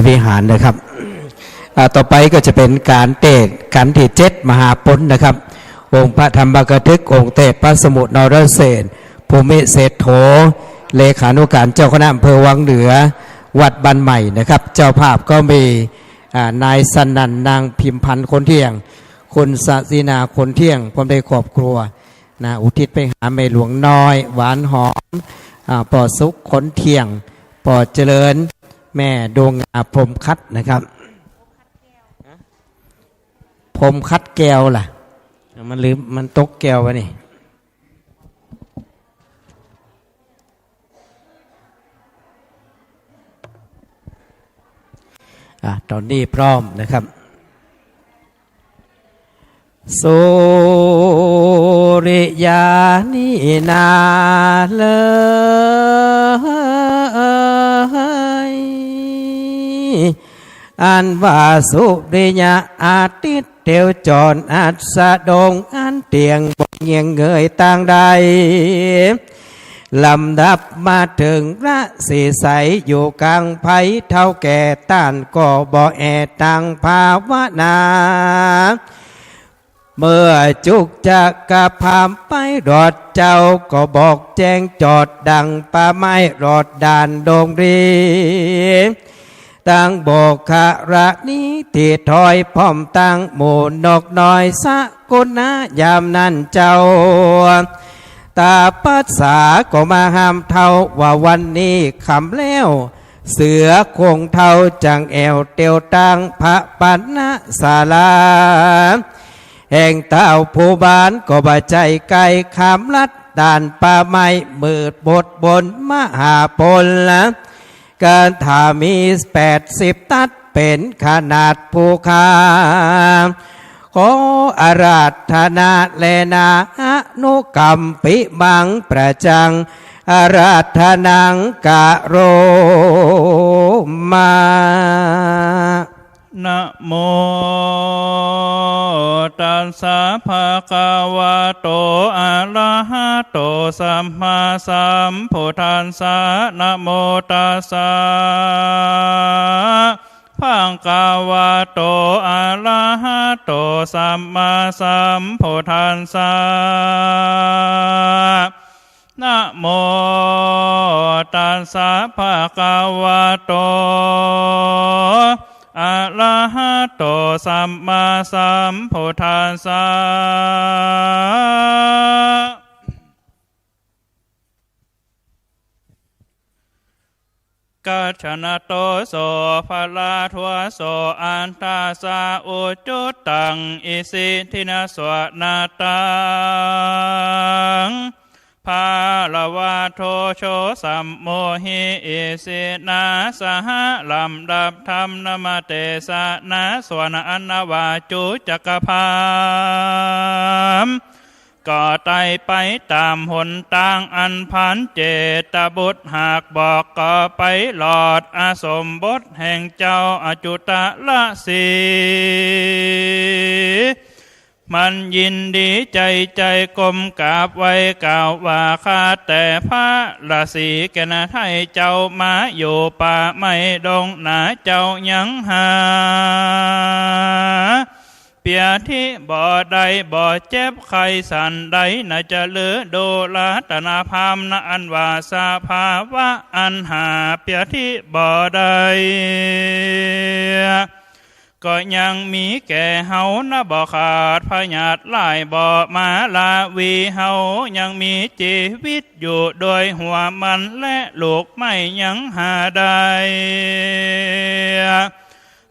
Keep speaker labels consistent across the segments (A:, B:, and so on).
A: วิหารนะครับต่อไปก็จะเป็นการเทศขันธ์ที่7มหาปนนะครับองค์พระธรรมกถึกองค์เทพพระสมุทรนรเศรษฐ์ภูมิเศรษโธเลขานุการเจ้าคณะอำเภอวังเหนือวัดบ้านใหม่นะครับเจ้าภาพก็มีนายสนันนางพิมพันธ์คนเที่ยงคุณศศินาคนเที่ยงพร้อมด้วยครอบครัวนะอุทิศไปหาแม่หลวงน้อยหวานหอมปอสุขคนเที่ยงปอเจริญแม่ดวงพรมคัดนะครับพรมคัดแก้วล่ะมันลืมมันตกแก้ววะนี่ตอนนี้พร้อมนะครับสุริยานีนาเลยอันว่าสุริยาอาทิตย์เตียวจรอัดสะดงอันเตียงบกเงียงเงยต่างใดลำดับมาถึงพระสีใสอยู่กลางไผ่เท่าแก่ต้านก็บ่แอตังภาวนาเมื่อจุกจักกะพามไปรอดเจ้าก็บอกแจ้งจอดดังป่าไม้รอดด่านดงรีตั้งโบกขระนี้ที่ถอยพร้อมตั้งหมู่นกน้อยสะกุณายามนั้นเจ้าตาปัสสาก็มาห้ามเท่าว่าวันนี้คำแล้วเสือคงเท่าจังแอวเตียวตังพระปัณณศาลาแห่งเต้าผู้บานก็บาใจไกลคำลัดด่านป่าไม้มืดบดบนมหาพลละการถามี80 ตัดเป็นขนาดภูคาขออาราธนาแลนาอนุกรรมปิบังประจังอาราธนังกะโรมา
B: นะโมตัสสะภะคะวะโตอะระหะโตสัมมาสัมพุทธัสสะนะโมตัสสะภะคะวะโตอะระหะโตสัมมาสัมพุทธัสสะนะโมตัสสะภะคะวะโตอะระหะโตสัมมาสัมพุทธัสสะกัจฉนะโตโสภะลาทัวโสอันตาสาอุจุตังอิสิทินาสวนาตังภาลวะโทโชสัมโมหิอิสินาสหะลำดับธรรมนมเตสะนาสวนาอนวาจุจักพามก็ไต่ไปตามหนทางอันพันเจตบุตรหากบอกก็ไปหลอดอาสมบทแห่งเจ้าอจุตละสีมันยินดีใจกลมกราบไว้กล่าวว่าข้าแต่พระราศีแกนะไทยเจ้ามาอยู่ป่าไม่ดงหนาเจ้ายังหาเปียที่บ่ได้บ่เจ็บไข้สันใดน่าจะเหลือโดลาตนาพามนะอันว่าสาภาวะอันหาเปียที่บ่ได้ก็ยังมีแก่เฮานะบ่ขาดพญาติหลายบ่มาลาวีเฮายังมีชีวิตอยู่โดยหัวมันและลูกไม่ยังหาได้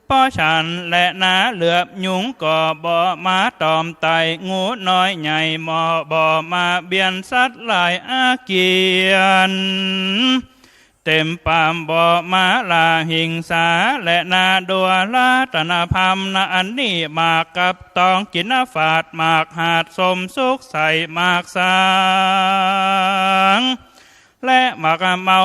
B: เพราะฉันและนาเหลือบยุงก็บ่มาตอมไตงูน้อยใหญ่หมอบ่มาเบียนสัตว์หลายอาเกียนเต็มปามบ่มาลาหิงสาและนาดัวลาตนาพามนาอันนี้มากับตองกินฝาดหมากหาดสมสุขใส่หมากสางและหมากเมา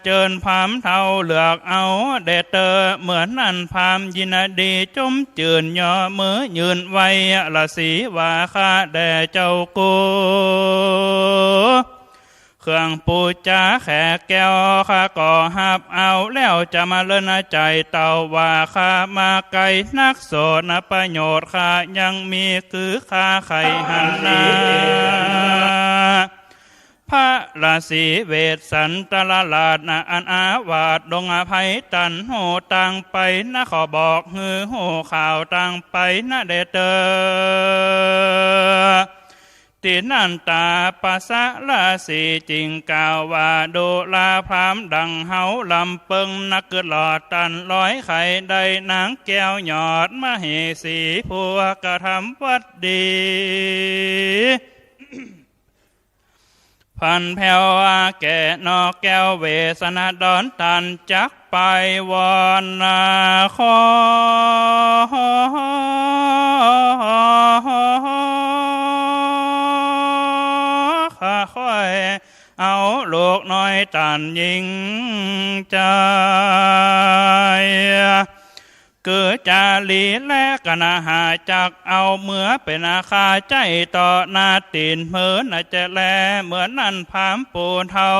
B: เจิญพามเท่าเหลือกเอาเดเตอเหมือนนั่นพามยินดีจมจืนย่อมือยืนไว้ละสีว่าข้าแด่เจ้ากู เครื่องปูจาแขกแก้วข้าก่อหับเอาแล้วจะมาเลินใจเต่าว่าข้ามาไกลนักโสนประโยชน์ข้ายังมีคือข้าไข่หันนาพระราศีเวสสันตลลาดนาอันอาวาดดงอภัยตันโหตังไปนะขอบอกฮือโหข่าวตังไปนะเดเตอตินันตาปัสสะราศีจริงกล่าวว่าโดลาพรามดังเฮาลำเปิงนักเกิดหลอดตันร้อยไข่ได้นางแก้วหยอดมเหสีผัวกระทำวัดดีพันแผ่วแก่นอกแก้วเวสนาดอนตันจักไปวอนนาขอข้าค่อยเอาลูกน้อยตันยิงใจคือจาลีและกนาหาจักเอาเมื่อเป็นอาคาใจต่อนาตีนเหมือนจะแลเหมือนนั่นพามปูเทา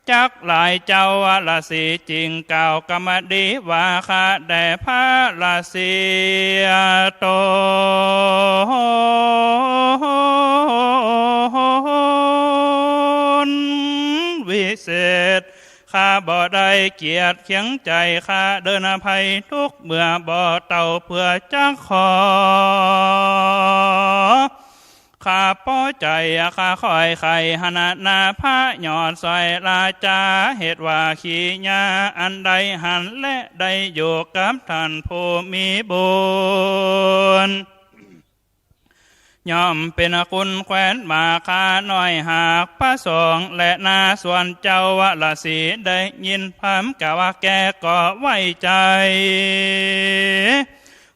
B: จักหลายเจ้าราศีจริงเก่ากรรมดีว่าข้าแด่พระราศีโตวิเศษข้าบ่ได้เกียรติเคียงใจข้าเดินอภัยทุกเมื่อบ่เต่าเพื่อจักขอข้าป้อใจข้าคอยไข่หนานาพระยอดซอยราจาเหตุว่าขี้ยาอันใดหันและได้อยู่กับท่านผู้มีบุญย่อมเป็นคุณแคว้นมาคาหน่อยหากพระสงฆ์และนาส่วนเจ้าวราศีได้ยินพามกะว่าแกก็ไว้ใจ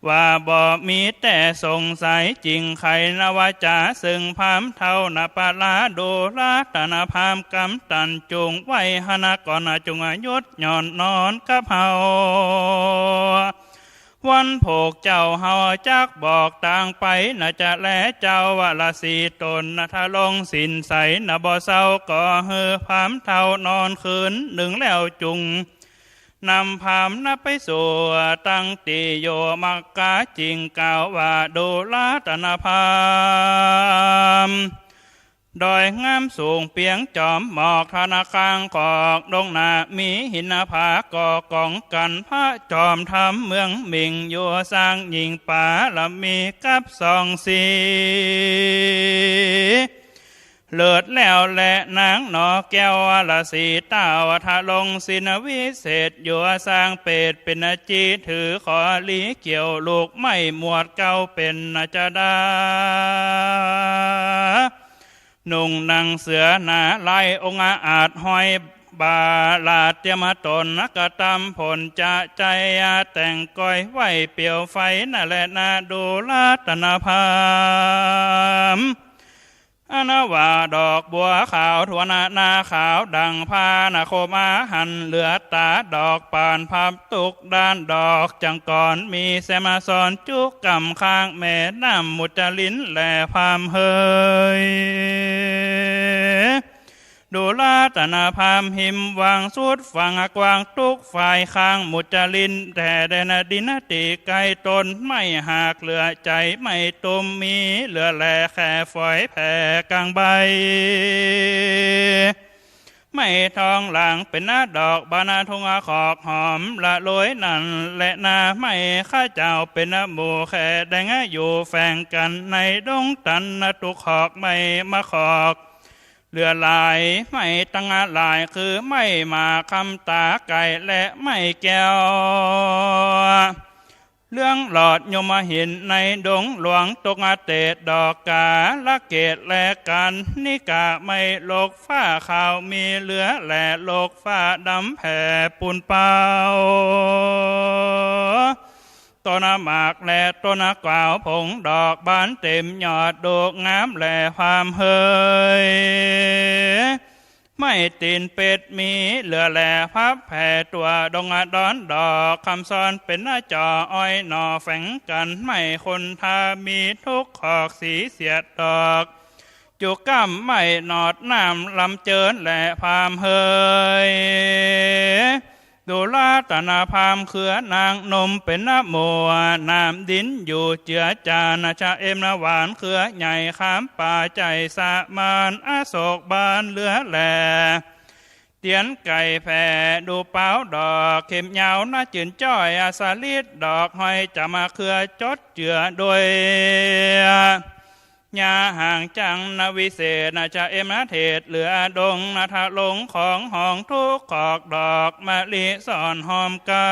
B: ว่าบ่มีแต่สงสัยจริงไขนวาจาซึ่งพามเท่านาปลาโดลาตนาพามกำตันจุงไว้หนากรจงอายุดย่อนนอนกับเฮาวันโภกเจ้าเฮาจักบอกต่างไปน่าจะแลเจ้าวราศีตนนะทะลงสินใสนะบ่เศร้าก็เฮือพามเท่านอนคืนหนึ่งแล้วจุงนำพามนับไปสู่ตั้งติโยมักกะจริงกล่าวว่าโดลาตนาพามดอยงามสูงเปียงจอมหมอกธนาคางกอกดงนามีหินผาก่อกองกันพระจอมทำเมืองมิงอยู่สร้างหญิงป่าละมีกับสองสีเลิศแล้วและนางหนอแก้วราศีตาวทะลงสินวิเศษอยู่สร้างเป็ดเป็นจีถือขอลีเกี่ยวลูกไม่หมวดเก้าเป็นนาจดานุ่งนางเสือหนาลายองอาจห้อยบาลาเตยมตนนักตำผลจะใจแต่งก้อยไว้เปียวไฟนั่นแหละนาดูลาตนาพามอนาวาดอกบัวขาวทวนนาขาวดังพานาโคมาหันเหลือตาดอกปานพับตุกด้านดอกจังก่อนมีแสมาซอนจุกกำข้างแม่น้ำมุจลินแหล่พามเฮยดูลาตนาพามหิมวางสุดฝั่งกวางตุกฝ่ายข้างมุจลินแต่แดนดินติไกลตนไม่หากเหลือใจไม่ตุมมีเหลือแลแค่ฝอยแผ่กลางใบไม่ทองหลังเป็นหน้าดอกบานาทงขอกหอมละลอยนั่นและนาไม่ข้าเจ้าเป็นหมูแค่แดงอยู่แฝงกันในดงตันตุกขอกไม่มาขอกเรือลายไม่ตั้งลายคือไม่มาคำตาไก่และไม่แก้วเรื่องหลอดโยมหินในดงหลวงตกเตดดอกกาละเกตและกันนิกาไม่โลกฟ้าขาวมีเหลือแหล่โลกฟ้าดำแผ่ปูนเปล่าต้นหมากและต้นกวาวผงดอกบานเต็มยอดดอกงามและความเฮยไม่ตีนเป็ดมีเหลือแหล่พับแผ่ตัวดงดอนดอกคำซ้อนเป็นหน้าจออ้อยหน่อแฝงกันไม่คนทามีทุกขอกสีเสียดดอกจ จุกำไม่หนอดน้ำลำเจิญและพามเฮยดูลาตนาพามเขือนางนมเป็นน้ำมัวนำดินอยู่เจือจานชาเอ็มนาหวานเขือใหญ่ข้ามป่าใจสะมานอาโศกบานเหลือแหลเตียนไก่แผ่ดูเป้าดอกเข็มยาวหน้าจืนจ้อยอาสาลิดดอกหอยจะมาเขือจดเจือโดยยาห่างจังนวิเศษนาจะเอ็มนาเทศเหลือดงนาทะลงของห้องทุกขอกดอกมะลิสอนหอมไก่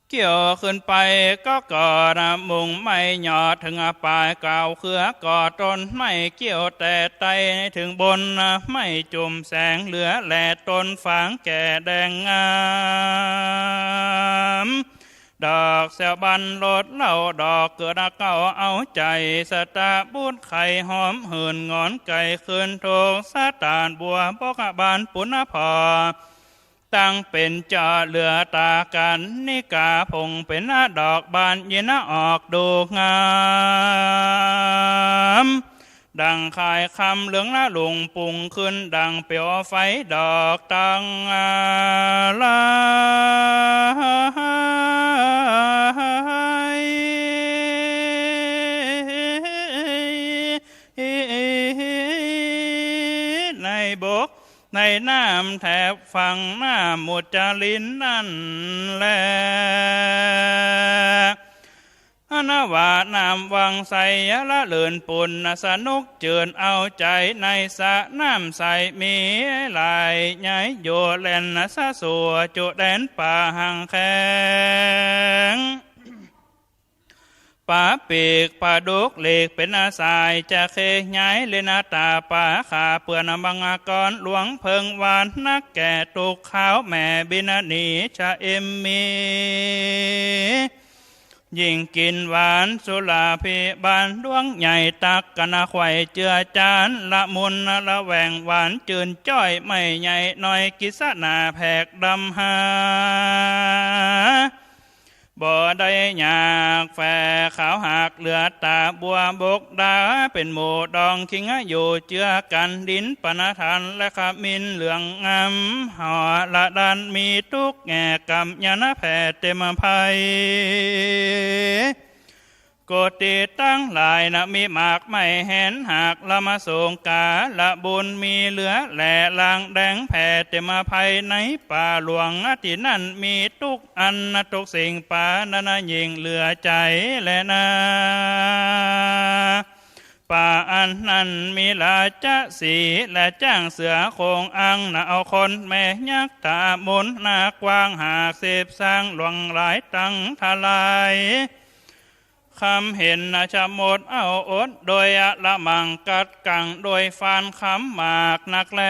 B: เกี่ยวขึ้นไปก็กอดมุงไม่หยอดถึงปลายเก่าเขือกอดต้นไม่เกี่ยวแต่ไตถึงบนไม่จุ่มแสงเหลือแหลต้นฝางแก่แดงงามดอกแซวบันโลดเหล่าดอกเกิดเก่าเอาใจสตาบุญไข่หอมเหินงอนไก่คืนโทสาตานบัวปกบานปุณพอตั้งเป็นจอเหลือตากันนิกาพงเป็นดอกบานเย็นออกดูงามดังคายคำเหลืองละลุงปุ่งขึ้นดังเปียวไฟดอกตังลาในบกในน้ำแถบฝั่งหน้ามุจลินนั่นแลอนาวานามวังใสละเลินปุ่นสนุกเจิญเอาใจในสะน้ำใสมีลายใหญ่โยแลนสะสัวจุแดนป่าหังแข็งป่าปีกป่าดุกเหล็กเป็นอาสายจะเคยย้ายเลนาตาป่าขาเปื่อนบังกรหลวงเพิงวานนักแก่ตุกขาวแม่บินานีชะเอ็มมียิ่งกินหวานสุราพิบานดวงใหญ่ตักกันไข่เจือจานละมุนละแหวงหวานจืนจ้อยไม่ใหญ่น้อยกิสนาแผกดำหาบ่ได้อยากแฝขาวหักเหลือตาบัวบกดาเป็นหมู่ดองคิงอยู่เจือกันดินปนทันและขมินเหลืองงามห่อละดันมีทุกแง่กำยานะแผ่เต็มภัยโกติตั้งหลายนะมีหมากไม่เห็นหากละมาส่งกาละบุญมีเหลือแหล่ลางแดงแผ่เต็มภัยในป่าหลวงที่นั่นมีทุกอันทุกสิ่งป่านั้นยิ่งเหลือใจและนาป่าอันนั้นมีลาจะสีและจ้างเสือโคงอังนะเอาคนแม่ยักษ์ตามุนนากว้างหากเสพสร้างหลวงหลายตั้งทลายคำเห็นชะมดเอาอดโดยละมังกัดกังโดยฟานคำหมากนักแล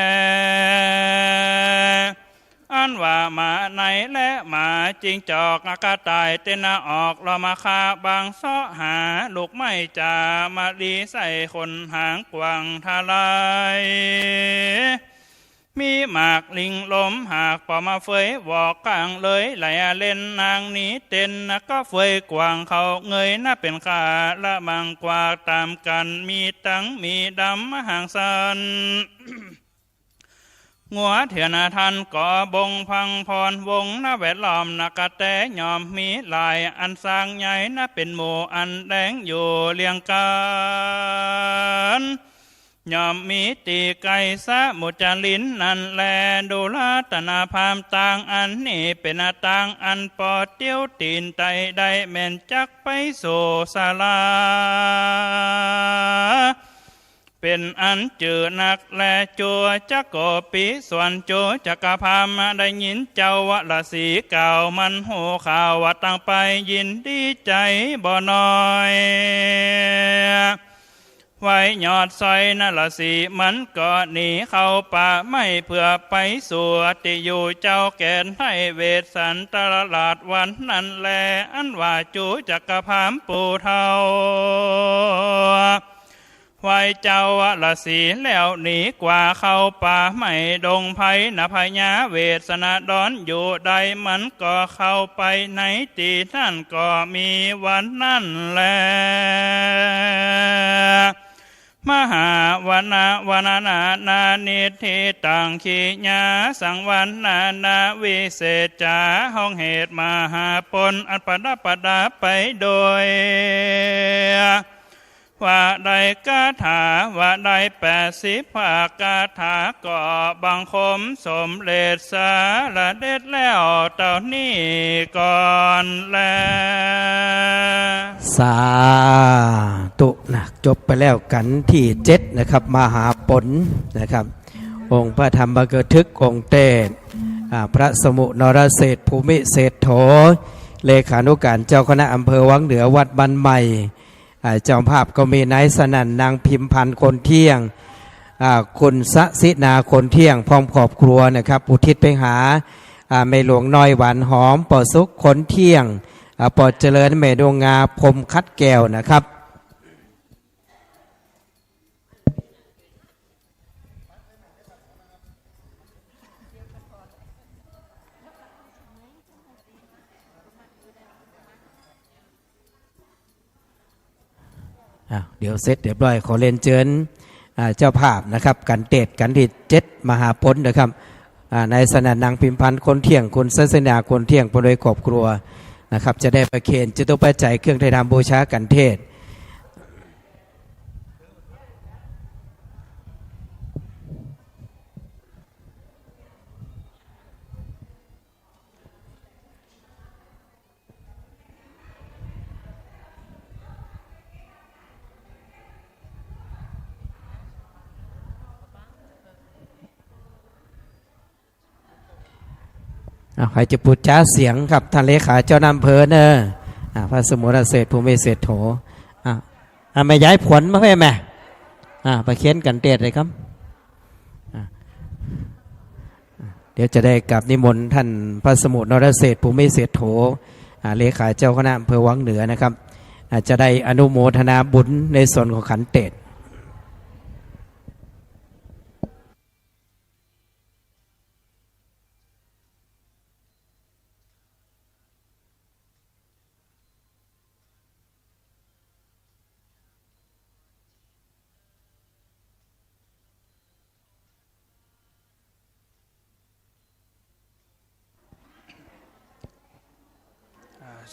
B: อันว่าหมาในและหมาจิงจอกอากาตายเตนาออกเรามาคาบางซ้อหาลูกไม่จ่ามาดีใส่คนหางกวางทลายมีหมากลิงลมหากปอมาเฟยวอกกลางเลยไหลเล่นนางนี้เต้นก็เฟยกวางเขาเงยน่าเป็นขาละมังกว่าตามกันมีตังมีดำห่างสันงัวเถียนทันก่อบงพังพรวงหน้าแวดล้อมนักกะแตยอมมีลายอันสร้างใหญ่น่าเป็นหมู่อันแดงอยู่เลียงกันยอมมีตีไก่สะมุจลินนันแลดูลาตนาพามต่างอันนี้เป็นต่างอันปอดเตี้ยวตีนไตได้แม่นจักไปโซศาลาเป็นอันเจอนักและจัวจักโกปีส่วนโจจักพามได้ยินเจ้าวละสีเก่ามันโหข่าวว่าตั้งไปยินดีใจบ่น้อยไว้ยอดซอยนั่นละสิมันก็หนีเข้าป่าไม่เพื่อไปสู่ติอยู่เจ้าแก่นให้เวสสันตลาดวันนั้นแลอันว่าจูจักพามปูเทา ไว้เจ้าละสีแล้วหนีกว่าเข้าป่าไม่ดงไผ่นพญาเวสนาดอนอยู่ใดมันก็เข้าไปในตีนั่นก็มีวันนั่นแลมหาวนานานิธิตังขีญาสังวันนาวิเศษจาห้องเหตุมหาปนอันปดาไปโดยว่าได้คาถาว่าได้80 ภาคคาถาก็บังคมสมเด็จสารเด็จแล้วเต่านี้ก่อนแล้ว
A: สาธุนะจบไปแล้วกันที่7นะครับมหาปนนะครับองค์พระธรรมกถึกองค์เตศพระสมุนรเศรษฐภูมิเศรษฐโธเลขานุการเจ้าคณะอำเภอวังเหนือวัดบันใหม่เจ้าภาพก็มีนายสนั่นนางพิมพันธ์คนเที่ยงคุณสศินาคนเที่ยงพร้อมครอบครัวนะครับอุทิศไปหาแม่หลวงน้อยหวานหอมปอสุขคนเที่ยงปอเจริญแม่ดวงงาพรมคัดแก้วนะครับเดี๋ยวเสร็จเรียบร้อยขอเรียนเชิญเจ้าภาพนะครับกันเตศกันที่7มหาปนนะครับในสนานนางพิมพันธ์คนเที่ยงคุณศาสนาคนเที่ยงปรวยครอบครัวนะครับจะได้ประเคนจะต้องปัจจัยเครื่องไถ่ธรรมบูชากันเทศใครจะพูดจ้าเสียงครับท่านเลขาเจ้านำเพอเนอพระสมุทรเศรษฐภูมิเศรษฐโธไม่ย้ายผลมาแม่แม่ไปเขียนกันเตศเลยครับเดี๋ยวจะได้กลับนิมนต์ท่านพระสมุทรเศรษฐภูมิเศรษฐโธเลขาเจ้าคณะอำเภอวังเหนือนะครับจะได้อนุโมทนาบุญในส่วนของขันเตศ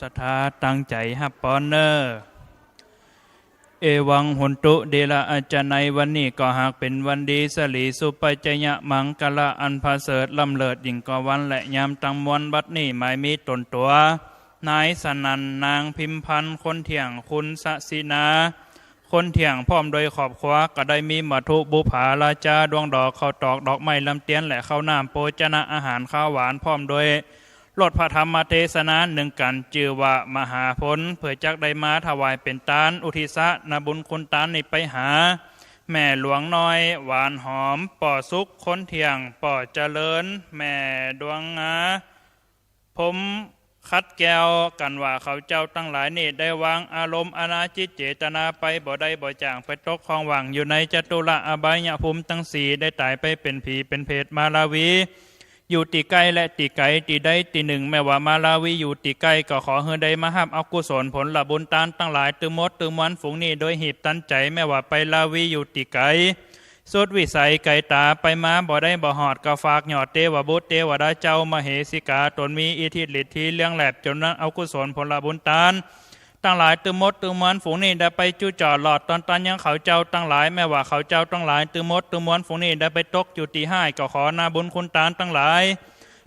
B: ศรัทธาตั้งใจฮับปอนเนอร์เอวังหนตุเดละอาจในวันนี้ก็หากเป็นวันดีสลีสุปัจจยะมังกะละอันพาเสริฐลำเลิศยิ่งกว่าวันและยามตังมวลบัดนี้หมายมีตนตัวนายสนันนางพิมพันธ์คนเที่ยงคุณสศินาคนเที่ยงพร้อมโดยขอบขวาก็ได้มีมัทุบุภาราจาดวงดอกข้าวตอกดอกไม้ลำเตียนและข้าวน้ำโภชนะอาหารข้าวหวานพร้อมโดยลดพระธรรมเทศนาหนึ่งกันจือว่ามหาผลเพื่อจักได้มาถวายเป็นตานอุทิศนบุญคุณตานนี้ไปหาแม่หลวงน้อยหวานหอมป่อสุขคนเที่ยงป่อเจริญแม่ดวงงาผมคัดแก้วกันว่าเขาเจ้าตั้งหลายนี่ได้วางอารมณ์อนาจิตเจตนาไปบ่ได้บ่จ่างไปตกคลองหวังอยู่ในจตุระอบายภูมิทั้งสี่ได้ตายไปเป็นผีเป็นเพศมาลาวีอยู่ตีไกลและตีไกลตีใดตีหนึ่งแม้ว่ามาลาวีอยู่ตีไกลก็ขอเฮือได้มาห้ามเอากุศลผลละบุญตานตั้งหลายตึมดตึมวันฝูงนี้โดยหีบตันใจแม้ว่าไปลาวีอยู่ตีไกลสุดวิสัยไก่ตาไปมาบ่ได้บ่หอดก็ฝากหยอดเทวบุตรเทวดาเจ้ามเหสิกาตนมีอิทธิฤทธิ์ที่เลี้ยงแหลบจนนั้นเอากุศลผลละบุญตานตั้งหลายตึมดตึมวันฝูงนี้ได้ไปจู่จ่อหลอดตอนตันยังเขาเจ้าตั้งหลายแม้ว่าเขาเจ้าตั้งหลายตึมดตึมวันฝูงนี้ได้ไปตกอยู่ตีห้าก็ขอนาบุญคุณตานตั้งหลาย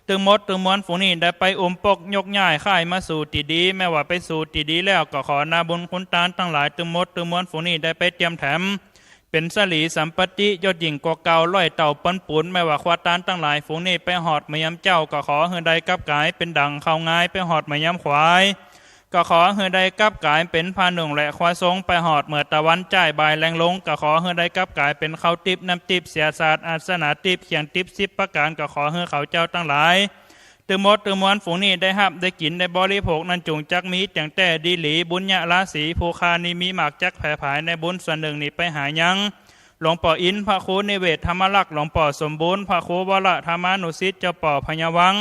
B: ตึมดตึมวนฝูงนี้ได้ไปปกยกย่ายข่ายมาสู่ตีดีแม้ว่าไปสู่ตีดีแล้วก็ขอนาบุญคุณตานตั้งหลายตึมดตึมวนฝูงนี้ได้ไปเตรียมแถมเป็นสลีสัมปติยอดหญิงกว่าเก่าร้อยเต่าปันปุนแม้ว่าควาตานตั้งหลายฝูงนี้ไปหอดมายำเจ้าก็ขอเฮือใดกับกายเป็นดังเข้าง่ายไปหอดมายำควายก็ขอเฮือใดกับกายเป็นพาหนุ่งและควาทรงไปหอดเมื่อตะวันจ่ายบายแรงลงก็ขอเฮือใดกับกายเป็นเขาติบน้ำติบเสียศาสตร์อาสนะติบเขียนติบ10 ประการก็ขอเฮือเขาเจ้าตั้งหลาย ตึมดตึมวนฝูงนี้ได้หับได้กินได้บริโภคนั้นจงจักมีจังแต่ดีหลีบุญญาราศีภูคานีมีหมากจักแผ่ผายในบุญส่วนหนึ่งนี้ไปหายังหลวงป่ออินพระครูนิเวศธรรมลักษ์หลวงป่อสมบูรณ์พระครูวรธรรมานุสิทธิ์เจ้าป่อพญาวัง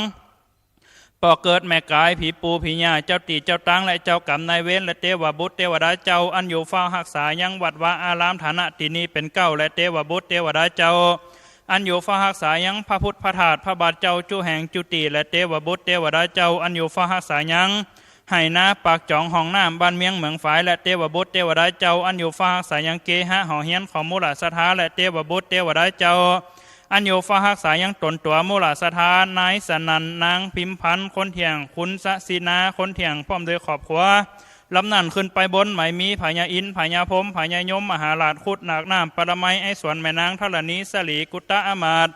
B: ป่อเกิดแม่กายผีปูผีญาเจ้าตีเจ้าตังและเจ้ากรรมนายเวรและเทวบุตรเทวดาเจ้าอันอยู่เฝ้ารักษายังวัดวาอารามฐานะที่นี้เป็นเก้าและเทวบุตรเทวดาเจ้าอันอยู่เฝ้ารักษายังพระพุทธพระธาตุพระบาทเจ้าจุแห่งจุติและเทวบุตรเทวดาเจ้าอันอยู่เฝ้ารักษายังให้นาปากจ่องห้องน้ำบ้านเมียงเมืองฝายและเทวบุตรเทวดาเจ้าอันอยู่ฟ้ารักษายังเกหะหอเฮียนของมูลสถาและเทวบุตรเทวดาเจ้าอันอยู่ฟ้ารักษายังตนตัวมูลสถานายสนันนางพิมพันธ์คนเถียงคุณสศินาคนเถียงพร้อมโดยขอบขัวลำนั่นขึ้นไปบนไหมมีพญาอินพญาพรหมพญายมมหาราชคุดหนักน้ำปรมัยไอสวนแม่นางธรณีสลีกุตตะอมาต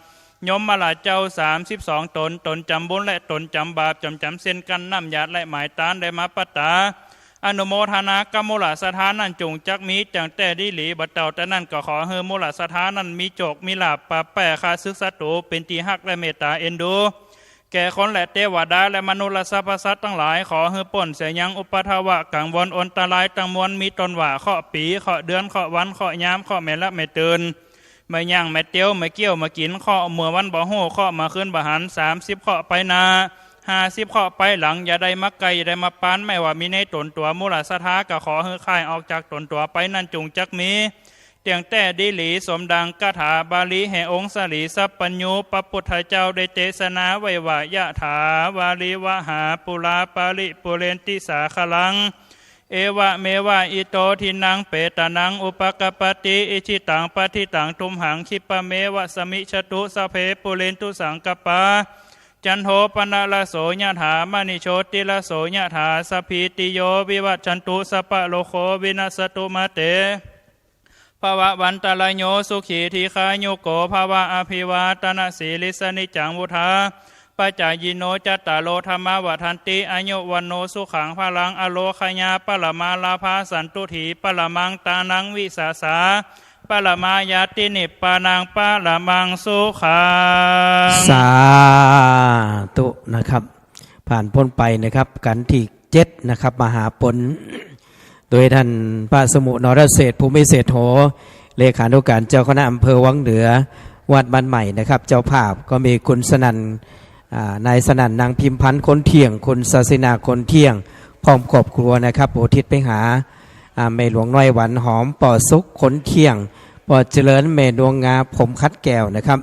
B: ยมมาลาเจ้า32ตนจำบุญและตนจำบาปจำเส้นกันน้ำหยาดและหมายตานได้มาปตาอนุโมทนากรรมมูลสถานนั้นจงจักมีจังแต่ดีหลีบัดเต่าแต่นั่นก็ขอเฮมูลสถานนั้นมีโจกมีลาบปะแปะคาซึกศัตรูเป็นที่ฮักและเมตตาเอ็นดูแก่คนและเทวดาและมนุษย์และสรรพสัตว์ทั้งหลายขอเฮป่นเสียยังอุปทาวะกังวลอนตรายตั้งมวลมีตนว่าข้อปีข้อเดือนข้อวันข้อยามข้อแม่ละแม่ตื่นไม่ย่างไม่เตี้ยวไม่เกี้ยวมากินข้อเมื่อวันบ่โหข้อมาขึ้นบะหัน30ข้อไปนา50ข้อไปหลังอย่าได้มาไกลอย่าได้มาปานไม่ว่ามีในตนตัวมูลสถาก็ขอเฮือค่ายออกจากตนตัวไปนั่นจงจักมีเตียงแต่ดีหลีสมดังคาถาบาลีแห่องค์สลีสัพปัญญูพระพุทธเจ้าได้เทศนาไว้ว่ายะถาวาลีวหาปุราปาริปุเรนติสาคลังเอวะเมวะอิโตทินังเปตานังอุปกปติอิชิตังปฏิตังทุมหังคิปะเมวะสมิชตุสเพปุเรนตุสังกปาจันโทปนะละโสยถามณิโชติละโสยถาสพีติโยวิวัชชันตุสปะโลโควินัสตุมาเตภวะวันตะลโยสุขีทีคายุโกภวะอภิวาตนาสีลิสนิจังวุธาปัจจายิโนจัตตาโลธรรมวัฏันติอายุวันโนสุขังพลังอโลคญาปรมาลาภาสันตุถีปรมังตานังวิสาสาปรมายาตินิปปานังปรมังสุขัง
A: สาธุนะครับผ่านพ้นไปนะครับกันที่7นะครับมหาปนโดยท่านพระสมุนรเศรษฐ์ภูมิเศรษฐโหเลขานุการเจ้าคณะอำเภอวังเหนือวัดบ้านใหม่นะครับเจ้าภาพก็มีคุณสนั่นนายสนั่นนางพิมพันธ์คนเที่ยงคุณศาสินาคนเที่ยงพร้อมครอบครัวนะครับอุทิศไปหาแม่หลวงน้อยหวันหอมปอสุขคนเที่ยงปอเจริญแม่ดวงงาผมคัดแก้วนะครับ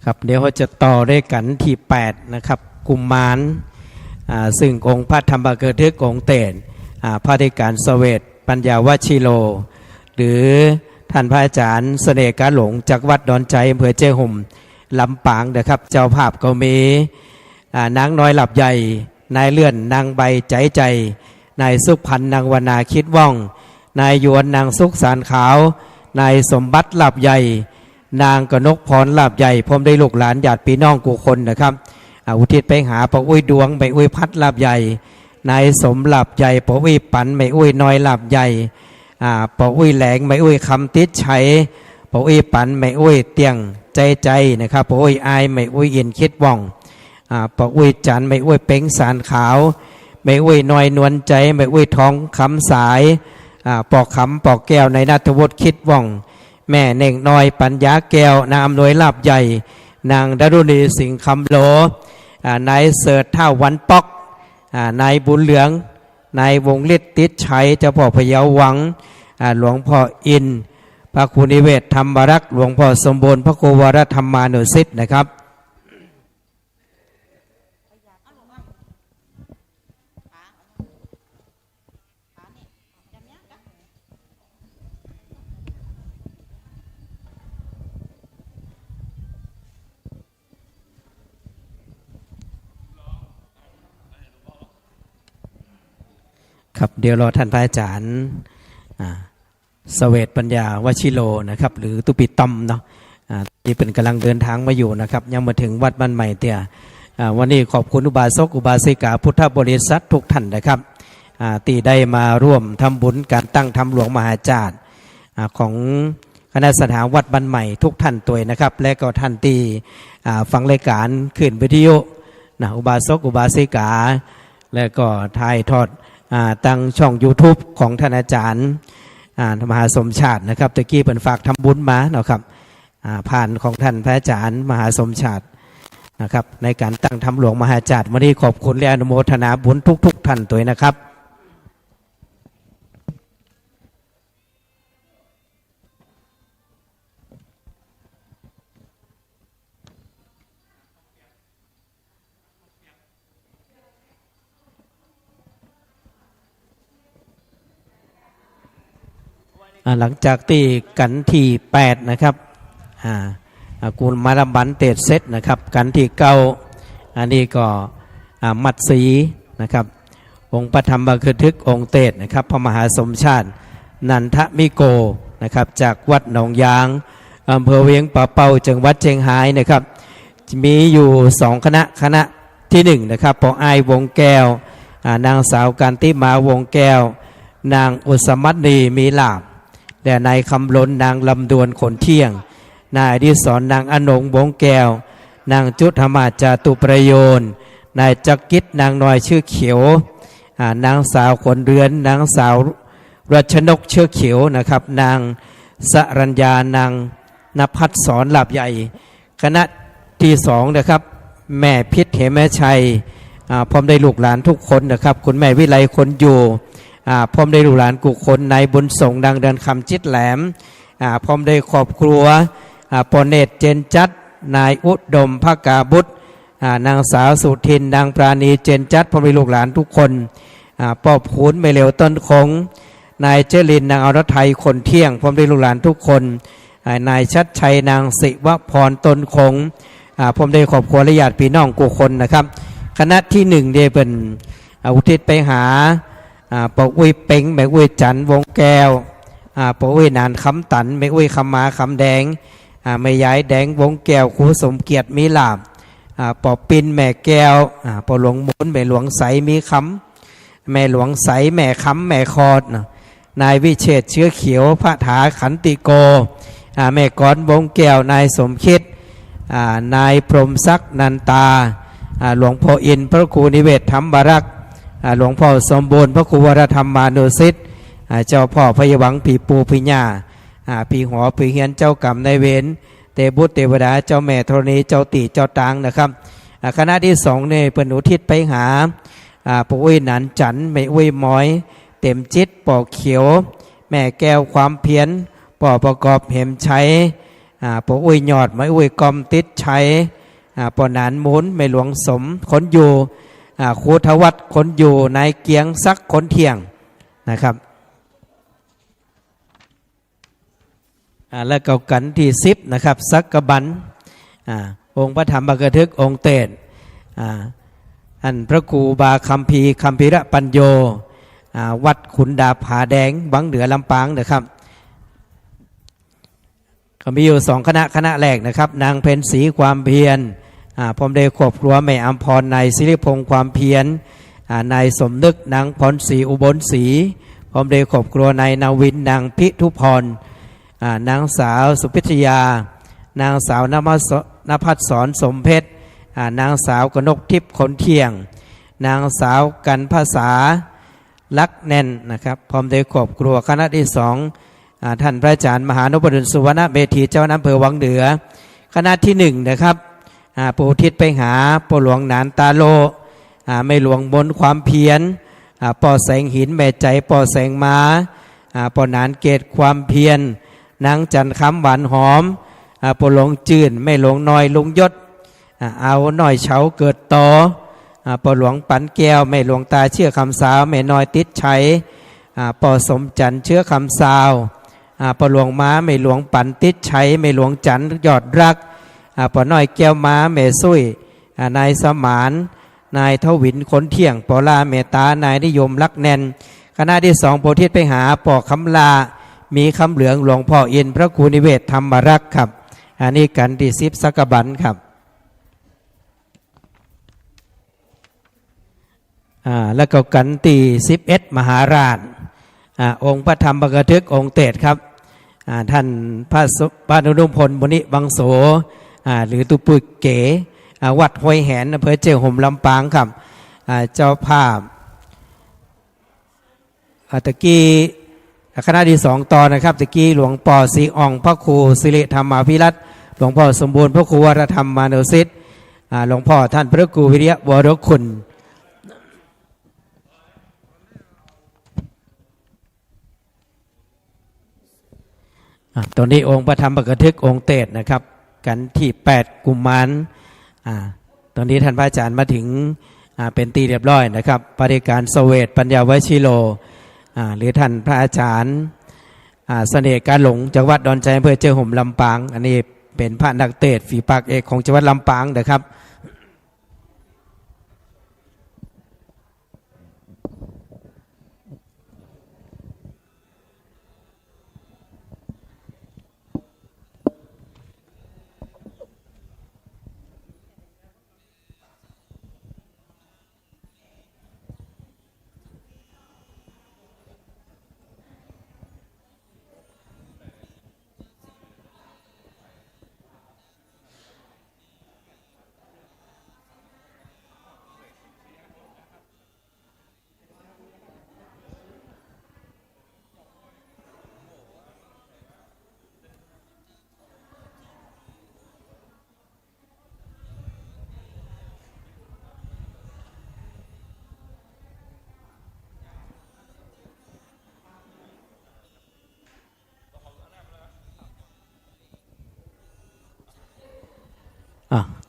A: ครับเดี๋ยวเราจะต่อด้วยกันที่8นะครับกุมมารซึ่งองค์พระธรรมเกิดทึกองค์เตนพระธิการเสวตปัญญาวชิโลหรือท่านพระอาจารย์เสน่ห์กาหลงจากวัดดอนใจอำเภอเจห่มลำปางนะครับเจ้าภาพก็มีนางน้อยหลับใหญ่นายเลื่อนนางใบใจใจนายสุขพันธ์นางวนาคิดว่องนายยวนนางสุขสารขาวนายสมบัติหลับใหญ่นางกนกพรหลับใหญ่พร้อมได้ลูกหลานญาติพี่น้องกุคนนะครับอุทิศไปหาปะอุ้ยดวงไปอุ้ยพัดหลับใหญ่นายสมหลับใหญ่ปะอุ้ยปันไม่อุ้ยน้อยหลับใหญ่ปะอุ้ยแหลงไม่อุ้ยคำติดชัยปะอุ้ยปันไม่อุ้ยเตียงใจใจนะครับปะอุ้ยอายไม่อุ้ยเย็นคิดว่องปะอุ้ยจันไม่อุ้ยเป้งสารขาวไม่อุ้ยน้อยนวลใจไม่อุ้ยทองคำสายปอกคำปอกแก้วในนัทวุฒิคิดว่องแม่เน่งน้อยปัญญาแก้วนางอำนวยลาบใหญ่นางดารุณีสิงห์คำโลนายเสิร์ชท่าวันปอกนายบุญเหลืองนายวงฤทธิ์ติดชัยเจ้าพ่อพยาวังหลวงพ่ออินพระครูนิเวศธรรมรักษ์หลวงพ่อสมบูรณ์พระครูวรธรรมานุสิทธิ์นะครับครับเดี๋ยวรอท่านพระอาจารย์เสวตปัญญาวชิโลนะครับหรือตุปิตอมเนาะที่เป็นกำลังเดินทางมาอยู่นะครับยังมาถึงวัดบ้านใหม่เตี่ยวันนี้ขอบคุณอุบาสกอุบาสิกาพุทธบริษัททุกท่านนะครับ ที่ได้มาร่วมทำบุญการตั้งธรรมหลวงมหาจารย์ของคณะสถานวัดบ้านใหม่ทุกท่านตัวนะครับและก็ท่านที่ฟังรายการขึ้นวิทยุอุบาสกอุบาสิกาและก็ถ่ายทอดตั้งช่อง YouTube ของท่านอาจารย์มหาสมชาตินะครับตะกี้เป็นฝากทำบุญมาเนาะครับผ่านของท่านพระอาจารย์มหาสมชาตินะครับในการตั้งธรรมหลวงมหาจารย์วันนี้ขอบคุณและอนุโมทนาบุญทุกท่านตัวนะครับหลังจากที่กันที่8นะครับกูลมาลำบันเตดเซตนะครับกันที่9อันนี้ก็มัดสีนะครับองค์ปฐมบัคทึกองค์เตดนะครับพระมหาสมชาตินันทมิโกนะครับจากวัดหนองยางอำเภอเวียงป่าเป่าจังหวัดเชียงรายนะครับมีอยู่2คณะที่1นะครับปอไอวงแก้วนางสาวการติมาวงแก้วนางอุสมัตนีมีลาภและนายคำล้นนางลำดวนขนเที่ยงนายอดิศรนางอนงวงแก้วนางจุธมาจาตุประโยชน์นายจักกิจนางน้อยชื่อเขียวนางสาวขนเรือนนางสาวรัชนกเชื่อเขียวนะครับนางสรัญญานางนภัสสรหลับใหญ่คณะที่2นะครับแม่พิษเหมชัยพร้อมได้ลูกหลานทุกคนนะครับคุณแม่วิไลคนอยู่พร้อมได้ลูกหลานกุคนนายบุญส่งดังเดินคำจิตแหลมพร้อมได้ครอบครัวปอเนตเจนจัดนายอุดมภกาบุตรนางสาวสุทินนางปราณีเจนจัดพร้อมได้ลูกหลานทุกคนปอบขุนไม่เหลวต้นคงนายเจริญนางอรไทยคนเที่ยงพร้อมได้ลูกหลานทุกคนนายชัดชัยนางศิวพรต้นคงพร้อมได้ครอบครัวและญาติพี่น้องกุคนนะครับคณะที่1ได้เป็นอุทิศไปหาปกอุ้ยเป่งแม่อุ้ยจันวงแก้วปกอุ้ยนานคำตันแม่อุ้ยคำมาคำแดงแม่ยายแดงวงแก้วครูสมเกียรติมีลาบปอปินแม่แก้วปอหลวงมุนแม่หลวงใสมีคำแม่หลวงใสแม่คำแม่คอดนายวิเชษเชื้อเขียวพระถาขันติโกแม่ก้อนวงแก้วนายสมคิดนายพรหมศักดิ์นันตาหลวงพ่ออินพระครูนิเวศธรรมบารักหลวงพ่อสมบูรณ์พระครูวรธรรมมานุสิทธิ์เจ้าพ่อพยวังผีปูผีญาผีหอผีเฮียนเจ้ากรรมนายเวรเตบุตรเทวดาเจ้าแม่ธรณีเจ้าตีเจ้าตางนะครับคณะที่2เนี่ยเป็นอุทิศไปหาปอุ้ยหนันจันแม่อุ้ยม้อยเต็มจิตปอกเขียวแม่แก้วความเพียรปอประกอบเหมชัยปอุ้ยยอดแม่อุ้ยกอมติดชัยปอหนานมุนแม่หลวงสมคนอยู่ครูทวัตคนอยู่นายเกียงซักคนเที่ยงนะครับและเก่ากันที่10นะครับซักกบันองค์พระธรรมบัคทึกองค์เตศอันพระครูบาคัมภีคัมภีระปัญโยวัดขุนดาผาแดงบังเหนือลำปางนะครับก็มีอยู่2คณะแรกนะครับนางเพ็ญศรีความเพียรพร้อมได้ครอบครัวแม่อัมพรนายศิริพงษ์ความเพียรนายสมนึกนางพรศรีอุบลศรีพร้อมได้ครอบครัวนายนาวินนางพิทุพรนางสาวสุพิทยานางสาวนภัสสรสมเพชรนางสาวกนกทิพย์คนเที่ยงนางสาวกันภาษาลักแน่นนะครับพร้อมได้ครอบครัวคณะที่2ท่านพระอาจารย์มหานพดลสุวรรณเมธีเจ้าอำเภอวังเหนือคณะที่1นะครับปูทิศไปหาปอหลวงนานตาโลไม่หลวงบนความเพียรปอแสงหินแม่ใจปอแสงม้าปอนานเกตความเพียรนางจันคำหวานหอมปอหลวงจื่นไม่หลวงน้อยลุงยศเอาหน่อยเฉาเกิดต่อปอหลวงปันแก้วไม่หลวงตาเชื่อคำสาวแม่น้อยติดชัยปอสมจันเชื่อคำสาวปอหลวงม้าไม่หลวงปันติดชัยไม่หลวงจันยอดรักปอน้อยแก้วม้าแม่ซุยนายสมานนายทวินคนเที่ยงปอลาเมตานายนิยมรักแน่นคณะที่2โพธิไปหาปอคำลามีคำเหลืองหลวงพ่ออินพระครูนิเวศธรรมรักษ์ครับอันนี้กันที่10สักบันครับ แล้วก็กันตี11มหาราชองค์พระธรรมบกทึกองค์เตศครับท่านพระนุรุมพลบุณิวังโสหรือตุปุยเก๋วัดห้วยแหนอำเภอเจียงห่มลำปางครับเจ้าภาพตะกี้คณะที่2ตอนนะครับตะกี้หลวงพ่อศรีอ่องพระครูสิริธรรมาภิรัตน์หลวงพ่อสมบูรณ์พระครูวรธรรมมานุสิทธิ์หลวงพ่อท่านพระครูวิริยะวรคุณตอนนี้องค์พระธรรมบกทึกองค์เตศนะครับกันที่8กุมภาพันธ์ตอนนี้ท่านพระอาจารย์มาถึงเป็นตีเรียบร้อยนะครับปฏิการเสวตปัญญาวชิโลหรือท่านพระอาจารย์เสน่ห์การหลงจังหวัดดอนชัยอำเภอเจียงห่มลำปางอันนี้เป็นพระนักเตศฝีปากเอกของจังหวัดลำปางนะครับ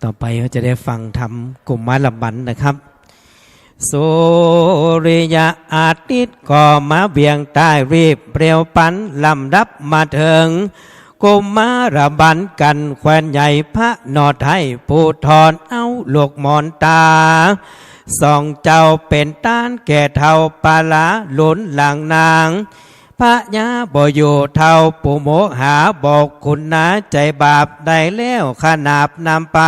A: ต่อไปเราจะได้ฟังธรรมกลุ่มมะละบันนะครับสุริยะอาทิตย์ก็มาเบี่ยงใต้รีบเปรียวปันลำดับมาถึงกุมมาระบันกันแควนใหญ่พระนอไทยผู้ทอนเอาลูกมอนตาสองเจ้าเป็นต้านแก่เท่าปาลาหลุนหลังนางพระยาบ่อยู่เท่าปู่โมหาบอกคุณนะใจบาปได้แล้วขนาบนำไป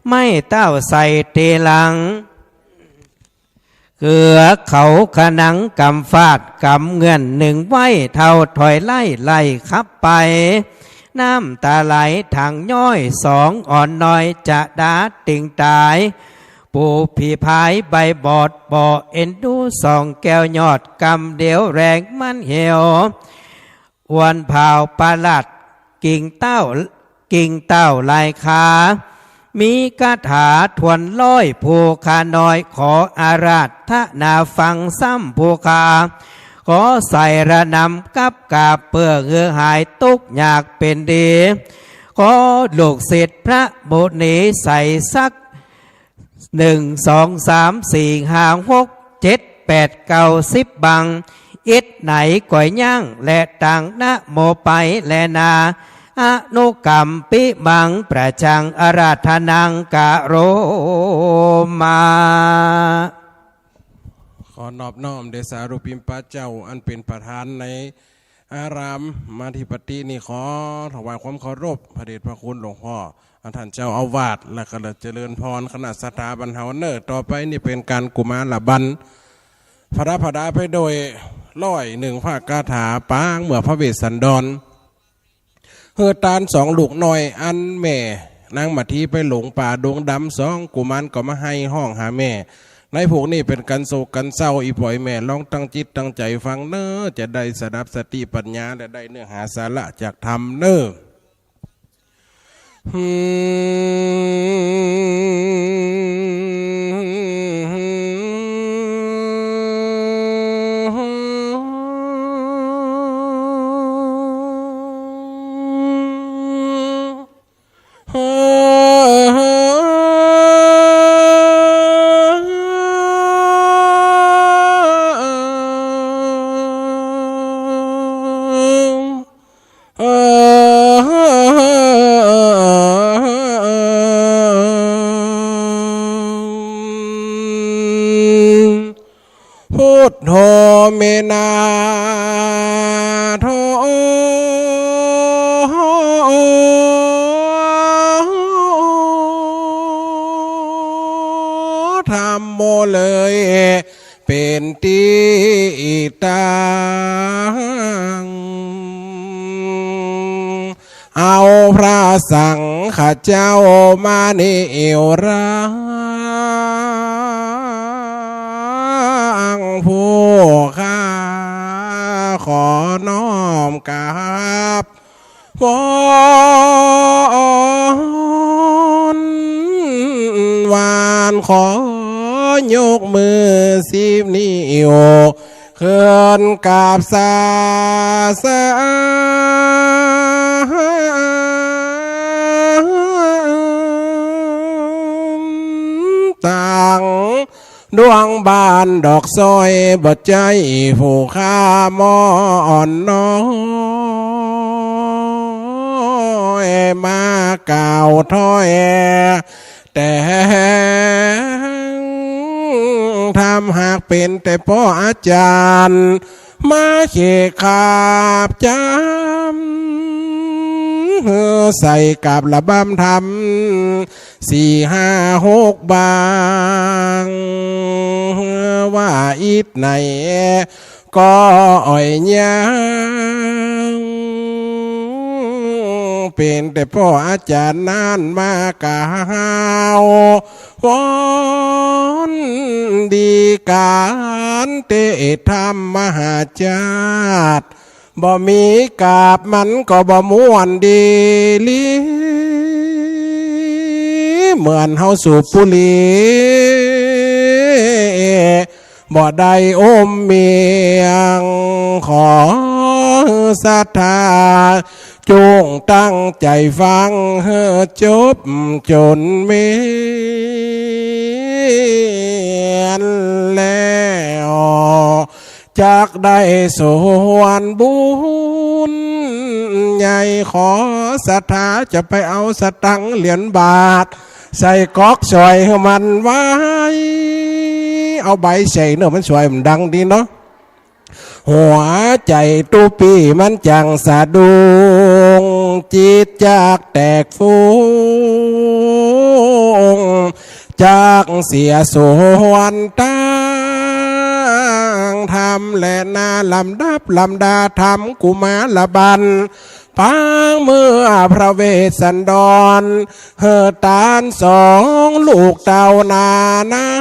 A: ไม่เต้าใส่ตีหลังเกือเขาขนังกำฟาดกำเงื่อนหนึ่งไว้เท่าถอยไล่ขับไปน้ำตาไหลทางย้อยสองอ่อนน้อยจะดาติ่งตายปู่ผีพายใบบอดบ่อเอ็นดูสองแก้วยอดกำเดียวแรงมันเหี่ยววันเผาปลาลัดกิ่งเต้าลายขามีคาถาทวนร้อยผู้ขาน้อยขออาราธนาฟังซ้ำผู้ขาขอใส่ระนำกับกาเปื่อเงือหายตุกอยากเป็นดีขอลูกศิษย์พระบุตรนี้ใส่สัก1 2 3 4 5 6 7 8 9 10บังอิดไหนก่อยย่างและต่างนะโมไปและนาอนุกรรมปิบังประจังอาราธนังกะโรมา
C: ขอนอบน้อมเดชารูปิมพระเจ้าอันเป็นประธานในอารามมาธิปตินี่ขอถวายความเคารพพระเดชพระคุณหลวงพ่อท่านเจ้าอาวาสและก็เจริญพรคณะสถาบันเฮาเนอร์ต่อไปนี่เป็นการกุมารบันพระพดาไปโดย101ภาคคาถาปางเมื่อพระเวสสันดรเฮือตาน2ลูกน้อยอันแม่นางมาทีไปหลงป่าดงดำ2กุมารก็มาให้ห้องหาแม่ในพวกนี้เป็นกันโศกกันเศร้าอีปล่อยแม่ลองตั้งจิตตั้งใจฟังเนอจะได้สดับสติปัญญาและได้เนื้อหาสาระจากธรรมเนอพุทโธเมนาโธธัมโม เลยเป็นตีตังเอาพระสังฆเจ้ามาเนวรังผู้ข้าขอน้อมกราบวอนวานขอยกมือสิบนิ้วเคลื่อนกราบสาตังดวงบานดอกซอยบดใจผู้ข้ามอนน้อยมาเก่าวถ้อยแต่ทำหากเป็นแต่พ่ออาจารย์มาเขขาบจำใส่กับระบำทำ4-5-6 บางว่าอิดไหนก็อ่อยยังเป็นแต่พ่ออาจารย์นานมากาววอนดีการเตธรรมมหาจารย์บ่มีกาบมันก็บ่ม่วนดีลีเหมือนเฮาสูบบุหรี่บ่ได้อมเมียงขอศรัทธาจงตั้งใจฟังจบจนเมียนแล้วจากได้ส่วนบุญใหญ่ขอศรัทธาจะไปเอาสตังค์เหรียญบาทใส่ก๊อกสวยให้มันไว้เอาใบใส่เนอะมันสวยมันดังดีเนาะหัวใจตุปีมันจังสะดุงจิตจากแตกฟูงจากเสียส่วนตั้งทำและนาลำดับลำดาทำกุมารบันพังเมื่อพระเวสสันดรเฮตาน2ลูกเต่านาน้ำ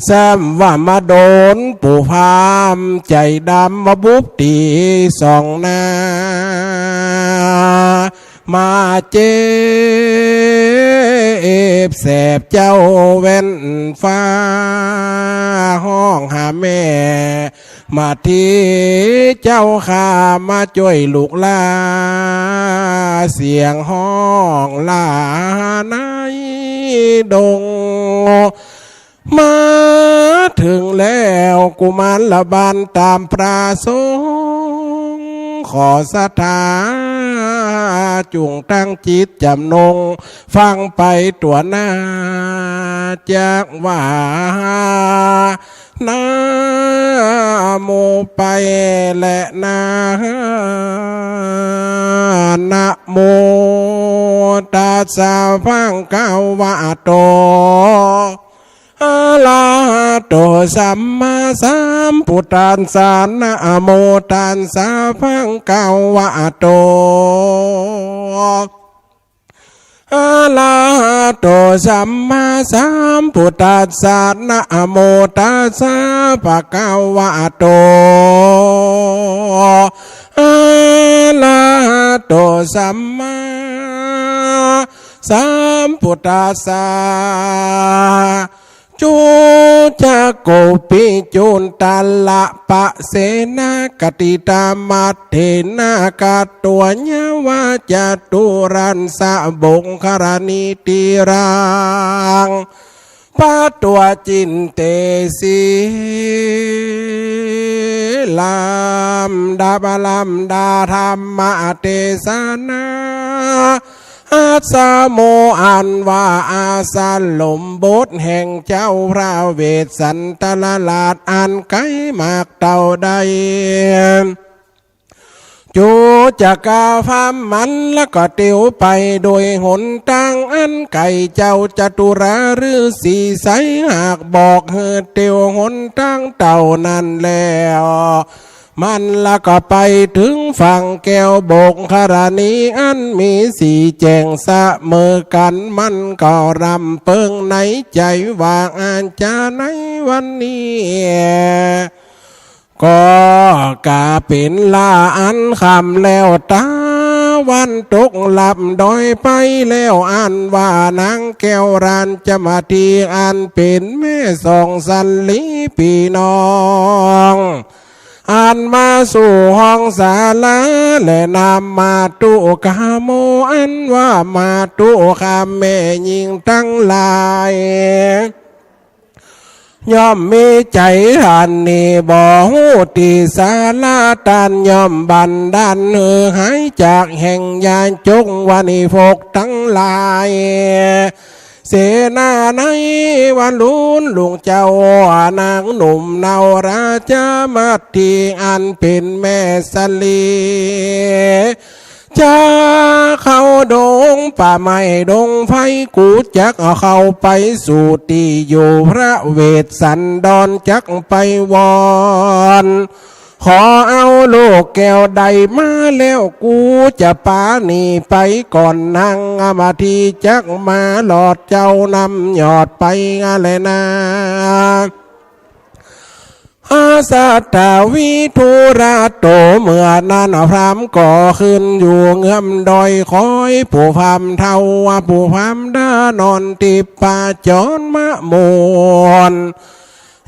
C: แซมว่ามาโดนปู่พามใจดำมาบุบตี2 นามาเจ็บแสบเจ้าเว้นฟ้าห้องหาแม่มาที่เจ้าข้ามาช่วยลูกลาเสียงห้องลาในดงมาถึงแล้วกุมารบาลตามประสงค์ขอศรัทธาจุงตั้งจิตจำนงฟังไปตัวหน้าจากว่านาโมไปและนะโมตัสสะพังกาวะโตอะระหะโตสัมมาสัมพุทธัสสะนะโมตัสสะภะคะวะโตอะระหะโตสัมมาสัมพุทธัสสะนะโมตัสสะภะคะวะโตอะระหะโตสัมมาสัมพุทธัสสะจูจะโกปิจุนตาละปะเสนากติตามัตเถนากาตัวญาวาจตุรันสะบงคารณิติรังปะตัวจินเตสีลำดาบลัมดาธรรมะเตสนาอาสาโมอันว่าอาสาลมบทแห่งเจ้าพระเวสสันตลาดอันไกลมากเต่าใด จูจะกาฟามมันแล้วก็เตียวไปโดยหนทางอันไก่เจ้าจตุราหรือสีใสหากบอกเฮอเตียวหนทางเต่านั่นแล้วมันละก็ไปถึงฝั่งแก้วโบกคารานีอันมีสีแจงสะเมอกันมันก็รำเปิงในใจว่าอาจารย์ในวันนี้ก็กาเป็นลาอันคำแล้วตาวันตกหลับดอยไปแล้วอันว่านางแก้วรานจะมาทีอันเป็นแม่สองสันลีพี่น้องอ่านมาสู่ห้องศาลาและนำมาตุกาโมอันว่ามาตุคาแม่ยิงตั้งลายย่อมมีใจหันนี่บ่หูตีสาลาตันย่อมบันดาลหายจากแห่งยานจงวานิฟกทั้งลายเสนาในวันลุนลุงเจ้านางหนุ่มเนาราชามาทีอันเป็นแม่สลีจะเข้าดงป่าไม้ดงไฟกูจักเอาเข้าไปสู่ที่อยู่พระเวสสันดรจักไปวอนขอเอาลูกแก้วใดมาแล้วกูจะปาหนีไปก่อนนางมาทีจักมาหลอดเจ้านำหยอดไปอะไรนะอาสาตาวิทุราโตเมื่อนั้นพรามก่อขึ้นอยู่เงื่อมดอยคอยผู้พามเทาผู้พามด้านอนติป่าจอนมะมวน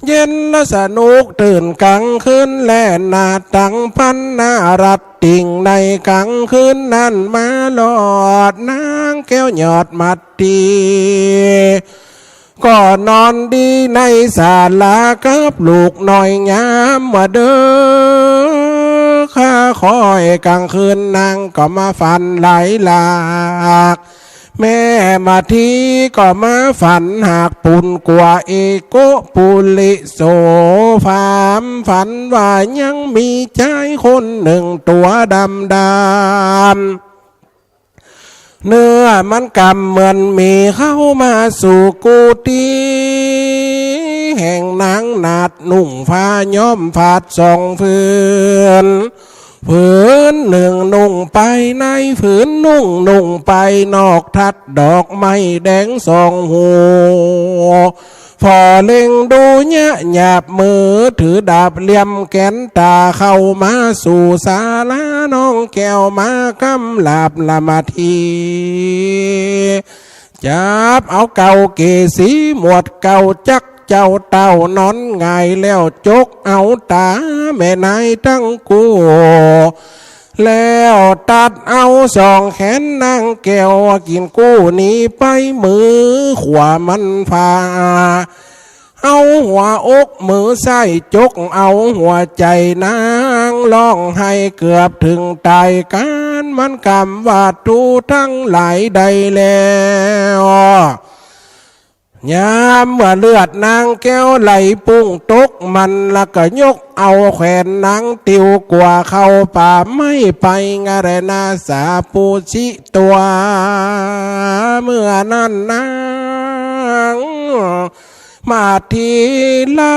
C: เย็นและสนุกตื่นกลางคืนแล่นาตังพันนารัดติ่งในกลางคืนนั้นมาหลอดนางแก้วหยอดมัดตีก็นอนดีในศาลากับลูกหน่อยงามมาเด้อข้าคอยกลางคืนนางก็มาฝันไหลหลากแม่มาทีก็มาฝันหากปุ่นกว่าเอโกปุลิโสฟามฝันว่ายังมีชายคนหนึ่งตัวดำดำเนื้อมันกำเหมือนมีเข้ามาสู่กูตีแห่งนางนาดนุ่งผ้าย้อมผาดสองฝืนฝืนหนึ่งนุ่งไปในฝืนนุ่งไปนอกทัดดอกไม้แดงสองหัวพอเล็งดูเนี่ยหยาบมือถือดาบเหลี่ยมแขนตาเข้ามาสู่ศาลาน้องแก้วมากำลาบละมาทีจับเอาเก่าเกสีหมวดเก่าจักเจ้าเต่านอนไงแล้วจกเอาตาแม่นายตั้งกูแล้วตัดเอาสองแขนนางแก้วกินกู้นี้ไปมือขวามันพาเอาหัวอกมือใส่จกเอาหัวใจนางร้องให้เกือบถึงตายการมันกำวาดทูทั้งหลายใดแล้วยามเมื่อเลือดนางแก้วไหลปุ่งตกมันละก็ยกเอาแขวนนางติวกว่าเข้าป่าไม่ไปงาเรนาสาปูชิตัวเมื่อนั้นนางมาทีลา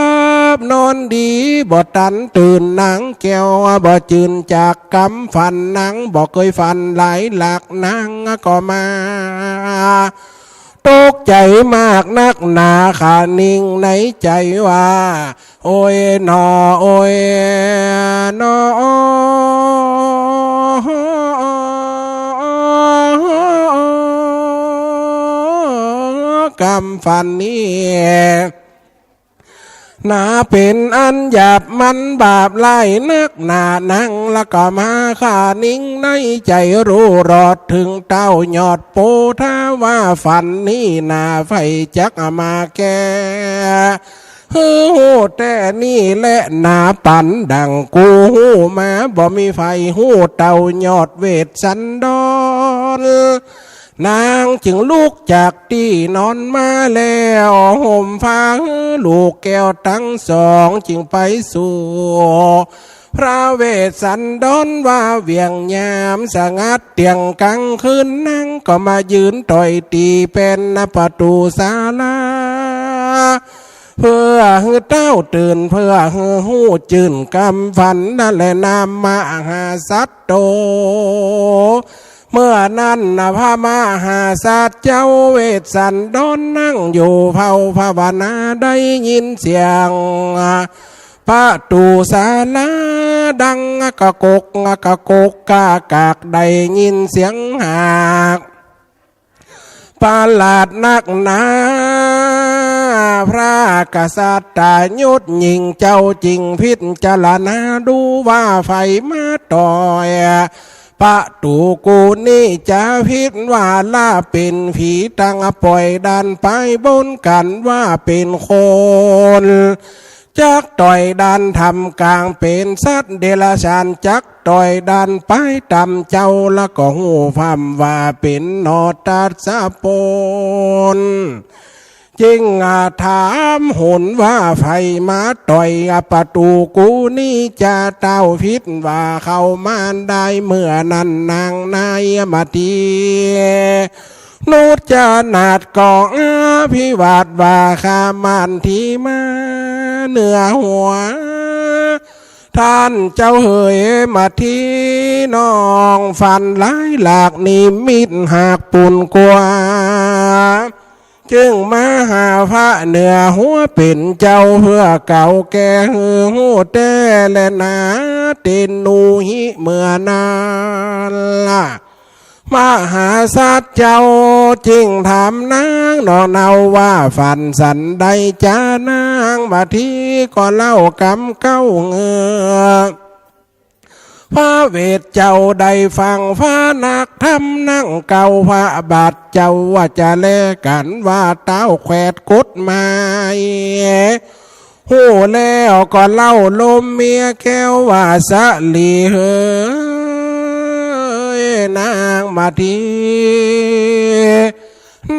C: บนอนดีบ่ตันตื่นนางแก้วบ่จืนจากกำฟันนางบ่เคยฟันหลายหลักนางก็มาตกใจมากนักหนาขานิ่งในใจว่าโอ้ยนอโอ้ยนอกำฟันนี้นาเป็นอันหยาบมันบาปไล่นักหนานั่งแล้วก็มาขานิ่งในใจรู้รอดถึงเต้าหยอดโปถ้าว่าฝันนี้นาไฟจักมาแก่ฮู้แต่นี่แหละนาปันดังกูฮู้มาบ่มีไฟฮู้เต้าหยอดเวทสันดรนางจึงลุกจากที่นอนมาแล้วห่มฟางลูกแก้วทั้งสองจึงไปสู่ พระเวสสันดรว่าเวียงยามสงัดเตียงกลางคืนนั่งก็มายืนต่อยตีเป็นประตูศาลาเพื่อให้เต้าตื่นเพื่อให้หูจื่นกำฝันนั่นแหละนามมหาสัตโตเมื่อนั้นพระมหาสัตว์เจ้าเวสสันดรนั่งอยู่เฝ้าภาวนาได้ยินเสียงประตูศาลาดังกะกกกากากได้ยินเสียงหากประหลาดนักหนาพระกษัตริย์ยุดยิงเจ้าจริงพิจารณาดูว่าไฟมาต่อยประตูกูนี่จะพิษว่าล่าเป็นผีตั้งปล่อยดันไปบนกันว่าเป็นคนจักต่อยดันทำกลางเป็นสัตว์เดรัจฉานจักต่อยดันไปตำเจ้าแล้วก็หูพำว่าเป็นนอตัสสะปนจึงถามหุนว่าไฟมาต่อยประตูกูนี่จะเต้าพิษว่าเข้ามาได้เมื่อนั้นนางนายมาทีนุจนาดกองพิวาทว่าข้ามันที่มาเหนือหัวท่านเจ้าเหยมาที่น้องฟันหลายหลากนิมิตหากปุ่นกว่าจึงมาหาพระเหนือหัวเป็นเจ้าเพื่อเก่าแก่หูแต่และนาเตนูหิเมื่อนานละมหาสัตว์เจ้าจึงถามนางนองเนาว่าฝันสันใดจะนางมาที่ก็เล่ากำเก้าเงือพระเวทเจ้าได้ฟังพระนักทำนั่งเก่าพระบาทเจ้าว่าจะแลกันว่าเต้าแขวดกฎหมายหูแล้วก็เล่าลมเมียแก้วว่าสะลีเฮนางมาที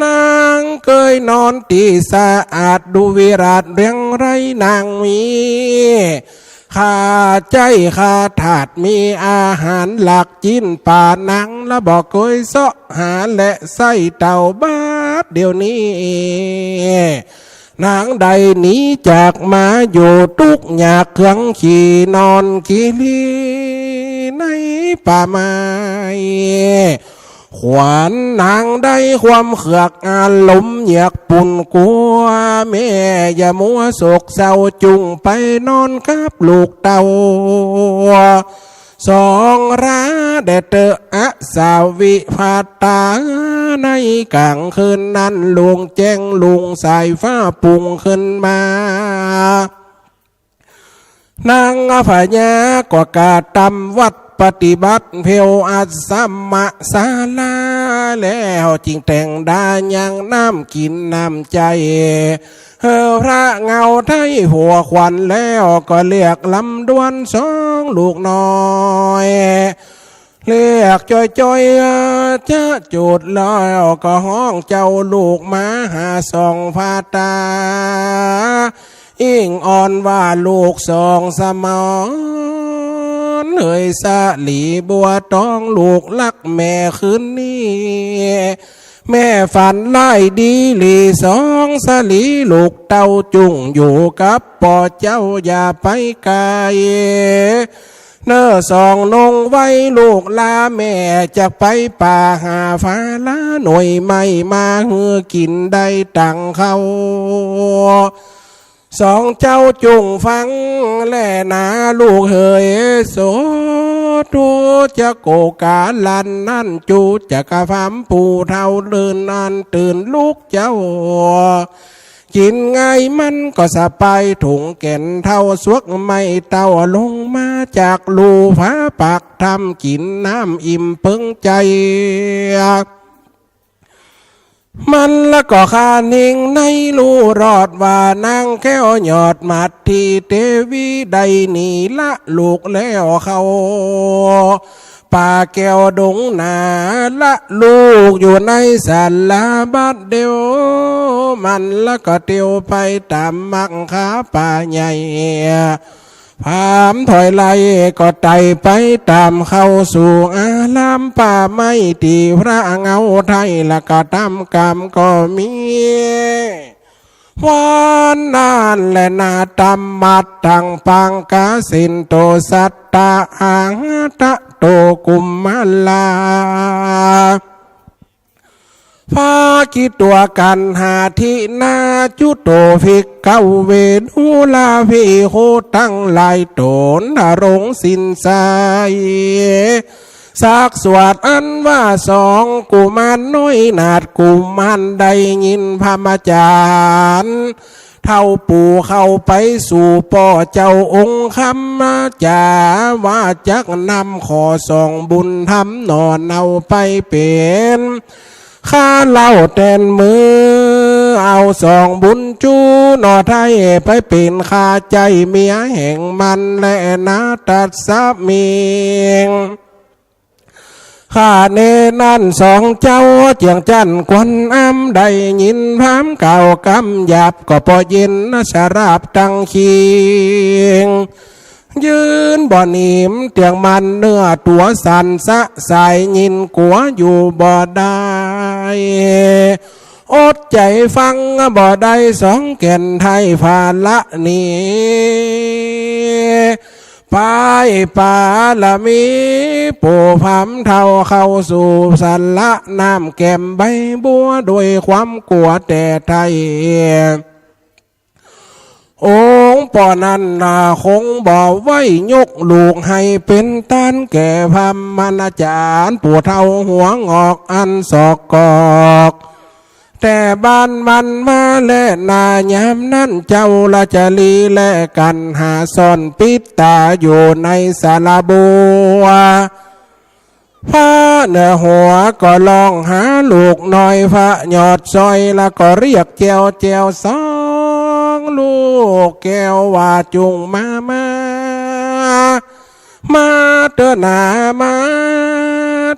C: นางเคยนอนตีสะอาดดูวิราชเรียงไรนางมีข้าใจข้าถาดมีอาหารหลักจิ้นป่านังและบอกเคยเสาะหาและใส่เต่าบาดเดี๋ยวนี้นางใดหนีจากมาอยู่ทุกอยากเครื่องขี่นอนขี่ลีในป่าไม้ขวานนางได้ความเขือกอารมณ์อยากปุ่นกลัวแม่อย่ามัวโศกเศร้าจุงไปนอนกับลูกเต่าสองราเดเตอะสาวิภาตาในกลางคืนนั้นลุงแจ้งลุงสายฟ้าปุ่งขึ้นมานางพญากว่ากาตำวัดปฏิบัติเพวอัสสัมมาศาลาแล้วจริงแต่งดายังน้ำกินน้ำใจพระเงาไทยหัวควันแล้วก็เรียกลำดวนสองลูกน้อยเรียกจอยจะจุดแล้วก็ห้องเจ้าลูกมาหาสองพาตาอิงอ่อนว่าลูกสองสมองเฮยสะหลีบัวต้องลูกลักแม่คืนนี้แม่ฝันไล่ดีหลีสองสลีลูกเต้าจุงอยู่กับป่อเจ้าอย่าไปไกลเน้อสองนงไว้ลูกลาแม่จะไปป่าหาฟ้าละหน่วยไม่มาเฮือกินได้ตังเขาสองเจ้าจุงฟังแล่นาลูกเฮยโสตูจะโกกาลันนั่นจูจะกะฟำปูเท่าเดินนันตื่นลูกเจ้ากินไงมันก็สะไปถุงแก่นเท่าสวกไม่เต้าลงมาจากลูฟ้าปากทำกินน้ำอิ่มเพิ่งใจมันละก็คานิ่งในลูรอดว่านางแก้วหยอดมัดที่เทวีใดนี่ละลูกแล้วเขาป่าแก้วดงนาละลูกอยู่ในศาลาบัดเดียวมันละก็เตียวไปตามมังคาป่าใหญ่ พามถอยไล่ก็ไต่ไปตามเข้าสู่อาลามป่าไม้ตีพระเงาไทยและก็ตามกรรมก็มีวันนั้นและนาตมมัดตังปังกาสินโตสัตตาอังตะโตกุมมาลาพาคิดตัวกันหาทินาจุโตภิกขเวนุลาภิโคตั้งหลายตนดารงสินใสสักสวดอันว่าสองกุมารน้อยนาดกุมารได้ยินพระมาจารย์เท่าปู่เข้าไปสู่ป่อเจ้าองค์คำมาจาว่าจักนำขอส่องบุญทำนอนเอาไปเป็นข้าเล่าแตนมือเอาสองบุญจูนอไทยไปเป็นข้าใจเมียแห่งมันและนาตัดสามีข้าเนนั่นสองเจ้าเจียงจันควันอ้ำได้ยินพามเก่ากำหยาบก็พอเย็นชราบตังคิงยืนบ่อนิมเตียงมันเนื้อตัวสันสะสายยินกัวอยู่บ่ได้อดใจฟังบ่ได้สองแก่นไทยผ่านละนี้ไปป่าละมีปู่พำเท่าเข้าสู่สันละน้ำแก้มใบบัวด้วยความกลัวแต่ไทยองค์ป่อนันนาคงบอกไว้ยกลูกให้เป็นต้านแก่พมนาจารย์ปู่เท่าหัวงอกอันศอกกอกแต่บ้านมันมาและนายามนั้นเจ้าละจะลีและกันหาซ่อนปิดตาอยู่ในสาลาบัวพระเนื้อหัวก็ลองหาลูกน้อยพระหยอดซอยแล้วก็เรียกเจียวเจียวสองลูกแก้วว่าจุงมาเตอหนามา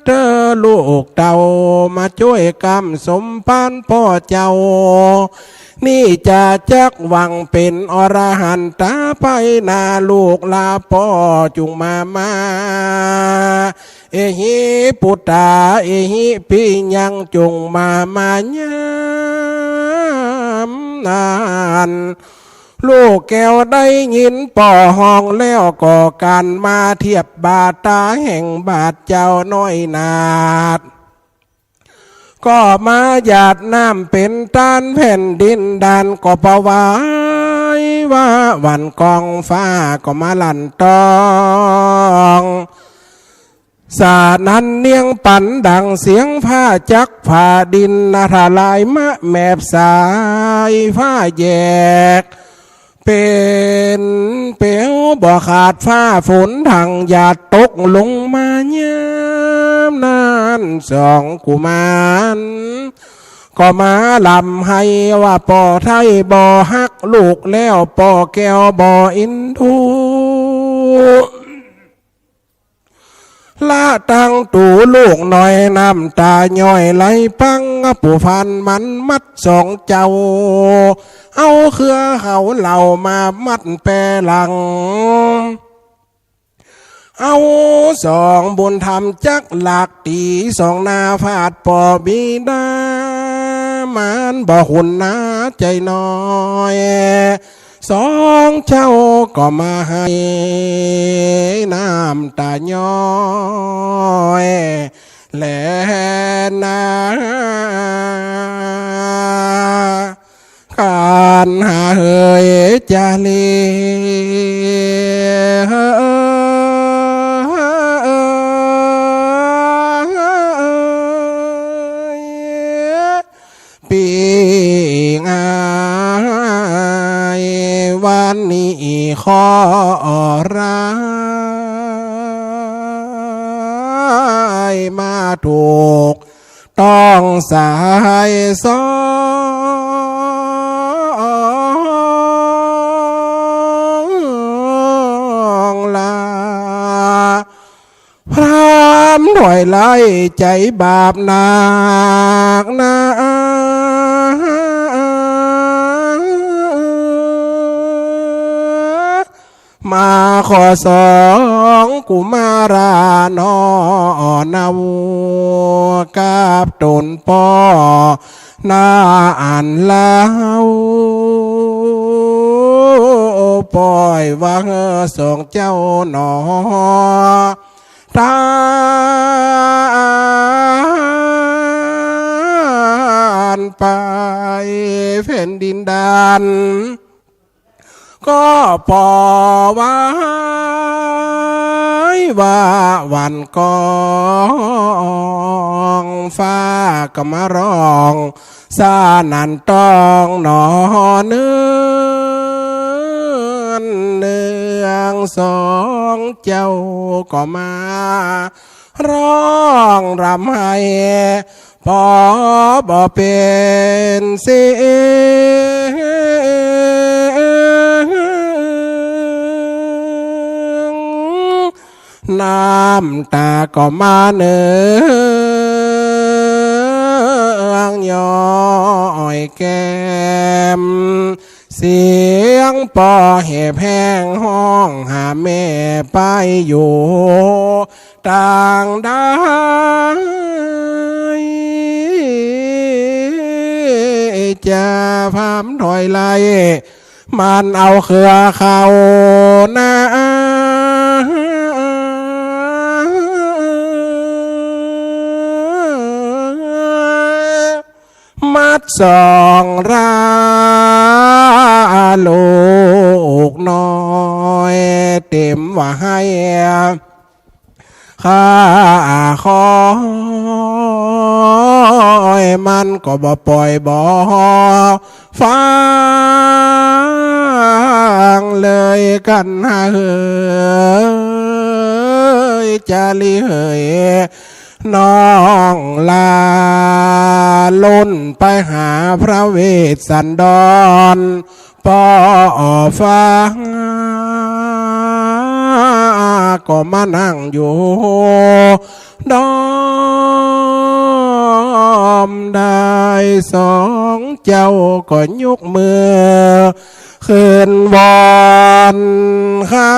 C: เตอลูกเต่ามาช่วยกำสมปานพ่อเจ้านี่จะจักหวังเป็นอรหันตาไปนาลูกลาพ่อจุงมาเอหิปุตตาเอหิพี่ยังจุงมายามนานลูกแก้วได้ยินป่อห้องแล้วก็การมาเทียบบาตาแห่งบาทเจ้าน้อยนาดก็มาหยาดน้ำเป็นตานแผ่นดินดานก็ประวายว่าวันกองฟ้าก็มาลั่นตองสานั้นเนียงปั่นดังเสียงผ้าจักผ้าดินนาทลายมะแมบสายผ้าแยกเป็นเปียวบ่ขาดฟ้าฝนทางหยาดตกลงมาเยี่ยมนานสองกุมารก็มาลำให้ว่าป่อไทยบ่ฮักลูกแล้วป่อแก้วบ่อินทูละตั้งตูลูกหน่อยน้ำตาย่อยไหลปังผู้พันมันมัดสองเจ้าเอาเครือเขาเหล่ามามัดแปรหลังเอาสองบุญธรรมจักหลักตีสองนาฟาดปอบีดามันบ่หุ่นนาใจน้อยสองเจ้าก็มาให้น้ำตาย้อยและนาการหาเฮยจาลีปีงายวันนี้ขอร้ายมาถูกต้องสายสองลาพรามถอยไล่ใจบาปหนักนา มาขอสองกุมารานอนาวกับตนป่อนาอันลาวปล่อยว่าสองเจ้าหนอตานไปแผ่นดินดานก็พอไว้ว่าวันกองฟ้ากำมารองสานันตองหนอเนื้อเนืองสองเจ้าก็มาร้องรำให้พอบ่เป็นสิน้ำตาก็มาเนืองย้อยแก้มเสียงปอแห่แพงห้องหาแม่ไปอยู่ต่างได้จะพามถอยไล่มันเอาเครือเขานามัดสองราลูกน้อยเต็มว่าให้ข้าคอยมันก็บ่ปล่อยบ่ฟังเลยกันเฮ้ยจะลีเฮยน้องลาล้นไปหาพระเวสสันดรปอฟ้าก็มานั่งอยู่ดอมได้สองเจ้าก็ยกมือขึ้นวอนข้า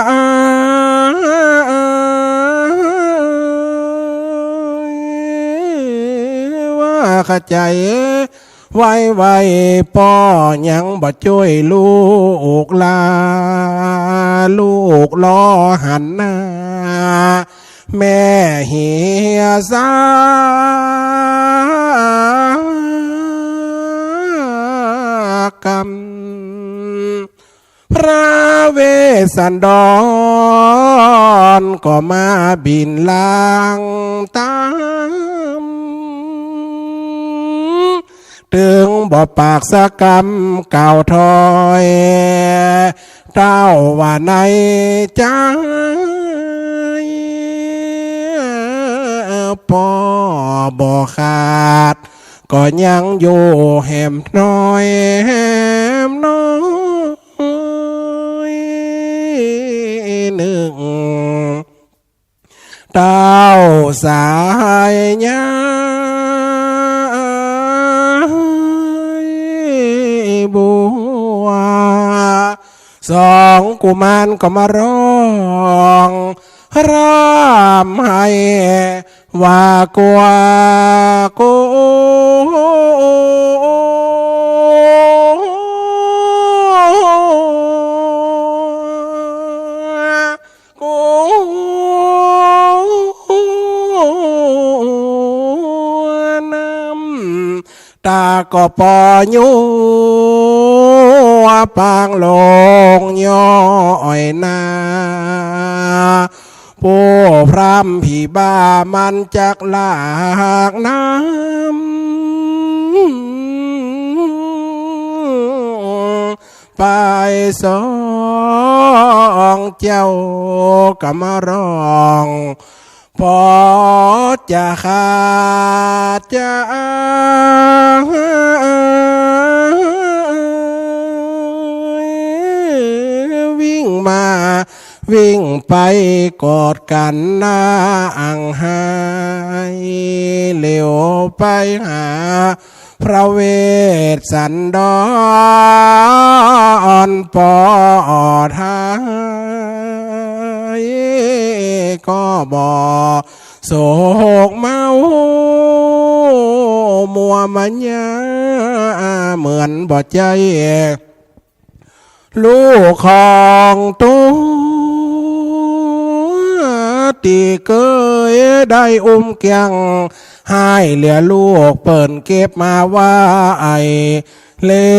C: ว่าข้าใจไว้ป่อยังบ่ช่วยลูกลาลูกล้อหันหน้าแม่เหียสากรรมพระเวสสันดรก็มาบินลางตามถึงบ่ปากสะกรรมเก่าถอยเต้าว่าในใจป่อบ่ขาดก็ยังอยู่แหมน้อยแหมน้อยหนึ่งเต้าสายยาบัวสองกุมารก็มาร้องรำให้ว่ากลัวกูตาก็ปอยูปางลงย่อยนาผู้พรำผีบ้ามันจักลากน้ำไปสองเจ้าก็มาร้องพอจะขาดจะวิ่งมาวิ่งไปกอดกันหน้าอังหายเลี้ยวไปหาพระเวสสันดรปอทาย ก็บ่โศกเมามัวมันยาเหมือนบ่ใจลูกของตัวตีเกยได้เกียงให้เหลือลูกเปิ่นเก็บมาว่าไอเลี้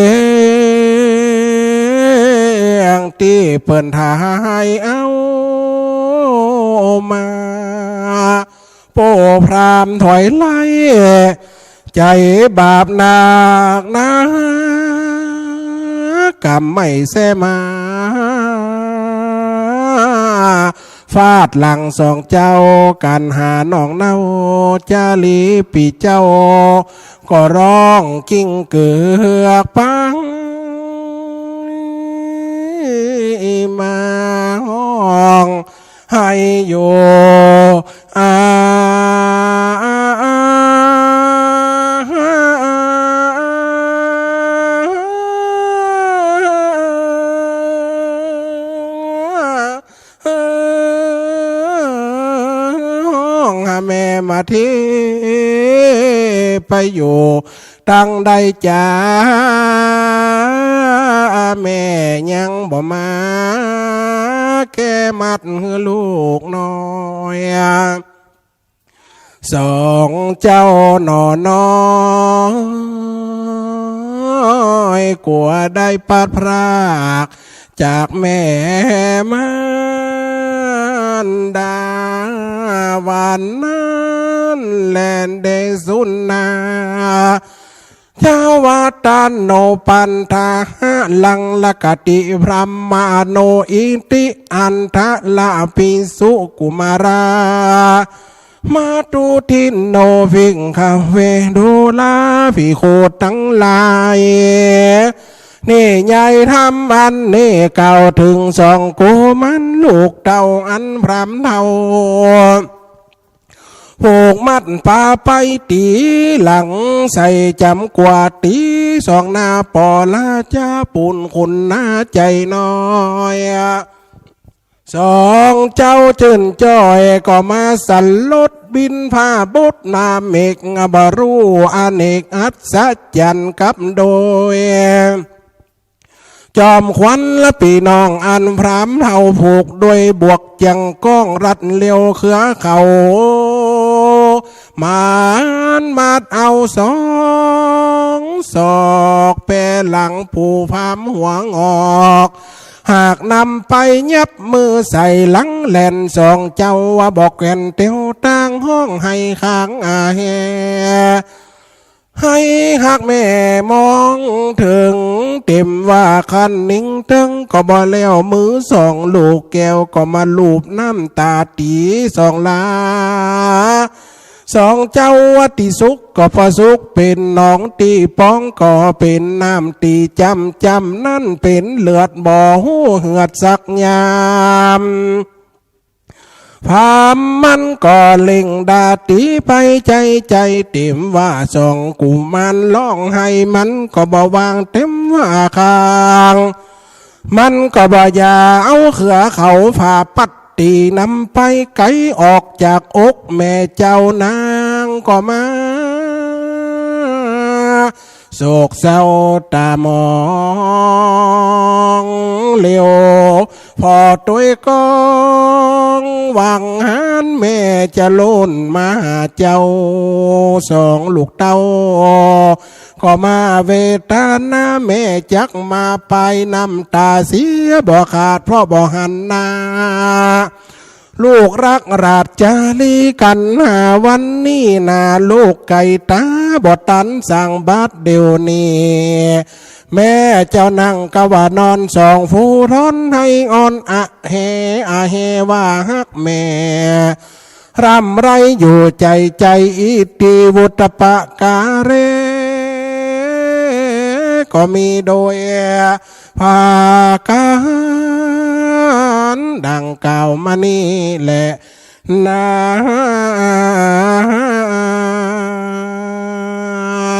C: ยงตีเปิ่นทายเอามาโป้พรามถอยไล่ใจบาปหนักนะกรรมไม่แสมาฟาดหลังสองเจ้ากันหาหนองเนาจาลีปีเจ้าก็ร้องกิ้งเกือกปังมาห้องให้อยู่แม่มาที่ไปอยู่ตั้งใดจ้าแม่ยังบ่มาแก้มัดลูกน้อยสองเจ้าหนอน้อยกลัวได้ปัดพรากจากแม่มันดาวันนั้นแลนเดสุนนาเจ้าวาตานโนปันทาลังลกติพรหมาโนอิติอันทะลาปิสุกุมารามาตูทินโนวิงคาเวดูลาภิโคตั้งหลายนี่ใหญ่ทำอันนี่เก่าถึงสองกูมันลูกเต่าอันพรำเท่าผูกมัดปาไปตีหลังใส่จำกว่าตีสองหน้าปอลาจ้าปุ่นคุณหน้าใจน้อยสองเจ้าจื่นจ้อยก็มาสันลดบินผ้าบุตรนาเมกบารูอเนกอัศจรรย์กับโดยจอมควันและปีน้องอันพรามเท่าผูกด้วยบวกจังก้องรัดเลี้ยวเขือเขามาดเอาสองศอกแปรหลังผู้พามหัวงออกหากนำไปยับมือใส่หลังแหลนสองเจ้าว่าบอกแก่นเตียวตั้งห้องให้ข้างอาแฮให้หักแม่มองถึงเต็มว่าคันนิ่งตึงก็บ่แล้วมือสองลูกแก้วก็มาลูบน้ำตาตีสองลาสองเจ้าวัติสุขก็พอสุขเป็นน้องตีป้องก็เป็นน้ำตีจำนั่นเป็นเลือดบ่อหูเหือดสักยามพามมันก็เล่งดาตีไปใจเต็มว่าสองกูมันร้องให้มันก็บ่วางเต็มว่าคางมันก็บ่อยาเอาเขือเขาผ่าปัดตีนำไปไกออกจากอกแม่เจ้านางก็มาโศกเศร้าตามองเลี้ยวพอตัวกองหวังหันแม่จะล้นมาเจ้าสองลูกเต้าก็มาเวทนาแม่จักมาไปน้ำตาเสียบ่ขาดเพราะบ่หันหน้าลูกรักราชจารีกันหาวันนี้นาลูกไก่ตาบ่ตันสั่งบาดเดียวนี้แม่เจ้านั่งกะว่านอนสองฟูร้อนให้อ่อนอะเฮว่าฮักแม่รำไรอยู่ใจอิติวุตปะกาเรก็มีโดยภาการดังกล่าวมานี่แหละนา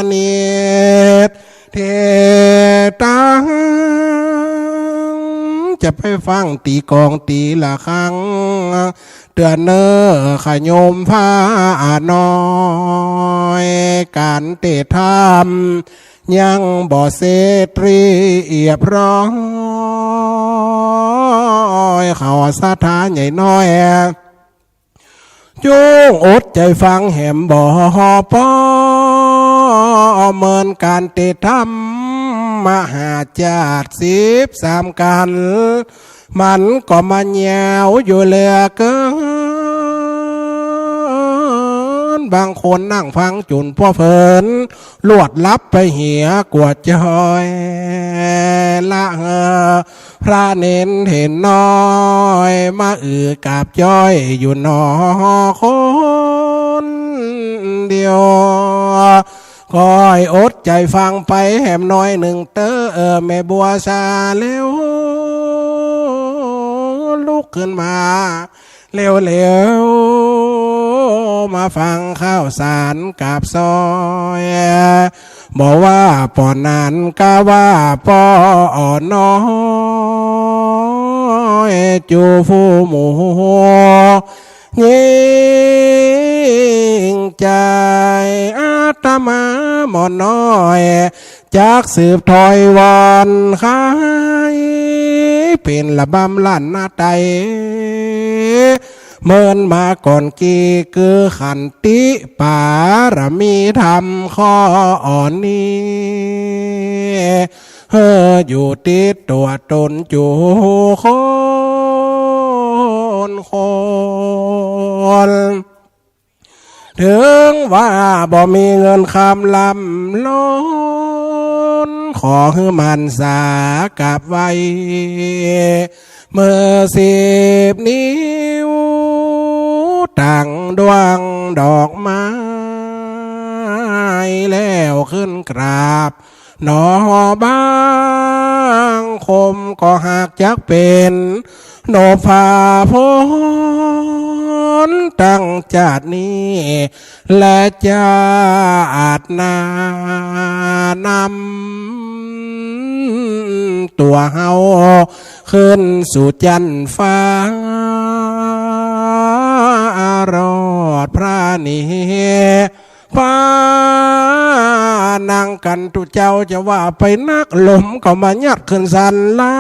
C: เนตเทตังจะไปฟังตีกองตีละครั้ง เตือนเนอขยมผ้าน้อยการเตะทำยังบ่เสตรีเอียบร้อยเขาสาธาใหญ่น้อยจูงอดใจฟังแหมบ่ปอเมินการเตะทำมหาจาด13กันมันก็มาแยวอยู่เหลือเกินบางคนนั่งฟังจุนพ่อเฟินลวดลับไปเหียกวดจอยละพระเน้นเห็นน้อยมากับจ้อยอยู่นอคนเดียวคอยอดใจฟังไปแหมน้อยหนึ่งเตอแม่บัวชาเร็วลุกขึ้นมาเร็วมาฟังข้าวสารกับซอยบอกว่าปอนั้นก็ว่าปอน้อยจูฟูหมูยิ่งใจอาตมาหมอน้อยจากสืบถอยวอนขายเป็นระบำลั่นหน้าไตเมินมาก่อนกี่คือขันติปารมีธรรมข้ออ่อนนี้อยู่ติดตัวตนจูคนถึงว่าบ่มีเงินคำลำล้นขอให้มันสากับไว้เมื่อ10 นิ้วตั้งดวงดอกไม้แล้วขึ้นกราบหนอบางคมก็หากจักเป็นโนภาพนตั้งจาดนี้และจาดนานำตัวเฮาขึ้นสู่จันฟ้ารอดพระนิฟ้านั่งกันตุเจ้าจะว่าไปนักลมก็มายัดขึ้นสันลั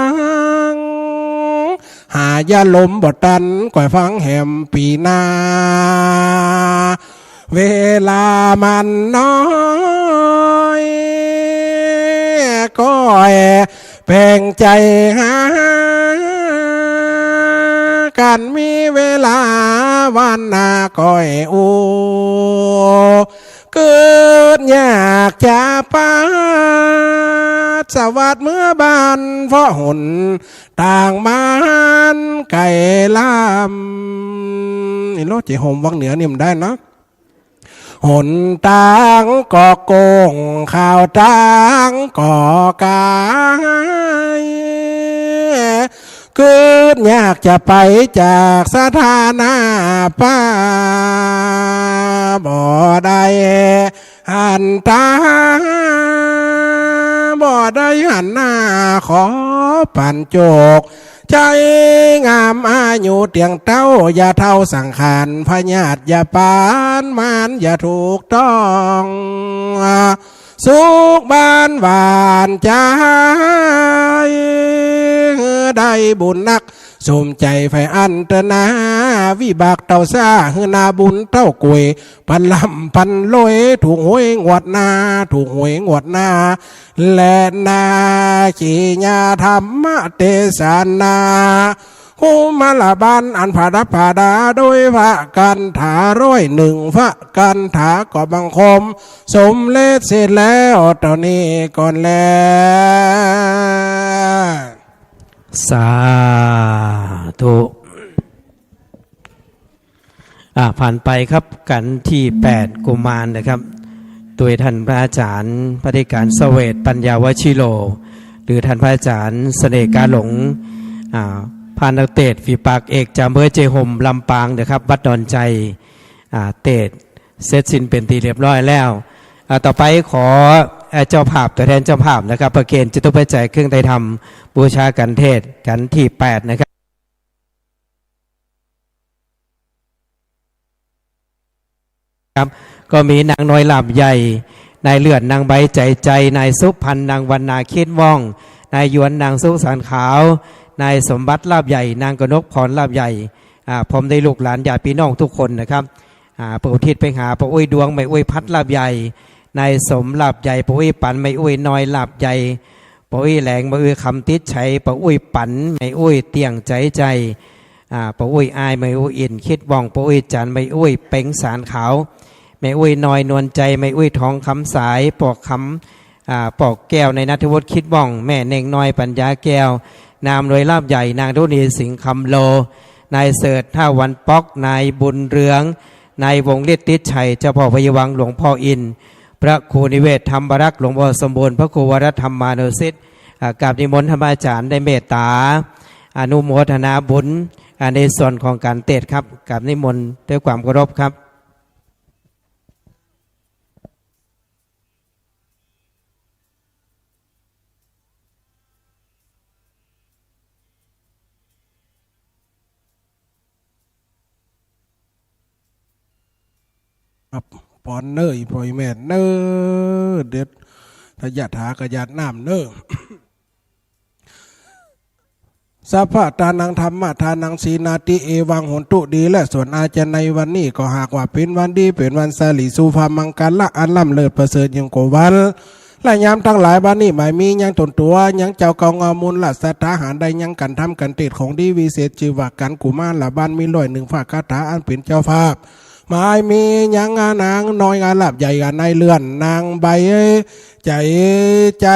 C: งหายาลมบดตันก่อยฟังแหมปีนาเวลามันน้อยก็แบ่งใจหากันมีเวลาวันนาก้อยเกิดอยากจะปาสวัสดเมื่อบานเพราะหนต่างมันไก่ลำนี่รถจีโฮมวังเหนือนี่มันได้นะหนต่างก่อโกงข่าวต่างก่อกายเกิดอยากจะไปจากสถานะป้าบ่ได้หันตาบ่ได้หันหน้าขอปั่นโจกใจงามอายุเตียงเต้าอย่าเท่าสังขารพญาติอย่าปานมันอย่าถูกต้องสุขบานหวานใจได้บุญนักสมใจไฟอันตนาวิบากเต่าซ่าฮือนาบุญเต้ากุยพันลำพันลอยถูกหวยงวดนาถูกหวยงวดนาและนาขีญาธรรมเทศนาหูมาลาบันอันผาดผาดาโดยพระกันถา101พระกันถาก็บังคมสมเลศเสร็จแล้วตอนนี้ก่อนแล้ว
A: สาธุผ่านไปครับกันที่8กุมารนะครับโดยท่านพระอาจารย์พระธิการเสวตปัญญาวชิโลหรือท่านพระอาจารย์เสน่ห์กาหลงพานเตศฝีปากเอกจามเบอร์เจห่มลำปางนะครับวัดดอนใจเตศเสร็จสิ้นเป็นทีเรียบร้อยแล้วต่อไปขอเจ้าภาพตัวแทนเจ้าภาพนะครับประเคนจะต้องไปแจกเครื่องไตรธรรมบูชากันเทศกันที่8นะครับ ครับก็มีนางน้อยลาบใหญ่นายเลือดนางใบใจใจนายสุพันนางวรรณาคิดว่องนายยวนนางสุสานขาวนายสมบัติลาบใหญ่นางกนกพรลาบใหญ่ผมได้ลูกหลานญาติพี่น้องทุกคนนะครับพระอุทิศไปหาพระอุ้ยดวงไม่อุ้ยพัดลาบใหญ่นายสมลาบใหญ่พระอุ้ยปันไม่อุ้ยน้อยลาบใหญ่พระอุ้ยแหลงไม่อุ้ยคำติดชัยพระอุ้ยปันไม่อุ้ยเตียงใจใจพระอุ้ยอายไม่อุ้ยอินคิดว่องพระอุ้ยจันไม่อุ้ยเป่งสารขาวไม่อุ้ยน้อยนวลใจไม่อุ้ยทองคำสายปอกคำปอกแก้วในนัทวุฒิคิดว่องแม่เน่งน้อยปัญญาแก้วนามรวยลาบใหญ่นางรุณีสิงห์คำโลนายเสิร์ชท่าวันป๊อกนายบุญเรืองนายวงฤทธิ์ติดชัยเจ้าพ่อพยวังหลวงพ่ออินพระครูนิเวศธรรมรักษ์หลวงพ่อสมบูรณ์พระครูวรธรรมมานุสิทธิ์กับนิมนต์ธรรมอาจารย์ได้เมตตาอนุโมทนาบุญในส่วนของการเทศครับกับนิมนต์ด้วยความเคารพครับ
C: ปอนเนอร์พอยแม่เนอร์เด็ดถ้าหยาดหากระยาดน้ำเนอร์สัพพะทานังธรรมะทานังสีนาติเอวังหนตุดีและส่วนอาจในวันนี้ก็หากว่าเป็นวันดีเป็นวันสาลีสุภามังการละอันล่ำเลิศประเสริฐยังโกวันและยามทั้งหลายบ้านนี้หมายมียังตนตัวยังเจ้ากองอมูลละสัทธาหารได้ยังกันทำกันติดของดีวิเศษจีวกันกุมารละบ้านมีร้อยหนึ่งฝากคาถาอันเป็นเจ้าภาพหมายมียังนางน้อยงานหลับใหญ่กันในเลื่อนนางใบใจใจ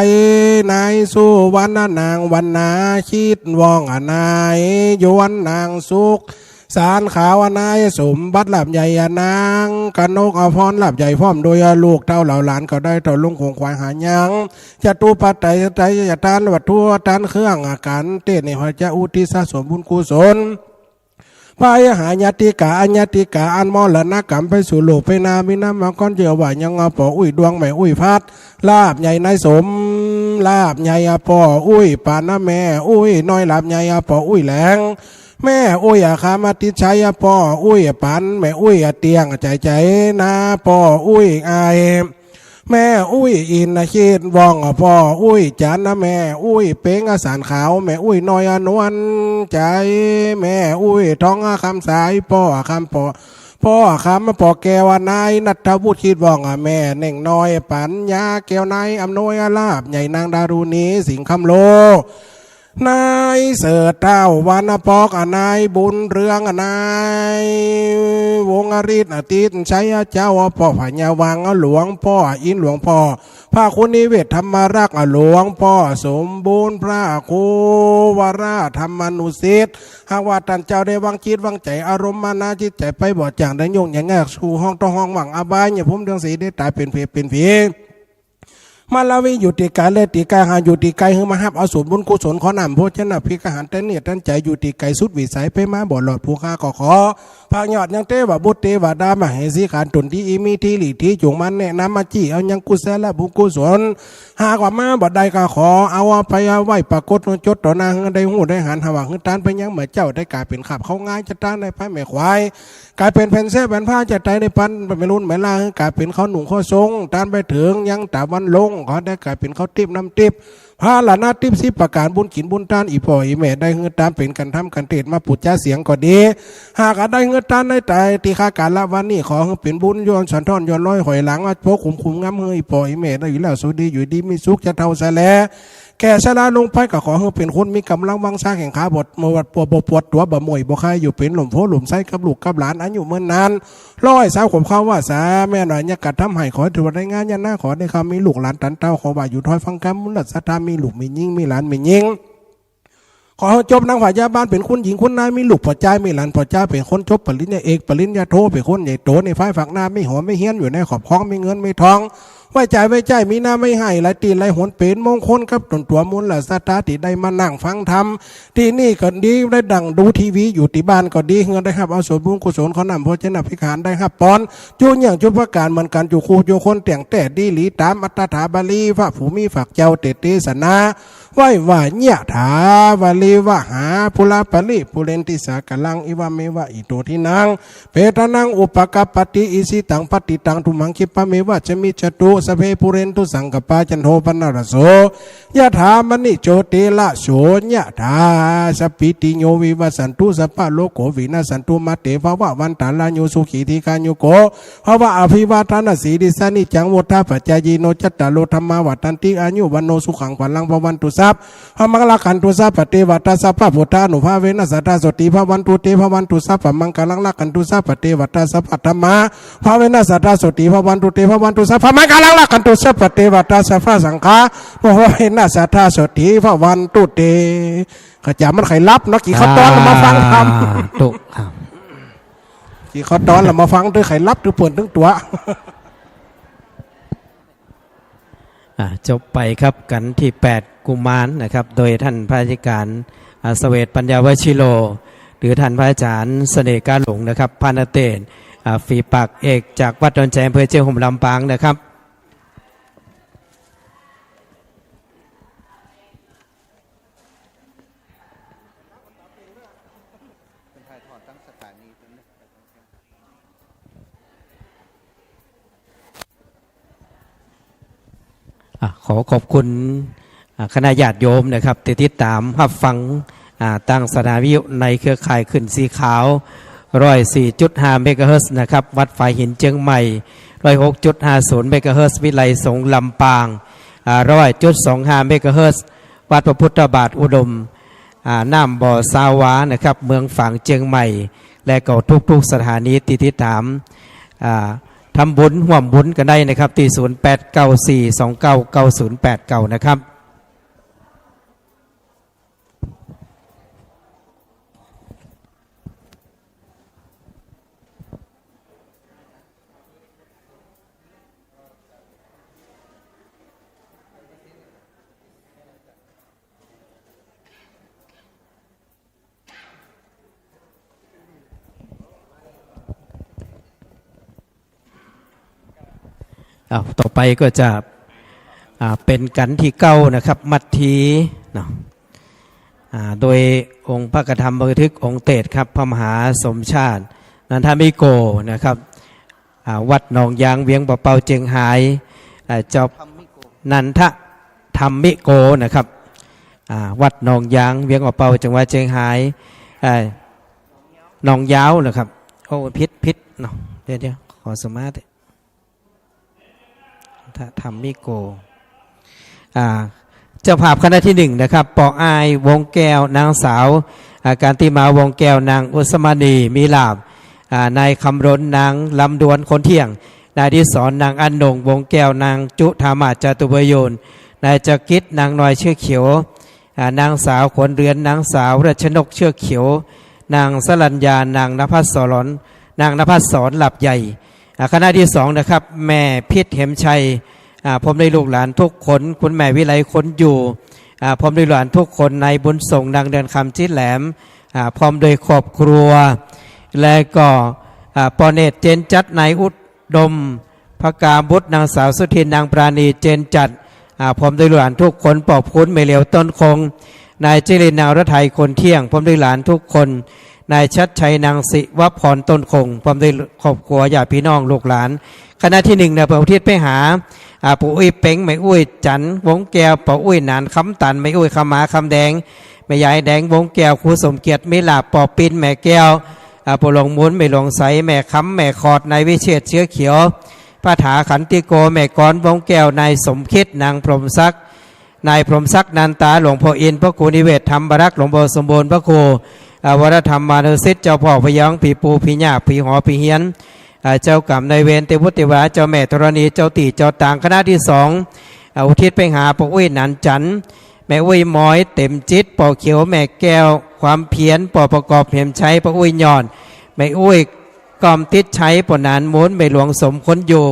C: นายสู้วันนางวันนาคิดว่องนายยวนนางสุขสารขาวนายสมบัติหลับใหญ่นางกนกอภรหลับใหญ่พร้อมโดยลูกเต้าเหล่าหลานก็ได้ต่อลุงคงควายหายังจะตูปัตไตใจจะทานวัตถุทานเครื่องอาการเตในหัวใจอุทิศสมบุญกุศลพายหาญาติกาอัญญาติกาอันมอละนักกรรมไปสู่โลกไปนามินามาก้อนเจือว่ายังปออุ้ยดวงไม่อุ้ยพัดลาบใหญ่นายสมลาบใหญ่ปออุ้ยปานะแม่อุ้ยน้อยลาบใหญ่ปออุ้ยแหลงแม่อุ้ยอาคามาติชัยปออุ้ยปันแม่อุ้ยเตียงใจใจนาปออุ้ยอายแม่อุ้ยอินนะคิดว่องพ่ออุ้ยจันนะแม่อุ้ยเป้งอาสารขาวแม่อุ้ยน้อยนวลใจแม่อุ้ยท้องคำสายพ่อคำพ่อคำพ่อแก้วนายนัทวุฒิคิดว่องแม่เน่งน้อยปัญญาแก้วนายอำนวยลาบใหญ่นางดารุณีสิงห์คำโลนายเสิร์ชเท้าวันปอกนายบุญเรืองนายวงอริศติดชัยเจ้าพ่อพญาวังหลวงพ่ออินหลวงพ่อพระคุณนิเวศธรรมรักษ์หลวงพ่อสมบูรณ์พระครูวราธรรมนุสิทธิ์หากว่าท่านเจ้าได้วางจิตวางใจอารมณ์มานาจิตใจไปบ่จางได้ยงอย่างง่ายสู่ห้องต้องห้องหวังอบายเนี่ยผมเรื่องสีได้ตายเป็นผีมาลาวิอยู่ตีกายเลตีกายหาอยู่ตีกายคือมาฮับเอาสมบุญกุศลขอนำโภชนะพิกหันแต่เนี่ยท่านใจอยู่ตีกายสุดวิสัยไปมาบ่หลอดผู้ค้าก็ขอพายอดยังเตว่าบุตรเตว่าดามาให้สีขานตนที่อีมีที่หลีที่จุงมันแนะนำมาจี้เอายังกุศลและบุญกุศลหากว่ามาบ่ได้ก็ขอเอาไปเอาไว้ปรากฏจดต่อหน้าได้หูได้หันหาว่าคือตานไปยังเหมือนเจ้าได้กลายเป็นขับเข้าง่ายจะตานในพระแม่ควายกลายเป็นแผ่นเส้นแผ่นผ้าจะใจในปันไม่รุ่นไม่ล่ากลายเป็นเขาหนุ่งเขาทรงตานไปถึงยังตาวันลงเขาได้กลายเป็นเขาติบน้ำติบพาหลานาติบสิประการบุญขินบุญทานอีพ่ออีแม่ได้เงินตามเป็นกันทำกันเทศมาปุจจาเสียงก็ดีหากได้เงินตานได้แต่ตีขาการละวันนี้ขอเป็นบุญย้อนสันทอนย้อนร้อยหอยหลังพกขุมงำเฮยพ่ออีแม่ได้อยู่แล้วสุดีอยู่ดีมีสุขจะเท่าซะแล้วแก่ชราลงไปก็ขอให้เป็นคนมีกำลังวังชาแข่งขาบดมวดปวดตัวบ่มวยบ่ใครอยู่เป็นหลุมโพหลุมไส้กับลูกกับหลานอายุเมื่อนานร้อยสาวผมเข้าว่าสาแม่หน่อยเนี่ยกัดทำให้ขอถือว่าได้งานยันหน้าขอได้คำมีลูกหลานตันเต้าขอว่าอยู่ถอยฟังคำมุนัสธามีลูกมียิ่งมีหลานมียิ่งขอจบนางฝ่ายยาบ้านเป็นคุณหญิงคุณนายมีลูกพ่อจ้ามีหลานพ่อจ้าเป็นคนจบปริญญาเอกปริญญาโทเป็นคนใหญ่โตในฝ่ายฝักหน้าไม่หัวไม่เฮี้ยนอยู่ในขอบคล้องไม่เงินไม่ทอง ไว้ใจมีหน้าไม่ให้หลายตีหลายหนเป็นมงคลครับตนตัวมุนและสตาที่ได้มานั่งฟังธรรมที่นี่ก็ดีได้ดังดูทีวีอยู่ที่บ้านก็ดีเงินได้ครับเอาส่วนบุญกุศลเขานำพระเจ้าพิขานได้ครับปอนจูนอย่างจุประการเหมือนกันจูคูจูคนแต่งแต่ดีหลีตามอัตถาบาลีพระผู้มีฝากเจ้าเตเตสนาไหว้ว่าเนี่ยถาวาลีว่าหาปุลาปลิปุเรนติสากลังอิวาเมวะอิโตทินังเปตานังอุปกปปติอิสิตังปฏิตังทุมังคิปะเมวะจะมิจตุสเพปุเรนตุสังกปาจันโทปนารโสยะถามณิโจเตละโสยะถาสปิติโยวิวัสันตุสัพพะโลกโกวินาสันตุมาเตภวะวันตาลาโยสุขีธิกาโยโกภวะอภิวาทนาสีดิสานิจังวุฒาปัจจายโนจัตตาโลธรรมาวัตันติอายุวันโนสุขังพลังภวันตุสัพพมังลคันตุสัพปเทวตาสัพพะพุทธานุภาเวนัสสตาสติภวันตุเตภวันตุสัพพมังกลังลคันตุสัพปเทวตาสัพพะธรรมาภาเวนัสสตาสติภวันตุเตภวันตุสัพพมังกลังลคันตุสัพปเทวตาสัพพะสังฆาภาเวนัสสตาสติภวันตุเตขจามันไขลับนักกี่ข้อตอนมาฟังธรรม
A: ตุ
C: กี่ข้อตอนเรามาฟังด้วยไขลับด้วยเปิดทั้งตัว
A: จบไปครับกันที่8กุมารนะครับโดยท่านพระอาจารย์เสวตปัญญาวชิโลหรือท่านพระอาจารย์เสน่ห์กาหลงนะครับพานาเตนฝีปากเอกจากวัดดอนแจอำเภอเชียงหุ่มลำปางนะครับขอขอบคุณคณะญาติโยมนะครับที่ติดตามรับฟังตั้งสถานีวิทยุในเครือข่ายขึ้นสีขาว104.5 เมกะเฮิรตซ์นะครับวัดฝ่ายหินเชียงใหม่106.50 เมกะเฮิรตซ์วิไลสงลำปาง100.25 เมกะเฮิรตซ์วัดพระพุทธบาทอุดมน้ำบ่อสาวานะครับเมืองฝั่งเชียงใหม่และก็ทุกๆสถานีติดตามทำบุญห่วมบุญกันได้นะครับที่0894299089นะครับต่อไปก็จะเป็นกันที่9นะครับมัทธีเนาะโดยองค์พระกฐมบันทึกองค์เตศครับพระมหาสมชาตินันทมิโกนะครับวัดหนองยางเวียงปะเปาเจียงหายเจ้านันทธรรมิโกนะครับวัดหนองยางเวียงปะเปาจังหวัดเจียงหายหนองยาวนะครับโอ้พิษเนาะเดี๋ยวขอสมาธิธรรมิโกเจ้าภาพคณะที่1นะครับปออายวงแก้วนางสาวการติมาวงแก้วนางอุสมานีมีลาบนายคำรณนางลำดวนคนเที่ยงนายดิศรนางอันนงวงแก้วนางจุธามาจตุบโยนนายจักริดนางน้อยเชือกเขียวนางสาวขนเรือนนางสาวรัชนกเชือกเขียวนางสรัญญานางนภัสสรนางนภัสสรหลับใหญ่คณะที่2นะครับแม่พิษเหมชัยผมได้ลูกหลานทุกคนคุณแม่วิไลคนอยู่ผมได้ลูกหลานทุกคนในบุญส่งนางเดินคำชิดแหลมพร้อมโดยครอบครัวและก็ปอเนตเจนจัดนายอุดมพกาบุตรนางสาวสุทินนางปราณีเจนจัดผมได้ลูกหลานทุกคนปอบคุ้นไม่เหลียวต้นคงนายเจริญนาวรไทยคนเที่ยงผมได้หลานทุกคนนายชัดชัยนางศิวพรต้นคงผมได้ครอบครัวญาติพี่น้องลูกหลานคณะที่1นะประทิศไปหาปู่อุ้ยเป่งไม่อุ้ยจันวงแก้วปู่อุ้ยนานคำตันไม่อุ้ยขมาคำแดงแม่ยายแดงวงแก้วครูสมเกียรติมิลาปอปินแม่แก้วปู่หลงมุนไม่หลงใสแม่คำแม่ขอดนายวิเชษเชื้อเขียวพระถาขันติโกแม่กรวงแก้วนายสมคิดนางพรหมศักดิ์นายพรหมศักดิ์นันตาหลวงพ่ออินพระครูนิเวศธรรมบรักษ์หลวงพ่อสมบูรณ์พระครูวรธรรมมานุสิทธิ์เจ้าพ่อพยองผีปูผีหยาผีหอผีเฮียนเจ้ากรรมนายเวรเทวุติวาเจ้าแม่ธรณีเจ้าตีเจ้าต่างคณะที่2อุทิศไปหาปู่อุ้ยนันจันแม่อุ้ยม้อยเต็มจิตป่อเขียวแม่แก้วความเพียรป่อประกอบเพียมใช้ปู่อุ้ยย่อนแม่อุ้ยกอมติดใช้ป่อนานม้วนแม่หลวงสมคนอยู่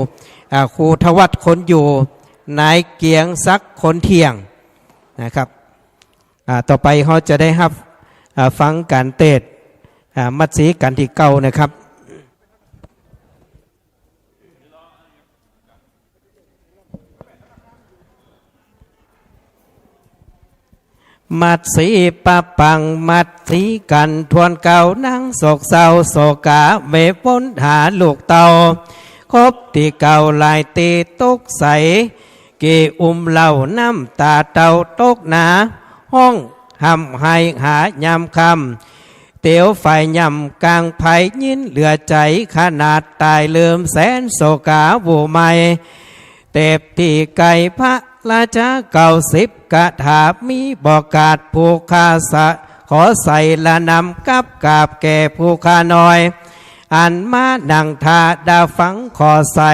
A: ครูทวัฒน์คนอยู่นายเกียงซักคนเที่ยงนะครับต่อไปเขาจะได้รับฟังการเทศน์มัดสีกันที่เก้านะครับมัดสีปะปังมัดสีกันทวนเก่านั่งโศกเศร้าโศกาเมพ้นหาลูกเต่าคบที่เก่าลายตีตกใสเกเหล่าน้ำตาเต่าตกหนาห้องหำให้หายำคำเตียวไฟยำกลางไผ่ยินเหลือใจขนาดตายเลื่อมแสนโศกาบูใหม่เต็บที่ไก่พระราชา90 กะถามีบอกกาดผู้คาสะขอใส่ละนำกับกาบแก่ผู้คาน้อยอันมานังทาดาฟังขอใส่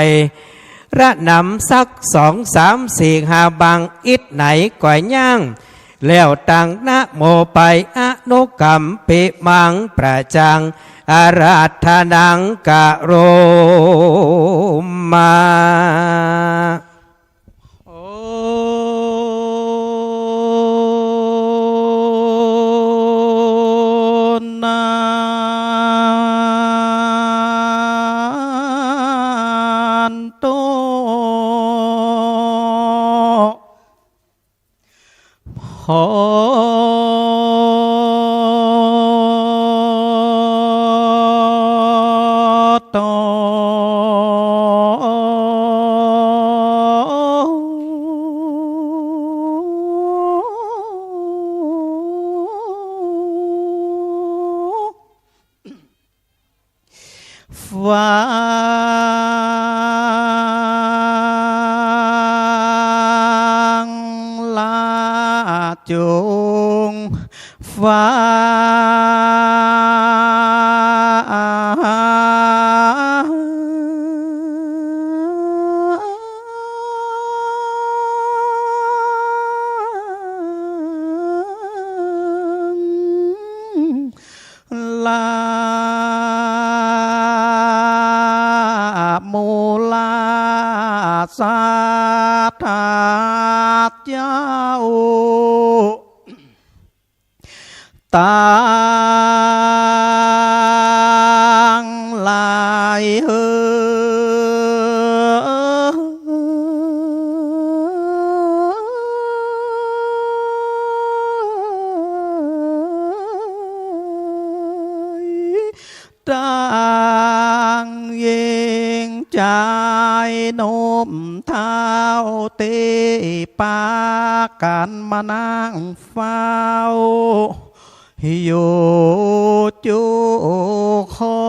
A: ระนำสัก2 3 4 5บังอิดไหนก่อยย่างแล้วตั้งนะโมไปอนุกรรมปิมังประจังอาราธนังกะโรมา
D: ขอต่อฟ้าจงฟ้าลามูลาสาธาเจ้าต่างหลายต่างเย่งใจโน้มเท้าเตปากันมานั่งเฝ้าโยจูคอ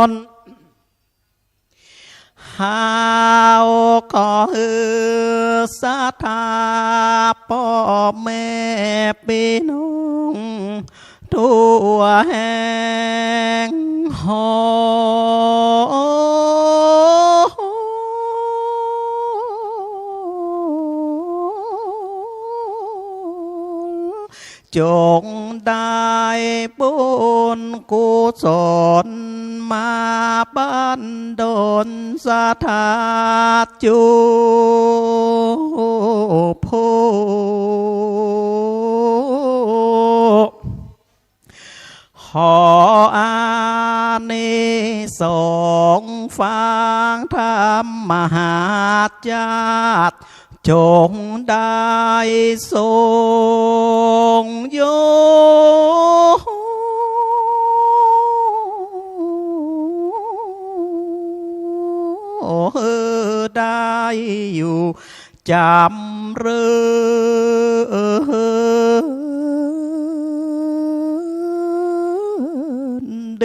D: นหาวก็สาธาพ่อแม่พี่น้องทั่วแห่งหอจงได้บุญกุศลมาบันดลสถาจุผู้ขออานิสงส์ฟังธรรมมหาญาติจงได้ทรงโยได้อยู่จำเริญเด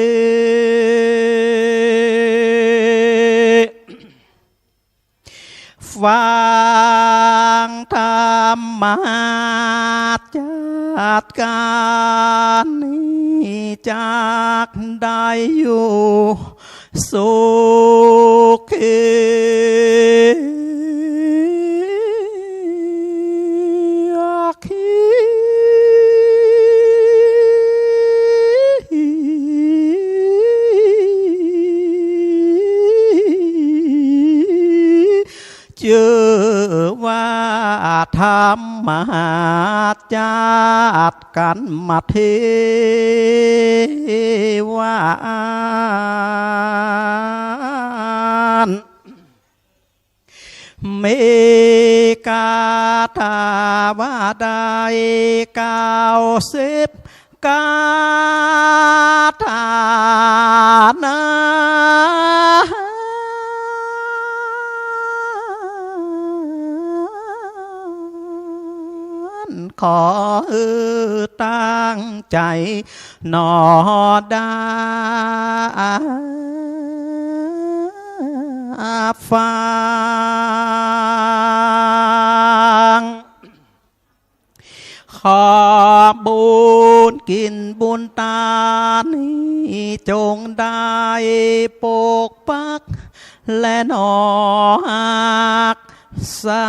D: ฟังธรรมจัดการนี้จากได้อยู่สุขี ชื่อว่าธรรมหาจาดกันมาเทวานเมกาทาวาได90 กาธานาขอตั้งใจหนอดาฟังขอบุญกินบุญตานี้จงได้ปกปักและหนอหักษา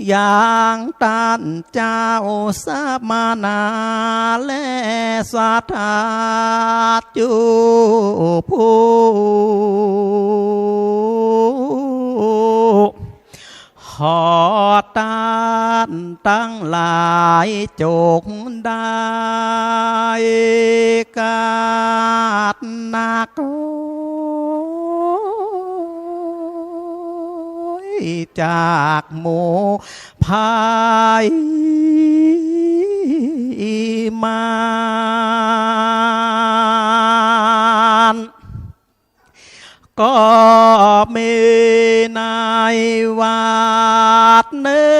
D: อย่างตันเจ้าสมานาและสาธาจูผู้ขอตานตั้งหลายจงได้กาดนักจากหมู่พายมานก็มีในวัดเนื้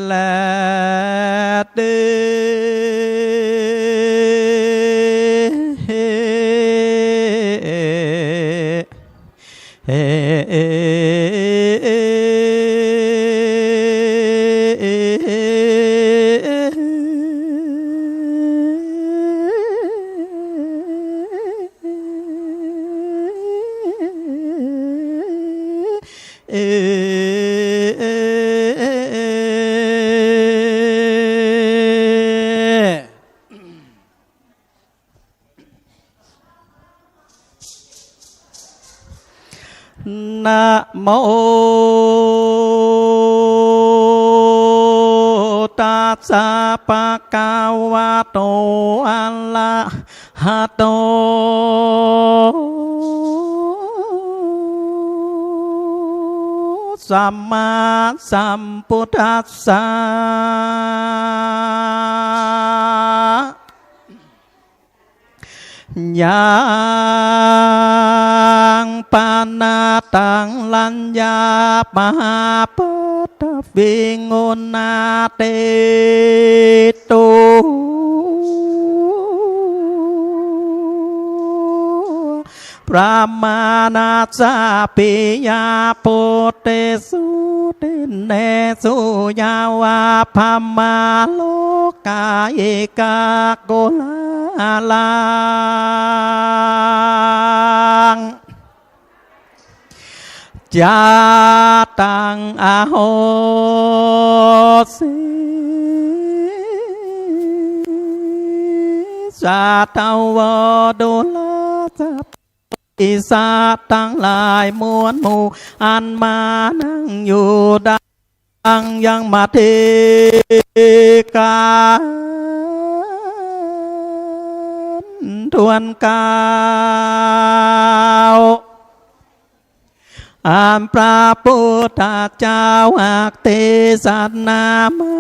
D: และเดืนะโมตัสสะปะคะวะโตอะระหะโตสัมมาสัมพุทธัสสะยังปานาตังลัญญามหาปุตตะวิงุณาเตตุพระมานาสาปิยาปุเตสุติเนสุยาวาพมาโลกาเอกาโกลาลังจาตังอาโหสิสาตาวดุลาสัพอิสาตั้งหลายมวลหมู่อันมานั่งอยู่ดังยังมาเทกาทวนกาวอามพระพุทธเจ้าอักเทศนามา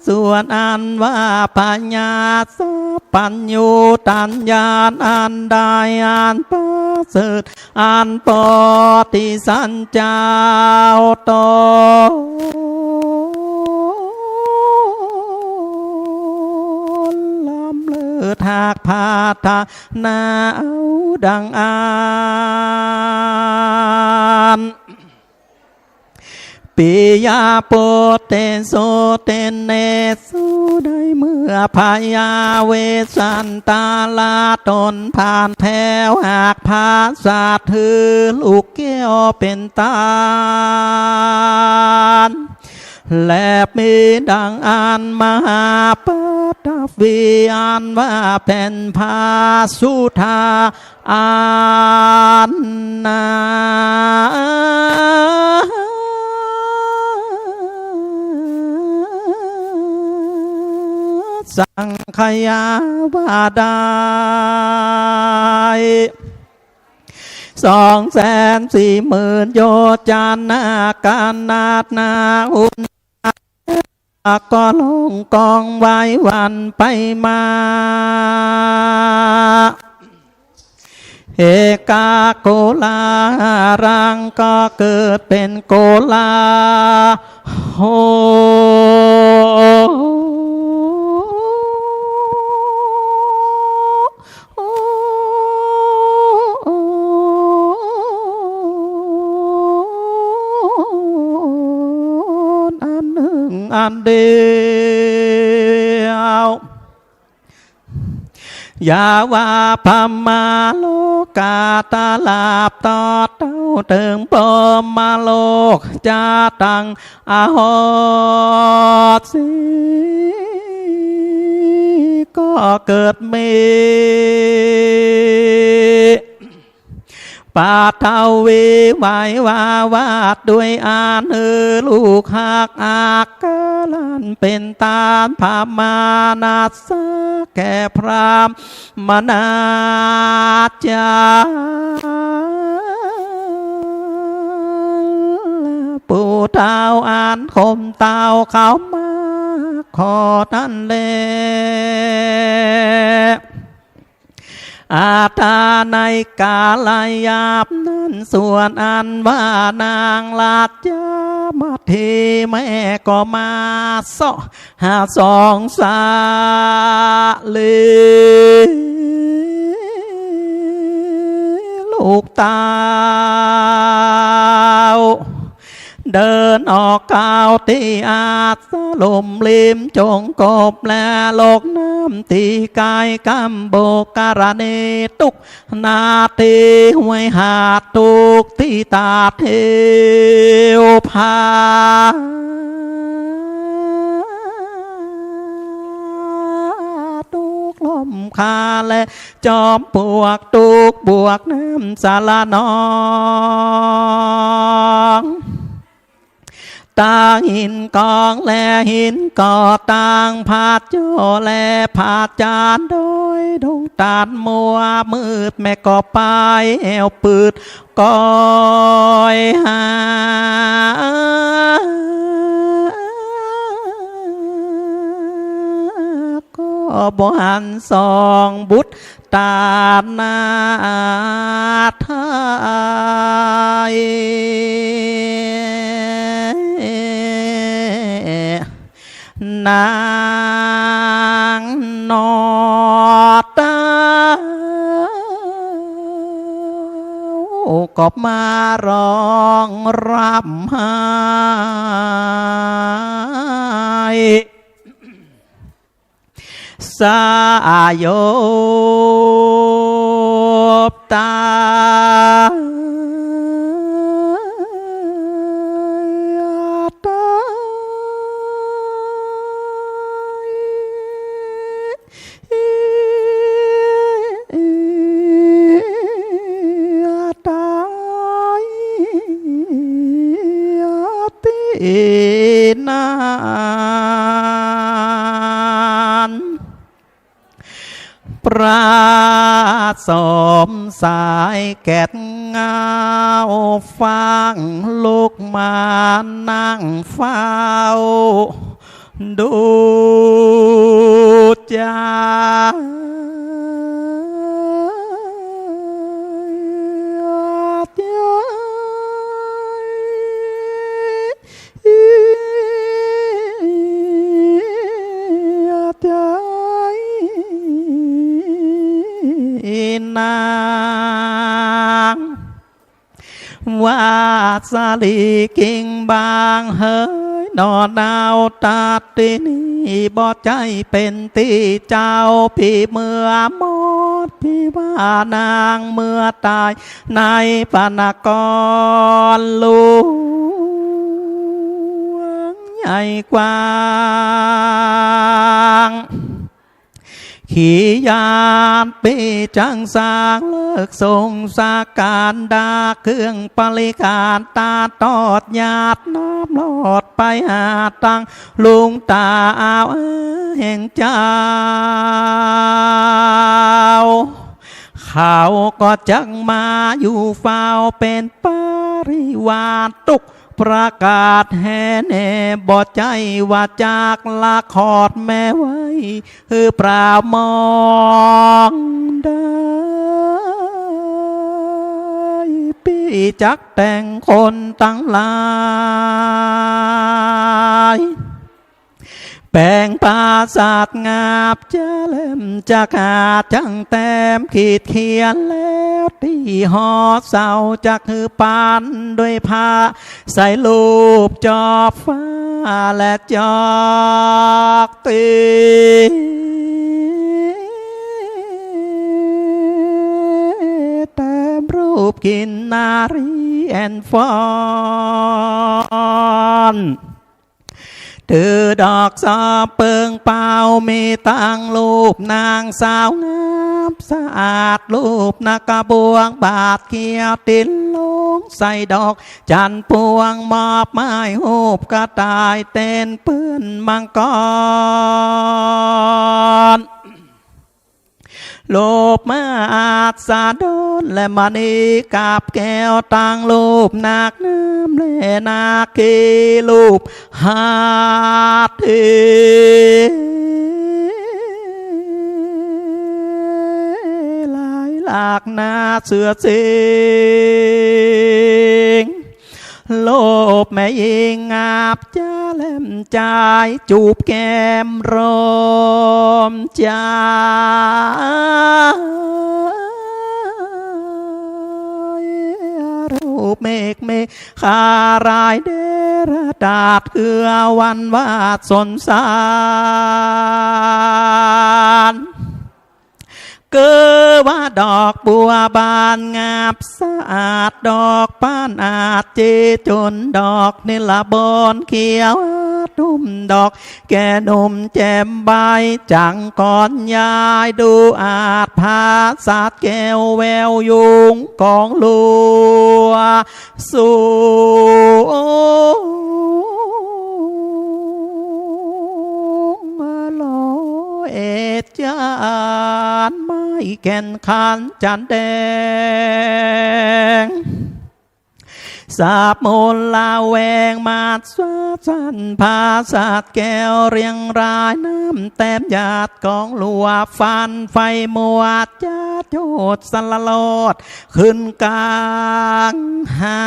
D: ส่วนอันว่าปัญญาสัพพัญญูตัญญาอันใดอันประเสริฐอันปฏิสัญเจ้าตลำเลิศหากพาทานาเอาดังอาน ปิยาโปเตโสเตเนสุได้เมื่อพายาเวสันตาลาตนผ่านแถวหากภาษาถือลูกแก้วเป็นตาลและมีดังอันมหาปฐวีอันว่าเป็นภาสุธาอันนาสังขยาวาดาย240,000 โยจานาการนาดนาอุนก็ลงกองไว้วันไปมาเอกาโกลารังก็เกิดเป็นโกลาโหอันเดียวยาวาพมาโลกาตาลาบต่อเต้าเติมปอมมาโลกจาตังอาหอดสีก็เกิดเมปาเทาวีไหววาวาดด้วยอานือลูกหักอากาลันเป็นตาลพามานาสแก่พรามมนาจาปูเท้าอ่านคมเต้าเขามาขอนั่นแลอาตาในกาลายาบนั้นส่วนอันว่านางลาดยามาทีแม่ก็มาสอหาสองสาลีลูกตาเดินออกกาวตีอาสลมลิมจงกบและโลกน้ำตีกายกำโบการเนตุกนาตีหวยหาตุกที่ตาเทวพาตุกลมคาและจอมปวกตุกบวกน้ำสารนองต่างหินกองและหินก่อต่างผาดโจและผาดจานโดยดงตาดมัวมืดแม่ก็ไปแอวปืดก้อยหาก็บ่หันสองบุตรตานาทายนางนอตาก็มาร้องรำไห้สายบตานานปราสมสายแก่นเงาฟังลูกมานั่งเฝ้าดูใจนาง ว่าสาลีกิ่งบางเฮ้ยนอนดาวตาตีนี่บ่ใจเป็นตีเจ้าพี่เมื่อหมดพี่ว่านางเมื่อตายในปานกรหลวงใหญ่กว้างขี่ยานปีจังสางเลิกส่งสาการดาเครื่องปริการตาตอดหยาดน้ำลอดไปหาตังลุงตาเอาแห่งเจ้าเขาก็จังมาอยู่เฝ้าเป็นปริวารตุกประกาศแห่แน่บ่ใจว่าจากละครแม่ไว้ปรามองได้ปีจักแต่งคนตั้งหลายแปลงปราสาทงาบจะเล่มจะขาดจังแต้มขีดเขียนแล้วที่หอเสาจะคือปานด้วยผ้าใส่รูปจอบฟ้าและจอกตีแต้มรูปกินนารีแอนฟอนถือดอกซอเปิงเป่ามีตั้งรูปนางสาวงามสะอาดรูปนักกระบวงบาดเขียวตินลงใส่ดอกจันพวงมอบไม้หูบกระต่ายเต้นปื้นมังกรโลบมาอาจสาดนและมณีกาบแก้วตั้งรูปนักน้ำเลนาคีรูปหาเทหลายหลากนาเสือสิงโลบแม่ยิงอาบจะเล่มใจจูบแก้มรมใจรูปเมฆเมฆขารายเดรดาดเกือวันวาดสนสารเกิดว่าดอกบัวบานงามสะอาดดอกป้านอาจเจจนดอกนิลบอนเขียวนุ่มดอกแก่นมแจ่มใบจังก่อนยายดูอาจพาสาดแก้วแววยุงกองลัวสูเอจานไม่แก่นขันจันแดงสาบมนลาแวงมาดสวสันภาษาแก้วเรียงรายน้ำแต้มหยาดกองลัวฟันไฟมวดจะโจดสลลอดขึ้นกลางหา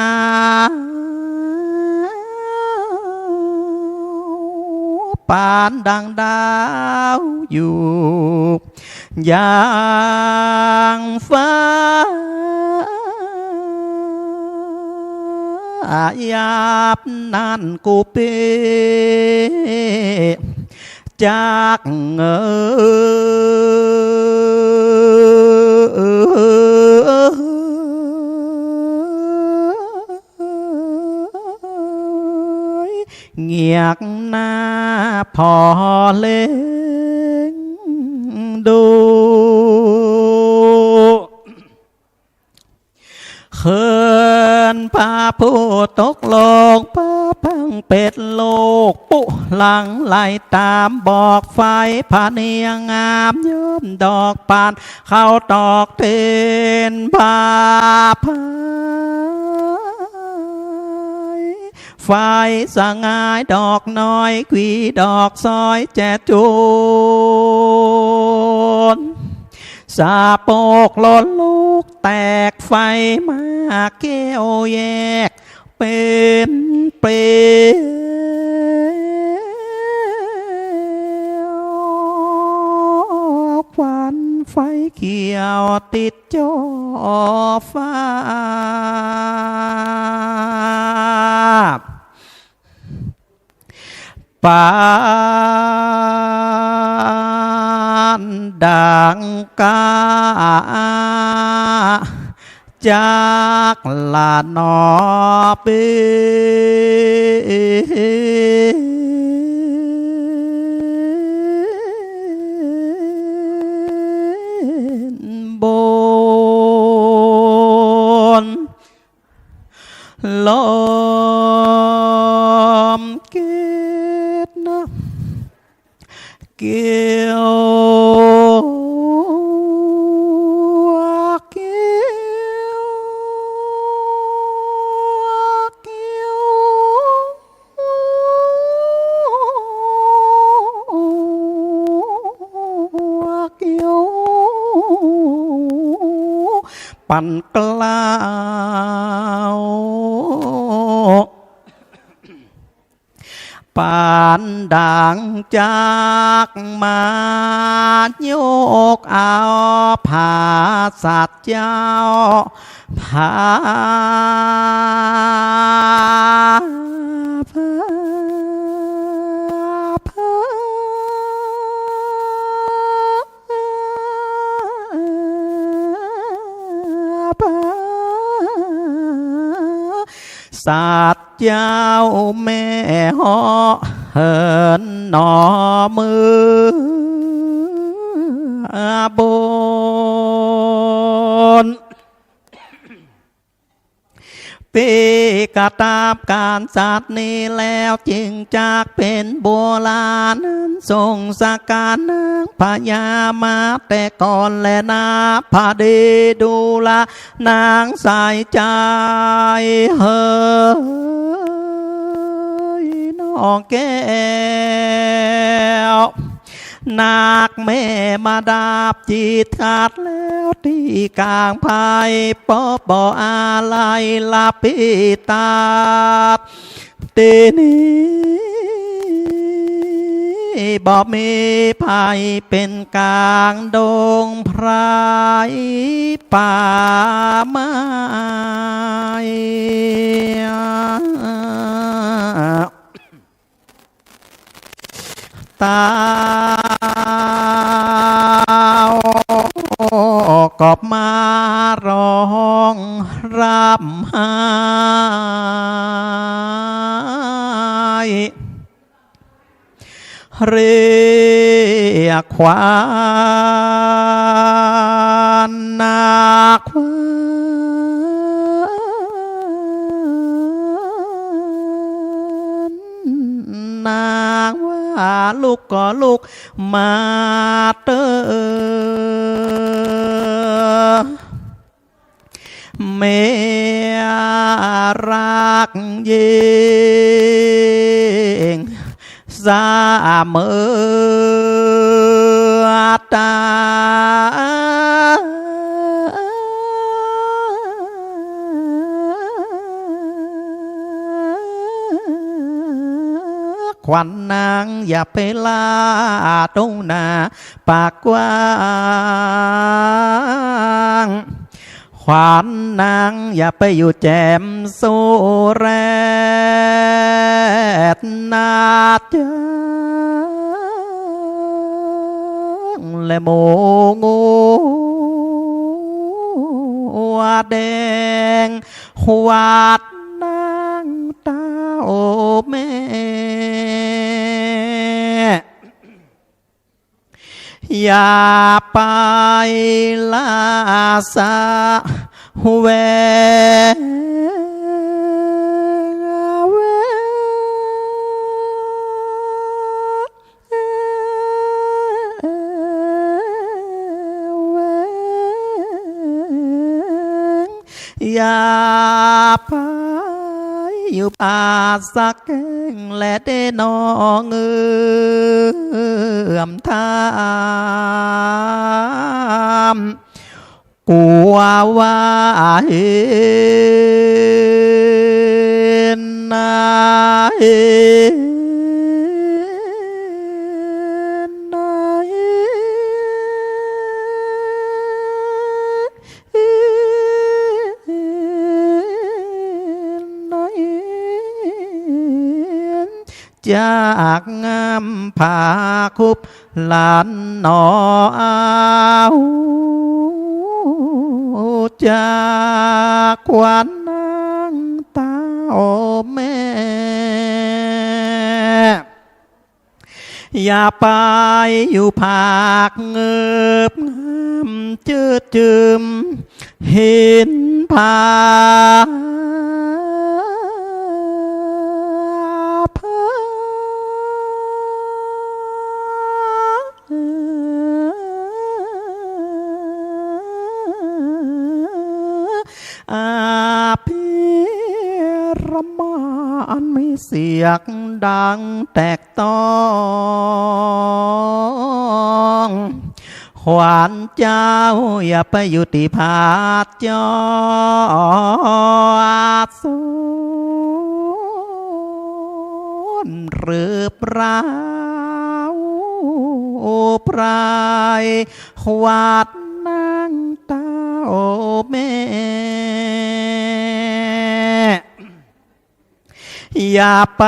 D: ปานดังดาวอยู่อย่างฟ้าหยาบนั่นกูเปจากเงียกหน้าพอเล่งดูเขินพาผู้ตกลงป้าพังเป็ดโลกปุหลังไหลตามบอกไฟผาเนียงงามย้อมดอกปานเข้าตอกเทนพาพายไฟสงายดอกน้อยกวีดอกซอยแจจูนสาโปกหล่นลูกแตกไฟมาแก้วแยกเป็นเปลวควันไฟเขียวติดจอฟ้า ปานดังกาจากลานอเปบนลมเกตนะเกี่ยวเกี่ยวปั่นกล้าวปานดังจากมาโยกเอาผาสัตว์เจ้าผาสัตว์เจ้าแม่หอเหินหนอมือบนปีกะตามการสัตว์นี้แล้วจึงจากเป็นโบราณทรงสกการนางพญามาแต่ก่อนและนาพาดีดูละ นางใส่ใจเฮ้ยน้องแก้วนาคแม่มาดาบจีดขาดแล้วที่กลางภายปอบบ่อะไรลาปิตาเตนี้บ่มีภัยเป็นกลางดงไพรป่าไม้ตากอบมาร้องรำไห้เรียกขวานนาควานนางว่าลูกก็ลูกมาเตอเมียรักยิ่งสาเมื่อตาขวัญนางอย่าไปลาตรงหน้าปากกว้างขวานนางอย่าไปอยู่แจมสู้แรดนาจังและโมงูแดงหวาดนางเต้าแม่อย่าไปลาสาแวอย่าไปอยู่ป่าสักแห่งและได้นองเงื่อมทามกลัวว่าเห็นนาเห็นจ จากงามผาคุบหลานหนอเอาจากควันนางตาโอแม่อย่าไปอยู่ภาคเงบงามจืดจืมเห็นผาพิรมาอันมีเสียงดังแตกต้องขวานเจ้าอย่าไปอยู่ที่ผาจอสูนหรือเปล่าปลายขวาดนางตาโอแม่อย่าไป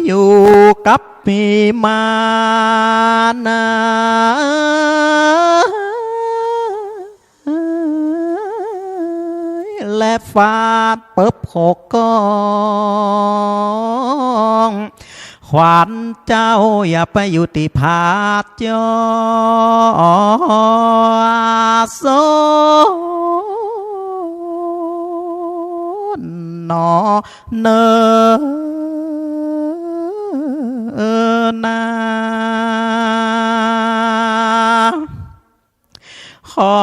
D: อยู่กับปีมานาและฟาดเปิบหกกองขวานเจ้าอย่าไปอยู่ที่ผาจอโซนอเนนาขอ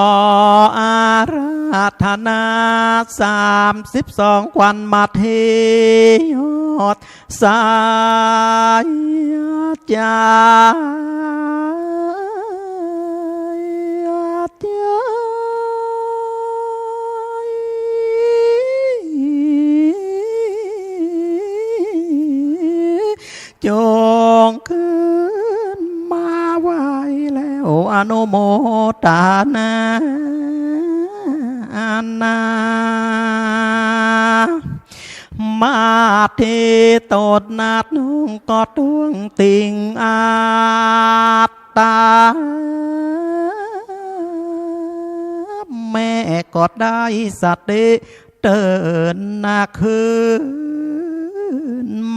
D: อาราธนา32 วันมาเทยอดสายใจจงขึ้นมาไหวแล้วอนุโมทนามาเทตดนาดนุ่งกอดดวงติงอาตาแม่ก็ได้สติเดินนาคืน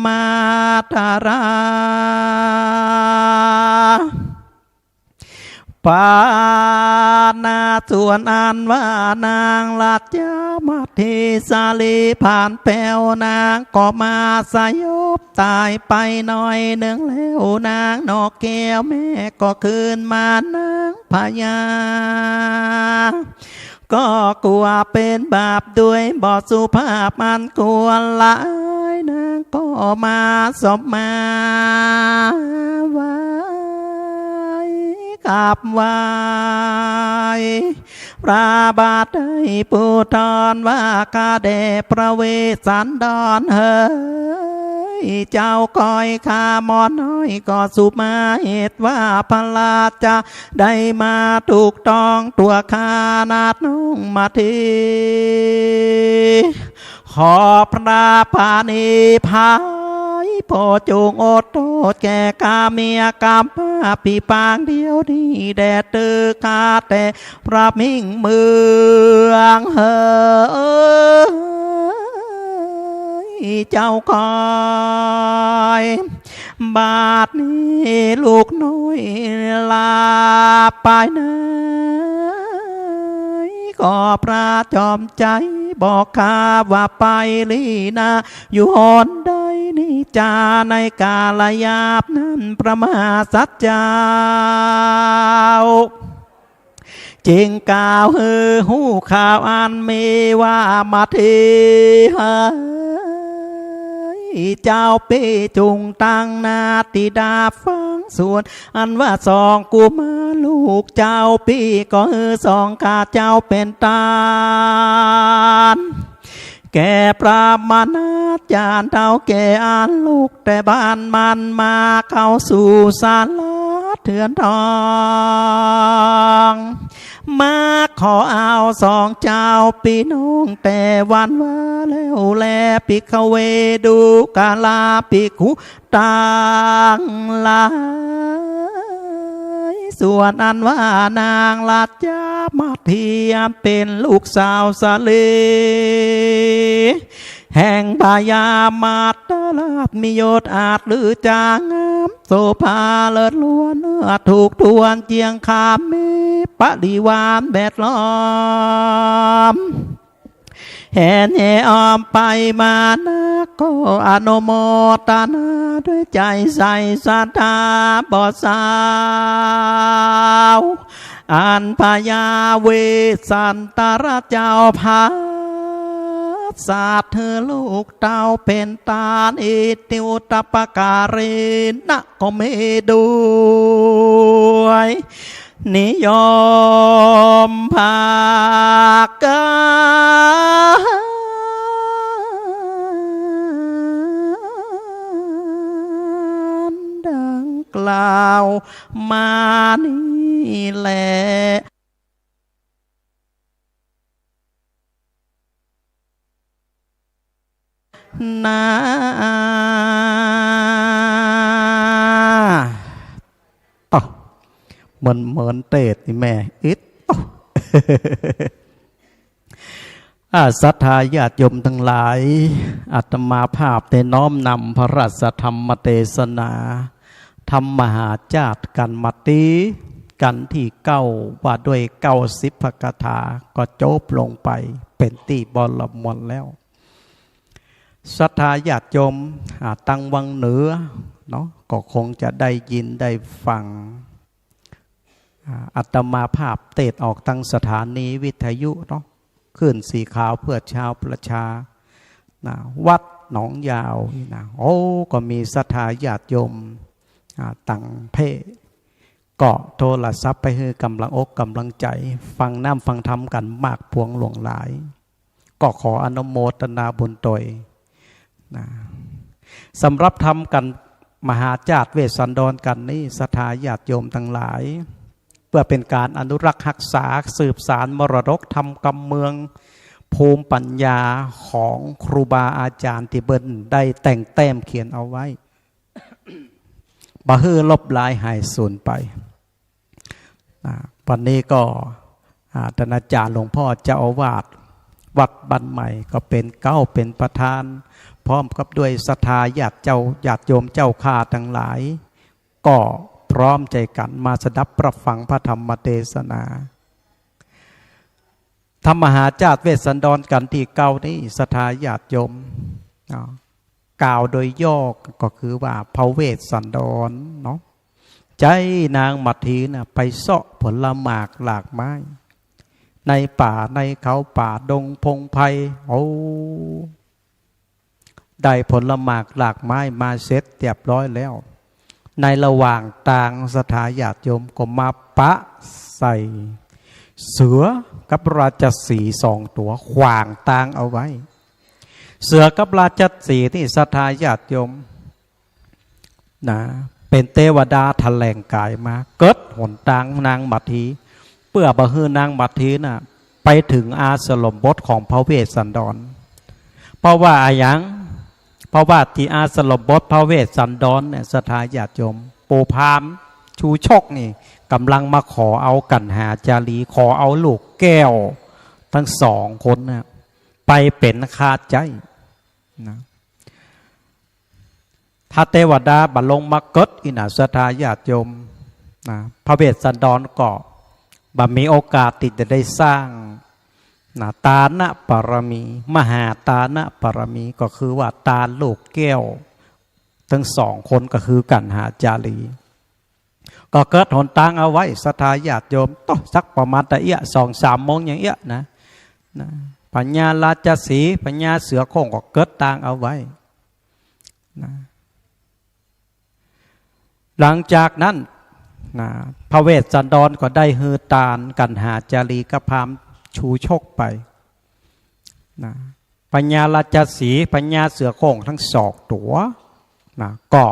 D: มาตาราปานาส่วนอันว่านางลาดยามาเทสาลีผ่านแปวนางก็มาสยบตายไปหน่อยหนึ่งแล้วนางนอกแก้วแม่ก็คืนมานางพญาก็กลัวเป็นบาปด้วยบ่สุภาพมันกลัวละนางก็มาสมมาไว้กับไว้พระบาทได้ปูทอนว่ากาเดประเวสันดรเฮ้ยเจ้าคอยข้ามอนน้อยก็สุมาเหตุว่าพระราชาได้มาถูกต้องตัวข้านาดน้องมาทีขอพระพานิพายพอจงอดโทษแก่กาเมียกามพาปีปางเดียวนี้แดดเตือคาแต่พระมิ่งเมืองเฮเจ้าคอยบาทนี้ลูกน้อยลาไปนะก็พระจอมใจบอกข้าว่าไปลีนาอยู่หอนได้นิจาในกาลยาบนั้นประมาสัจจาจิงกล่าวฮือหูข่าวอันมีว่ามาทีเจ้าปีจุงตั้งนาติดาฟังส่วนอันว่าสองกูมาลูกเจ้าปีก็คือสองข้าเจ้าเป็นตาลแก่ประมาณจารเท่าแก่อันลูกแต่บ้านมันมาเข้าสู่ศาลาเถื่อนทอง มาขอเอาสองเจ้าพี่น้องแต่วันว่าแล้วแลปิกเวดูกาลาปิกุต่างหลายส่วนอันว่านางลาดยามาเทียมเป็นลูกสาวสะเลแห่งบายามาตลาดมียศอาจหรือจางงามโสภาเลิศล้วนถูกทวนเจียงคามมีปริวานแบดล้อมแห่แห่ออมไปมานะก็อนุโมทนาด้วยใจใส่ศรัทธาบ่สาวอันพญาเวสสันตราเจ้าพาศาสตร์เธอลูกเต้าเป็นตาอิติวตปการินะก็ไม่ด้วยนิยมภากันดังกล่าวมานี่แหละนะต่อเหมือนเตดนี่แม่อิดศรัทธาญาติโยมทั้งหลายอาตมาภาพได้น้อมนำพระราชธรรมเทศนาธรรมมหาจาตกันมาตีกันที่เก้าว่าด้วย90 พระคาถาก็จบลงไปเป็นที่บรมวลแล้วศรัทธาญาติโยมตั้งวังเหนือเนาะก็คงจะได้ยินได้ฟังอาตมาภาพเทศออกทางสถานีวิทยุเนาะขึ้นสีขาวเพื่อชาวประชาวัดหนองยาวนะโอ้ก็มีศรัทธาญาติโยมตั้งเพก็โทรศัพท์ไปให้กำลังอกกำลังใจฟังน้ำฟังธรรมกันมากพวงหลวงหลายก็ขออนุโมทนาบุญตยสำหรับทำกันมหาจาตเวสสันดรกันนี้ศรัทธาญาติโยมทั้งหลายเพื่อเป็นการอนุรักษ์รักษาสืบสารมรดกธรรมกำเมืองภูมิปัญญาของครูบาอาจารย์ที่เบิ้ลได้แต่งแต้มเขียนเอาไว้บ่ฮือลบลายหายสูญไปวันนี้ก็ท่านอาจารย์หลวงพ่อเจ้าอาวาสวัดบ้านใหม่ก็เป็นเป็นประธานพร้อมกับด้วยศรัทธาญาติโยมเจ้าข้าทั้งหลายก็พร้อมใจกันมาสดับรับฟังพระธรรมเทศนาธรรมหาจาตเวสสันดรกันที่เก้านี้ศรัทธาญาติโยมกล่าวโดยย่อก็คือว่าพระเวสสันดรเนาะใจนางมัทธีนะไปเสาะผลหมากหลากไม้ในป่าในเขาป่าดงพงไพโอ้ได้ผลหมากหลากไม้มาเสร็จเรียบร้อยแล้วในระหว่างทางศรัทธาญาติโยมก็มาปะใส่เสือกับราชสีห์2 ตัวขวางทางเอาไว้เสือกับราชสีห์ที่ศรัทธาญาติโยมนะเป็นเทวดาแถลงกายมาเกิดหนทางนางมัทธีเพื่อบะฮือนางมัทธีน่ะไปถึงอาสลมบทของพระเวสสันดรเพราะว่าที่อาสลมบทพระเวสสันดรเนี่ยศรัทธาญาติโยมปูพามชูชกนี่กำลังมาขอเอากันหาจารีขอเอาลูกแก้วทั้ง2 คนน่ะไปเป็นคาใจนะถ้าเทวดาบัลลงมาเกิดอินาศรัทธาญาติโยมนะพระเวสสันดรก็บ่มีโอกาสที่จะได้สร้างตานะปรมีมหาตานะปรมีก็คือว่าตาลูกแก้วทั้ง2 คนก็คือกันหาจารีก็เกิดหนทางเอาไว้ศรัทธาญาติโยมต้องสักประมาณแต่2-3 โมงอย่างนะปัญญาราชสีห์ปัญญาเสือโคร่งก็เกิดทางเอาไว้นะหลังจากนั้นพระเวสสันดรก็ได้ฮือตาลกันหาจารีกพามชูชกไปปัญญาราชสีห์ปัญญาเสือโคร่งทั้ง2 ตัวก็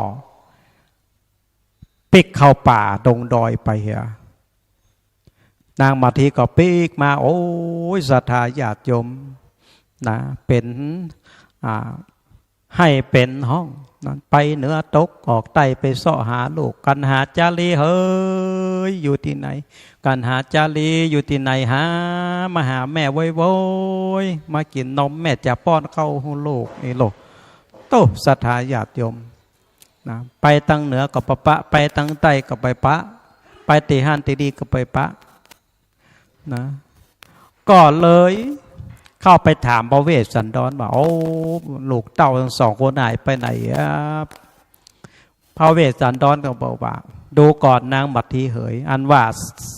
D: ปิกเข้าป่าดงดอยไปเหีย นางมาทีก็ปีกมาโอ้ยศรัทธาญาติโยมนะเป็นให้เป็นห้องนั้นไปเหนือตกออกใต้ไปเสาะหาลูกกันหาจารีเฮ้ยอยู่ที่ไหนกันหาจารีอยู่ที่ไหนหามาหาแม่โว้ยมากินนมแม่จะป้อนเข้าหูลูกนี่ลูกโตศรัทธาญาติโยมนะไปตั้งเหนือก็ปะไปตั้งใต้ก็ไปปะไปตีหันตีดีก็ไปปะนะก็เลยเข้าไปถามพระเวสสันดรว่าโอ้ลูกเต้าทั้งสองคนหายไปไหนพระเวสสันดรก็บอกว่าดูก่อนนางมัทธีเหยอันว่า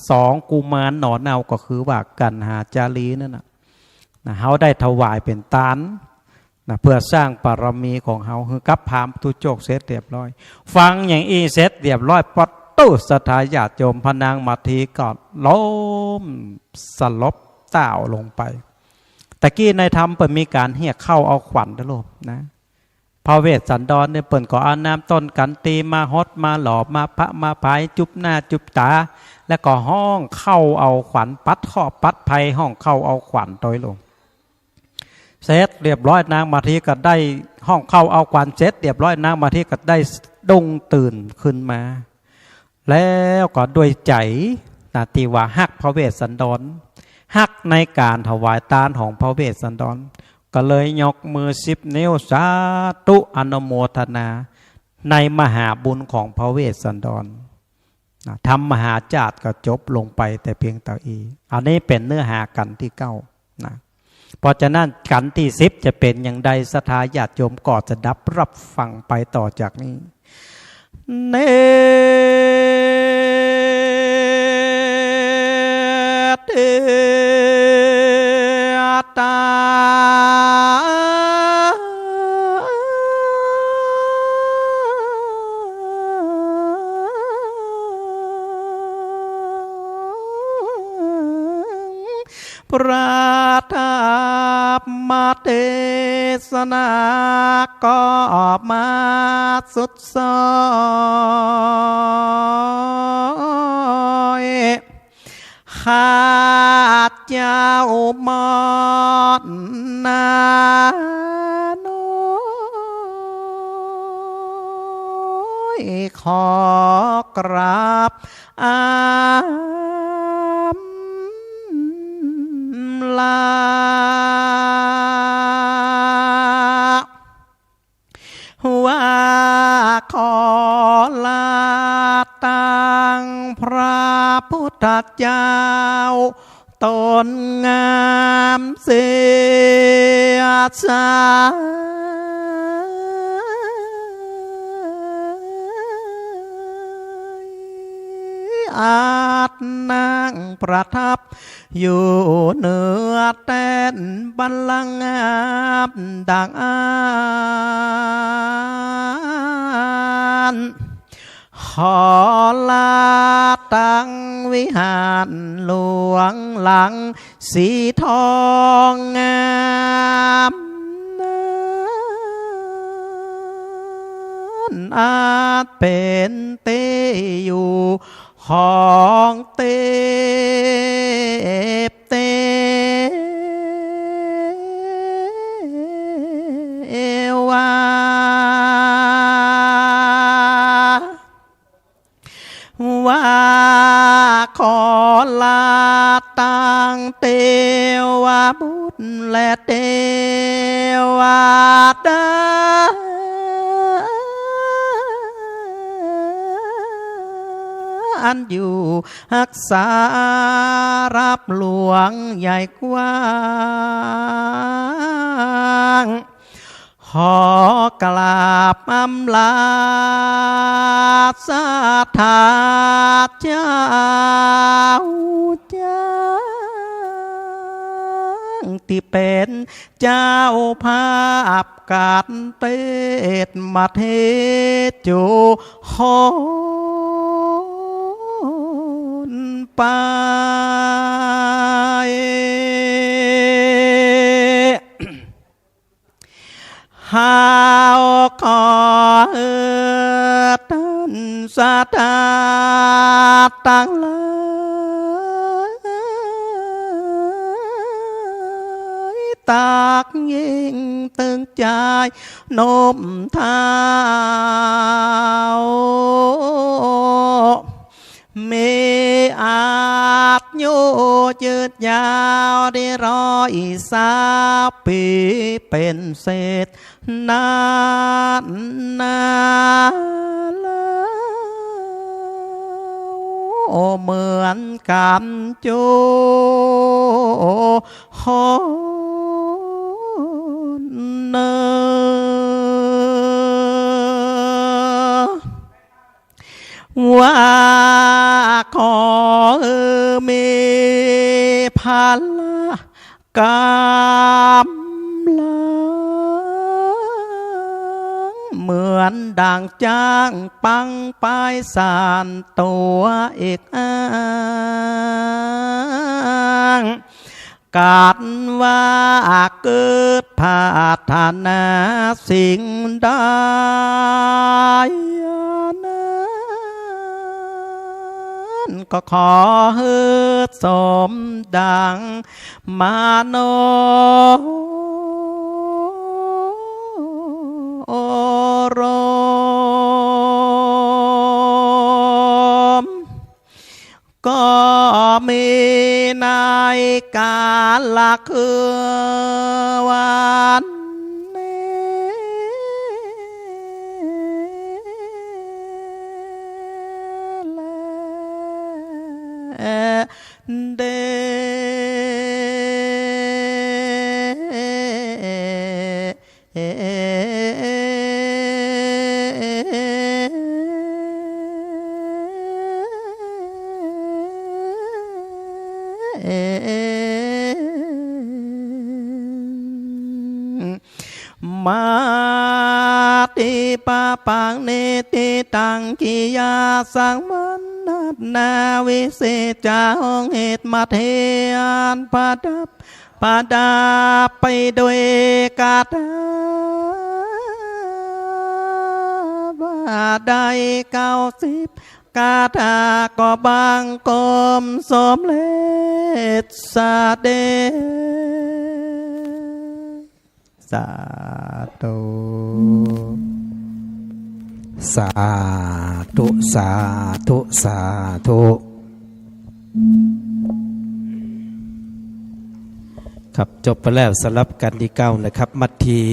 D: สองกุมารหนอนเอาก็คือว่ากันหาจารีนั่นนะเขาได้ถวายเป็นตานนะเพื่อสร้างบารมีของเขาคือกับพามตุโจกเสร็จเรียบร้อยฟังอย่างอีเสร็จเรียบร้อยปัดตู้สถาญาติโยมพนางมัทธีก็ล้มสลบเต้าลงไปตะกี้ในธรรมเปิดมีการเฮียเข้าเอาขวัญนะลูกนะพระเวสสันดรเนี่ยเปิดก็เอาน้ำต้นกันตีมาฮดมาหลอบมาพระมาพายจุบหน้าจุบตาแล้วก็ห้องเข้าเอาขวัญปัดข้อปัดภัยห้องเข้าเอาขวัญโดยลงเสร็จเรียบร้อยนางมาทีก็ได้ห้องเข้าเอาขวัญเสร็จเรียบร้อยนางมาทีก็ได้ดงตื่นขึ้นมาแล้วก็ด้วยใจนาทีว่าฮักพระเวสสันดรฮักในการถวายทานของพระเวสสันดรก็เลยยกมือ10 นิ้วสาธุอนุโมทนาในมหาบุญของพระเวสสันดรทำมหาจาร์ก็จบลงไปแต่เพียงแต่อีอันนี้เป็นเนื้อหากันที่9นะเพราะฉะนั้นกันที่10จะเป็นอย่างใดศรัทธาญาติโยมก็จะดับรับฟังไปต่อจากนี้เนตาประทับมาเทศนาก็ออกมาสุดซอยข้าเจ้ามอดนาโน้ยขอกราบลาว่าขอลาตั้งพระพุทธเจ้าตนงามเสียสาอาจนั่งประทับอยู่เหนือแท่นบัลลังก์งามดังอานขอลาตั้งวิหารหลวงหลังสีทองงามอาจเป็นเตอยู่ของเตบเตวาว่าขอลาตั้งเตวาบุตรและเตวาดาอันอยู่รักษารับหลวงใหญ่กว้างขอกราบอำลาสถาเจ้าที่เป็นเจ้าภาพการเทศมาเทศจูโหไปหาวขอท่านสถาตั้งหลา ตากยิ่งตึงใจโน้มเท้ามีอาจอยู่ยืดยาวได้130 ปีเป็นเศษนานนาแล้วเหมือนกันจูฮอนเนอว่าขอมีพละกำลังเหมือนดังจ้างปังปลายสานตัวเอกอ้างกาดว่าเกิดพาธนาสิ่งใดก็ขอให้สมดังมาโนรมก็มีในกาลคือวันเดมาติปะปังเนติตังกิยาสังมันนาวิเศษจาห้องเหตุมาเทียนประดับไปด้วยกาตาบาได้90 กาตาก็บางกลมสมเลศสาเดสาธุ
A: สาธุสาธุสาธุครับจบไปแล้วสำหรับกันที่9นะครับมัทธี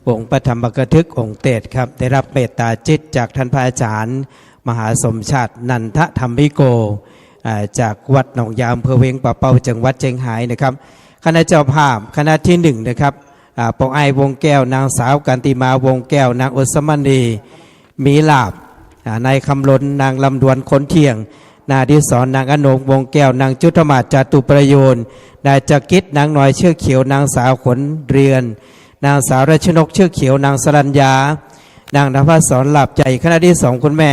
A: องค์พระธรรมกถึกองค์เตศครับได้รับเมตตาจิตจากท่านพระอาจารย์มหาสมชาตินันทธรรมิโกจากวัดหนองยามอำเภอเวงป่าเป้าจังหวัดเชียงรายนะครับคณะเจ้าภาพคณะที่1นะครับปองไอวงแก้วนางสาวกันติมาวงแก้วนางอุสมณีมีลาบนายคำลนนางลำดวนคนเที่ยงนาดิศรนางอนงวงแก้วนางจุฑมาศจตุประโยชน์นายจักริดนางหน่อยเชือกเขียวนางสาวขนเรือนนางสาวราชนกเชือกเขียวนางสรัญญานางนภสรหลับใจคณะที่2คุณแม่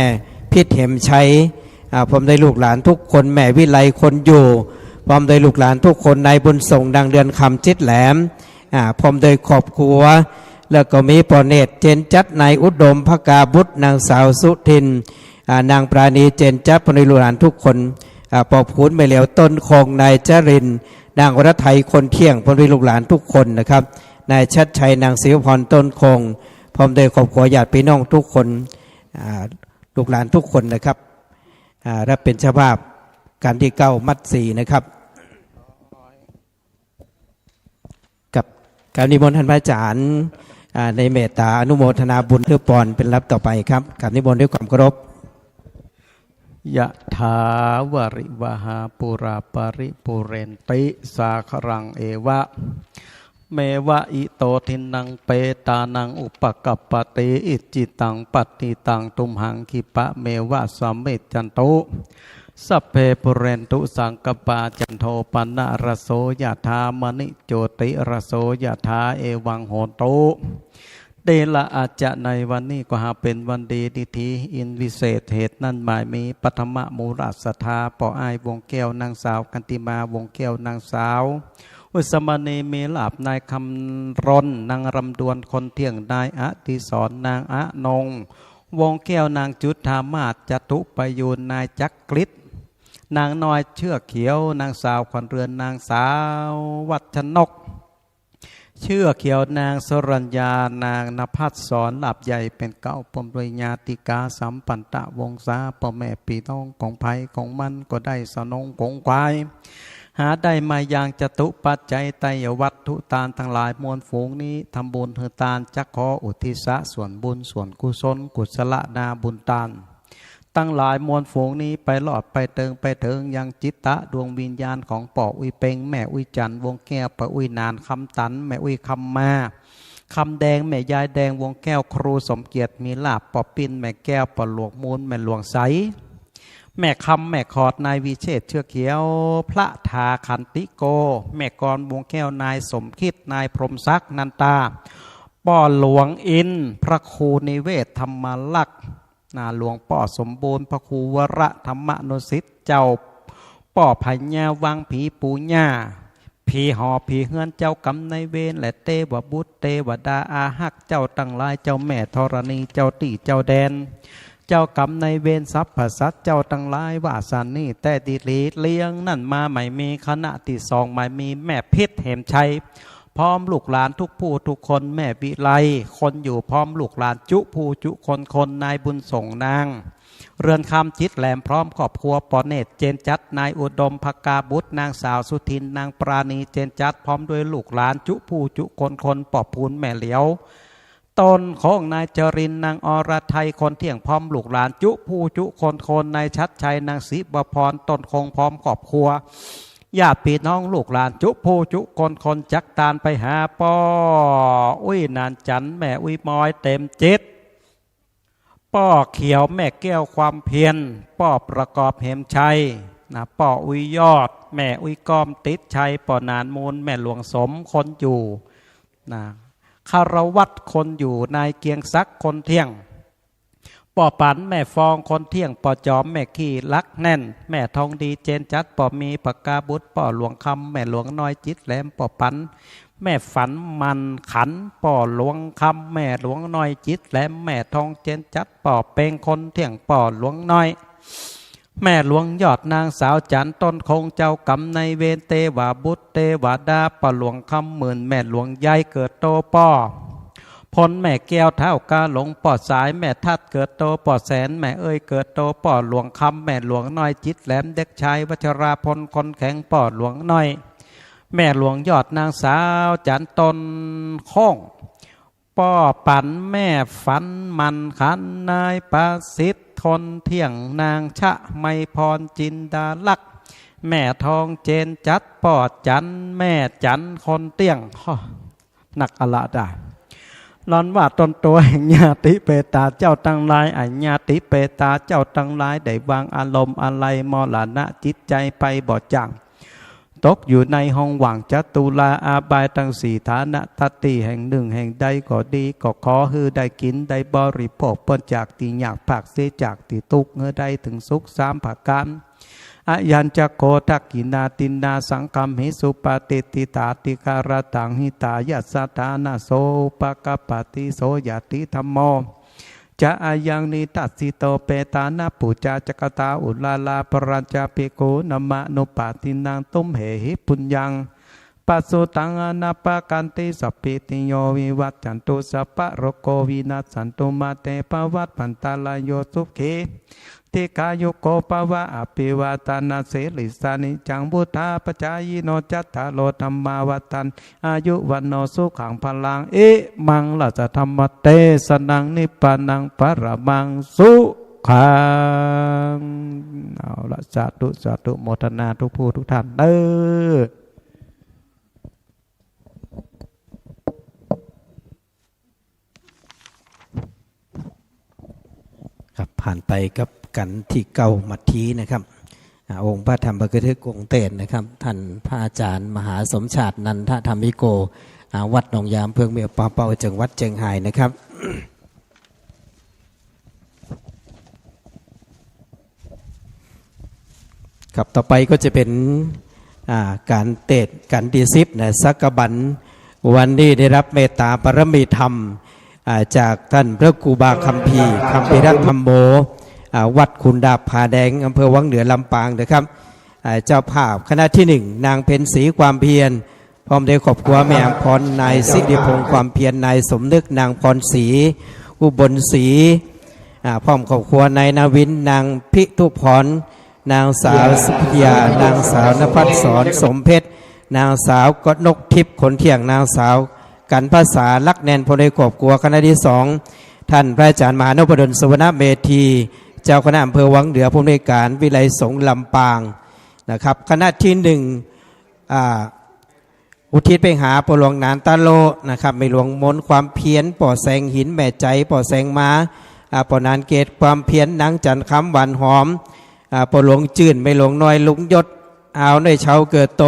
A: พิษเหมชัยผมได้ลูกหลานทุกคนแม่วิไลคนอยู่ผมได้ลูกหลานทุกคนนายบุญส่งดังเดือนคำจิตแหลมผมโดยครอบครัวแล้วก็มีปอเนตเจนจัดนายอุดมพกาบุตรนางสาวสุทินนางปราณีเจนจัดพนิลุหลานทุกคนปอบขุนไม่เหลียวต้นคงนายจรินนางวรไทยคนเที่ยงพนิลุหลานทุกคนนะครับนายชัดชัยนางศิวพรต้นคงผมโดยครอบครัวญาติพี่น้องทุกคนลูกหลานทุกคนนะครับและเป็นเจ้าภาพการที่9มัด4นะครับกับการนิมนต์ท่านพระอาจารย์ในเมตตาอนุโมทนาบุญเพื่อปอนเป็นรับต่อไปครับกับนิมนต์ด้วยความเคารพ
D: ยะถาวริวหาปุราปริปุเรนติสาครังเอวะเมวะอิโตทินังเปตานังอุปกัปปติอิจิตังปัตติตังตุมหังคิปะเมวะสัมเมจจันตุสัพเพปุเรนตุสังกปาจันโทปนะระโสยะธามณิโจติระโสยะธาเอวังโหตุเดละอาจจะในวันนี้ก็หาเป็นวันดีดิธีอินวิเศษเหตุนั่นหมายมีปัทมะมูลศรัทธาปออายวงแก้วนางสาวกันติมาวงแก้วนางสาวอุสมณีเมลาบนายคำรนนางรำดวนคนเที่ยงนายอติสรนางอนงวงแก้วนางจุฑามาศจตุปยูนนายจักริดนางน้อยเชือกเขียวนางสาวขวัญเรือนนางสาววัชนก เชื่อเขียวนางสรัญญานางนภัสสอนหลับใหญ่เป็นเก้าปมด้วยญาติกาสัมปันตะวงศาพ่อแม่พี่น้องของภัยของมันก็ได้สนองคงควายหาได้มาอย่างจตุปัจจัยไตยวัตถุตานทั้งหลายมวลฝูงนี้ทำบุญเฮือตานจักขออุทิศส่วนบุญส่วนกุศลกุศลนาบุญตานตั้งหลายมวลฝูงนี้ไปหลอดไปเติงไปเถิงยังจิตตะดวงวิญญาณของป่ออุยเปงแม่อุยจันวงแก้วปะอุยนานคำตันแม่อุยคำมาคำแดงแม่ยายแดงวงแก้วครูสมเกียรติมีลาบปอปินแม่แก้วปอหลวงมูลแม่หลวงใสแม่คำแม่ขอดนายวิเชษเชือกเขียวพระธาขันติโกแม่กรวงแก้วนายสมคิดนายพรหมศักดิ์นันตาป่อหลวงอินพระครูนิเวศธรรมลักษณ์นาหลวงป่อสมบูรณ์พระครูวระธรรมนุสิทธิ์เจ้าป่อพญาวังผีปูญาผีหอผีเฮือนเจ้ากำในเวรและเตวบุตรเทวดาอาหักเจ้าตั้งหลายเจ้าแม่ธรณีเจ้าตีเจ้าแดนเจ้ากำในเวรทรัพย์ผสัตเจ้าตั้งหลายวาสันนี่แต่ดิลีเลี้ยงนั่นมาไม่มีคณะที่สองไม่มีแม่พิษเหมชัยพร้อมลูกหลานทุกผู้ทุกคนแม่วิไลคนอยู่พร้อมลูกหลานจุผู้จุคนนายบุญส่งนางเรือนคำจิตแหลมพร้อมครอบครัวปอเนตเจนจัดนายอุดมภกาบุตรนางสาวสุทินนางปราณีเจนจัดพร้อมด้วยลูกหลานจุผู้จุคนปอบพูนแม่เหลียวตนของนายจรินนางอรไทยคนเที่ยงพร้อมลูกหลานจุผู้จุคนนายชัดชัยนางศรีบพรตนคงพร้อมครอบครัวญาติพี่น้องลูกหลานจุผู้จุคนจักตานไปหาป้ออุ้ยนานจันแม่อุ้ยมอยเต็มจิตป้อเขียวแม่แก้วความเพียรป้อประกอบเหมชัยนะป้ออุ้ยยอดแม่อุ้ยก้อมติดชัยป้อนานมูลแม่หลวงสมคนอยู่นะคารวัตคนอยู่นายเกียงซักคนเที่ยงป่อปันแม่ฟองคนเที่ยงป่อจอมแม่ขี้ลักแน่นแม่ทองดีเจนจัดป่อมีปากกาบุตรป่อหลวงคำแม่หลวงน้อยจิตแหลมป่อปันแม่ฝันมันขันป่อหลวงคำแม่หลวงน้อยจิตแหลมแม่ทองเจนจัดป่อเปงคนเที่ยงป่อหลวงน้อยแม่หลวงยอดนางสาวจันต้นคงเจ้ากำในเวรเตวาบุตรเตวาดาป่อหลวงคำหมื่นแม่หลวงยายเกิดโตป่อพลแม่แก้วเท่ากาหลงปอดสายแม่ทัดเกิดโตปอดแสนแม่เอ้ยเกิดโตปอดหลวงคำแม่หลวงน้อยจิตแหลมเด็กชายวัชราพลคนแข็งปอดหลวงน้อยแม่หลวงยอดนางสาวจันตนข้องป้อปันแม่ฝันมันขันนายประสิทธิ์ทนเที่ยงนางชะไมพรจินดาลักษณ์แม่ทองเจนจัดปอดจันแม่จันคนเตี้ยงหนักอละดาลอนว่าตนตัวแห่งญาติเปตาเจ้าตั้งหลายญาติเปตาเจ้าตั้งหลายได้วางอารมณ์อะไรมรณะจิตใจไปบ่จังตกอยู่ในห้องหวังจัตุลาอาบายตั้งสี่ฐานะทัตติแห่งหนึ่งแห่งใดก็ดีก็ขอฮือได้กินได้บริโภคเปิ้นจากตีอยากผักเสียจากตีตุกเงือได้ถึงสุขสามผักการอายัญจะโกทักกินาตินาสังคมหิสุปฏิติตาติการตังหิตายัสสตานาโสปะกปติโสยติธรรมโมจะอายังนิตัสสิโตเปตานาปุจาจกตาอุลาลาปรัญจาปิโกนัมมะนุปาตินังตุมเหหิปุญญังปัสสุตังอนาปกันติสัพพิติโยวิวัตจันตุสัพพะโรโกวินัสสันตุมาเตปวัตปันตาลายโยสุขีติกายุโกปวะอภิวาตานาเสลิสานิจังบุตาปจายโนจัตตาโลธรรมาวัตันอายุวันโนสุขังพลังเอมังลัสธรรมเตสนังนิปานังปรมังสุขังเอาละสาธุโมทนาทุกผู้ทุกท่านเด้อ
A: ครับผ่านไปกับกันที่เก่ามัทธีนะครับองค์พระธรรมกถึกองค์เตนนะครับท่านพระอาจารย์มหาสมชาตินันทธรรมิโกวัดหนองยามเพื่องเมียวป่าเป่าจังหวัดเชียงรายนะครับครับต่อไปก็จะเป็นการเตดการดีซิปนะสักบันวันนี้ได้รับเมตตาปรมีธรรมจากท่านพระครูบาคัมภีร์คัมภีรัตธรรมโมวัดขุนดาบผาแดงอำเภอวังเหนือลำปางนะครับเจ้าภาพคณะที่หนึ่งนางเพ็ญศรีความเพียร พร้อมด้วยครอบครัวแม่อัมพรนายสิริพงษ์ความเพียรนายสมนึกนางพรศรีอุบลศรีพร้อมครอบครัวนายนาวินนางพิทุพรนางสาวสุภยานางสาวนภัสสรสมเพชรนางสาวกนกทิพย์ขนเที่ยงนางสาวกันภาษาลักแนนพลในครอบครัวคณะที่สองท่านพระอาจารย์มหานพดลสวรรณเมธีเจ้าคณะอำเภอวังเหนือผู้อำนวยการวิไลสงฆ์ลำปางนะครับคณะที่หนึ่งอุทิศไปหาปหลวงนานตาโลนะครับไม่หลวงมนความเพียรป่อแสงหินแม่ใจป่อแสงม้าป่อนานเกตความเพียรนางจันคำหวานหอมปหลวงจื่นไม่หลวงน้อยลุงยศเอาในเชาเกิดโต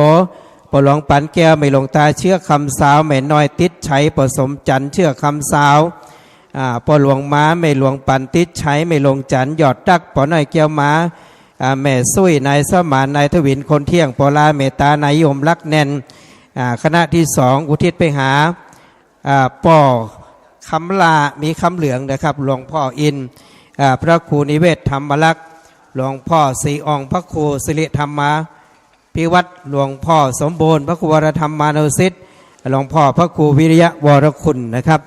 A: ปหลวงปันแก้วไม่หลวงตาเชื่อคำสาวแม่น้อยติดใช้ผสมจันเชื่อคำสาวปหลวงม้าไม่หลวงปันติดใช้ไม่หลวงจันหยอดดักปอน้อยแก้วม้าแม่ซุยนายสมานนายทวินคนเที่ยงปลาเมตตานายยมรักแน่นคณะที่สองอุทิศไปหาป่อคำลามีคำเหลืองนะครับหลวงพ่ออินพระครูนิเวศธรรมลักษณ์หลวงพ่อศรีอองพระครูสิริธรรมาพิวัตรหลวงพ่อสมบูรณ์พระครูวรธรรมมานุสิทธิ์หลวงพ่อพระครูวิริยะวรคุณนะครับ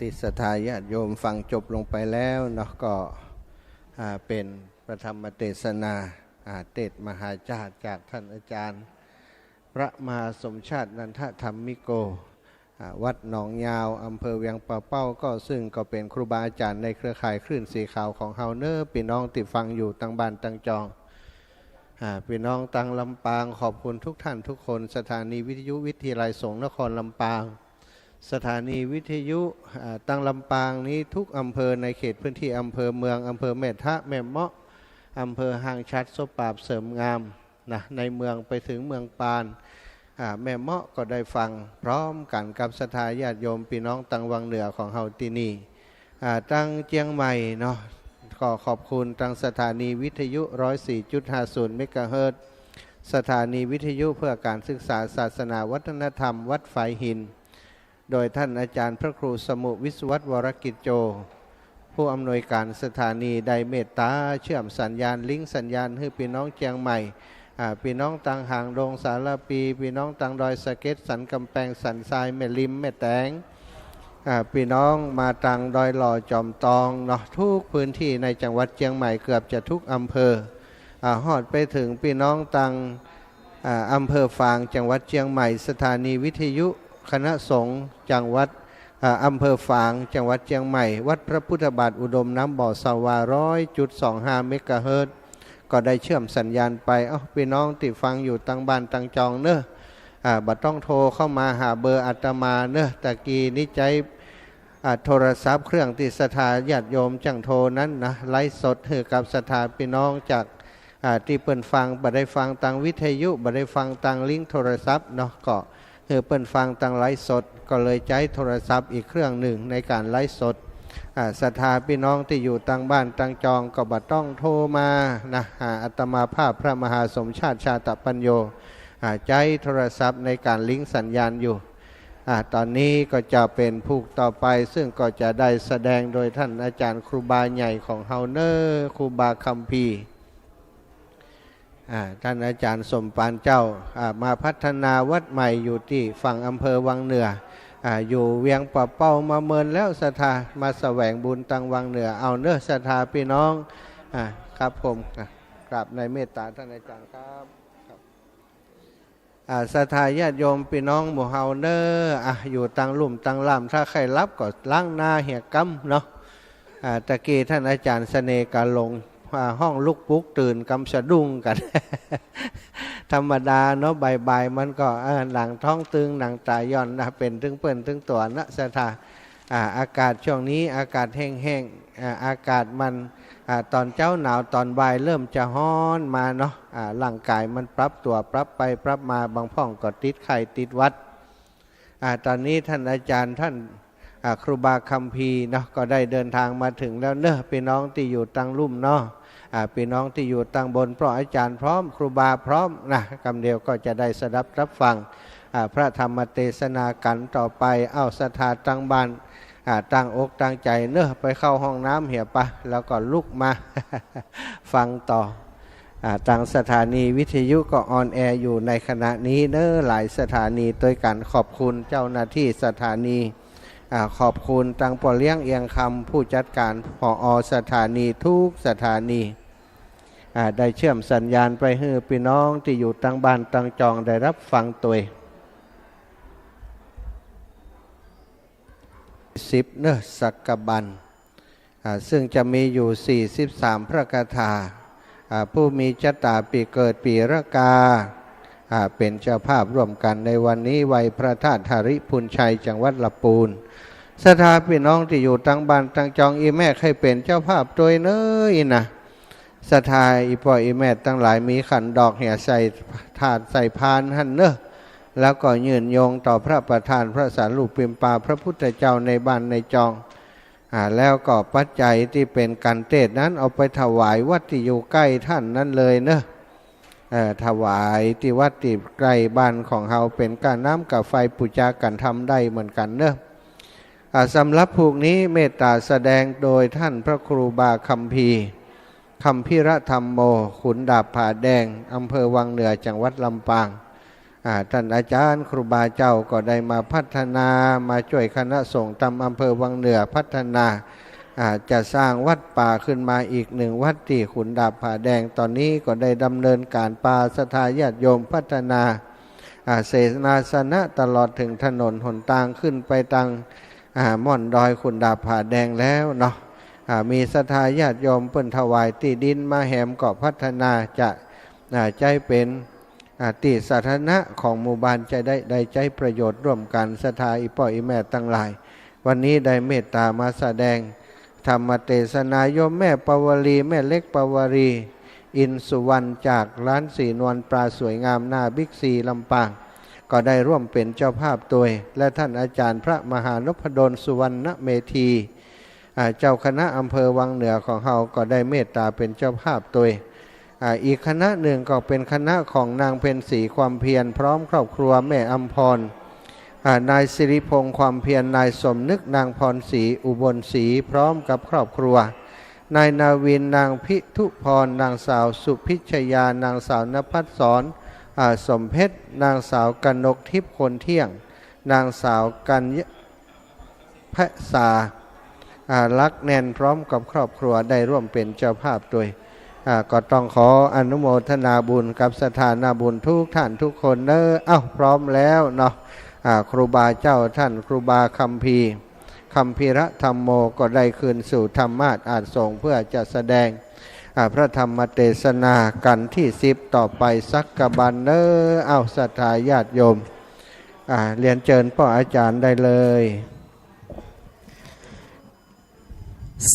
E: ติดศรัทธาญาติโยมฟังจบลงไปแล้วเนาะก็เป็นพระธรรมเทศนาเทศมหาจารย์จากท่านอาจารย์พระมหาสมชาตินันทธรรมิโกวัดหนองยาวอำเภอเวียงป่าเป้าก็ซึ่งก็เป็นครูบาอาจารย์ในเครือข่ายคลื่นสีขาวของเฮาเนอร์พี่น้องติดฟังอยู่ตั้งบ้านตั้งจองพี่น้องตั้งลำปางขอบคุณทุกท่านทุกคนสถานีวิทยุวิทยาลัยสงฆ์นครลำปางสถานีวิทยุตั้งลำปางนี้ทุกอำเภอในเขตพื้นที่อำเภอเมืองอำเภอแม่ทะแม่เมาะอำเภอห่างชัดโซปราบเสริมงามนะในเมืองไปถึงเมืองปานแม่เมาะก็ได้ฟังพร้อมกันกับศรัทธาญาติโยมพี่น้องตังวังเหนือของเฮาที่นี่ตั้งเจียงใหม่เนาะก็ขอบคุณตั้งสถานีวิทยุ 104.50 เมกะเฮิรตซ์สถานีวิทยุเพื่อการศึกษาศาสนาวัฒนธรรมวัดฝายหินโดยท่านอาจารย์พระครูสมุวิศวัตวรกิจโจผู้อำนวยการสถานีได้เมตตาเชื่อมสัญญาณลิงก์สัญญาณให้พี่น้องเชียงใหม่พี่น้องตังหางดงสารปีพี่น้องตังดอยสะเก็ดสันกำแพงสันทรายแม่ริมแม่แตงพี่น้องมาตังดอยหล่อจอมตองเนาะทุกพื้นที่ในจังหวัดเชียงใหม่เกือบจะทุกอำเภอฮอดไปถึงพี่น้องตังอำเภอฝางจังหวัดเชียงใหม่สถานีวิทยุคณะสงฆ์จังหวัดอำเภอฝางจังหวัดเชียงใหม่วัดพระพุทธบาทอุดมน้ำบ่อสวา 100.25 เมกะเฮิรตซ์ก็ได้เชื่อมสัญญาณไปพี่น้องติดฟังอยู่ตั้งบ้านตั้งจองเนอะบัดต้องโทรเข้ามาหาเบอร์อาตมาเนอะตะกี้นี้ใจโทรศัพท์เครื่องติดศรัทธาญาติโยมจังโทรนั้นนะไลฟ์สดให้กับศรัทธาพี่น้องจากที่เปิ่นฟังบัดได้ฟังตังวิทยุบัดได้ฟังตังลิงก์โทรศัพท์เนาะก็เพื่อเปิ่นฟังตังไลฟ์สดก็เลยใช้โทรศัพท์อีกเครื่องหนึ่งในการไลฟ์สดศรัทธาพี่น้องที่อยู่ต่างบ้านต่างจองก็บัดต้องโทรมานะอาตมาภาพพระมหาสมชาติชาตปัญโยใช้โทรศัพท์ในการลิงก์สัญญาณอยู่ตอนนี้ก็จะเป็นผู้ต่อไปซึ่งก็จะได้แสดงโดยท่านอาจารย์ครูบาใหญ่ของเฮาเนอร์ครูบาคัมภีร์ ท่านอาจารย์สมปานเจ้ามาพัฒนาวัดใหม่อยู่ที่ฝั่งอำเภอวังเหนืออยู่เวียงป่าเป้ามาเมินแล้วศรัทธามาแสวงบุญตังวังเหนือเอาเนื้อศรัทธาพี่น้องครับผมกราบในเมตตาท่านอาจารย์ครับศรัทธาญาติโยมพี่น้องหมู่เฮาเนออยู่ตังลุ่มตังล่ำถ้าใครรับก็ล้างหน้าเหี่ยกำเนาะตะกี้ท่านอาจารย์เสน่ห์การลงห้องลุกปุ๊กตื่นกำสะดุ้งกัน ธรรมดาเนาะบ่ายมันก็หลังท้องตึงหนังตาย่อนนะเป็นตึงเปิ้นตึงตัวนะศรัทธาอากาศช่วงนี้อากาศแห้งๆอากาศมันตอนเช้าหนาวตอนบ่ายเริ่มจะฮ้อนมาเนาะร่างกายมันปรับตัวปรับไปปรับมาบางพ่องก็ติดไข้ติดวัดตอนนี้ท่านอาจารย์ท่านครูบาคัมภีร์เนาะก็ได้เดินทางมาถึงแล้วเนอะพี่น้องที่อยู่ตังลุ่มเนาะพี่น้องที่อยู่ตังบนเพราะอาจารย์พร้อมครูบาพร้อมนะคำเดียวก็จะได้สดับรับฟังพระธรรมเทศนากันต่อไปเอาศรัทธาตั้งบ้านตั้งอกตั้งใจเนอะไปเข้าห้องน้ำเหี่ยปะแล้วก็ลุกมา ฟังต่อทางสถานีวิทยุก็ออนแอร์อยู่ในขณะนี้เนอะหลายสถานีด้วยกันขอบคุณเจ้าหน้าที่สถานีขอบคุณตังปอเลี้ยงเอียงคำผู้จัดการผอ.สถานีทุกสถานีได้เชื่อมสัญญาณไปให้พี่น้องที่อยู่ตั้งบ้านตั้งจองได้รับฟังตัว10เนอะสักกบันซึ่งจะมีอยู่43พระคาถาผู้มีชะตาปีเกิดปีรากาเป็นเจ้าภาพร่วมกันในวันนี้วัยพระธาตุธาริพุนชัยจังหวัดลำพูนศรัทธาพี่น้องที่อยู่ตั้งบ้านตั้งจองอีแม่ให้เป็นเจ้าภาพโดยเนยนะศรัทธาอีพ่ออีแม่ตั้งหลายมีขันดอกเหี่ยใส่ถาดใส่พานหันเนอะแล้วก็ยืนโยงต่อพระประธานพระสารีปิมปาพระพุทธเจ้าในบ้านในจองแล้วก็ปัจจัยที่เป็นกันเทศนั้นเอาไปถวายวัดที่อยู่ใกล้ท่านนั้นเลยเนอะถวายที่วัดที่ใกล้บ้านของเราเป็นการน้ำกับไฟปูจากันทำได้เหมือนกันเนอะสำหรับผูกนี้เมตตาแสดงโดยท่านพระครูบาคัมภีร์คัมภีรธรรมโมขุนดาบผาแดงอำเภอวังเหนือจังหวัดลำปางท่านอาจารย์ครูบาเจ้าก็ได้มาพัฒนามาช่วยคณะสงฆ์ตามอำเภอวังเหนือพัฒนาจะสร้างวัดป่าขึ้นมาอีก1วัดที่ขุนดาบผาแดงตอนนี้ก็ได้ดำเนินการปาศรัทธาญาติโยมพัฒนาเสนาสนะตลอดถึงถนนหนทางขึ้นไปทางม่อนดอยขุนดาบผาแดงแล้วเนาะมีศรัทธาญาติโยมเปิ้นถวายที่ดินมาแหมก็พัฒนาจะใจเป็นที่สาธารณะของหมู่บ้านจะได้ใจประโยชน์ร่วมกันศรัทธาอีพ่ออีแม่ตั้งหลายวันนี้ได้เมตตามาแสดงธรรมเทศนาโยมแม่ปวลีแม่เล็กปวรีอินสุวรรณจากร้านสีนวลปลาสวยงามหน้าบิ๊กซีลำปางก็ได้ร่วมเป็นเจ้าภาพตัวและท่านอาจารย์พระมหานพดลสุวรรณเมธีเจ้าคณะอำเภอวังเหนือของเราก็ได้เมตตาเป็นเจ้าภาพตัวอีกคณะหนึ่งก็เป็นคณะของนางเพ็ญศรีความเพียรพร้อมครอบครัวแม่อัมพรนายสิริพงษ์ความเพียรนายสมนึกนางพรศรีอุบลศรีพร้อมกับครอบครัวนายนาวินนางพิทุพรนางสาวสุพิชยานางสาวนภัสสรสมเพชรนางสาวกนกทิพย์คนเที่ยงนางสาวกัญญพษาลักแน่นพร้อมกับครอบครัวได้ร่วมเป็นเจ้าภาพด้วยก็ต้องขออนุโมทนาบุญกับสถานาบุญทุกท่านทุกคนเนอะพร้อมแล้วเนาะครูบาเจ้าท่านครูบาคัมภีร์คัมภีรธรรมโมก็ได้คืนสู่ธรรมาสอาจส่งเพื่อจะแสดงพระธรรมเทศนากันที่10ต่อไปสักกบันเนอะศรัทธาญาติโยมเรียนเชิญพ่ออาจารย์ได้เลย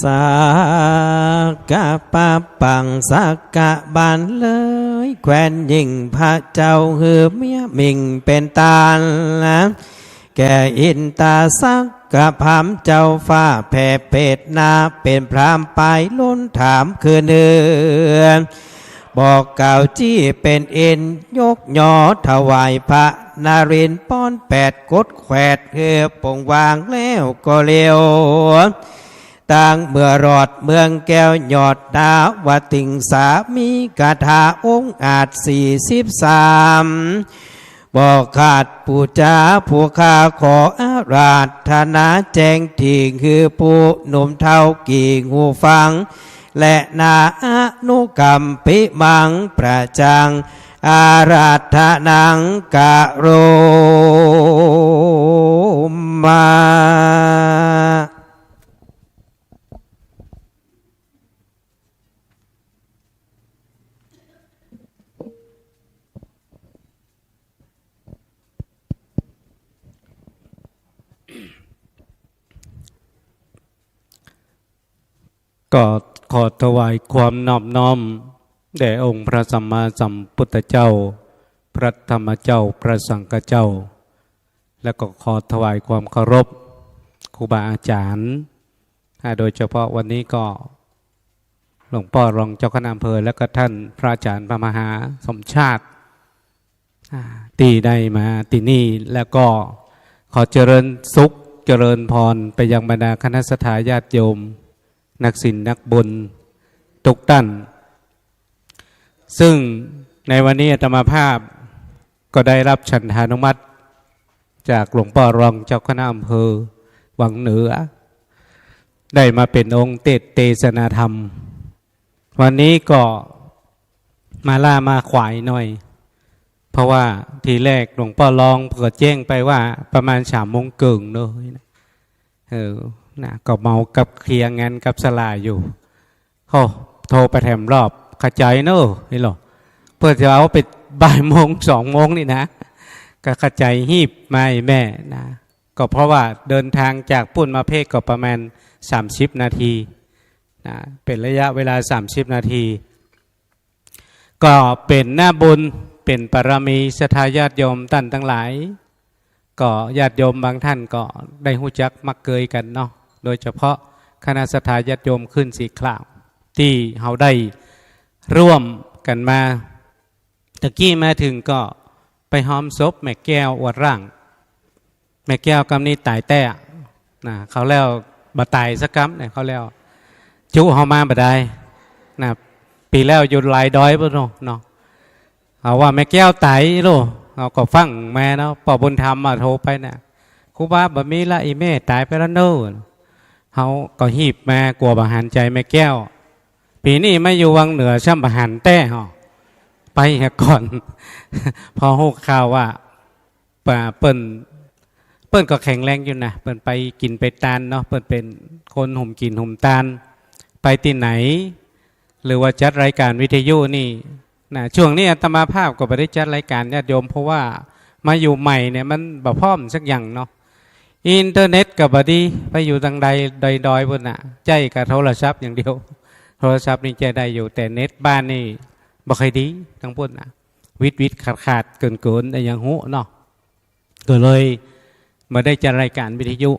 A: สักกะปะปังสักกะบานเลยแควนยิ่งพระเจ้าหือเมียมิงเป็นตาละแก่อินตาสักกะพามเจ้าฟ้าแผ่เปตนาเป็นพรามไปล้นถามคือเนือบอกกล่าวจี้เป็นเอ็นยกยอถวายพระนารินป้อน8กดแขวดเฮือปงวางแล้วก็เร็ว ต่างเมื่อรอดเมืองแก้วยอดดาวติงสามีกาถาองค์อาจ43บอกขาดผู้จาผู้ข้าขออาราธนาแจ้งทิ้งคือผู้หนุ่มเท่ากี่หูฟังและนาอนุกรรมปิมังประจังอาราธนังกะโรมา
F: ก็ขอถวายความนอบน้อมแด่องค์พระสัมมาสัมพุทธเจ้าพระธรรมเจ้าพระสังฆเจ้าและก็ขอถวายความเคารพครูบาอาจารย์โดยเฉพาะวันนี้ก็หลวงพ่อรองเจ้าคณะอำเภอและก็ท่านพระอาจารย์พระมหาสมชาติตีได้มาตีนี่แล้วก็ขอเจริญสุขเจริญพรไปยังบรรดาคณะสัตยาญาติโยมนักศิลป์นักบุญทุกท่านซึ่งในวันนี้อาตมาภาพก็ได้รับฉันทานุมัติจากหลวงพ่อรองเจ้าคณะอำเภอวังเหนือได้มาเป็นองค์เทศนาธรรมวันนี้ก็มาล่ามาขวายหน่อยเพราะว่าทีแรกหลวงพ่อรองเปิดแจ้งไปว่าประมาณ3:00นเลยนะก็เมากับเคลียร์งานกับสลาอยู่โทรไปแถมรอบขจายเนอะนี่หรอเพื่อจะเอาไป13:00 14:00นี่นะก็ขจายหีบมาแม่นะก็เพราะว่าเดินทางจากปุ่นมาเพกก็ประมาณ30 นาทีนะเป็นระยะเวลา30 นาทีก็เป็นหน้าบุญเป็นปรมีศรัทธาญาติโยมท่านทั้งหลายก็ญาติโยมบางท่านก็ได้หู้จักมักเกยกันเนาะโดยเฉพาะคณะศรัทธาญาติโยมขึ้นสีคราวที่เขาได้ร่วมกันมาตะกี้มาถึงก็ไปหอมศพแม่แก้วอวดร่างแม่แก้วกำนี้ตายแต่นะเขาแล้วบ่ตายสักกำเนี่ยเขาแล้วจุเขามาบ่ได้นะปีแล้วหยุดลายดอยป่ะเนาะเอาว่าแม่แก้วตายโลเอาก็ฟังแม่เนาะป่อบุญธรรมมาโทรไปนะครูบาบ่มีละอีแม่ตายไปแล้วเนาะเขาก็หีบแม่กลัวบาหันใจแม่แก้วปีนี้ไม่อยู่วังเหนือช่ำบาหันแต่หอไปก่อน พอหูข่าวว่าเปิ้นก็แข็งแรงอยู่นะเปิ้นไปกินไปตานเนาะเปิ้นเป็นคนห่มกินห่มตานไปที่ไหนหรือว่าจัดรายการวิทยุนี่นะช่วงนี้อาตมาภาพก็ไปได้จัดรายการญาติโยมเพราะว่ามาอยู่ใหม่เนี่ยมันบ่พร้อมสักอย่างเนาะอินเทอร์เน็ตกับบดีไปอยู่ทางใดดอยบนน่ะใจกับโทรศัพท์อย่างเดียวโทรศัพท์นี่ใจได้อยู่แต่เน็ตบ้านนี่บ่ค่อยดีทั้งพุ่นน่ะวิดขาดเกินอย่างหูเนาะก็เลยมาได้จัดรายการวิทยุ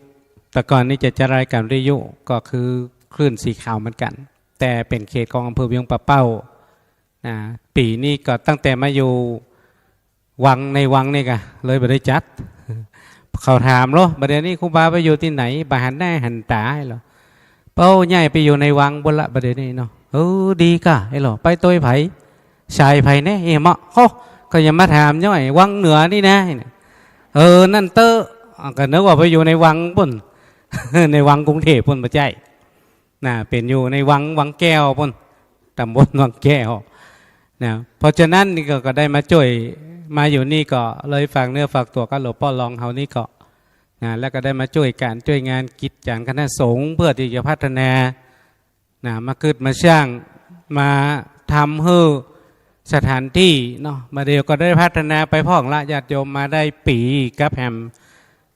F: แต่ก่อนนี้จะจัดรายการวิทยุก็คือคลื่นสีขาวเหมือนกันแต่เป็นเขตของอำเภอเวียงป่าเป้าปีนี้ก็ตั้งแต่มาอยู่วังในวังนี่กะเลยบ่ได้จัดเขาถามเหรอประเดี๋ยวนี้ครูบาไปอยู่ที่ไหนบาหันได้หันตาเหรอเป้าใหญ่ไปอยู่ในวังบนละประเดี๋ยวนี้เนาะดีกะไอ้หรอไปตัวไผ่ชายไผ่แน่เอ๋มะก็ยังมาถามย่อยวังเหนือนี่นะนั่นเตอก็นึกว่าไปอยู่ในวังปุ่น ในวังกรุงเทพปุ่นมาใจเป็นอยู่ในวังแก้วปุ่นตำบลวังแก้วนะเพราะฉะนั้นนี่ก็ได้มาช่วยมาอยู่นี่ก็เลยฝากเนื้อฝากตัวกับหลวงพ่อรองเฮานี่ก็นะแล้วก็ได้มาช่วยงานกิจการคณะสงฆ์เพื่อที่จะพัฒนามาเกิดมาสร้างมาทำให้สถานที่เนาะมาเดียวก็ได้พัฒนาไปพ่องละญาติโยมมาได้ปีกับแฮม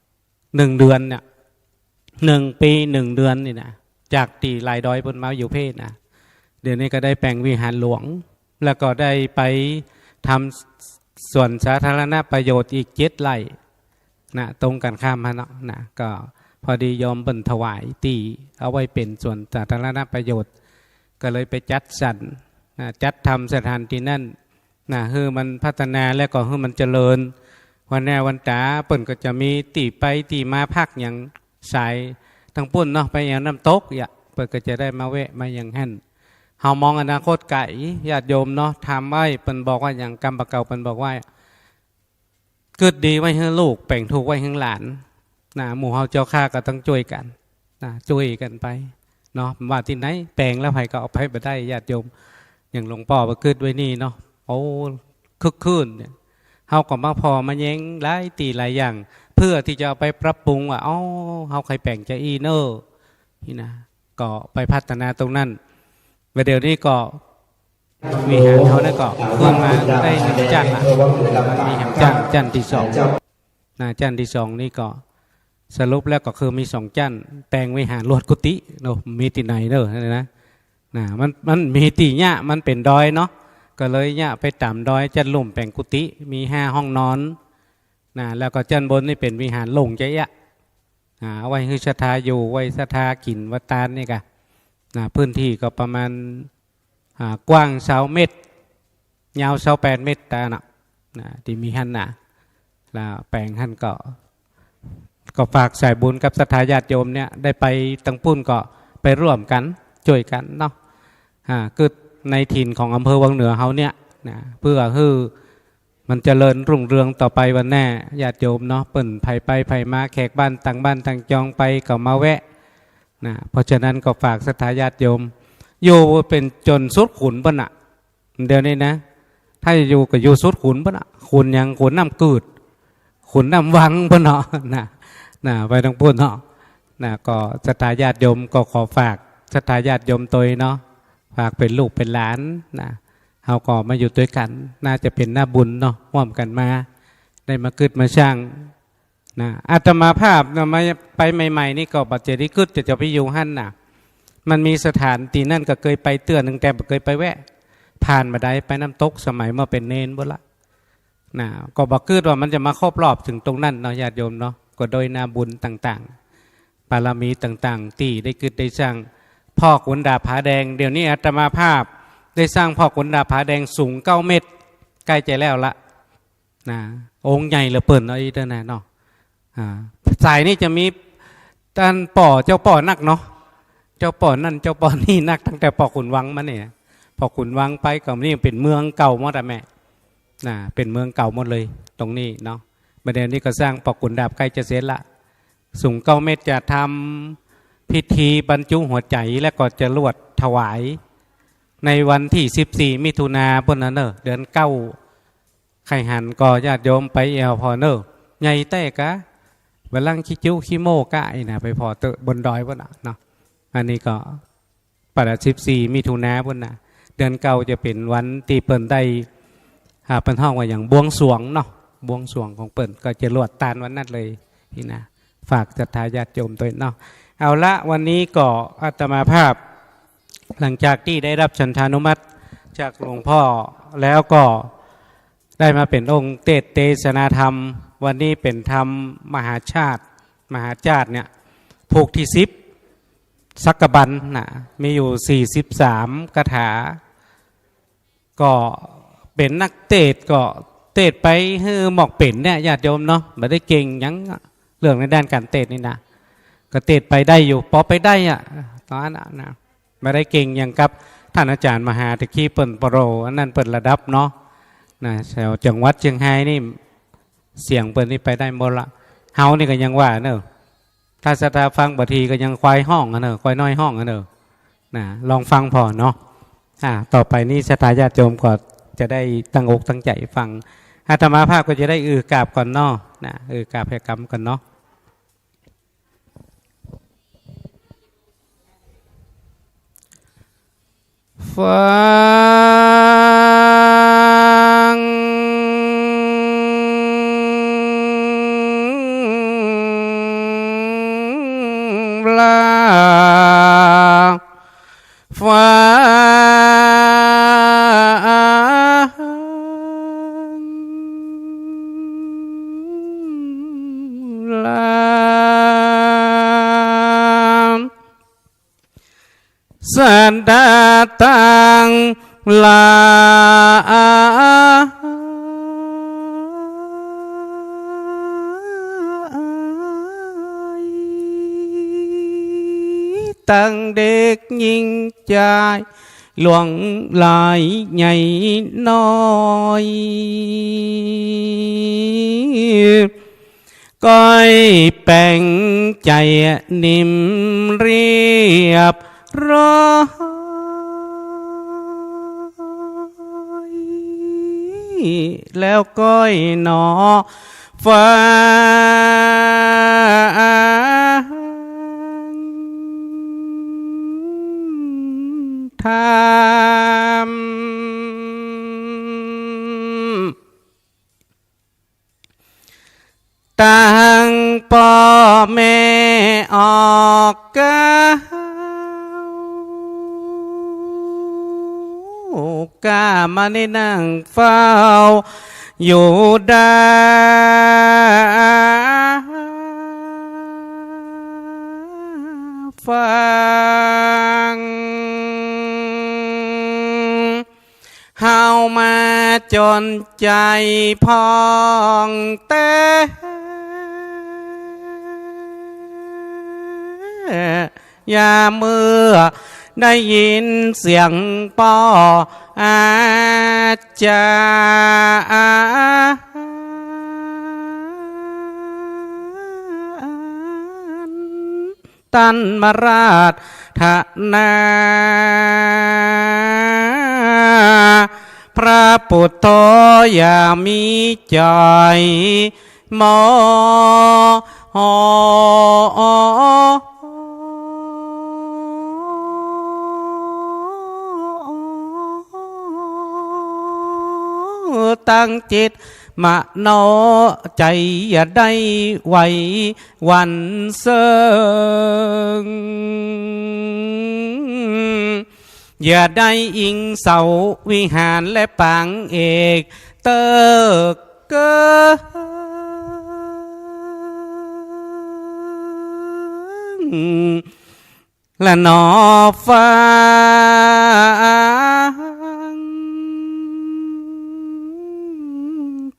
F: 1 เดือนเนี่ย1 ปี 1 เดือนนี่นะจากตีลายดอยบนมาอยู่เพศนะเดี๋ยวนี้ก็ได้แปลงวิหารหลวงแล้วก็ได้ไปทำส่วนสาธารณประโยชน์อีก7 ไร่นะตรงกันข้ามมาเนาะนะก็พอดียอมบรรถวายตีเอาไว้เป็นส่วนสาธารณประโยชน์ก็เลยไปจัดสรรจัดทำสถานที่นั่นให้มันพัฒนาแล้วก็ให้มันเจริญวันแน่วันตาเปิ่นก็จะมีตีไปตีมาพักอย่างสายทั้งปุ่นเนาะไปอย่างน้ำตก ปิดก็จะได้มาแวะมาอย่างหั่นเฮามองอนาคตไก่ญาติโยมเนาะทำไว้เปิ้นบอกว่าอย่างกรรมปะเก่าเปิ้นบอกว่าเกิดดีไว้ให้ลูกแป่งถูกไว้ให้หลานนะหมู่เฮาเจ้าข้าก็ต้องช่วยกันนะช่วยกันไปเนาะว่าที่ไหนแปลงแล้วไผก็เอาไปบ่ได้ญาติโยมอย่างหลวงพ่อบ่คิดไว้นี่เนาะโอ้คึกคืนเนี่ยเฮาก็มาพอมาแย้งหลายตีหลายอย่างเพื่อที่จะเอาไปปรับปรุงว่าอ๋อเฮาใครแปลงจะอีเนอนี่นะก็ไปพัฒนาตรงนั้นเดี๋ยวนี้ก็วิหารเขาเนี่ยก็ขึ้นมาได้หนึ่งจันทร์ละมีแหมจันทร์ที่สองนะจันทร์ที่สองนี่ก็สรุปแล้วก็คือมีสองจันทร์แต่งวิหารลวดกุฏิเนาะมีที่ไหนเนอะนะมันมีที่เนี่ยมันเป็นดอยเนาะก็เลยเนี่ยไปต่ำดอยจันทร์ลุ่มแปลงกุฏิมี5 ห้องนอนนะแล้วก็จันทร์บนนี่เป็นวิหารลงใจยะเอาไว้ให้ศรัทธาอยู่ไว้ศรัทธากินวัตานนี่กะพื้นที่ก็ประมาณกว้าง20 เมตรยาว28 เมตรตาเนาะที่มีหันนะแล้วแปลงหันก็ฝากสายบุญกับศรัทธาญาติโยมเนี่ยได้ไปตั้งปุ้นก็ไปร่วมกันช่วยกันเนาะคือในถิ่นของอำเภอวังเหนือเขาเนี่ยเพื่อให้มันเจริญรุ่งเรืองต่อไปวันแน่ญาติโยมเนาะเปิ่นไผ่ไปไผ่มาแขกบ้านต่างจองไปก็มาแวะเพราะฉะนั้นก็ฝากศรัทธาญาติโยมอยู่เป็นจนสุดขุนปะน่ะเดี๋ยวนี้นะถ้าอยู่ก็อยู่สุดขุนปะน่ะขุนยังขุนน้ำกืดขุนน้ำวังปะเนาะไปทั้งพูดเนาะก็ศรัทธาญาติโยมก็ขอฝากศรัทธาญาติโยมตัวเนาะฝากเป็นลูกเป็นหลานเราก็มาอยู่ด้วยกันน่าจะเป็นหน้าบุญเนาะร่วมกันมาได้มาเกิดมาสร้างอาตมาภาพมาไปใหม่ๆนี่ก็บัดเจดีย์ขึ้นจะไปอยู่หั่นมันมีสถานที่นั่นก็เคยไปเตือนหนึ่งแต่เคยไปแวะผ่านมาได้ไปน้ำตกสมัยเมื่อเป็นเนนบ่ละก็บอกคือว่ามันจะมาครอบรอบถึงตรงนั้นเนาะญาติโยมเนาะก็โดยนาบุญต่างๆบารมีต่างๆที่ได้เกิดได้สร้างพ่อขุนดาบผาแดงเดี๋ยวนี้อาตมาภาพได้สร้างพ่อขุนดาบผาแดงสูง9 เมตรใกล้ใจแล้วละองค์ใหญ่เหลือเปิ่นเอาอีกแล้วเนาะสายนี่จะมีท่านป่อเจ้าป่อนักเนาะเจ้าป่อนั่นเจ้าป่อนี่นักตั้งแต่ป่อขุนวังมาเนี่ยป่อขุนวังไปก็นี่เป็นเมืองเก่าหมดอะแม่เป็นเมืองเก่าหมดเลยตรงนี้เนาะประเด็นนี้ก็สร้างป่อขุนดาบใกล้จะเสร็จละสูง9 เมตรจะทำพิธีบรรจุหัวใจและก็จะลวดถวายในวันที่14 มิถุนาปุ่นเนอเดือน9ไข่หันก็ญาติโยมไปแอลพอเนอใหญ่แต่กะเวลังคิจิ้วคิโมกะไปพอเตะบนดอยปุ่นเนาะอันนี้ก็ปัด14 มิถุนาปุ่นเดือน9จะเป็นวันตีเปิ่นได้เป็นห้องว่าอย่างบวงสรวงเนาะบวงสรวงของเปิ่นก็จะลวดตานวันนั้นเลยนี่นะฝากศรัทธาญาติโยมตัวเนาะเอาละวันนี้ก็อาตมาภาพหลังจากที่ได้รับฉันทานุมัติจากหลวงพ่อแล้วก็ได้มาเป็นองค์เทศนาธรรมวันนี้เป็นธรรมมหาชาติเนี่ยผูกที่10สักกบันมีอยู่43คาถาก็เป็นนักเทศก็เทศไปให้หมอกเป็นเนี่ยญาติโยมเนาะไม่ได้เก่งยังเรื่องในด้านการเทศนี่นะก็เทศไปได้อยู่พอไปได้ตอนนั้นไม่ได้เก่งอย่างกับท่านอาจารย์มหาตะกี้เปิ่นปรโรอันนั้นเปิ่นระดับเนาะแถวจังหวัดเชียงรายนี่เสียงเปิ่นนี่ไปได้หมดละเฮานี่ก็ยังว่าเนอะถ้าศรัทธาฟังบางทีก็ยังควายห้องเนอะควายน้อยห้องเนอะลองฟังพอเนาะต่อไปนี้ศรัทธาญาติโยมก็จะได้ตั้งอกตั้งใจฟังอาตมาภาพก็จะได้กราบก่อนเนาะกราบแผ่กรรมก่อนเนาะฟังลาฟังลาสันดาตังลา ตั้งเด็กยิงใจหลวงหลายใหญ่น้อยก้อยแป่งใจนิ่มเรียบร้อยแล้วก้อยหนอฟ้าทำต่างพ่อแม่ออกกากามาในนั่งเฝ้าอยู่ได้ฟังเฮามาจนใจพองแต่อย่าเมื่อได้ยินเสียงป่ออาจารย์ตันมาราชธนาพระพุทธอย่ามีใจมตั้งจิตมโนใจอย่าได้ไหววันเซิงอย่าได้อิงเสาวิหารและปางเอกเตอเกและนอฟ้า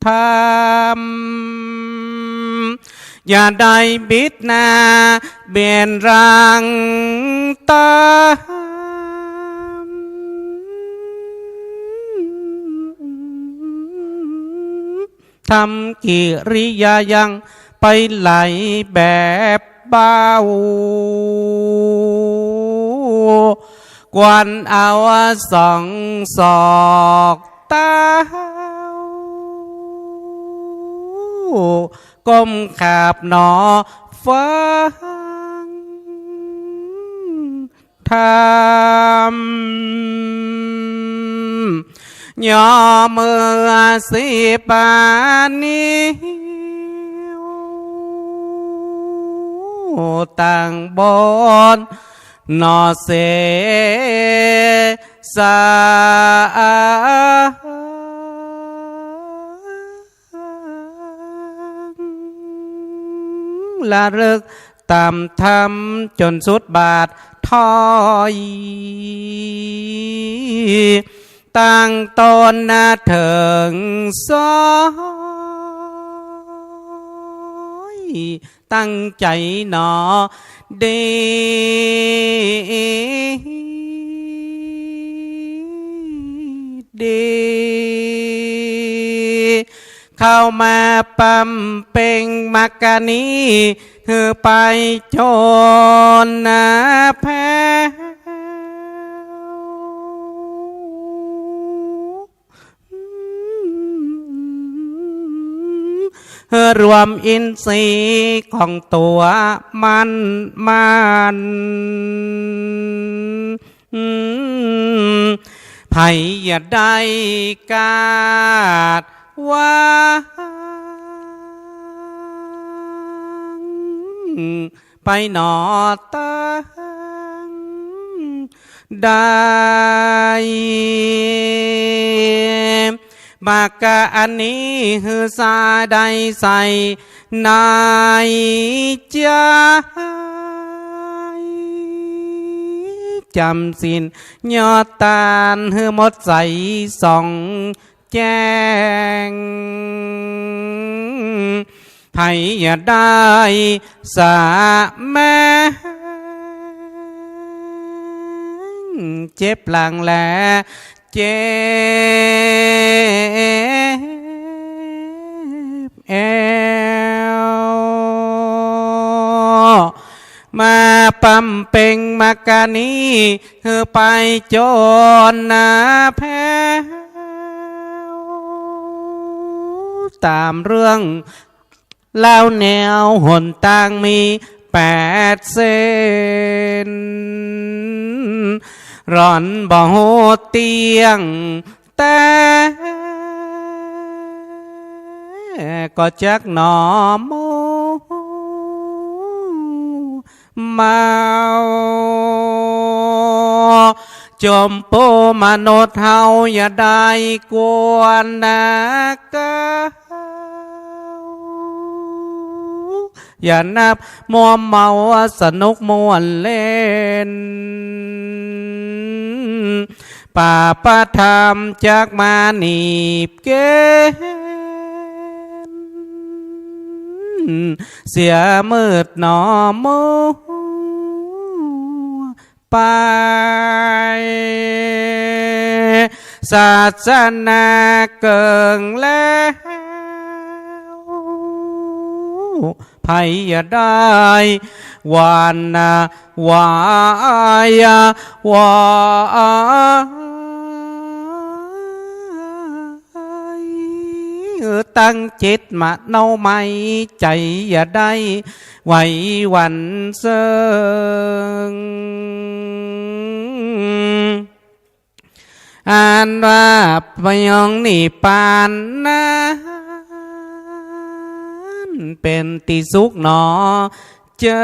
F: ทำอย่าได้บิดหน้าเบียนรังตาทำกิริยายังไปไหลแบบเบากวนเอาสองศอกตาก้มขาบหนอฟังทำย่อมือสิปานิต่างบนนอเสสาละลึกตามทำจนสุดบาทถอยตั้งตนนาเถิงซอยตั้งใจหนอดีเข้ามาปั๊มเป่งมักกะนีคือไปโจนนาแพ้รวมอินทรีย์ของตัวมันไผ่อย่าได้กาดว่าไปหนอตั้งได้มากะอันนี้ฮือซาได้ใส่นายใจจำสินยอดตาลฮือหมดใส่ส่องแจ้งไผ่อย่าได้สาแม่
A: เจ็บหลังแหลเจ็บแอวมาปั๊มเป่งมากานีคือไปโจรนาแพ้ตามเรื่องเล่าแนวหนต่างมี8 เส้นร้อนบ่โหเตียงแต่ก็จักหนอโมเมาจมโปมนุษย์เฮาอย่าได้กวนนักอย่านับมัวเมาสนุกมวนเล่นป่าประธรรมจากมาหนีบเกณฑ์เสียมืดหนอมูไปศาสนาเกิงแล้วไผอย่าได้วานนาวายาวายตั้งจิตมาเนาไม่ใจอย่าได้ไหวหวันเซิงอ่านว่าพยองนี่ปานนะเป็นติสุขหนอเจอ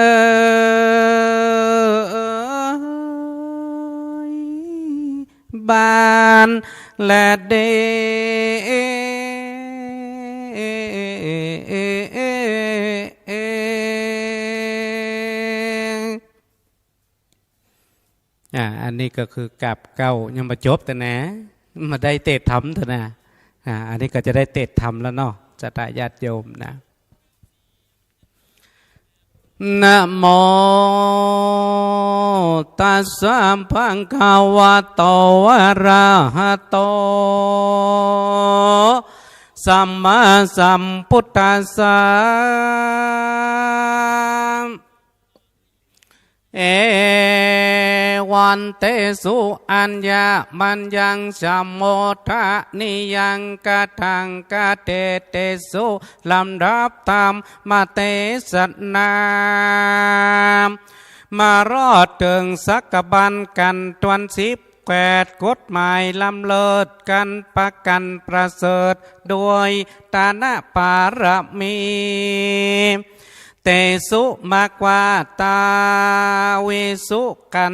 A: บานและเดอันนี้ก็คือกับเก้ายังมาจบแต่นะมาได้เตะทำเถอะนะอันนี้ก็จะได้เตะทำแล้วเนาะจะได้ญาติโยมนะนะโมตัสสะภะคะวะโตอะระหะโตสัมมาสัมพุทธัสสะเอวันเตสุอัญญามัญญังสัมโมทะนิยังกะทังกะเตเตสุลำดับตามมาเตสนามารอดถึงสักบันกันตวน18กฎหมายลำเลิศกันประกันประเสริฐด้วยตานะปารมีเตสุมากกว่าตาเวสุกัน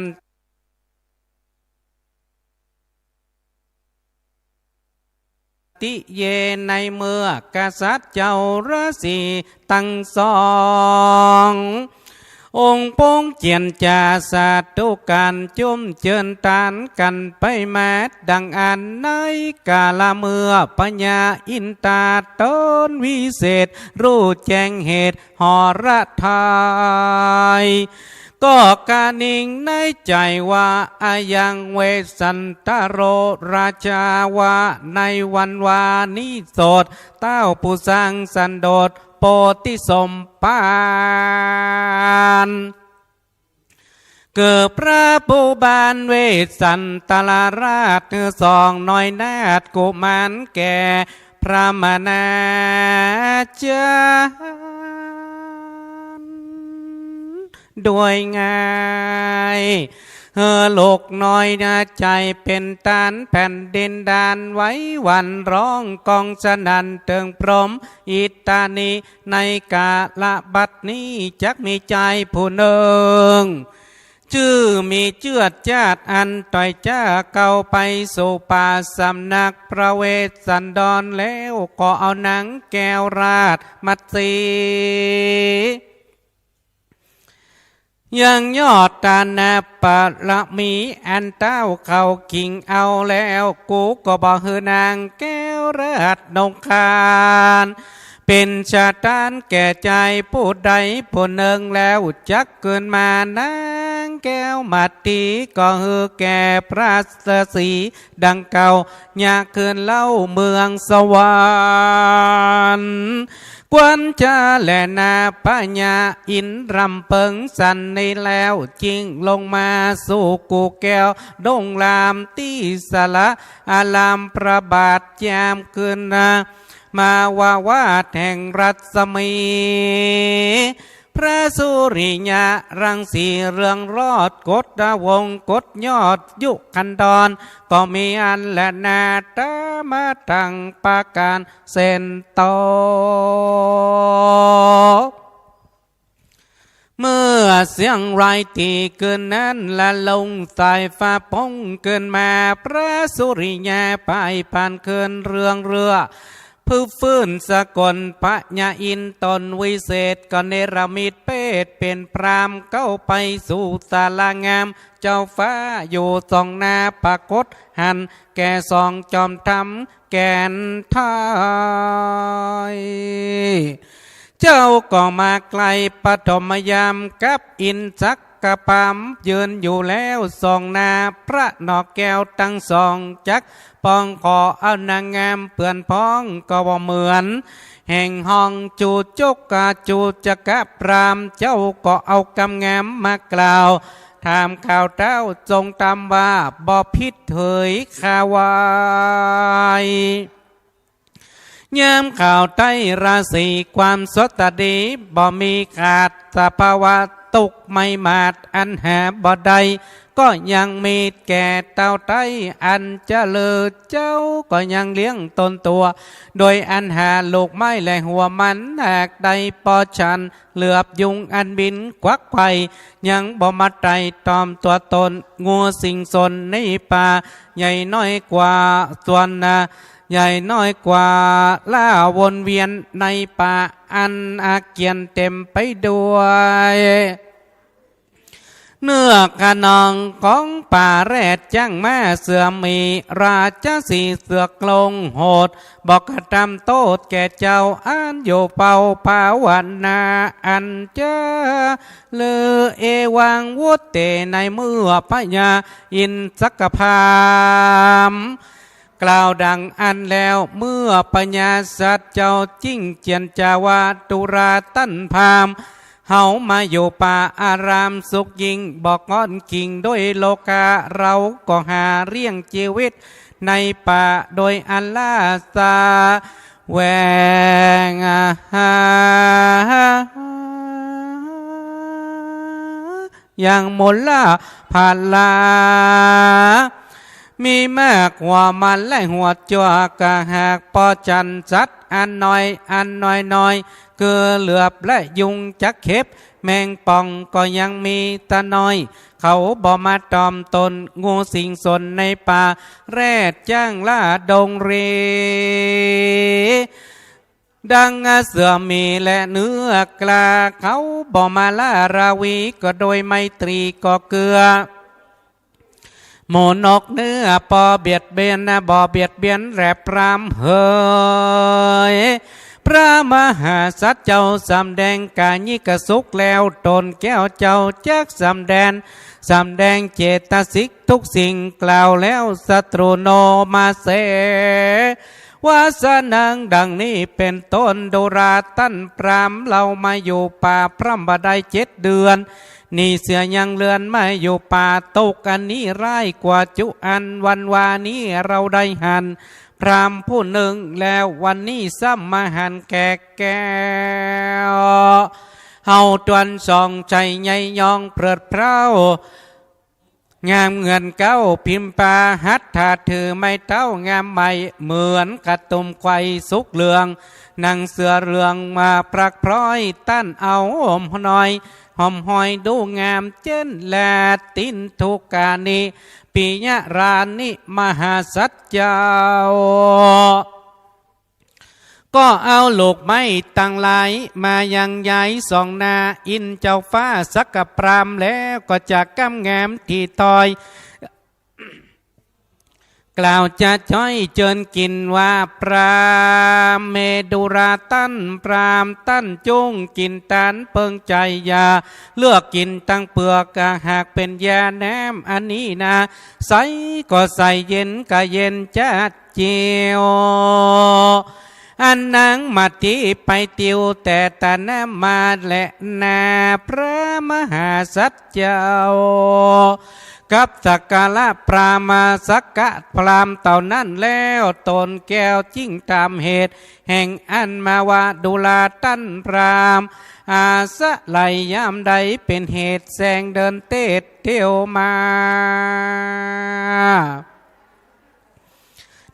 A: ติเยในเมื่อกษัตริย์เจ้าราศีตั้งสององค์ปงเจียนจาสาธุการจุ่มเจิญตานกันไปแม้ดังอันในกาลเมื่อปัญญาอินตาต้นวิเศษรู้แจ้งเหตุหรทายก็การนิ่งในใจว่าอายังเวสันตโรราชาวาในวันวานิโสดเต้าผู้สร้างสันโดษโปติสมปานเกิดพระภูบาลเวสันตลาราชเนื้อสองน้อยนาฏกุมารแก่พระมนาจารย์ด้วยง่ายโลกน้อยนาใจเป็นตานแผ่นดินดานไว้วันร้องกองสนันเติงพรหมอิตานีในกาละบัดนี้จักมีใจผู้หนึ่งชื่อมีเจือดจาดอันต่อยจ้าเก่าไปสู่ป่าสำนักพระเวสสันดรแล้วก็เอาหนังแก้วราดมัดสียังยอดตานาปะละมีอันเต้าเขากิ่งเอาแล้วกูก็บอกเฮนางแก้วราดนงคารเป็นชาตานแก่ใจผู้ใดผู้หนึ่งแล้วจักเกินมานาง
F: แก้วมาตีก็ฮือแก่พระศรีดังเก่าอยากคืนเล่าเมืองสวรรค์กวนจะแลนาปัญญาอินรำเปิงสันในแล้วจิงลงมาสู่กูแก้วดงลามที่สละอารามประบาทยามคืนนามาว่าแห่งรัศมีพระสุริยะรังสีเรืองรอดกดดาวงกดยอดยุคันดอนก็มีอันและนาตามาตังปาการเซนโตเมื่อเสียงไรตีเกินนั้นละลงสายฟ้าพงเกินมาพระสุริยะไปผ่านเกินเรืองเรือผู้ฟื้นสกลพระญาอินตนวิเศษก็เนรมิตเพศเป็นพรามเข้าไปสู่ศาลางามเจ้าฟ้าอยู่สองนาปรากฏหันแก่สองจอมทำแก่นทายเจ้าก็มาไกลปฐมยามกับอินจักกระพามยืนอยู่แล้วสองนาพระนอกแก้วตั้งสองจักปองขอเอานางงามเปื่อนพ้องก็บ่เหมือนแห่งห้องจูจกกาจูจักรพรามเจ้าก็เอากำงามมากล่าวถามข่าวเจ้าจงตามว่าบ่พิษเถยขาวายยามข่าวใต้ราศีความสดดีบ่มีขาดสภาวะตกไม่มาดอันหาบ่ใดก็ยังมีแก่เต่าไต้อันเจริญเจ้าก็ยังเลี้ยงตนตัวโดยอันหาลูกไม้และหัวมันหากใดปอชันเหลือบยุงอันบินควักไผ่ยังบ่มาไตตอมตัวตนงัวสิงสนในป่าใหญ่น้อยกว่าส่วนนาใหญ่น้อยกว่าล่าวนเวียนในป่าอันอาเกียนเต็มไปด้วยเนื้อกระนองของป่าแรดจังแม่เสือมีราชสีเสือกลงโหดบอกกระทำโทษแก่เจ้าอันอยู่เป่าภาวันนาอันเจอเลือเอวังวุตเตในเมื่อพญาอินทกพามกล่าวดังอันแล้วเมื่อปัญญาสัตว์เจ้าจิ้งเจียนจาวาตุราตั้นพามเฮามาอยู่ป่าอารามสุขยิ่งบอกงอนกิ่งด้วยโลกาเราก็หาเรี่ยงชีวิตในป่าโดยอันล่าซาแหวงอย่างมลล่าผ่านลามีมากหัวมันและหัวจัวกะหากปอจันจัดอันน้อยคือเหลือบและยุงจักเข็บแมงป่องก็ยังมีตาน้อยเขาบ่มาตอมตนงูสิงสนในป่าแรดจ้างล่าดงเรดังเสือมีและเนื้อกลาเขาบ่มาล่าราวีก็โดยไมตรีก็เกลือหมูนกเนื้อปอเบียดเบียนนะบ่เบียดเบียนแรบพรามเฮยพระมหาสัตว์เจ้าสำแดงกายิกสุขแล้วตนแก้วเจ้าจักสำแดงเจตสิกทุกสิ่งกล่าวแล้วศัตรูโนมาเสวาสนังดังนี้เป็นต้นโดราตั้นพรามเรามาอยู่ป่าพร่ำบได้7 เดือนนี่เสือยังเลือนมาอยู่ป่าตกอันนี้ร้ายกว่าจุอันวันวานี้เราได้หันพรามผู้หนึ่งแล้ววันนี้ซ้ำมาหันแก่แก้วเฮาตวนสองใจใหญ่ยองเปริดเพร้างามเงินเก้าพิมพ์ปาหัตถาถือไม่เต้างามใหม่เหมือนกระตุ่มไข่สุกเหลืองนางเสือเรืองมาปรักพร้อยตั้นเอาอมหน่อยหอมหอยดูงามเจนแลตินทุกานีปิยรานิมหาสัจเจ้าก็เอาลูกไม้ตั้งหลายมายังย้ายสองนาอินเจ้าฟ้าสักกะพรามแล้วก็จะกำงามที่ตอย
A: กล่าวจะช้อยเจิญกินว่าปรามเมดุราตั้นปรามตั้นจุ้งกินตันเปิงใจยาเลือกกินตั้งเปลือกหากเป็นยาแนมอันนี้นะใส่ก็ใส่เย็นก็เย็นจัดเจียวอันนางมาตีไปติวแต่ตาน้ำมาและนาพระมหาสัจเจ้ากับสักการะปรามาสักกะพรามเต่านั้นแล้วตนแก้วจิ้งตามเหตุแห่งอันมาวาดุลาตั้นพรามอาสะไหลยามใดเป็นเหตุแสงเดินเตดเที่ยวมา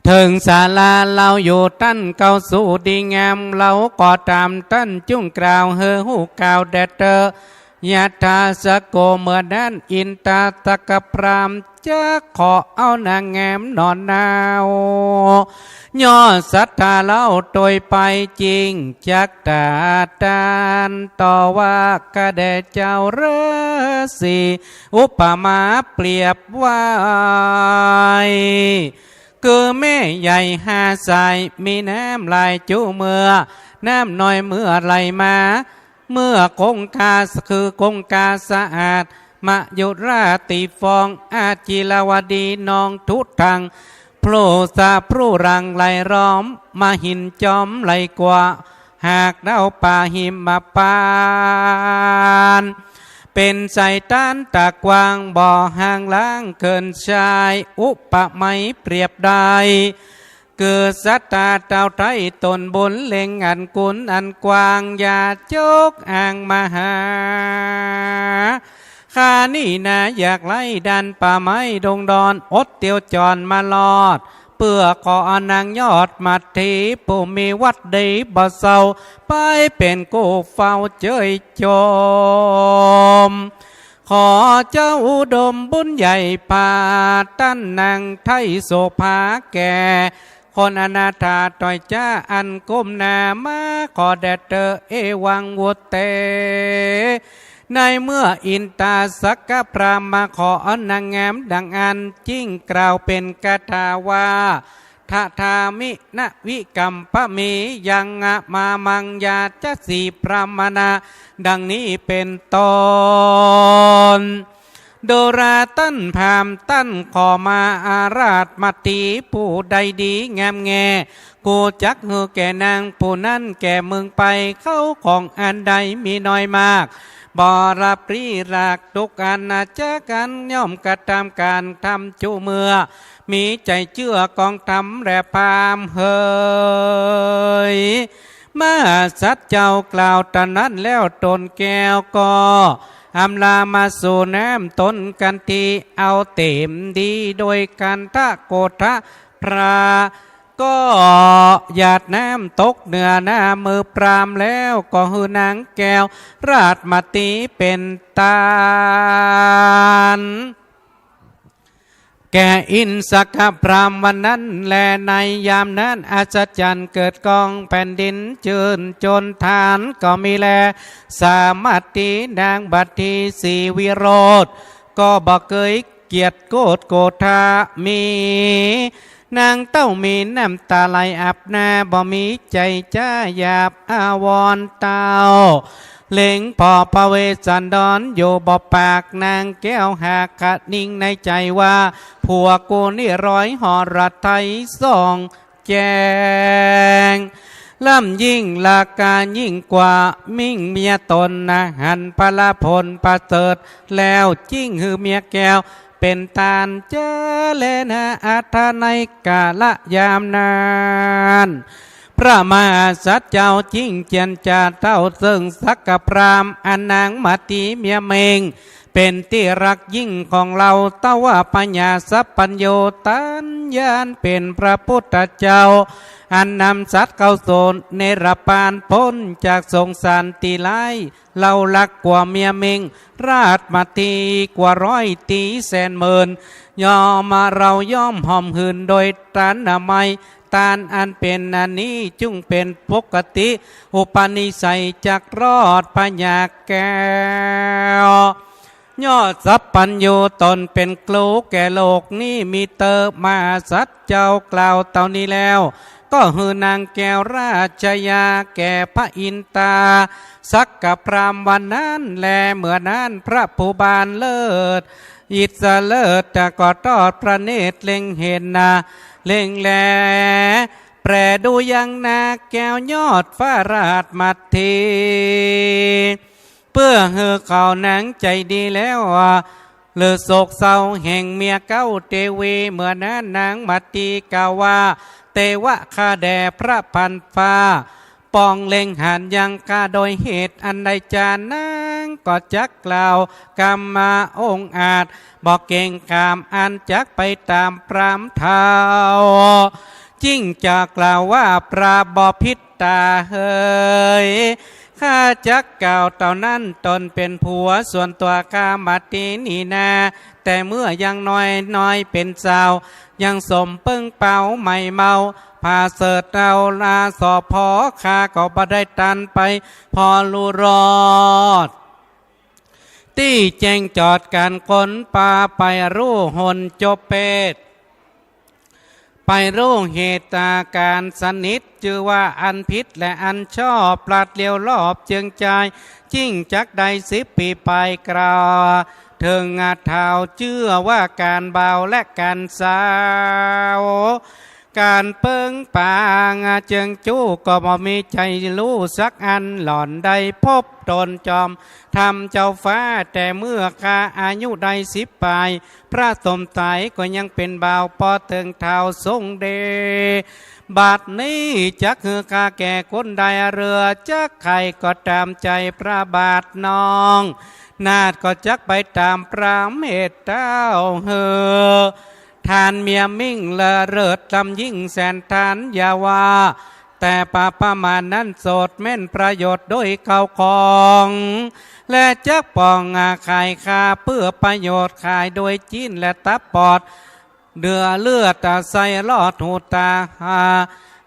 A: ถึงศาลาเราอยู่ตั้นเก่าสู่ดีงามเราก็ตามตั้นจุ้งกล่าวเฮอหูกล่าวแดดเตอยาทาสโกเมื่อนั้นอินตาตะกพรามจะขอเอานางงามนอนนาวย่อศรัทธาเล่าโดยไปจริงจักตาตานต่อว่ากระเดเจ้าเรสีอุปมาเปรียบไว้คือแม่ใหญ่หาสายมีน้ำไหลจูเมื่อน้ำน้อยเมื่อไหลมาเมื่อคงคาคือคงคาสะอาดมยุราติฟองอาจิลาวดีนองทุทังโผล่สาพรูรังไหลร้อมมาหินจอมไหลกว่าหากเดาป่าหิมมาปานเป็นใส่ต้านตากวางบ่อห่างล้างเกินชายอุปไมยเปรียบได้เกิดสัตตาเต่าไทยตนบนเล็งอันกุนอันกว้างอย่าโจกอ่างมหาข้านี่นะอยากไล่ดันป่าไม้ดงดอนอดเตียวจรมาลอดเพื่อขออนางยอดมาทีผู้มีวัดดีบ่เศร้าไปเป็นกูเฝ้าเจยจมขอเจ้าอุดมบุญใหญ่ป่าตั้นนางไทยโสภาแก่คนอนาถาต่อยจ้าอันก้มหน้ามาขอแดดเตอเอวังวุเตในเมื่ออินตาสักกะพรามมาขออนางงามดังอันจิ้งกล่าวเป็นกถาว่าทะธามิณวิกัมปะมียังมามังยาจะสีพรามนาดังนี้เป็นต้นโดราตั้นพามตั้นขอมาอาราธมาตีผู้ใดดีงามแงกูจักเฮือแก่นางผู้นั้นแก่เมืองไปเข้าของอันใดมีน้อยมากบราปรีรากทุกอันนาจะกันย่อมกระทำการทำจุเมื่อมีใจเชื่อกองทำแร่พามเฮยมาสัตว์เจ้ากล่าวตอนนั้นแล้วตนแก้วก็อำลามาสู่น้ำตนกันทีเอาเต็มดีโดยการทะโกทะพระก็หยาดน้ำตกเหนือหน้ามือปรามแล้วก็หือนางแก้วราชมาตีเป็นตาลแก่อินสกพรามวันนั้นแลในยามนั้นอาจารย์เกิดกองแผ่นดินจืนจนฐานก็มีแลสามัตตีนางบัตทีสีวิโรธก็บอกเกยเกียรติโกดโกธามีนางเต้ามีน้ำตาไหลอาบหน้าบ่มีใจจ้าหยาบอาวรเต้าเล็งพอพระเวสสันดรอยู่บ่ปากนางแก้วหากกะนิ่งในใจว่าผัวกูนี่ร้อยหอรัฐไทยส่องแจงล่ำยิ่งลาการยิ่งกว่ามิ่งเมียตนนะหันพละพลประเสริฐแล้วจิ้งหือเมียแก้วเป็นตาลเจเลนะอัธในกาละยามนานพระมหาสัจเจ้าจิ้งเจียนจ่าเต้าซึ่งสักกพรามอันนางมาตีเมียเมงเป็นที่รักยิ่งของเราตะว่าปัญญาสัพปัญโยตัญญาณเป็นพระพุทธเจ้าอันนำสัตว์เข้าโซนเนรปานพ้นจากสงสารตีไลเราลักกว่าเมียเมงราชมาตีกว่าร้อยตีแสนหมื่นยอมมาเราย่อมหอมหืนโดยตานนามัยตานอันเป็นอันนี้จุงเป็นปกติอุปนิสัยจักรอดปัญญาแก้ว
F: ยอดสัพพัญญูตนเป็นกลูแก่โลกนี้มีเตอมาสัตเจ้ากล่าวเต่านี้แล้วก็ฮือนางแก้วราชยาแก่พระอินตาสักกับพรามวันนั้นแลเมื่อนั้นพระผู้บานเลิศอิสเลิศแต่ก็ทอดพระเนตรเล็งเห็นนาเล็งแลแปรดูยังนาแก้วยอดฟ้าราชมัททีเพื่อเฮือเขาหนังใจดีแล้วเลือโศกเศร้าแห่งเมียเก้าเทวีเมื่อนั้นนางมัตตีกล่าวว่าเตวะข้าแด่พระพันฟ้าปองเล็งหันยังกาโดยเหตุอันใดจานนางก็จักกล่าวกรรมมาองค์อาจบอกเก่งกามอันจักไปตามพรามเท้าจิ้งจะกล่าวว่าปราบพิษตาเฮยข้าจักกล่าวเต่านั้นตนเป็นผัวส่วนตัวข้ามาตีนีนาแต่เมื่อยังน้อยเป็นสาวยังสมปึ้งเป่าไม่เมาพาเสดเอาลาสอบพอข้าก็บ่ได้ตันไปพอลูรอดที่แจ้งจอดการคนป่าไปรู้หนจบเป็ดไปรู้เหตุการสนิทชื่อว่าอันพิษและอันชอบปลัดเลี้ยวรอบเจืองใจจิ้งจักใด10 ปีไปกล่าวถึงเท้าเชื่อว่าการเบาและการสาวการเปิงปางเจิงจู้ก็บ่มีใจรู้สักอันหล่อนได้พบตนจอมทำเจ้าฟ้าแต่เมื่อข้าอายุได้10 ปลายพระสมไตก็ยังเป็นบ่าวพอถึงเท้าทรงเดบาดนี้จักคือข้าแก่คนใดเรือจักใครก็ตามใจพระบาทน้องนาดก็จักไปตามพระเมตตาเฮอทานเมียมิ่งละเลิศลำยิ่งแสนทานยาว่าแต่ป่าประมาณนั้นโสดแม่นประโยชน์ด้วยเก่าของและจักปองขายคาเพื่อประโยชน์ขายโดยจีนและตับปอดเดือเลือดใส่ลอดหูตา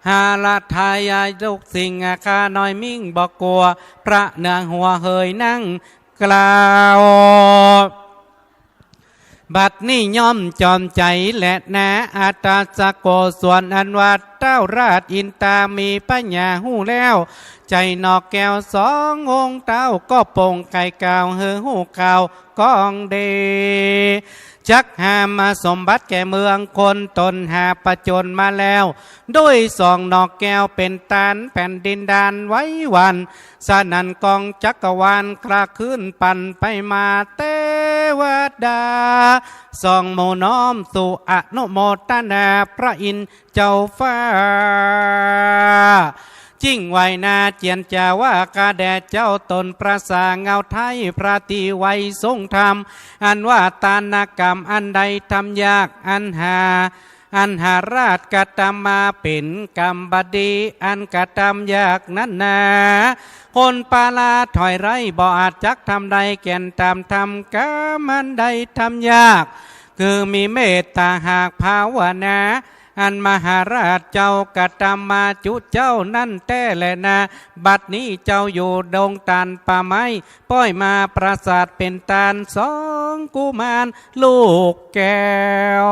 F: หาละทายาลูกสิ่งคาน้อยมิ่งบอกกลัวพระนางหัวเฮยนั่งกล่าวบัดนี้ย่อมจอมใจและนาอาตาสโกส่วนอันว่าเต้าราชอินตามีปัญญาหูแล้วใจนอกแก้ว2 องค์เต้าก็ปงไก่กาวเฮือหูกาวกองเดจักหามาสมบัติแก่เมืองคนตนหาประจนมาแล้วด้วย2 นอกแก้วเป็นตานแผ่นดินดานไว้วันสนันกองจักรวาลคลาขึ้นปั่นไปมาเทวดา2 โมน้อมสู่อนุโมทนาพระอินทร์เจ้าฟ้าจิ้งไวนาเจียนจาว่ากาแดเจ้าตนประสาเงาไทยพระตีไวทรงธรรมอันว่าตานกรรมอันใดทำยากอันหาราชกตามมาเป็นกรรมบดีอันกตามยากนั้นนาคนปาลาถอยไรบ่อาจจักทำใดแก่นตามทำกรรมอันใดทำยากคือมีเมตตาหากภาวนาอันมหาราชเจ้ากตามมาจุเจ้านั่นแต่แลนะบัดนี้เจ้าอยู่ดงตานป่าไม้ป้อยมาปราสาทเป็นตาน2 กุมารลูกแก้ว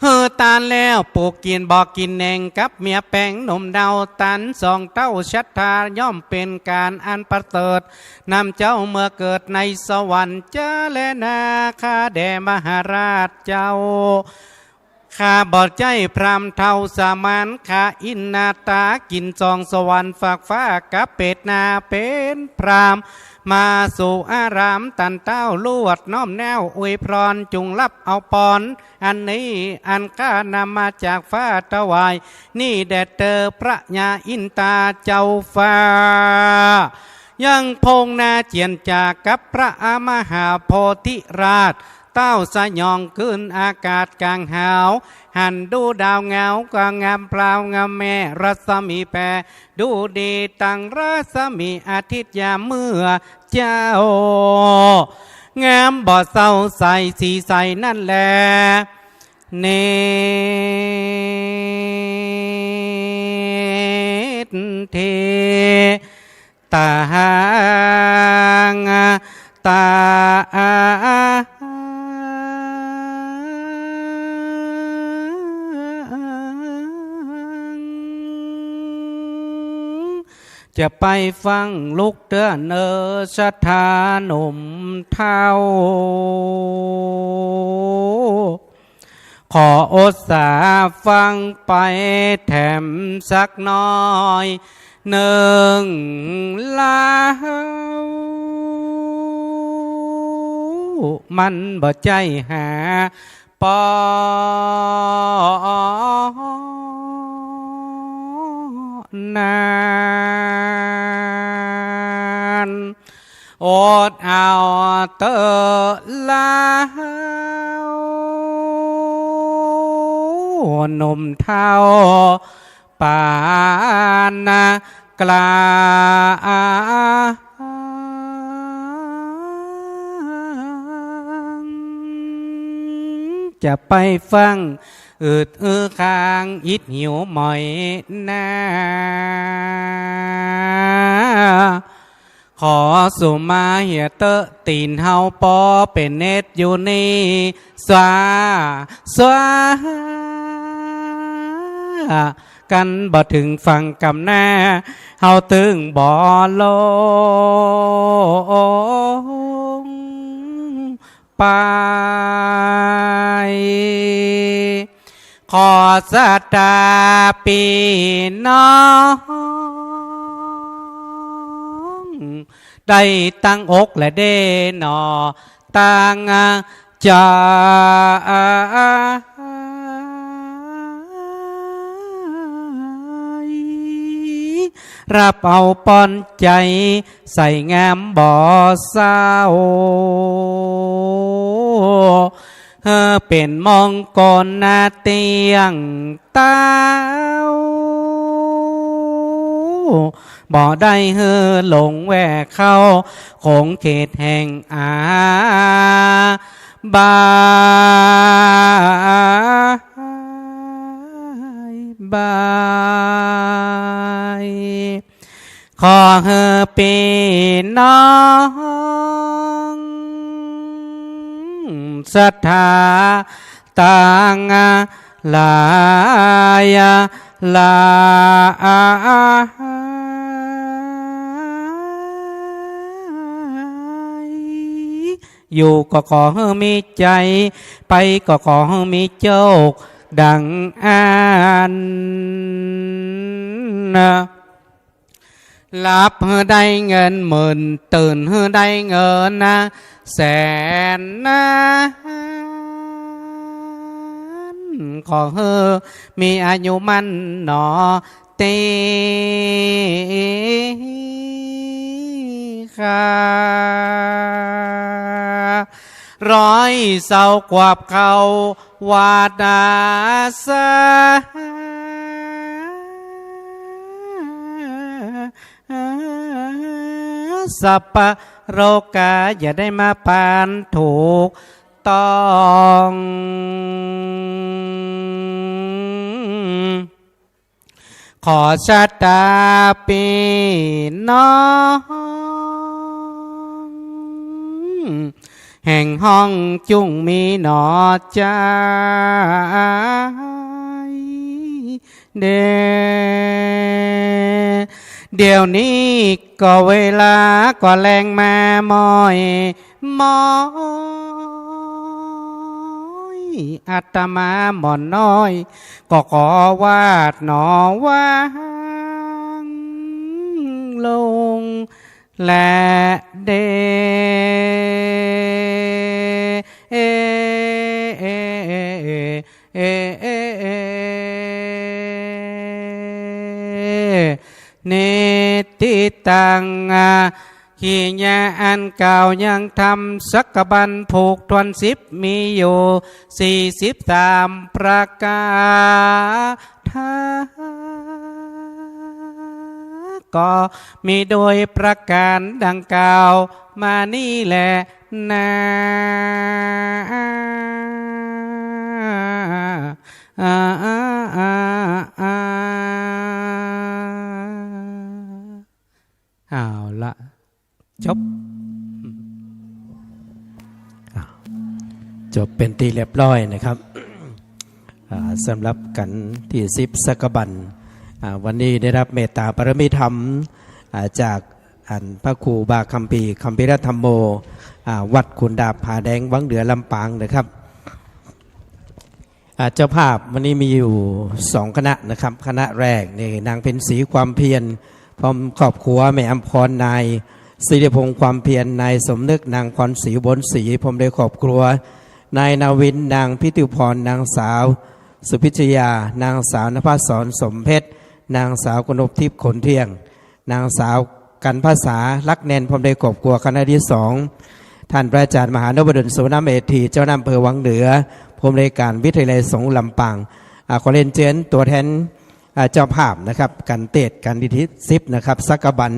F: เฮอตานแล้วปลูกกินบอกกินแหน่งกับเมียแป้งหนุ่มเดาตัน2 เต้าชัตตาย่อมเป็นการอันประเสริฐนำเจ้าเมื่อเกิดในสวรรค์จะและนาคาแด่มหาราชเจ้าข้าบอดใจพรามเท่าสามานข้าอินนาตากิน2 สวรรค์ฝากฟ้ากับเป็ดนาเป็นพรามมาสู่อารามตันเต้าลวดน้อมแนวอวยพรจุงรับเอาปอนอันนี้อันก้านำมาจากฟ้าถวายนี่แด่เตอพระญาอินตาเจ้าฟ้ายังพงนาเจียนจากกับพระมหาโพธิราชเต้าสยองขึ้นอากาศกลางหาวหันดูดาวเงากางงามเปล่างามแม่รัศมีแปรดูดีตั้งรัศมีอาทิตย์ยามเมื่อเจ้างามบ่เศร้าใสสีใสนั่นแหละเนตเทตาหาง จะไปฟังลูกเดือนสถาหนุ่มเท่าขออดสาฟังไปแถมสักน้อยหนึ่งลาวมันบ่ใจหาปอนานอดเอาเตอลาวหนุ่มเท่าปานกลางจะไปฟังอืดข้างอิดหิวหมอยหน้าขอสุมาเหียเตอตีนเฮาปอเป็นเน็ตอยู่นี่สวากันบ่ถึงฟังกำหน้าเฮาตึงบ่ลงไปขอสัตตาปีน้องได้ตั้งอกและเดนอตั้งใจรับเอาปอนใจใส่งามบ่อเศร้าเป็นมองก่อนนาเตียงเต้าบ่ได้หลงแวกเข้าของเขตแห่งบายขอปีน้องศรัทธาต่างลายอยู่ก็ขอมีใจไปก็ขอมีโชคดังอ่านรับได้เงินหมื่นตื่นได้เงินแสนขอมีอายุมันหนอตีค่ะร้อยเศร้ากวาบเขาวาดาสาสัพพะโรกาอย่าได้มาปานถูกต้องขอชะตาปีน้องแห่งห้องจุ่งมีหนอใจเดี๋ยวนี้ก็เวลาก็แรงมามอยอาตมาหม่อนน้อยก็ขอวาดหนอว่างลงและเดเนติตังขีญาอันเก่ายังทำสักบันผูกทวน10มีอยู่43ประการก็มีโดยประการดังกล่าวมานี่แหละนะเอาละจบเป็นที่เรียบร้อยนะครับสำหรับกันที่10สักบันวันนี้ได้รับเมตตาปรมิธรรม
A: จากพระครูบาคัมภีร์คัมภีรธรรมโมวัดขุนดาบผาแดงวังเหนือลำปางนะครับเจ้าภาพวันนี้มีอยู่2คณะนะครับคณะแรกนี่นางเพ็ญศรีความเพียรพร้อมครอบครัวแม่อำพรนายศิริพงษ์ความเพียรนายสมนึกนางพรศรีบนศรีพร้อมด้วยครอบครัวนายนาวินนางพิติพรนางสาวสุพิชยานางสาวนภาสรสมเพชรนางสาวกนกทิพย์ขนเที่ยงนางสาวกันภาษาลักแนนพร้อมด้วยครอบครัวคณะที่2ท่านพระอาจารย์มหานพดลสุวรรณเมธีเจ้าหน้าอำเภอวังเหนือผู้อำนวยการวิทยาลัยสงฆ์ลำปางขอเรียนเชิญตัวแทนเจ้าภาพนะครับกันเตดกันดิทิซิปนะครับสักบัน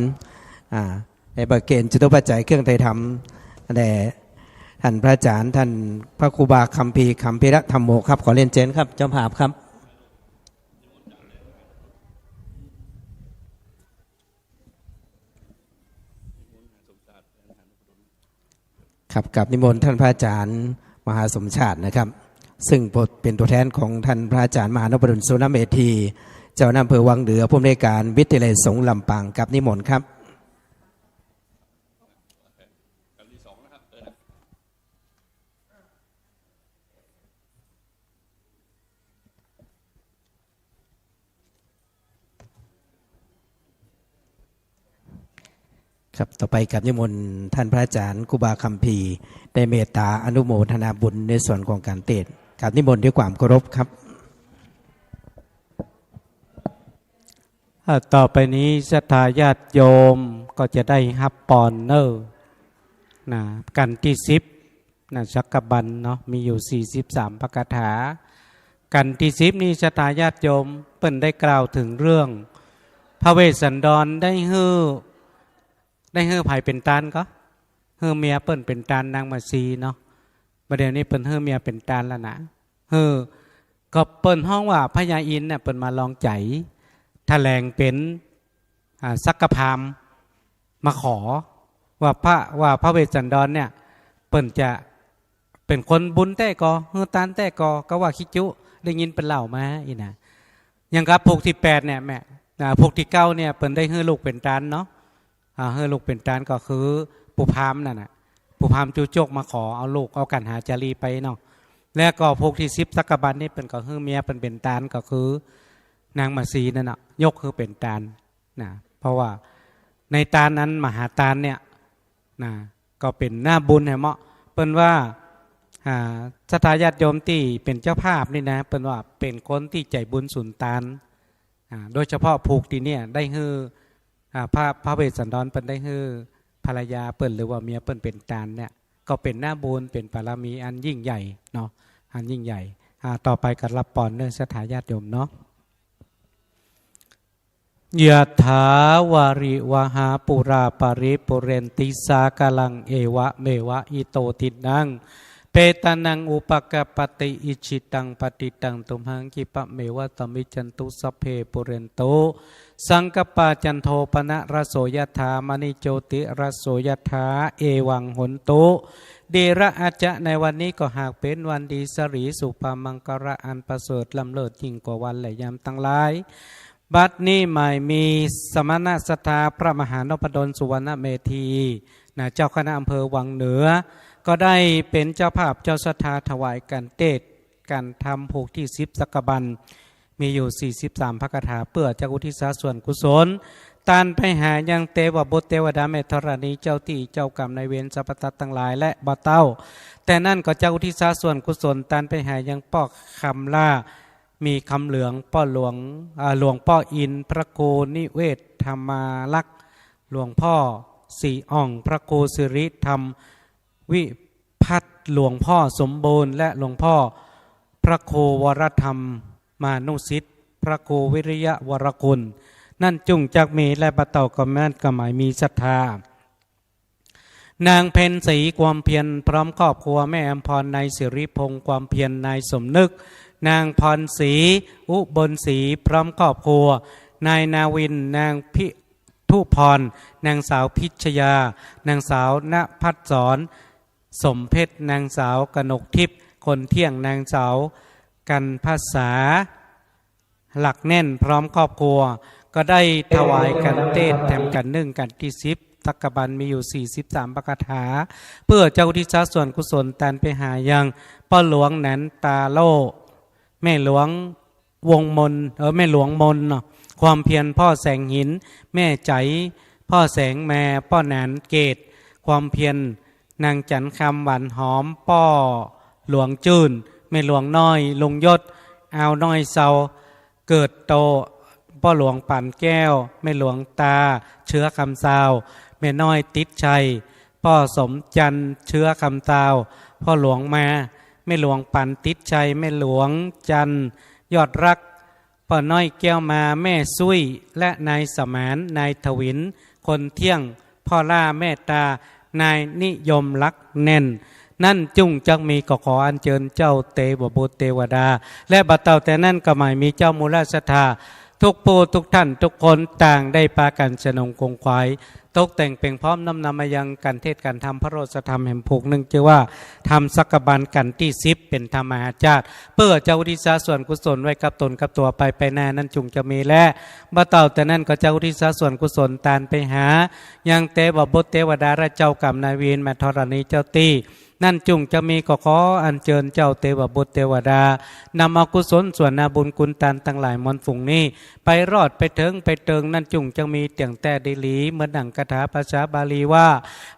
A: ในประเกณฑ์จตุปัจจัยเครื่องไทยธรรมแด่ท่านพระอาจารย์ท่านพระครูบาคัมภีร์คัมภีรธรรมโมครับขอเรียนเชิญครับเจ้าภาพครับครับกับนิมนต์ท่านพระอาจารย์มหาสมชาตินะครับซึ่งเป็นตัวแทนของท่านพระอาจารย์มหานพดลสุวรรณเมธีเจ้าหน้าอำเภอวังเหนือผู้อำนวยการวิทยาลัยสงฆ์ลำปางกับนิมนต์ครับครับต่อไปกับนิมนต์ท่านพระอาจารย์ครูบาคัมภีร์ได้เมตตาอนุโมทนาบุญในส่วนของการเทศน์กับนิมนต์ด้วยความเคารพครับ
F: ต่อไปนี้ศรัทธาญาติโยมก็จะได้ฮับปอนเนอร์นะกันที่10นะชักกบันเนาะมีอยู่43พระคาถากันที่10นี้ศรัทธาญาติโยมเปิ้นได้กล่าวถึงเรื่องพระเวสสันดรได้ฮื้อไผ่เป็นตานก็ฮื้อเมียเปิ้นเป็นตานนางมาซีเนาะประเดี๋ยวนี้เปิ้นฮื้อเมียเป็นตานแล้วนะฮื้อก็เปิ้นห้องว่าพญาอินทร์เนี่ยเปิ้นมาลองใจแถลงเป็นสักกะพามมาขอว่าพระเวสสันดรเนี่ยเปิ้นจะเป็นคนบุญแต่กอฮื้อตานแต่ก็ว่าคิจุได้ยินเป็นเล่ามาอีนะอย่างกับภูกที่8เนี่ยแม่ภูกที่9เนี่ยเปิ้นได้ฮื้อลูกเป็นตานเนาะฮื้อลูกเป็นตานก็คือปู่พามนั่นน่ะปู่พามจูโจกมาขอเอาลูกเอากันหาจารีไปเนาะแล้วก็ภูกที่10สักกะบันนี่เปิ้นก็ฮื้อเมียเปิ้นเป็นตานก็คือนางมาซีนั่นน่ะยกคือเป็นตาลนะเพราะว่าในตาลนั้นมหาตาลเนี่ยนะก็เป็นหน้าบุญเหมาะเปิ้นว่าศรัทธาญาติโยมที่เป็นเจ้าภาพนี่นะเปิ้นว่าเป็นคนที่ใจบุญสุนตานโดยเฉพาะผูกที่เนี่ยได้ฮือพระเวสสันดรเปิ้นได้ฮือภรรยาเปิ้นหรือว่าเมียเปิ้นเป็นตาลเนี่ยก็เป็นหน้าบุญเป็นบารมีอันยิ่งใหญ่เนาะอันยิ่งใหญ่ต่อไปก็รับปอนเนื้อศรัทธาญาติโยมเนาะยะถาวาริวหาปุราปริปุเรนติสากลังเอวะเมวะอิโตตินังเปตานังอุปกปติอิชิตังปฏิตังตุมหังกิปะเมวะตมิจันตุสัพเพปุเรนโตสังกปาจันโทปนะระโสยถามณิโจติระโสยถาเอวังหนโตเดระอาจะในวันนี้ก็หากเป็นวันดีสรีสุภามังกระอันประเสริฐล้ำเลิศยิ่งกว่าวันและยามตั้งหลายบัดนี้ใหม่มีสมณศรัทธาพระมหานพดลสุวรรณเมธีเจ้าคณะอำเภอวังเหนือก็ได้เป็นเจ้าภาพเจ้าศรัทธาถวายการเทศน์การทำผูกที่10สักกบันมีอยู่43พระคาถาเพื่อจะอุทิศส่วนกุศลตานไปหายังเทวบุตรเทวดาเมธรณีเจ้าที่เจ้ากรรมนายเวรสรรพสัตว์ทั้งหลายและบ่เต้าแต่นั่นก็จะอุทิศส่วนกุศลตานไปหายังป้อคำล่ามีคำเหลืองป้อหลวงพ่ออินพระโกนิเวศธรรมาลักษ์หลวงพ่อสีอ่องพระโกสิริธรรมวิพัฒน์หลวงพ่อสมบูรณ์และหลวงพ่อพระโกวรธรรมมานุสิทธิ์พระโกวิริยะวรกุลนั่นจุงจักมีและบะเต่าก็แม่นก็หมายมีศรัทธานางเพ็ญศรีความเพียรพร้อมครอบครัวแม่อำพรนายสิริพงศ์ความเพียรนายสมนึกนางพรศรีอุบลศรีพร้อมครอบครัวนายนาวินนางพิทุพรนางสาวพิชยานางสาวณภัสสรสมเพชรนางสาวกนกทิพย์คนเที่ยงนางสาวกันภาษาหลักแน่นพร้อมครอบครัว ก็ได้ถวายกันเทศแถมกัน1กันที่10ตักกบันมีอยู่43ประกถาเพื่อเจ้าที่ชาส่วนกุศลตันไปหายังพ่อหลวงแหนนตาโลแม่หลวงวงมนแม่หลวงมนเนาะความเพียรพ่อแสงหินแม่ใจพ่อแสงแม่พ่อแหนนเกตความเพียรนางจันคำหวานหอมป้อหลวงจื่นแม่หลวงน้อยลงยศเอาน้อยเศร้าเกิดโตพ่อหลวงปั่นแก้วแม่หลวงตาเชื้อคำซาวแม่น้อยติดชัยพ่อสมจันเชื้อคำซาวพ่อหลวงมาแม่หลวงปั่นติดชัยแม่หลวงจันยอดรักพ่อน้อยแก้วมาแม่ซุยและนายสมานนายทวินคนเที่ยงพ่อล่าแม่ตานายนิยมรักแน่นนั่นจุ้งจักมีก็ขออัญเชิญเจ้าเตวบุตรเทวดาและบัดเต่าแต่นั่นก็หมายมีเจ้ามูลศรัทธาทุกผู้ทุกท่านทุกคนต่างได้ปากันสนงคงควายตกแต่งเป่งพร้อมนำมายังการเทศการทำพระโรสธรรมแห่งผูกหนึ่งชื่อว่าทำสักบันกันที่10เป็นธรรมหาญาติเพื่อเจ้าอุทิศส่วนกุศลไว้กับตนกับตัวไปหน้านั้นจุงจะมีและบัดเต่าแต่นั่นก็เจ้าอุทิศส่วนกุศลตานไปหายังเตวบุตรเทวดาและเจ้ากรรมนายเวรแม่ธรณีเจ้าตีนั่นจุงจะมีก็ขออัญเชิญเจ้าเทวบุตรเทวดานำเอากุศลส่วนนาบุญกุลตานทั้งหลายมนฝุงนี้ไปรอดไปถึงไปเติงนั่นจุงจะมีเตียงแต่ดีหลีเหมือนดังคาถาภาษาบาลีว่า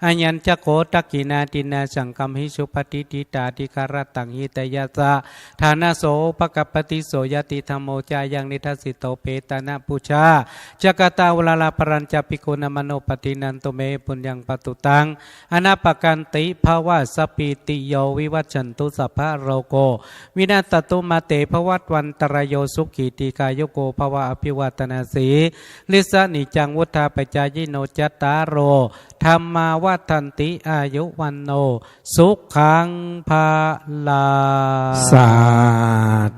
F: อัญญัญจะโคตักกินาตินาสังกัมหิสุปฏิทิตาติการตังหิตยาสะฐานาโสปกปติโสยติธรรมโมจายังนิทัสสิโตเปตานะปุชาจักตาวลาลาปรัญจปิโกนมโนปฏินันโตเมปุญญังปตุตังอนาปกันติภาวะสปีติโยวิวัชันตุสัพพะโรโกวินาตตุมาเตภวัตวันตรโยสุขีติกายโกภวะอภิวัตนาสีลิสานิจังวุธาปจายโนจัตตารโรธรรมาวัฏันติอายุวันโนสุขังภาลา
A: สา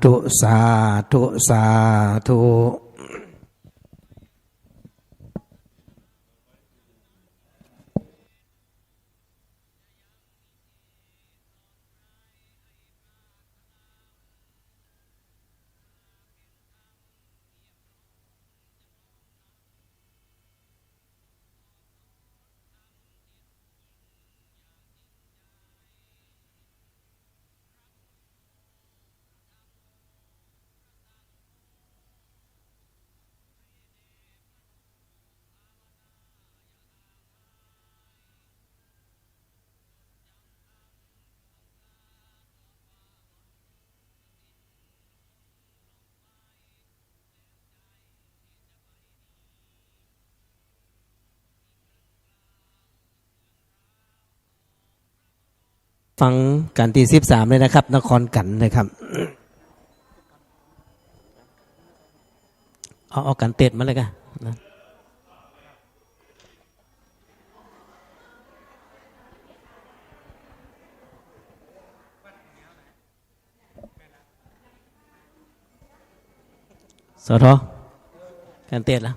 A: ธุสาธุสาธุฟังกันที่13เลยนะครับนครกันนะครับเอากันเต็ดมาเลยกันนะสทกันเต็ดแล้ว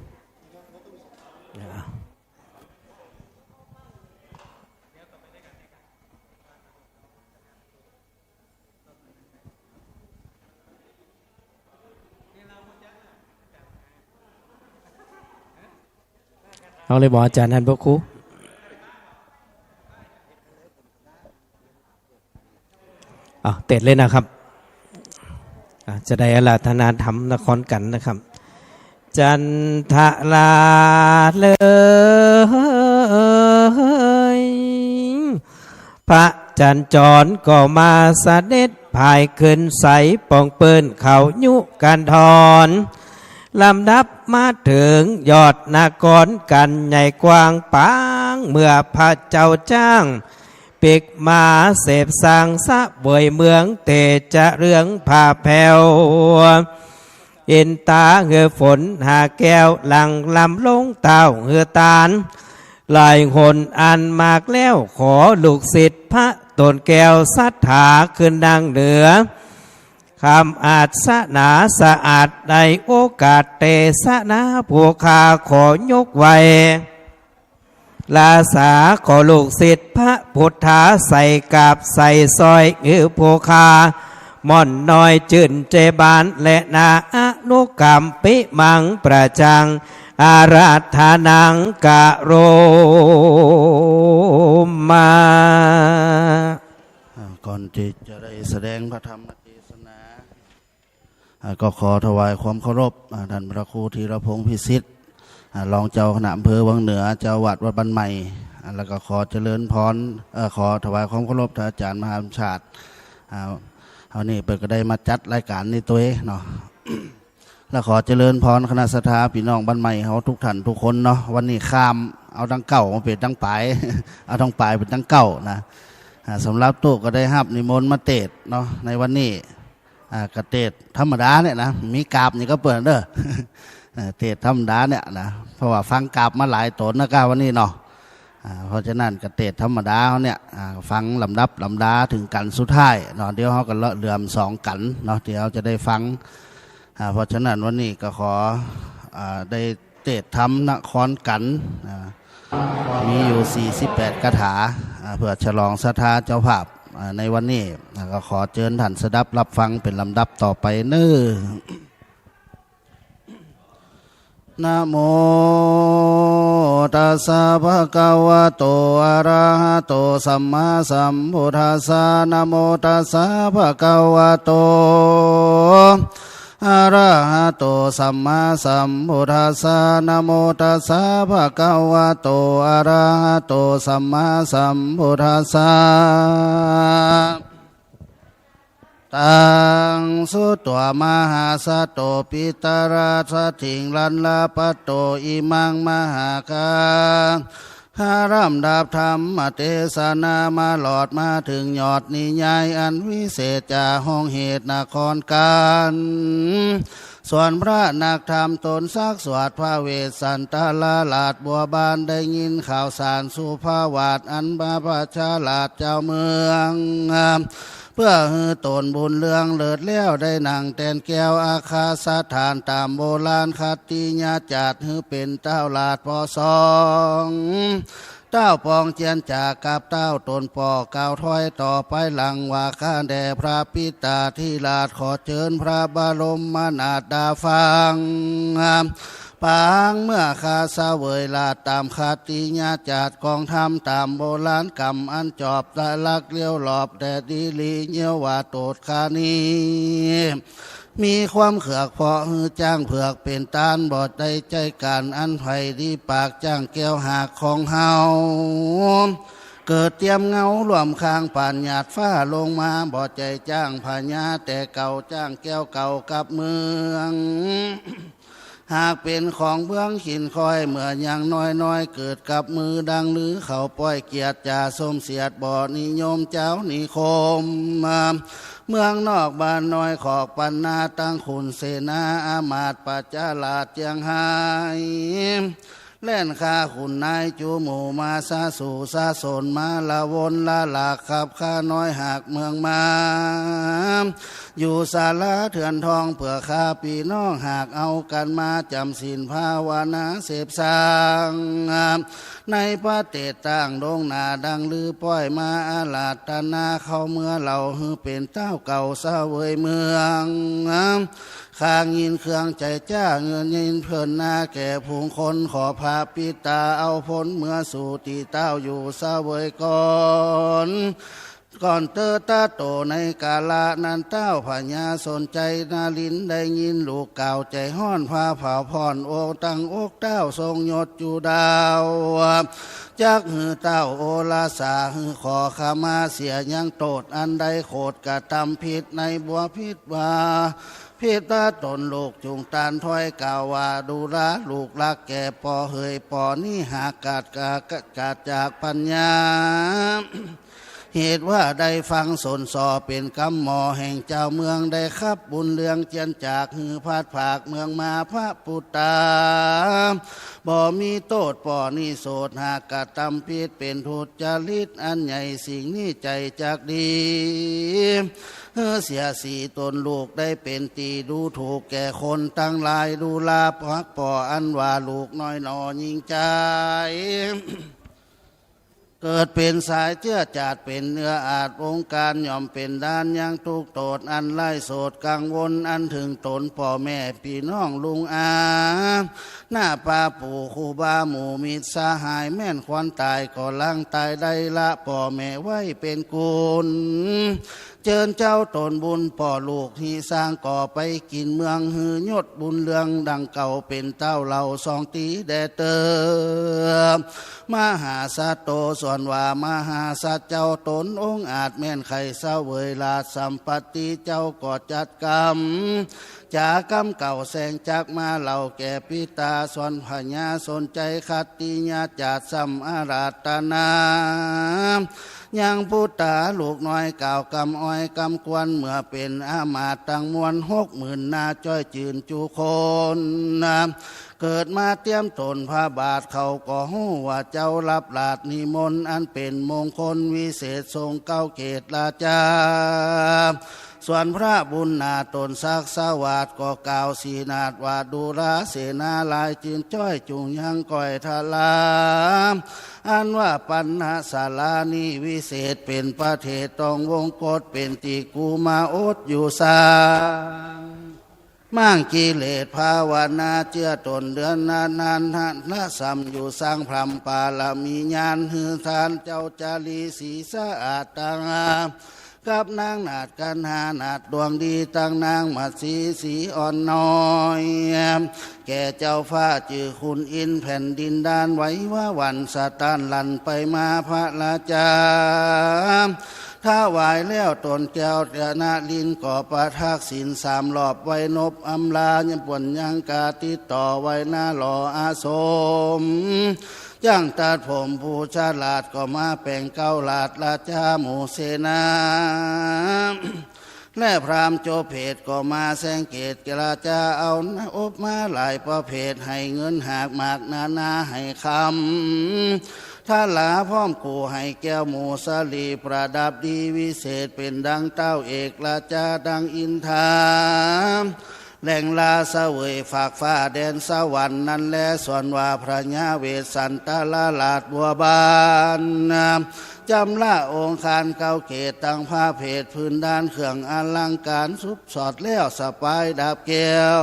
A: เอาเลยบอกอาจารย์ท่านพระครูเต็ดเลยนะครับจะได้อาราธนาธรรมนครกันนะครับจันทลาเลยพระจันจรก็มาเสด็จภายขึ้นใสปองเปิ้นเขายุกันทอนลำดับมาถึงยอดนากรกันใหญ่กว้างปางเมื่อพระเจ้าจ้างปิกมาเสพสร้างสะบวยเมืองเตจะเรื่องผ่าแผ่วเอ็นตาเหือฝนหาแก้วหลังลำลงเต้าเหือตาลลายหนอันมากแล้วขอลูกศิษย์พระตนแก้วสัทธาขึ้นดังเหนือคำอาจสนาสะอาดในโอกาสเตสนาผู้ข้าขอยกไว้ลาสาขอลูกศิษย์พระพุทธาใส่กาบใส่ซอยผู้ข้า ม่อนน้อยจื่นเจบานและนาอนุกรรมปิมังประจังอาราธานังกะโรมา
G: ก่อนที่จะได้แสดงพระธรรมเทศนาก็ขอถวายความเคารพท่านพระครูธีรพงษ์พิสิทธิ์รองเจ้าคณะอำเภอวังเหนือเจ้าวัดวัดบ้านใหม่แล้วก็ขอเจริญพรขอถวายความเคารพท่านอาจารย์มหาบัญชาติเอานี่เปิดก็ได้มาจัดรายการนี้ตัวเองเนาะ แล้วขอเจริญพรคณะสัตยาพี่น้องบ้านใหม่เขาทุกท่านทุกคนเนาะวันนี้ข้ามเอาทั้งเก่ามาเป็นทั้งปลาย เอาทั้งปลายเป็นทั้งเก่านะสำหรับตู้ก็ได้รับนิมนต์มาเทศเนาะในวันนี้กระเทศธรรมดาเนี่ยนะมีกราบนี่ก็เปิดเด้อ เทศธรรมดาเนี่ยนะเพราะว่าฟังกราบมาหลายตนนะก้าวันนี้เนาะเพราะฉะนั้นกระเทศธรรมดาเขาเนี่ยฟังลำดับลำดาถึงกันสุดท้ายเนาะเดี๋ยวเขาก็เลาะเลื่อมสองกันเนาะเดี๋ยวจะได้ฟังเพราะฉะนั้นวันนี้ก็ขอได้เทศธรรมนครกันมีอยู่48คาถาเพื่อฉลองศรัทธาเจ้าภาพในวันนี้ก็ขอเชิญท่านสดับรับฟังเป็นลำดับต่อไปเน้อนะโมตัสสะภะคะวะโตอะระหะโตสัมมาสัมพุทธัสสะนะโมตัสสะภะคะวะโตอะระหะโตสัมมาสัมพุทธัสสะนะโมตัสสะภะคะวะโตอะระหะโตสัมมาสัมพุทธัสสะตังสุตวมหาสัตโตปิตาราสถิงลันลาปโตอิมังมหาคังหารำดับธรรมเทศนามาหลอดมาถึงยอดนิยายอันวิเศษจากห้องเหตุนครการส่วนพระนักธรรมตนซักสวดพระเวสสันตลาลาดบัวบานได้ยินข่าวสารสุภาวาสอันบาประชาลาดเจ้าเมืองเพื่อฮือตนบุญเรืองเลิศแล้วได้นั่งแตนแก้วอาคาสถานตามโบราณคติญาจัดฮือเป็นเต้าลาดพอสองเต้าปองเจียนจากกับเต้าตนปอเก่าถอยต่อไปหลังว่าข้าแด่พระปิตาที่ลาดขอเชิญพระบรมนาถดาฟังปางเมื่อข้าเสวยลาดตามคติญาจัดกองทำตามโบราณกรรมอันจอบตะลักเลี้ยวหลอบแดดดีลีเยี่ยวว่าโตดคานีมีความเขือกเพาะฮือจ้างเผือกเป็นตานบอดได้ใจการอันไผ่ดีปากจ้างแก้วหากของเฮาเกิดเตรียมเงารวมคางป่านหยาดฟ้าลงมาบอดใจจ้างพญาแต่เก่าจ้างแก้วเก่ากับเมืองหากเป็นของเบื้องขินคอยเมื่อยังน้อยเกิดกับมือดังหรือเขาป้อยเกียรติจ่าสมเสียดบ่อนิยมเจ้านิคมเมืองนอกบ้านน้อยขอกปันนาตั้งขุนเสนาอามาตปัจจาลาดเจียงไฮแล่นข้าขุนนายจูหมู่มาซาสู่ซาสนมาละวนละหลากขับข้าน้อยหากเมืองมาอยู่ศาลาเถื่อนทองเผื่อข้าปีน้องหากเอากันมาจำศีลภาวนาเสพสร้างในประเทศต่างดงนาดังลือป้อยมาอาลาตนาเข้าเมื่อเราฮือเป็นเต้าเก่าเสวยเมืองข้างยินเครื่องใจจ้าเงินยินเพลินนาแก่ผู้คนขอพาปิตาเอาพ้นเมื่อสู่ตีเต้าอยู่เสวยก่อนเตอตาโตในกาลนั้นเต้าพญาสนใจนาลินได้ยินลูกเก่าใจห้อนพาเผาผ่อนโอตั้งอกเต้าทรงยศอยู่ดาวจักหือเต้าโอลาสาหือขอขมาเสียยังโตดอันใดโคดกะทำผิดในบัวพิษว่าพิตาตนลูกจุงตานถ้อยกาวาดูระลูกรักแก่ปอเฮยปอนี่หากกาดจากปัญญาเหตุว่าได้ฟังสนสอเป็นกำหมอแห่งเจ้าเมืองได้ครับบุญเรืองเจียนจากหือพาดผากเมืองมาพระปุตตาบ่มีโทษป่อนี่โสดหากกะตำพิษเป็นทุจริตอันใหญ่สิ่งนี้ใจจากดีเสียสีตนลูกได้เป็นตีดูถูกแก่คนตั้งหลายดูลาพักป่ออันว่าลูกน้อยหนอยิงใจ เกิดเป็นสายเจื้อจาดเป็นเนื้ออาจวงการย่อมเป็นด้านยังทุกโตดอันไล่โสดกังวลอันถึงตนพ่อแม่พี่น้องลุงอาหน้าป่าปู่ครูบาหมู่มิตรสหายแม่นควันตายก็ลังตายได้ละพ่อแม่ไว้เป็นกุลเจิญเจ้าตนบุญพ่อลูกที่สร้างก่อไปกินเมืองหือยศบุญเรืองดังเก่าเป็นเต้าเหล่าสองตีแดเตอมหาสัตโตส่วนว่ามหาสัตเจ้าตนองค์อาจแม่นไข่เศร้าเวยลาสัมปติเจ้าก็จัดกรรมจากรรมเก่าแสงจักมาเหล่าแก่ปิตาส่วนพญาสนใจคัตติญาจาดสัมอาราตนายังพุทธาลูกน้อยกล่าวกำอ้อยกำกวนเมื่อเป็นอามาตย์ตั้งมวล60,000นาจ้อยจืนจูคนเกิดมาเตรียมตนพระบาทเขาก็หู้ว่าเจ้ารับลาดนิมนต์อันเป็นมงคลวิเศษทรงเก้าเกตราชาส่วนพระบุญนาตนซักสวัสดิ์ก็กล่าวสีนาดว่าดูราเสนาลายจืนจ้อยจุงยังก่อยทลาอันว่าปัญหาศาลานี้วิเศษเป็นประเทศต้องวงกฏเป็นติกูมาอดอยู่สางมั่งกิเลสภาวนาเจือตนเดือนนานละสัมอยู่สร้างพรำปาลมีญาณหือทานเจ้าจารีสีสะอาดตังกับนางนาดกันหานาดดวงดีตั้งนางมัดสีอ่อนน้อยแก่เจ้าฟ้าจือคุณอินแผ่นดินด้านไว้ว่าวันสตานลันไปมาพระราชาถ้าวายแล้วตนแก้วเจนาลินก่อประทักษิณ3 รอบไว้นบอำลายังป่วนยังกาติดต่อไว้หน้าหล่ออาสมย่างตัดผมผู้ฉลาดก็มาแป่งเก้าลาดราชาหมู่เสนาและพรามโจเพศก็มาแสงเกตกราจาเอาอบมาหลายประเภทให้เงินหากมากนาให้คำถ้าหลาพร้อมกูให้แก้วหมูสลีประดับดีวิเศษเป็นดังเต้าเอกราชาดังอินทาแหล่งลาเสวยฝากฟ้าแดนสวรรค์นั้นแลส่วนว่าพระญาเวสสันตลาลาดบัวบานจำละองค์คารเก้าเกตตั้งผ้าเพศพื้นด้านเครื่องอลังการซุบสอดแล้วสปายดาบแก้ว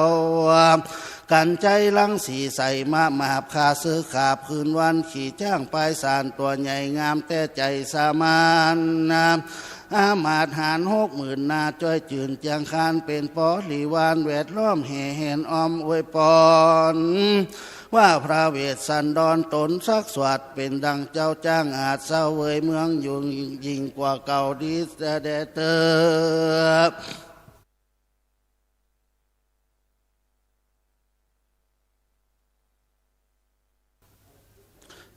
G: กันใจลังสีใสมาหาบคาซื้อขาบคืนวันขี่จ้างปลายสารตัวใหญ่งามแต่ใจสามานอามาตย์หาร60,000นาจ้อยจืนจังคานเป็นปอหลีวานแวดล้อมแห่แหนอมอวยปอนว่าพระเวสสันดรตนสักสวัสดเป็นดังเจ้าจ้างอาจเศร้าเวยเมืองอยู่ยิ่งกว่าเก่าดีแต่เดเตอ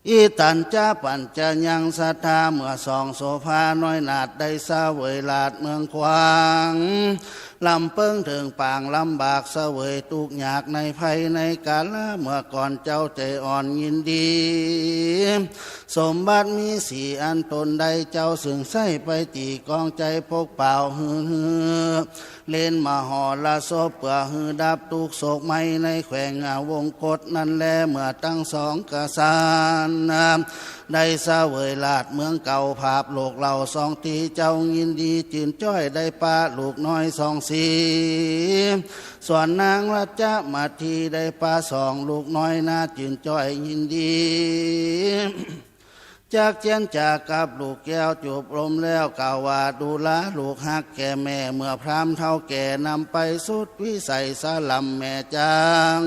G: อีตันจ้าปัญจะยังศรัทธาเมื่อส่องโสภาน้อยนาดได้เศร้าเวยลาดเมืองควางลำเปิ้งถึงปางลำบากเสวยตุกอยากในภัยในกาลเมื่อก่อนเจ้าใจอ่อนยินดีสมบัติมีสี่อันตนใดเจ้าสึงใส่ไปตีกองใจพกเปล่าฮือเล่นมาห่อละศพเปื่อฮือดับตุกโศกไม่ในแขวงวงกฏนั่นแลเมื่อตั้งสองกษัตริย์ได้เสวยลาดเมืองเก่าภาพโลกเราสองตีเจ้ายินดีจืนจ้อยได้ปาลูกน้อยสองสีส่วนนางรัชมาทีได้ปา2 ลูกน้อยน่าจืนจ้อยยินดีจากเจียนจากกับลูกแก้วจูบลมแล้วกล่าวว่าดูแลลูกฮักแก่แม่เมื่อพรามเท่าแก่นำไปสุดวิสัยสลัมแม่จาง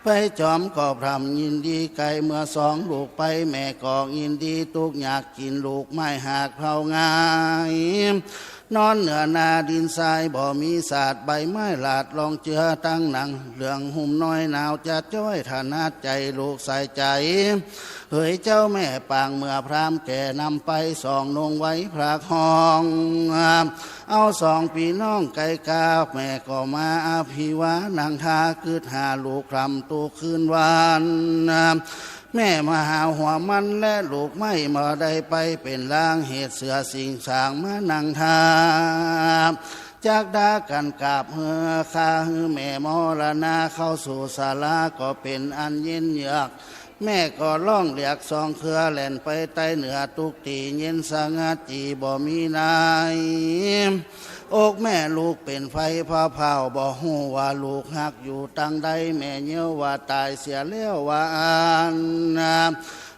G: ไปจอมก็พรำยินดีไก่เมื่อ2 ลูกไปแม่ก็ยินดีตุกอยากกินลูกไม่หากเผาง่ายนอนเหนือนาดินทรายบ่มีศาสตร์ใบไม้หลาดลองเจือตั้งหนังเหลืองหุ่มน้อยหนาวจะจ้อยฐานาใจลูกใส่ใจเฮ้ยเจ้าแม่ปางเมื่อพรามแก่นำไป2 นงไว้พระคองเอา2 พี่น้องไก่กาแม่ก็มาอภิวานางทาคืดหาลูกพรำตูคืนวานแม่มาหาหัวมันและลูกไม่มาได้ไปเป็นล่างเหตุเสือสิงสางมานังทาจากดากันกาบเฮือคาฮือแม่มรณาเข้าสู่ศาลาก็เป็นอันเย็นเยือก แม่ก็ล่องเหลียกสองเครือแล่นไปใต้เหนือตุกตีเย็นสงัดจีบ่มีนายอกแม่ลูกเป็นไฟพาเผาบ่หูว่าลูกหักอยู่ตั้งใดแม่เยี่ยวว่าตายเสียแล้วว่าอัน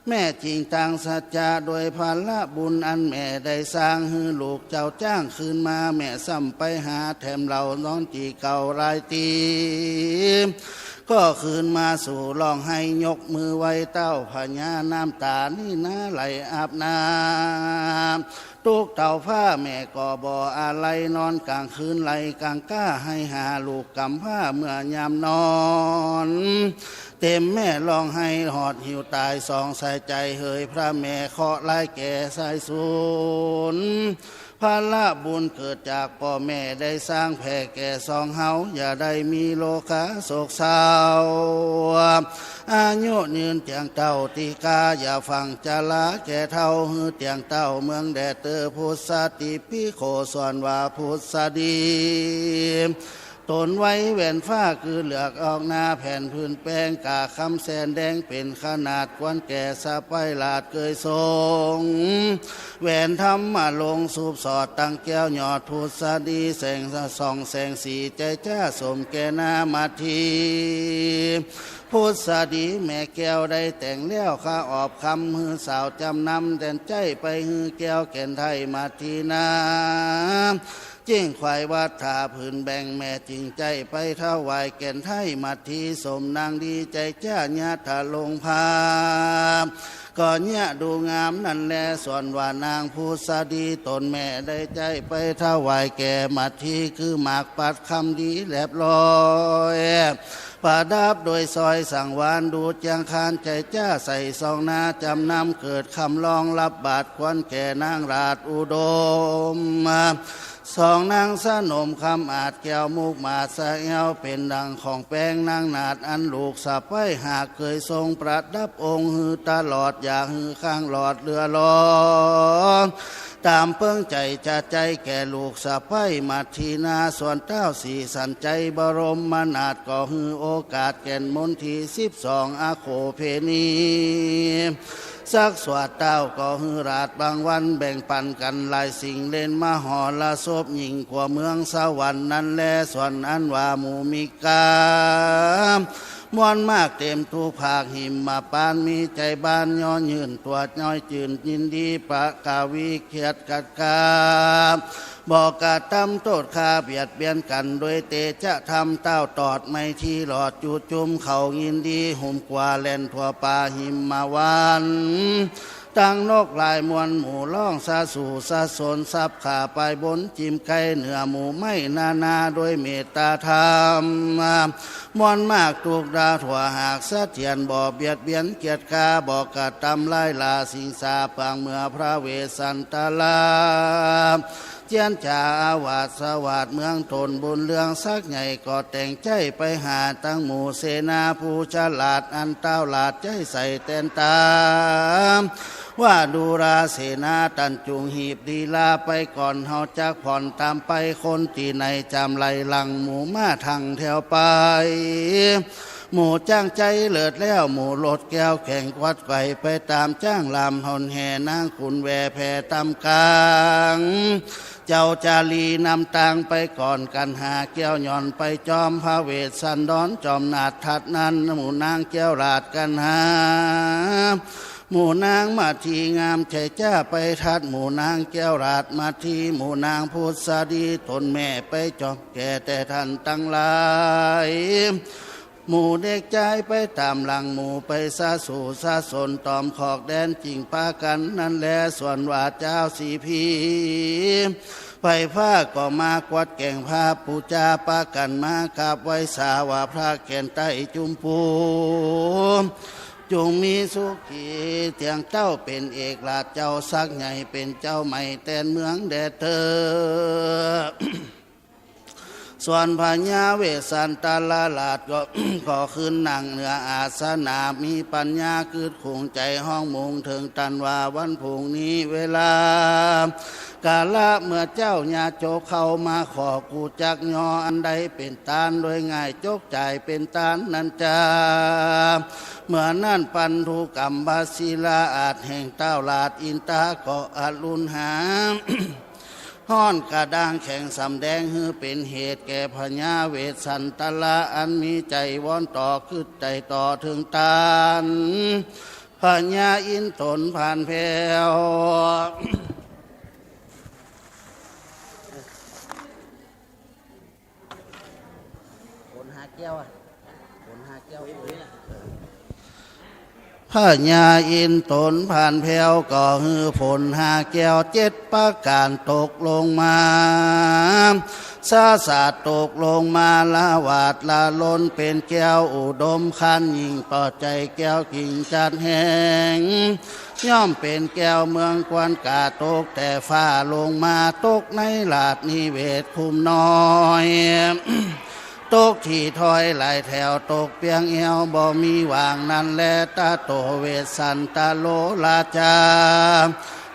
G: แม่จริงตังสัจจะโดยพละบุญอันแม่ได้สร้างให้ลูกเจ้าจ้างคืนมาแม่ซ้ำไปหาแถมเราน้องจีเก่ารายตีก็คืนมาสู่ร้องให้ยกมือไว้เต้าพญาน้ำตานี่นะไหลอาบน้ำตุกเต่าผ้าแม่ก็บ่อะไรนอนกลางคืนไหลกลางก้าให้หาลูกกำผ้าเมื่อยามนอนเต็มแม่ร้องให้หอดหิวตายสองใส่ใจเฮยพระแม่เคาะไล่แก่สายสูนพละบุญเกิดจากพ่อแม่ได้สร้างแผ่แก่สองเฮาอย่าได้มีโลกาโศกเศร้าอายุยืนเตียงเต้าตีกาอย่าฟังจาลาแก่เท่าฮือเตียงเต้าเมืองแดดเตอพุทธติพิโคสอนว่าพุทธดีตนไว้แหวนฟ้าคือเหลือกออกหน้าแผ่นพื้นแป้งกาคำแสนแดงเป็นขนาดกวนแก่สะไปลาดเกยทรงแหวนทำมาลงสูบสอดตั้งแก้วหยอดพุทธดีแสงส่องแสงสีใจจ้าสมแก่หน้ามาทีพุทธดีแม่แก้วได้แต่งแล้วข้าออบคำฮือสาวจำนำแต่ใจไปฮือแก้วแก่นไทยมาทีนาจิ้งควายวัดถาผืนแบ่งแม่จริงใจไปถวายแก่นไทยมาทีสมนางดีใจจ้าญาถาลงพาก่อนเนี่ยดูงามนั่นแลส่วนว่านางผู้สดีตนแม่ได้ใจไปถวายแก่มาทีคือหมากปัดคำดีแหลบลอยประดับโดยซอยสังวานดูดยังคานใจจ้าใส่ซองนาจำนำเกิดคำลองรับบาทควันแก่นางราชอุดมสองนางสนมคำอาจแก้วมุกมาสะเอวเป็นดังของแป้งนางนาดอันลูกสะไปหากเคยทรงประดับองค์ฮือตลอดอย่าฮือข้างหลอดเรือลอยตามเพิ่งใจจะใจแก่ลูกสะไปมาทีนาส่วนเต้าสีสันใจบรมมนาดก็ฮือโอกาสแก่นมนที12อาโคเพนีสักสวดเต้าก็ฮือราดบางวันแบ่งปันกันหลายสิ่งเล่นมาหอละศพยิ่งกว่าเมืองสวรรค์นั้นแลส่วนอันว่าหมู่มิกามวนมากเต็มทุกภาคหิมมาปานมีใจบ้านย้อนยืนตัวน้อยจืนยินดีปะกาวิเขียดกัดกาบอกกาทำโทษคาเบียดเบียนกันโดยเตจะทำเต้าตอดไม่ที่หลอดจูจุมเขายินดีหุ่มกว่าแล่นทั่วป่าหิมมาวันตั้งนกลายมวลหมู่ล่องซาสู่ซาสนซับขาไปบนจิมไก่เหนือหมู่ไม่นาโดยเมตตาธรรมมวลมากถูกดาถั่วหากสะเทียนบ่อเบียดเบียนเกียรติกาบอกกะตำไล่ลาสิงสาปังเมื่อพระเวสสันตลาเจียนจ่าอาวาสสวัสดเมืองทนบุญเรื่องสักใหญ่ก็แต่งใจไปหาตั้งหมู่เสนาผู้ฉลาดอันเต้าหลาดใจใส่แตนตามว่าดูราเสนาตันจุงหีบดีลาไปก่อนเฮาจักผ่อนตามไปคนที่ในจำไหลหลังหมู่มาทางแถวไปหมู่จ้างใจเลิศแล้วหมู่โลดแก้วแข่งวัดไกวไปตามจ้างลำหอนแห่นางขุนแวแผ่ตำกลางเจ้าจารีนำตางไปก่อนกันหาแก้วย่อนไปจอมพระเวสสันดรจอมนาดทัดนั้นหมู่นางแก้วราดกันหาหมู่นางมาทีงามใจจ้าไปทัดหมู่นางแก้วราดมาทีหมู่นางพุทธดีทนแม่ไปจอบแก่แต่ท่านตั้งหลายหมู่เด็กใจไปตามหลังหมู่ไปซาสู่ซาสนตอมขอกแดนจริงปากันนั่นแลส่วนว่าเจ้าสีพีไปผ้าก็มากวัดแก่งผ้าปูจาปากันมากราบไว้สาวาพระแก่นใต้จุมพูจงมีสุขีเตียงเจ้าเป็นเอกราชเจ้าสักใหญ่เป็นเจ้าใหม่แตนเมืองแดดเธอ ส่วนพญาเวสสันตลาลาดก็ ก็ขึ้นนั่งเหนืออาสนะมีปัญญาคืดคงใจห้องมุงถึงตันว่าวันพุ่งนี้เวลากาละเมื่อเจ้าญาโจกเข้ามาขอกูจักยออันใดเป็นตานโดยง่ายจกใจเป็นตานนันจาเมื่อนั่นปันธุกรรมบาศิลาอาจแห่งเต้าลาดอินตาก็อาลุนหา ห้อนกระด้างแข็งสำแดงฮือเป็นเหตุแก่พญาเวสสันตละอันมีใจวอนต่อขึ้นใจต่อถึงตานพญาอินตนผ่านแผ่วคนหาแก้วคนหาแก้วพญาอินตนผ่านแผ่วก็ฮือผลหาแก้ว7ประการตกลงมาซาสาตกลงมาละวาดละล้นเป็นแก้วอุดมคันยิ่งต่อใจแก้วกิ่งจัดแหงย่อมเป็นแก้วเมืองกวนกาตกแต่ฟ้าลงมาตกในลาดนิเวศคุมน้อยตกที่ถอยหลายแถวตกเปียงเอวบ่มีวางนั่นแลตาโตเวสันตาโลลาจา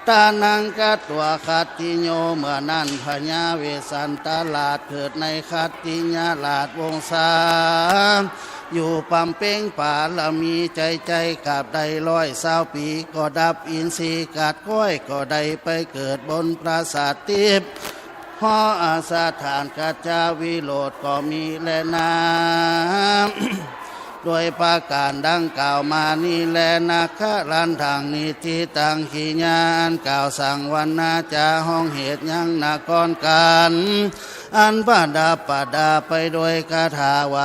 G: ตานังกัตตัวขัตติโยเมื่อนั้นพญาเวสันตาลาดเกิดในขัตติญาลาดวงศาอยู่ปั๊มเป้งป่าละมีใจกับใด120 ปีก็ดับอินทรีย์กาดก้อยก็ได้ไปเกิดบนปราสาททิพย์หออาสาฐานกัจจาวิโรธก็มีแลนาโดยประการดังกล่าวมานี่แลนาครันทางนิติตังขีญาณกล่าวสั่งวันนาจาห้องเหตุยังนากรการอันปดาไปโดยคาถาวา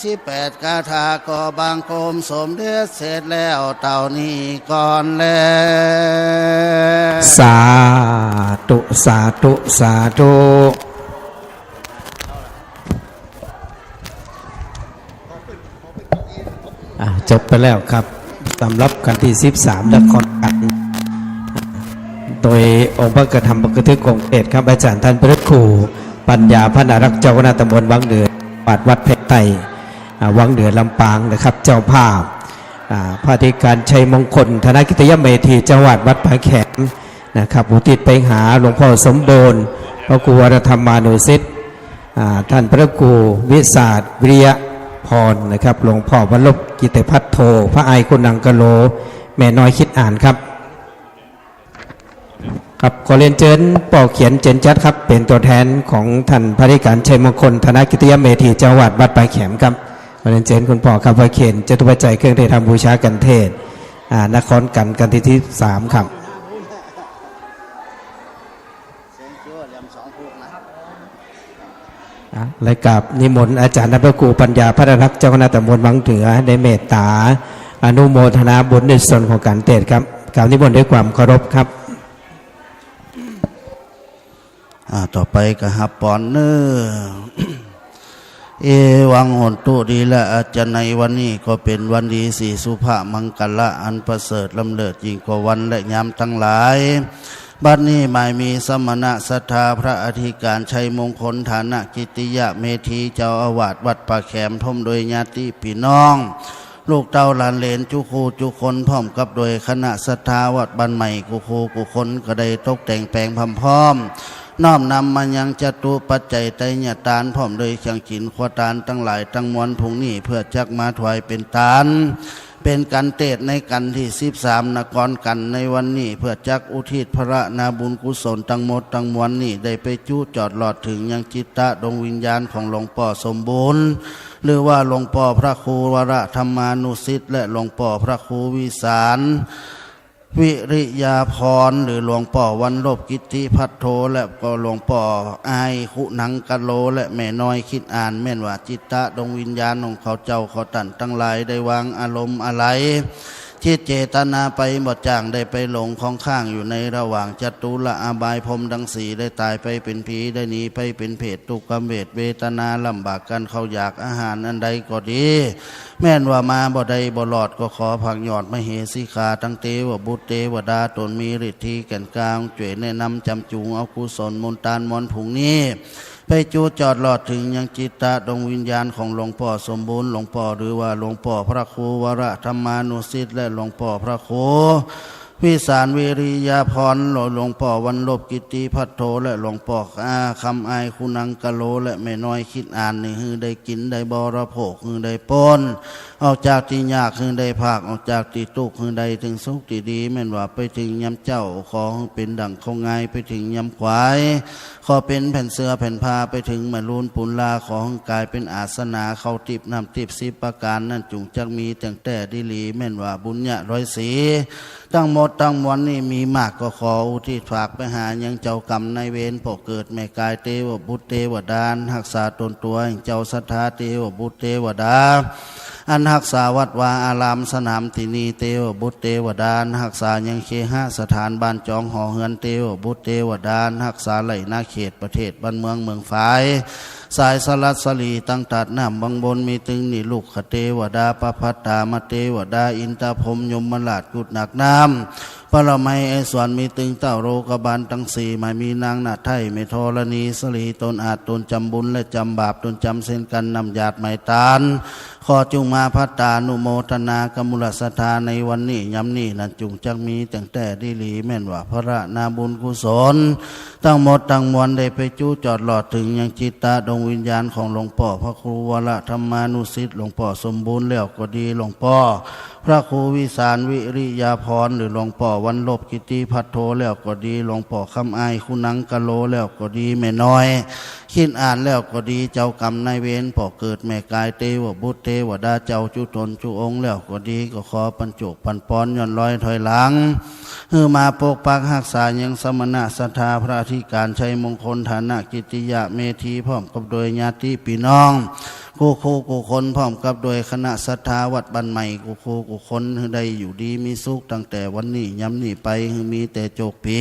G: 48คาถาก็บางโคมสมเด็จเสร็จแล้วเต่านี้ก่อนแล้ว
A: สาธุสาธุสาธุจบไปแล้วครับสำหรับกันที่13ละครกันโดยองค์พระกระทำประกฤติองค์เอกครับอาจารย์ท่านพระครูปัญญาพระนารักษ์เจ้าคณะตำบลวังเดือวัดเพชรไตวังเดือลำปางนะครับเจ้าภาพพระธิการชัยมงคลธนกิตยเมธีจังหวัดวัดผาแขกนะครับอุทิศไปหาหลวงพ่อสมบูรณ์พระครูวรธรรมานุสิทธิ์ท่านพระครูวิสาทวิริยพรนะครับหลวงพ่อวรลบกิตพัฒโธพระไอคุณังกะโลแม่น้อยคิดอ่านครับครับขอเรียนเชิญป่อเขียนเจนจัดครับเป็นตัวแทนของท่านพระธิการชัยมงคลธนกิตยเมธีจังหวัดวัดปางแขมครับขอเรียนเชิญคุณพ่อครับพระเขียนจตุปัจจัยเครื่องเทศทำบูชากันเทศนครกันที่3ครับและกับนิมนต์อาจารย์พระครูปัญญาพระรักษ์เจ้าคณะตำบลวังเถือได้เมตตาอนุโมทนาบุญในส่วนของการเทศครับกล่าวนิมนต์ด้วยความเคารพครับ
G: ต่อไปก็ฮับปอนเนอเอวังหนตุดีและอาจารย์ในวันนี้ก็เป็นวันดีสีสุภามังกละอันประเสริฐลำเลิศยิ่งกว่าวันและยามทั้งหลายบัดนี้หมายมีสมณะศรัทธาพระอธิการชัยมงคลฐานะกิติยะเมธีเจ้าอาวาสวัดป่าแขมทมโดยญาติพี่น้องลูกเต้าหลานเหลนจุคูจุคนพร้อมกับโดยคณะศรัทธาวัดบ้านใหม่กุคูกุคนก็ได้ตกแต่งแปลงพร้อมน้อมนำมายังจตุปัจจัยไตรญาตานพร้อมโดยเชียงจินขวตานตั้งหลายตั้งมวลพุงนี้เพื่อจักมาถวายเป็นตานเป็นการเทศในกันที่13นกรกันในวันนี้เพื่อจักอุทิศพระนาบุญกุศลทั้งหมดทั้งมวลนี้ได้ไปจู้จอดหลอดถึงยังจิตตะดวงวิญญาณของหลวงพ่อสมบูรณ์หรือว่าหลวงพ่อพระครูวรธรรมานุสิทธิ์และหลวงพ่อพระครูวิสารวิริยาพรหรือหลวงพ่อวันลบกิติพัฒโธและก็หลวงพ่อไอคุณังกะโลและแม่น้อยคิดอ่านแม่นว่าจิตตะดวงวิญญาณของเขาเจ้าเขาตันทั้งหลายได้วางอารมณ์อะไรที่เจตนาไปหมดจ้างได้ไปหลงของข้างอยู่ในระหว่างจตุละอบายพรมดังสีได้ตายไปเป็นผีได้หนีไปเป็นเพศทุกขเวทเวทนาลำบากกันเขาอยากอาหารอันใดก็ดีแม่นว่ามาบ่ใดบ่หลอดก็ขอผักหยอดมเหสีขาทั้งเทวบุตรเทวดาตนมีฤทธิ์ที่แก่นกลางช่วยแนะนำจำจูงเอากุศลมนตานมนผุงนี้ไป จูจอดหลอดถึงยังจิตตะดวงวิญญาณของหลวงพ่อสมบูรณ์หลวงพ่อหรือว่าหลวงพ่อพระครูวรธรรมานุสิทธิ์และหลวงพ่อพระครูวิสารวิริยาพรหลวงพ่อวันลบกิติพัทโทและหลวงพ่อคำไอคุณังกะโลและแม่น้อยคิดอ่านในฮือได้กินได้บริโภคฮือได้ปนออกจากที่ยากฮือได้ภาคออกจากที่ตุกฮือได้ถึงสุขที่ดีแม่นว่าไปถึงยำเจ้าขอเป็นดั่งคงไงไปถึงยำควายขอเป็นแผ่นเสื้อแผ่นผ้าไปถึงมรูนปุนลาขอกายเป็นอาสนาเขาติบนำติบ10ประการนั่นจุงจักมีแต่งแต่ดีหลีแม่นว่าบุญญะร้อยสีทั้งหมดทั้งมวลนี่มีมากก็ขออุทิศฝากไปหายังเจ้ากรรมนายเวรพอเกิดแม่กายเทวบุตรเทวดารักษาตนตัวเจ้าสัทธาเทวบุตรเทวดาอันรักษาวัดวาอารามสนามที่นีเทวบุตรเทวดารักษายังเคหสถานบ้านจองหอเฮือนเทวบุตรเทวดารักษาไหลนาเขตประเทศบ้านเมืองเมืองฝ่ายสายสลัดสลีตั้งตัดน้ำบางบนมีตึงนี่ลูกขเทวดาปภัตตามเทวดาอินทพรหมยมราชกุดหนักน้ำปรมัยไอสวนมีตึงเต้าโรกบาลตั้งสี่ไม่มีนางนาไทยไม่ทรณีสลีตนอาจตนจำบุญและจำบาปตนจำเส้นกันนำหยาดไม้ตาลขอจุงมาพัตตานุโมทนากมุลสัทธาในวันนี้ย้ำนี้นั่นจุงจักมีแต่งแต่ดีหลีแม่นว่าพระนาบุญกุศลทั้งหมดทั้งมวลได้ไปจู้จอดหลอดถึงยังจิตตาดวงวิญญาณของหลวงพ่อพระครูวรธรรมานุสิทธิ์หลวงพ่อสมบูรณ์แล้วก็ดีหลวงพ่อพระครูวิสารวิริยาพรหรือหลวงพ่อวันลบกิติพัทโทแล้วก็ดีหลวงพ่อคำไอคุณังกะโลแล้วก็ดีแม่น้อยคิดอ่านแล้วก็ดีเจ้ากรรมนายเวรพอเกิดแม่กายเทวบุตรเทวดาเจ้าจุตนจุองค์แล้วก็ดีก็ขอปัญจุปันปอนย่อนลอยถอยหลังมาปกปักรักษายังสมณะศรัทธาพระอธิการชัยมงคลฐานะกิติยะเมธีพร้อมกับโดยญาติพี่น้องกูคนพร้อมกับโดยคณะศรัทธาวัดบ้านใหม่กูคนได้อยู่ดีมีสุขตั้งแต่วันนี้ย้ำนี่ไปมีแต่โจกปี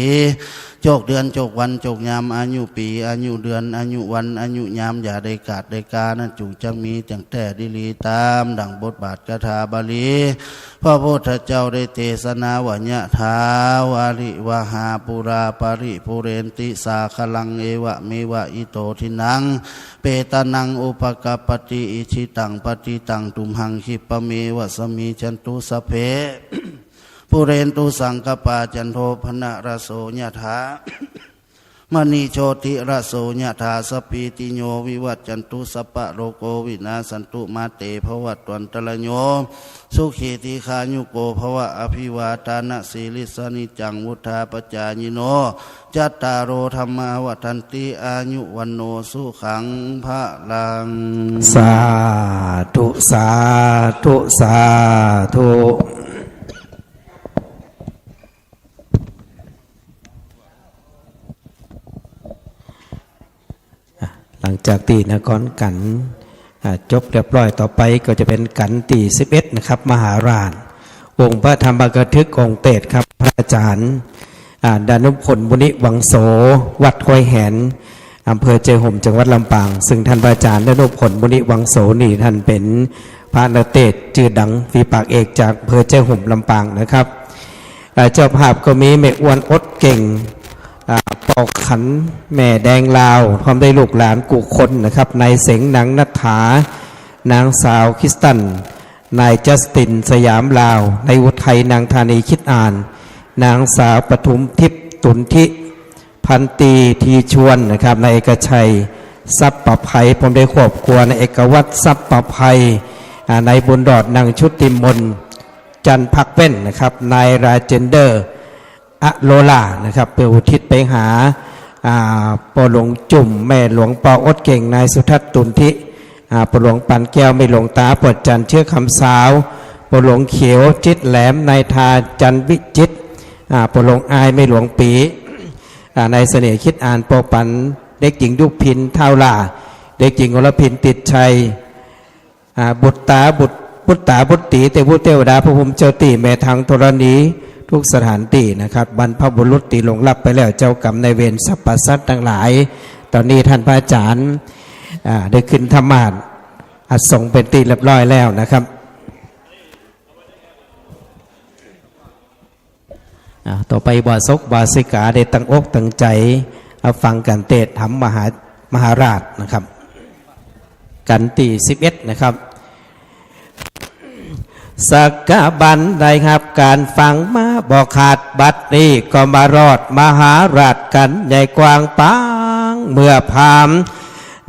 G: โจกเดือนโจกวันโจกยามอายุปีอายุเดือนอายุวันอายุยามอย่าได้กาดได้กานั่นจุจังมีตั้งแต่ดิลีตามดังบทบาทคาถาบาลีพระพุทธเจ้าได้เทศนาวะญะถาวาริวหาปุราปริปุเรนติสาคลังเอวะเมวะอิโตทินังเปตานังอุปกปติอิชิตังปฏิตังตุมหังคิปะเมวะสมิจันตุสเพ ปุเรนตุสังกปาจันโทพนะระโสญะถามณีโชติระโสญะถาสปีติโยวิวัตจันตุสัพพะโรโกวินาสันตุมาเตภวัตวันตะละโยสุขีติคายุโกภวะอภิวาทานะสีลิสนิจังวุธาปจายิโนจัตตารโอธรรมาวัฏันติอายุวันโนสุขังพระลัง
A: สาธุสาธุสาธุหลังจากตีนกรกันจบเรียบร้อยต่อไปก็จะเป็นกันตี11นะครับมหาราชองค์พระธรรมกถึกองค์เตศครับพระอาจารย์ดานุพลบุญวังโสวัดห้วยแหนอำเภอเจห่มจังหวัดลำปางซึ่งท่านพระอาจารย์ดานุพลบุญวังโสนี่ท่านเป็นพระนักเตศชื่อดังฝีปากเอกจากอำเภอเจห่มลำปางนะครับเจ้าภาพก็มีแม่อ้วนอดเก่งปอกขันแม่แดงลาวพร้อมได้ลูกหลานกุคนนะครับนายเสงนางนัฐานางสาวคริสตันนายจัสตินสยามลาวนายอุทัยนางธานีคิดอ่านนางสาวปทุมทิพย์ตุนทิพันตีทีชวนนะครับนายเอกชัยทรัพย์ประภัยผมได้ควบครัวนายเอกวัตรทรัพย์ประภัยนายบุญดอดนางชุติมนจันพักเว้นนะครับนายราเจนเดอร์อะโลลานะครับเพื่ออุทิศไปหาปอหลวงจุ่มแม่หลวงปออดเก่งนายสุทัศน์ตุนทิปอหลวงปันแก้วไม่หลวงตาปวดจันเชื่อคำสาวปอหลวงเขียวจิตแหลมนายทาจันวิจิตปอหลวงอายไม่หลวงปีนายเสน่ห์คิดอ่านปอปันเด็กหญิงยุพินเท่าล่าเด็กหญิงอรพินติดชัยบุตรตาบุตรตีเทวุเทวดาพระภูมิเจ้าตีแม่ทางธรณีทุกสถานที่นะครับบรรพบุรุษตีหลงลับไปแล้วเจ้ากรรมนายเวรสรรพสัตว์ทั้งหลายตอนนี้ท่านพระอาจารย์ได้ขึ้นธรรมาสน์ส่งเป็นตีเรียบร้อยแล้วนะครับต่อไปบาศกบาสิกาได้ตั้งอกตั้งใจฟังกันเทศน์ธรรมมหา มหาราชนะครับกันตี11นะครับสักกะบันได้ครับการฟังมาบอกขาดบัดนี้ก็มารอดมหาราชกันใหญ่กว้างปางเมื่อพาม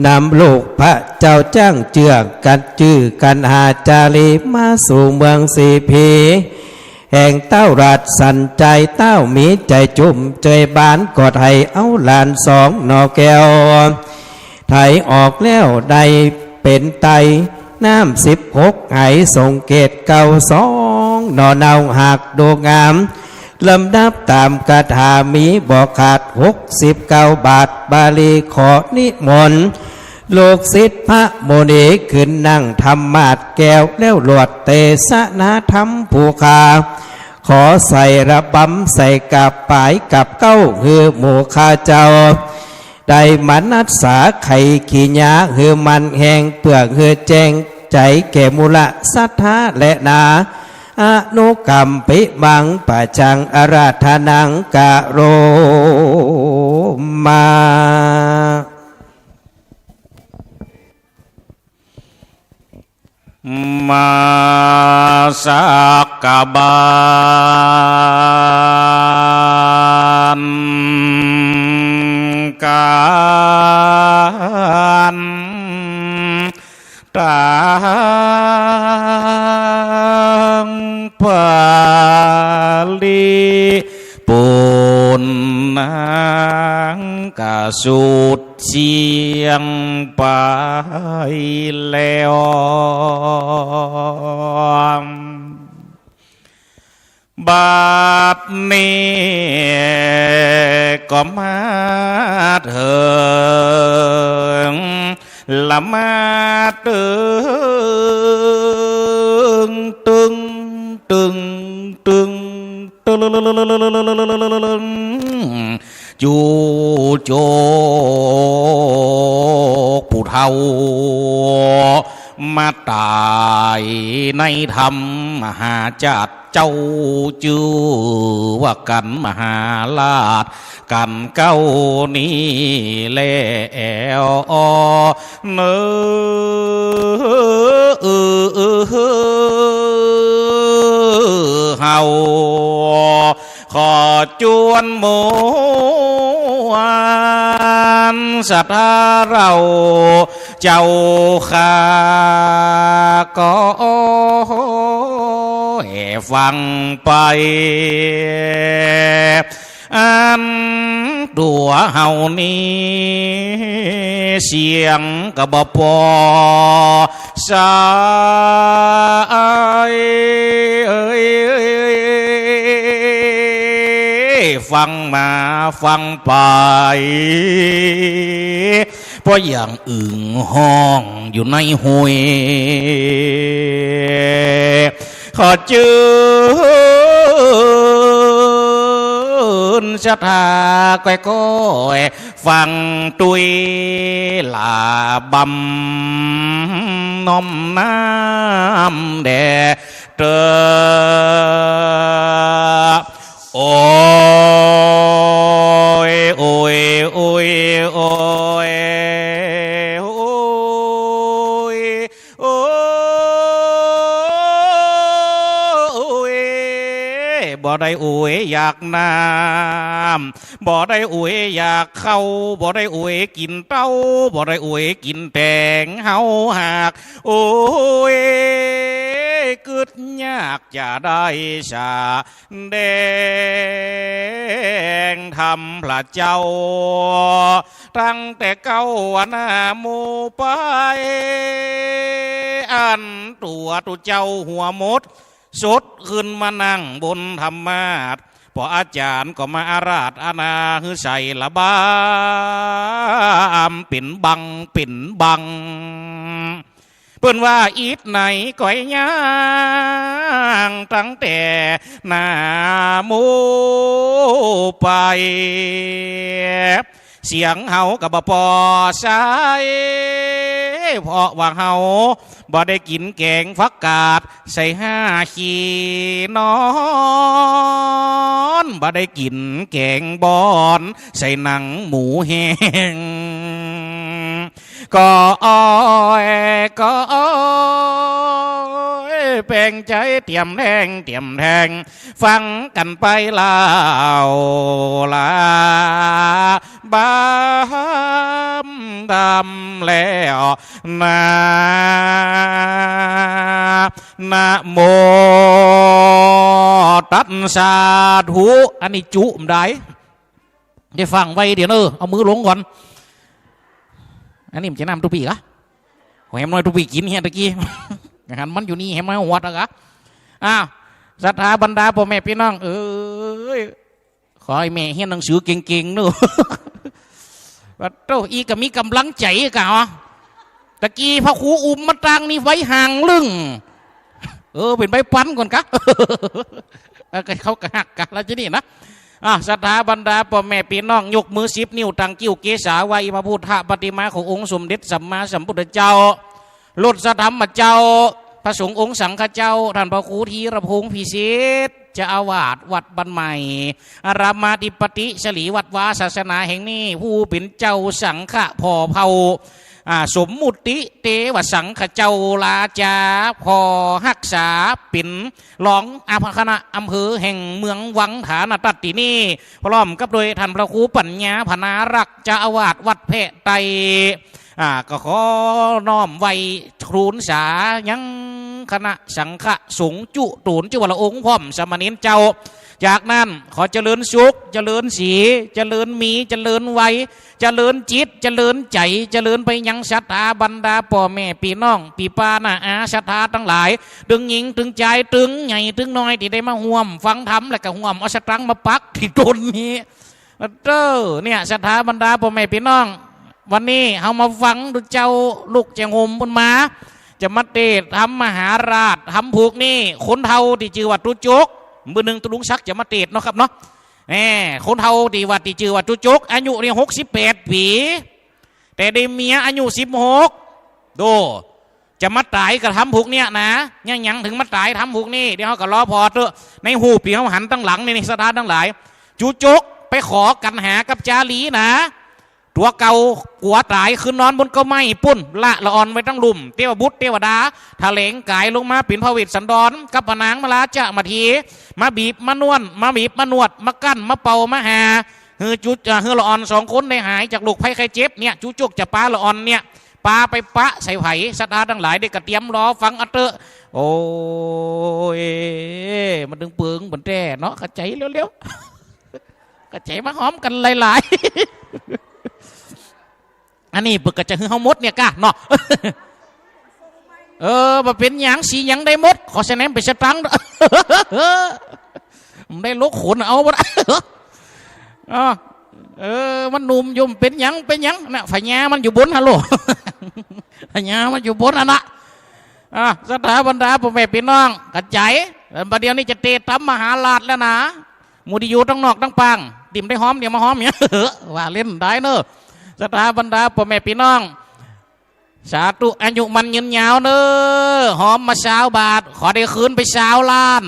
A: นำลูกพระเจ้าจ้างเจือกกันจื้อกันหาจารีมาสู่เมืองสีพีแห่งเต้าราชสันใจเต้ามีใจจุ่มใจบานกอดให้เอาหลานสองนอแก้วไทยออกแล้วได้เป็นไตน้ำ16ไหส่งเกตเก่า2นอเนาหักดวงงามลำดับตามคาถามีบอกขาด69 บาทบาลีขอนิมนต์ลูกศิษย์พระโมนีขึ้นนั่งทำมาดแก้วแล้วหลวดเตสนาธรรมผู้คาขอใส่ระบำใส่กับปายกับเก้าหือหมู่ข้าเจ้าได้มันัสสาไข่ขีญาหือมันแหงเปลือกหือแจงใจแก่มูละศรัทธาและนาอนุกรรมปิบังปะจังอาราธนังกะโรมา
H: มาสักกะบานการต่างปาลีปุณนางกะสุดเสียงไปแล้วบัดนี้ก็มาถึงละมาตึงตึงตึงตึงตึงจูโจกผู้เฒ่ามาตายในธรรมมหาจัดเจ้าจือว่ากันมหาลาชกันเก้านี้แล้วเนื้อเฮาขอจวนหมวนศรัทธาเราเจ้าข้าก็ฟังไปอันตัวเฮานี้เสียงกระบปอสายฟังมาฟังไปเพราะอย่างอึ่งห้องอยู่ในห้วยขอจืนศรัทธาก้อยก้อยฟังตุยลาบำนมน้ำแดเตอโอ้ยโอ้ยโอ้ยโอ้ยโอ้ยโอ้ยบ่ได้โอ้ยอยากน้ำบ่ได้โอ้ยอยากเข้าบ่ได้โอ้ยกินเต้าบ่ได้โอ้ยกินแตงเฮาหากโอ้ยกึดยากจะได้ชาแดงทำพระเจ้าตั้งแต่เก้าวันหมู่ไปอันตัวเจ้าหัวมดสดขึ้นมานั่งบนธรรมาสพออาจารย์ก็มาอาราธนาฮือใส่ละบามปิ่นบังเปิ้นว่าอีทไหนก้อยย่างตั้งแต่หน้าหมูไปเสียงเฮากับบ่พอใช้เพราะว่าเฮาบ่ได้กินแกงฟักกาดใส่5 ขีนอนบ่ได้กินแกงบอนใส่หนังหมูแห้ง ก็อ้อยก็อ้อยแปลงใจเตรียมแทงฟังกันไปลาวลาบามดำแล้วนะโมตัสสะธุอันนี้จุมได้ได้ฟังไว้เดี๋ยวเนอะเอามือลงก่อนอันนี้มันจะนำตุปีกะแหมน้อยตุปีกินเฮียตะกี้หันมันอยู่นี่แหมน้อยหัวตะกะอ้าวศรัทธาบรรดาพ่อแม่พี่น้องขอให้แม่เฮียนหนังสือเก่งๆเนอะว่าโตอีก็มีกำลังใจกะตะกี้พระครูอุ้มมาตังนี่ไว้ห่างลึงเป็นใบปันก่อนกะเขากระหักกันแล้วจะนี่นะศรัทธาบรรดาพ่อแม่พี่น้องยกมือ10 นิ้วตั้งกิ้วเกษาไว้พระพุทธปฏิมาขององค์สมเด็จสัมมาสัมพุทธเจ้าลดสธรรมเจ้าพระสงฆ์องค์สังฆเจ้าท่านพระครูธีรพงศ์พิเศษเจ้าอาวาสวัดบันใหม่อารามาธิปติฉลีวัดวาศาสนาแห่งนี้ผู้เป็นเจ้าสังฆพ่อเผ่าสมมุติเตวสังฆเจ้าลาจาพอหักษาปิ่นหลองอาภคณะอำเภอแห่งเมืองวังฐานตัดตินี่พร้อมกับโดยท่านพระครูปัญญาพนารักษ์เจ้าอาวาสวัดแพะไตก็ขอน้อมไว้ครูนสายังคณะสังฆสงฆ์จุตูนจุวรองค์พร้อมสมณีเจ้าจากนั้นขอเจริญสุขเจริญสีเจริญมีเจริญไว้เจริญจิตเจริญใจเจริญไปยังศรัทธาบรรดาพ่อแม่พี่น้องพี่ป้านาอาศรัทธาทั้งหลายตึงหญิงตึงใจตึงใหญ่ตึงน้อยที่ได้มาห่วมฟังธรรมและก็ห่วมเอาสตังมาปักที่ต้นนี้เนี่ยศรัทธาบรรดาพ่อแม่พี่น้องวันนี้เอามาฟังดูเจ้าลูกเจ้าโฮมบนมาจะมาเตะทำมหาราชทำผูกนี่คนเท่าที่จือวัดตุจกมือหนึ่งตุลุงซักจะมาเตะเนาะครับเนาะคนเท่าที่วัดที่จือวัดตุจกอายุเนี่ย68 ปีแต่ได้เมียอายุ16ดูจะมาตายกับทำผูกเนี่ยนะยังถึงมาตายทำผูกนี่เดี๋ยวเขาก็รอพอเถอะในหูปีเขาหันตั้งหลังในสถานทั้งหลายจุจกไปขอกันหากับจารีนะตัวเก่ากัวตายคืนนอนบนก็ไม่ปุ่นละอ่อนไว้ตั้งลุ่มเทวบุตรเทวดาทะเลงกายลงมาปิ่นพระเวทสันดรกับพนางมาลาจะมาทีมาบีบมานวลมาบีบมานวดมากั้นมาเป่ามาหาจุดละอ่อน2 คนได้หายจากลูกไผ่ไข้เจ็บเนี่ยจุจุกจะปลาละอ่อนเนี่ยปลาไปปะใส่ไผ่ศรัทธาทั้งหลายได้กระเทียมรอฟังอัตเตอร์โอ้ยมันดึงเปลืองเหมือนแร่เนาะกระใจเร็วๆกระใจมาหอมกันหลายๆอันนี้ปึกก็จะคือเฮามดเนี่ยก้าเนาะมาเป็นหยังสีหยังได้มดขอแสดงไปสตังค์ได้ลูกขนเอาบ่ได้มันหนุ่มยุ่มเป็นหยังน่ะฝายามันอยู่บนฮัลโหลฝายามันอยู่บนอันน่ะสถาบรรดาพ่อแม่พี่น้องกระจายประเดี๋ยวนี้จะเตะทำมหาราชแล้วนะมูดิยูตั้งนอกตั้งปังดิ่มได้หอมเดี๋ยวมาหอมเนี่ยว่าเล่นได้เนอะศรัทธาบรรดาพ่อแม่พี่น้องสาธุอายุมันยืนยาวเนอะหอมมา20 บาทขอได้คืนไป20 ล้าน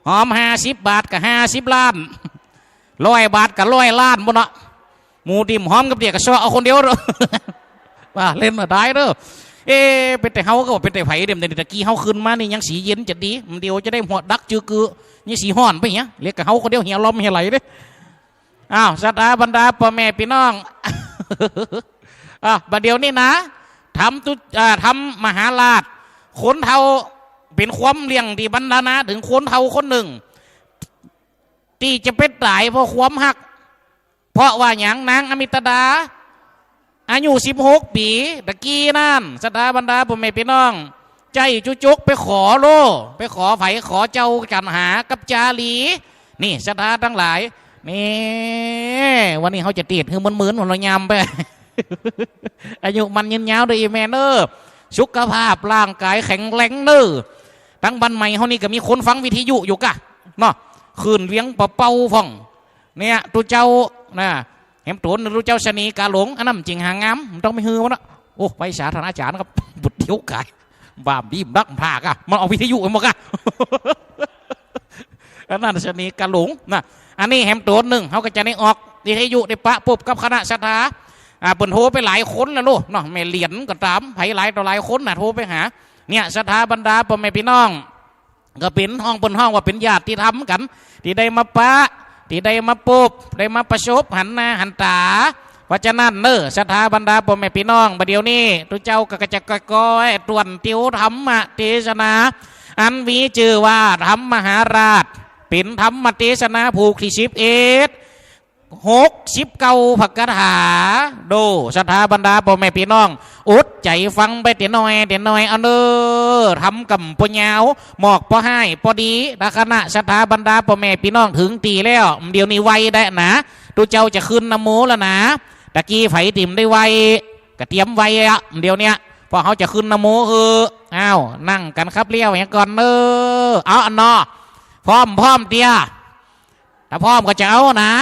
H: หอม50 บาทกับ50 ล้าน100 บาทกับ100 ล้านบ่เนาะหมูดิมหอมกับเดียกับซ้อเอาคนเดียวว่าเล่นมาได้เนอะเป็นแต่เฮาก็เป็นแต่ไผ่เดิมแต่ตะกี้เฮาขึ้นมานี่ยังสีเย็นจะดีมันเดียวจะได้หัวดักจือคือนี่สีห่อนไปเนี้ยเรียกกับเฮาคนเดียวเหี่ยวลมเหี่ยวไหลเด้ศรัทธาบรรดาพ่อแม่พี่น้องบัดเดี๋ยวนี้นะทำมหาราชคนเท่าเป็นความเลี้ยงที่บรรดานะถึงคนเท่าคนหนึ่งที่จะเป็นตายเพราะความหักเพราะว่าอย่างนางอมิตดาอายุ16 ปีตะกี้นั่นศรัทธาบรรดาพ่อแม่พี่น้องใจจุกไปขอโลไปขอไผ่ขอเจ้ากันหากับจารีนี่ศรัทธาทั้งหลายนี่วันนี้เขาจะตีดคือเหมือนหัวเรายำไป อายุมันยืนยาวด้วยแม่เนอสุขภาพร่างกายแข็งแรงเนอตั้งบันใหม่เขานี่ก็มีคนฟังวิทยุอยู่กะเนาะคืนเลี้ยงปะเป้าฟ่องเนี่ยตัวเจ้านะแหมตัวตัวเจ้าชนีกาหลงอันนั้นจริงหางงามต้องไม่ฮือวะนะโอ้ไปสาธารณจารย์ครับบุตรเที่ยวกายบ้าบีบดักผ่ากะมันเอาวิทยุมากันอันนั้นชนีกาหลงนะอันนี้แหมตัวหนึ่งเขาก็จะได้ออกวิทยุได้ปะปุ๊บกับคณะศรัทธา เปิ่นโทรไปหลายคนแล้วลูกเนาะแม่เหรียญก็ตามไผหลายต่อหลายคนน่ะโทรไปหาเนี่ยศรัทธาบรรดาพ่อแม่พี่น้องก็เป็นห้องเปิ่นห้องว่าเป็นญาติที่ทำกันที่ได้มาปะที่ได้มาปุ๊บได้มาประชบหันหน้าหันตาเพราะฉะนั้นศรัทธาบรรดาพ่อแม่พี่น้องประเดี๋ยวนี้ทุกเจ้าก็จะก้อยตวนติวธรรมเทศนาอันมีชื่อว่าธรรมมหาราชเป็นธรรมเทศนาผูกที่60 ภกถาดูศรัทธาบรรดาพ่อแม่พี่น้องอดใจฟังไปเดี๋ยวหน่อยเอาทำกับปยาวหมอกพอให้พอดีลักษณะศรัทธาบรรดาพ่อแม่พี่น้องถึงตีแล้วเดี๋ยวนี้ไวได้นะตัวเจ้าจะขึ้นนโมแล้วนะตะกี้ไผติ่มได้ไวกระเทียมไวอ่ะเดี๋ยวเนี้ยพอเขาจะขึ้นนโมอ้าวนั่งกันครับเลี้ยวอย่างก่อนเอาอันนอพร้อมเตี้ยถ้าพร้อมก็จะเอานะ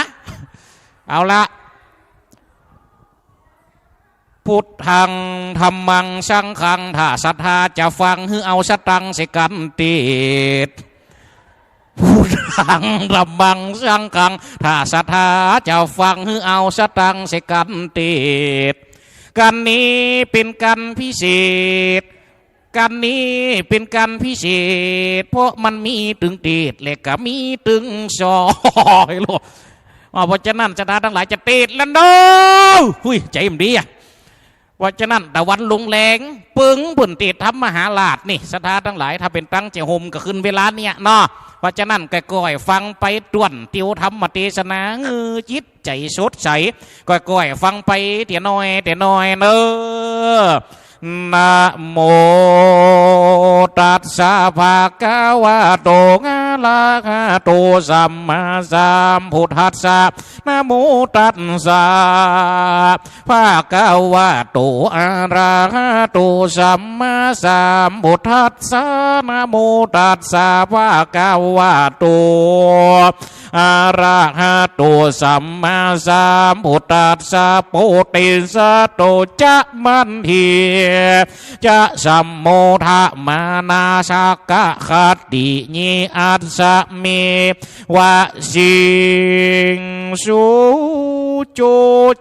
H: เอาละพุทธังธรรมังสังฆังถ้าศรัทธาจะฟังคือเอาสตังสิกันติดพุทธังธรรมังสังฆังถ้าศรัทธาจะฟังคือเอาสตังสิกันติดกันนี้เป็นกันพิเศษกันนี้เป็นกันพิเศษเพราะมันมีตึงติดและก็มีตึงซอยโลเพราะฉะนั้นศรัทธาทั้งหลายจะติดแล้วเนาะหุยใจมันดีอ่ะเพราะฉะนั้นตะวันลงแรงปึ้งบุญติดทำมหาลาดนี่ศรัทธาทั้งหลายถ้าเป็นตั้งเจโฮมก็ขึ้นเวลาเนี่ยเนาะเพราะฉะนั้นก่อยฟังไปต้วนติวธรรมเทศนาจิตใจสดใสก่อยฟังไปเดี๋ยวน้อยเนะโมตัสสะภะคะวะโตอะระหะโตสัมมาสัมพุทธัสสะนะโมตัสสะภะคะวะโตอะระหะโตสัมมาสัมพุทธัสสะนะโมตัสสะภะคะวะโตอะระหะโตสัมมาสัมพุทธัสสะโพธิสัตโตจะมันทีจะสัมโมทะมานาสักกะขัตติญิอัสสะเมวะสิงสุโจ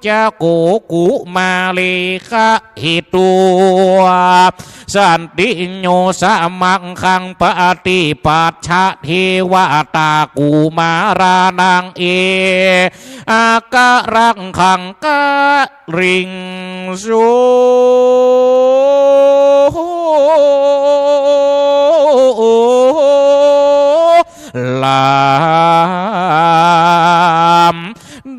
H: จะโกกุมาเลคะหิตุสันติโยสะมังคังปฏิปัชชะเทวตากุมารานังเออากะรังคังกะริงสุลาม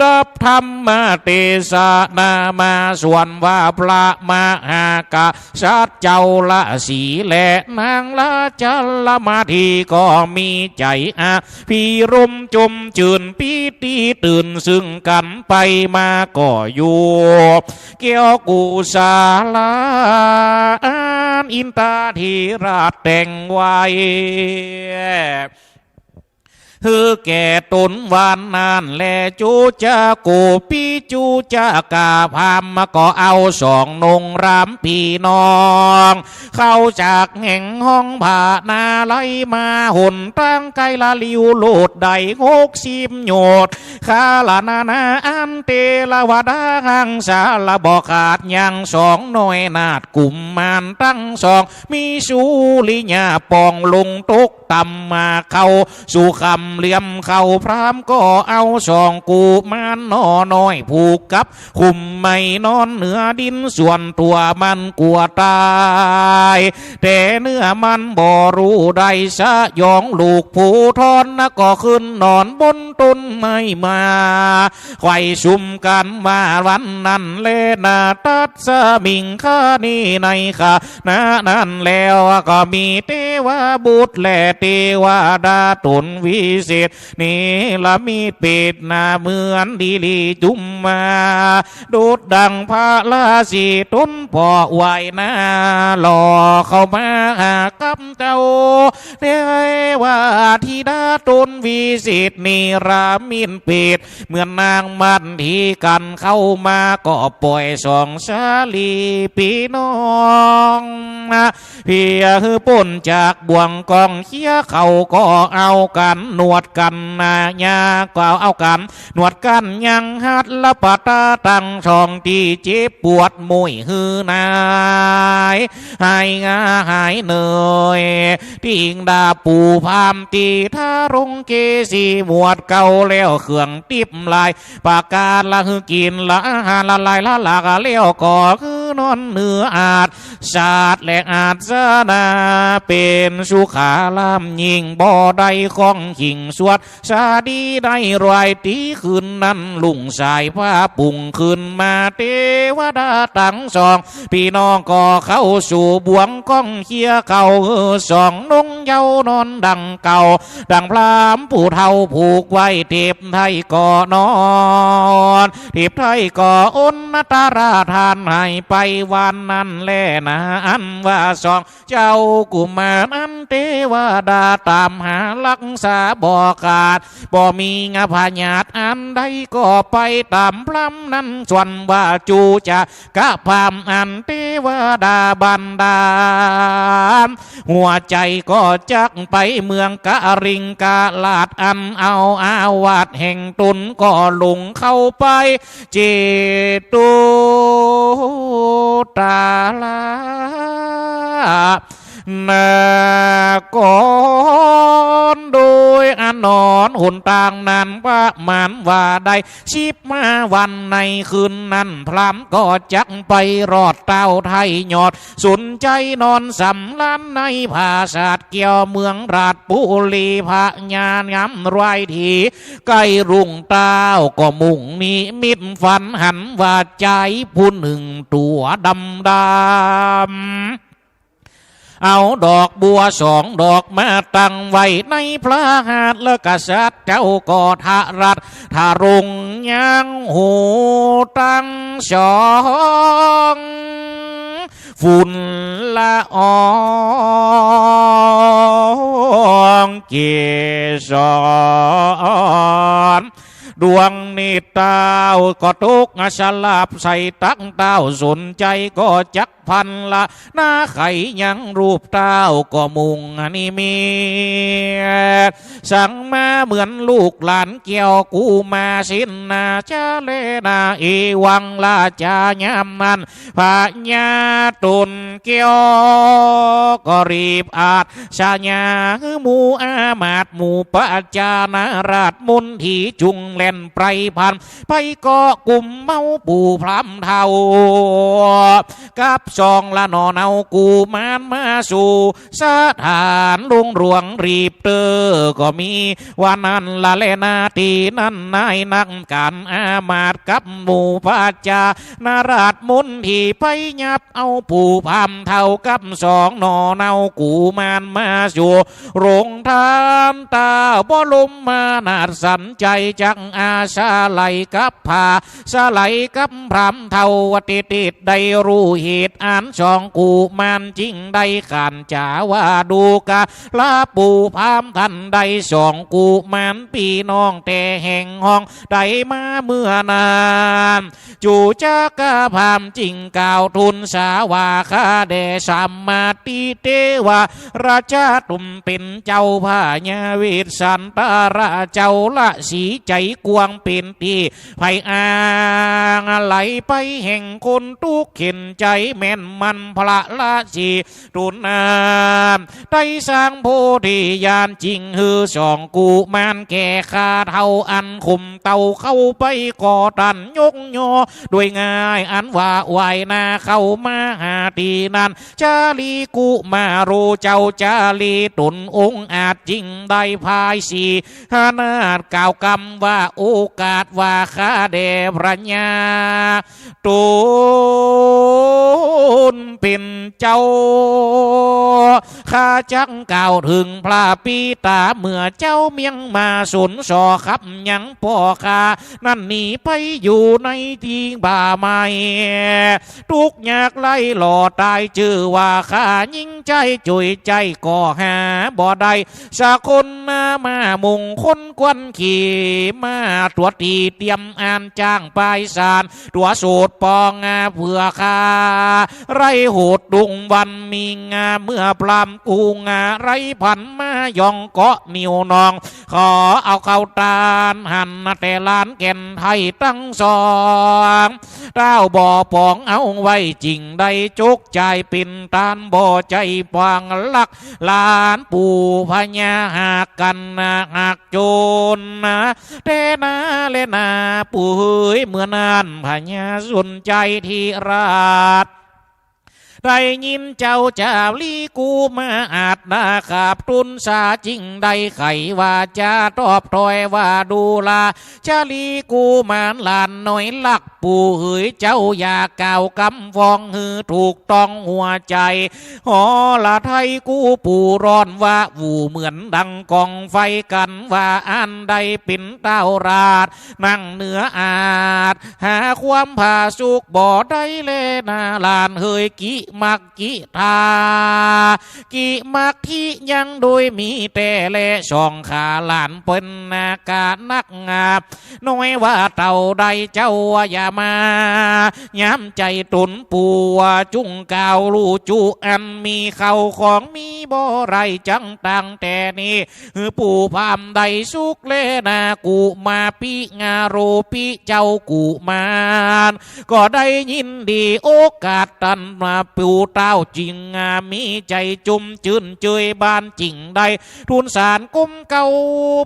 H: ดับธรรมเทศนามาส่วนว่าพระมหากษัตริย์เจ้าละสีและนางละจัลละมาทีก็มีใจพี่รมจมจืนปีตีตื่นซึ่งกันไปมาก็อยู่เกี่ยวกุศลาอินตาธีราชแต่งไว้คือแก่ตนวานนานแลจูจะกูปีจูจะกาพามมาก็เอาสองนงรามพี่น้องเข้าจากแห่งห้องผ่านาไลมาหุ่นตั้งไกละลิวโลดใด60โยดคาลานานาอันเตละวดาหังสาละบอกขาดยังสองหน่อยนาดกลุ่มมันตั้งสองมีสูลิญาปองลงตกต่ำมาเข้าสู่คำเหลี่ยมเข้าพรามก็เอาสองกูมันนอน้อยผูกกับคุมไม่นอนเหนือดินส่วนตัวมันกลัวตายแต่เนื้อมันบ่รู้ใดสะยองลูกผู้ทอนนะก็ขึ้นนอนบนต้นไม้มาไขว่ชุมกันมาวันนั้นเลนาตัดสมิงคานี่ในค่ะนั้นแล้วก็มีเทวบุตรและเทวดาตนวิเศษนี่ละมีเป็ดหน้าเหมือนดีลีจุมมาดูดดังพระราศีต้นพ่อไหวนาหล่อเข้ามาหากับเจ้าเทวธิดาตนวิเศษนี่รามินเป็ดเหมือนนางมันที่กันเข้ามาก็ปล่อยสองสาลีพี่น้องเพียคือป่นจากบ่วงกองเขี้ย ยเขาก็เอากันหนวดกันนาญาก็เอากันหนวดกันยังหัดละปะตาตั้งช่องที่เจ็บปวดมุยหือนายหายงาหายเหนื่อยทิ้งดาปูพามตีท่ารงเกสีหมวดเก่าแล้วเครื่องติบลายปากกาละหือกินละหาละลายละลากเลี้ยวก่อคือนอนเนื้ออาจศาสตร์และอาจสนาเป็นสุขาลามยิงบ่อใดของหิ่งสวดสาดีได้รอยตีคืนนั้นลุงสายผ้าปุ่งขึ้นมาเทวดาตั้งสองพี่น้องก็เข้าสู่บวงก้องเคียเก่าสองนงเยาวนอนดังเก่าดังพรามผู้เฒ่าผูกไว้เทพไทยก็นอนเทพไทยก็อนนตาราทานให้ไปวันนั้นแลนะอันว่าสองเจ้ากุมารอันเทวดาตามหาลักษาบ่ขาดบ่มีงาพญาตอันใดก็ไปตามพลัมนั้นส่วนว่าจูจะกะพามอันเทวดาบันดาลหัวใจก็จักไปเมืองกะริงกะลาดอันเอาอาวาสแห่งตุนก็ลงเข้าไปเจตุตาลานาก่อนโดยอนอนหุนต่างนั้นประมาณว่าได้15 วันในคืนนั้นพรามก็จักไปรอดเต้าไทยยอดสนใจนอนสำล้านในภาษาเกี่ยวเมืองราชบุรีพระญาณย้ำไรทีใกล้รุ่งเต้าก็มุ่งนิมิตฝันหันว่าใจผู้หนึ่งตัวดำเอาดอกบัว2 ดอกมาตั้งไว้ในพระหัตถ์และกษัตริย์เจ้าก็ทารัตทารงยังหูตั้ง2ฝุ่นละอองเกสรดวงนิดเต้าก็ทุกสลับใส่ตั้งเต้าสนใจก็จักพันละหน้าไข่ยังรูปเต้าก็มุงนิมิตสั่งมาเหมือนลูกหลานเกี่ยวกูมาสินนาชาเลนาอีวังลาจายามันพาญาตุนเกี่ยวก็รีบอาจชาญาหมูอามาดหมูปะจานาราชมุนทีจุงเล่นไพรพันไปก็กลุ่มเมาปู่พรำเทากับซองละนอนเอากูมานมาสู่สถานลุงหลวงรีบเตอก็มีวันนั้นละเลนาตีนั้นนายนักการอามาตกับหมู่พระจานาราชมุนที่ไปยับเอาปู่พรำเทากับ2 นอนเอากูมานมาสู่โรงทานตาบ่ลมมานาดสันใจจังอาสาไหลกับผาสาไหลกับพรำเทาวติติดได้รู้เหตุอัน2 กูมันจริงได้ขันจาว่าดูกะลาปูพามทันได้2 กูมันปีน้องแต่แห่งห้องได้มาเมื่อนานจูจักะพามจริงกล่าวทุนสาวาคาเดสัมมาติเตวะราชาตุมเป็นเจ้าพาญาวิสันตาราเจ้าละสีใจกวงเป็นที่ไผอ่างไหลไปแห่งคนทุกข์เข็นใจแม่นมันพระละสีตุนนามได้สร้างโพธิญาณจริงฮือ2 กูมันแก่ขาเท่าอันคุมเต่าเข้าไปก่อตันยกยอด้วยง่ายอันว่าไหวนาเข้ามาหาทีนั้นจาลีกุมาโรเจ้าจาลีตุนองค์อาจจริงได้พายสีหานาดกล่าวกรรมว่าโอกาสว่าข้าเดพระญาตุนเป็นเจ้าข้าจักกล่าวถึงพระปีตาเมื่อเจ้าเมียงมาสุนสอขับยังพ่อข้านั่นหนีไปอยู่ในที่บ่าไม้ทุกอยากไล่หล่อตายชื่อว่าข้ายิ่งใจจุยใจก็หาบ่ได้สักคนมามุงคนกวนขี่มา ตัวตีเตรียมอ่านจ้างปลายสารตัวสูตรปองเผื่อคาไรโหดดุงวันมีงาเมื่อปลามกูงาไรพันมายองเกาะนิวนองขอเอาเข้าตาลหันแต่ล้านแก่นไทยตั้งสองเต้าบ่อปองเอาไว้จริงได้จุกใจปิ่นตานบ่อใจปางลักลานปู่พญาหากกันหักโจนเทนาเลนาปู่เฮ้ยเมื่อนานพญาสนใจที่ราชได้ยินเจ้าจาลีกูมาอาจนาขาบตุนสาจริงได้ไขว่าจะตอบถอยว่าดูลาชาลีกูมานลานหน่อยลักปู่เอ๋ยเจ้าอย่าก่าวกำฟองหือถูกต้องหัวใจหอละไทยกูปู่ร้อนว่าวูเหมือนดังกองไฟกันว่าอันใดเป็นเต้าราดนั่งเหนืออาจหาความผาสุกบ่ได้เลนาลานเฮยกิมักกิทากิมักที่ยังโดยมีแต่เลช่องขาหลานเป็นนากานักงาบน้อยว่าเต่าใดเจ้าอย่ามาย้ำใจตุนปูจุงกาวลูจูอันมีเขาของมีบ่ไรจังตังแต่นี้ปู่พามใดสุกเลนากูมาปีงาโรปีเจ้ากูมานก็ได้ยินดีโอกาสตันมาปู่เต้าจริงมีใจจุ่มจืนเจยบานจริงได้ทุนสารกุ้มเก่า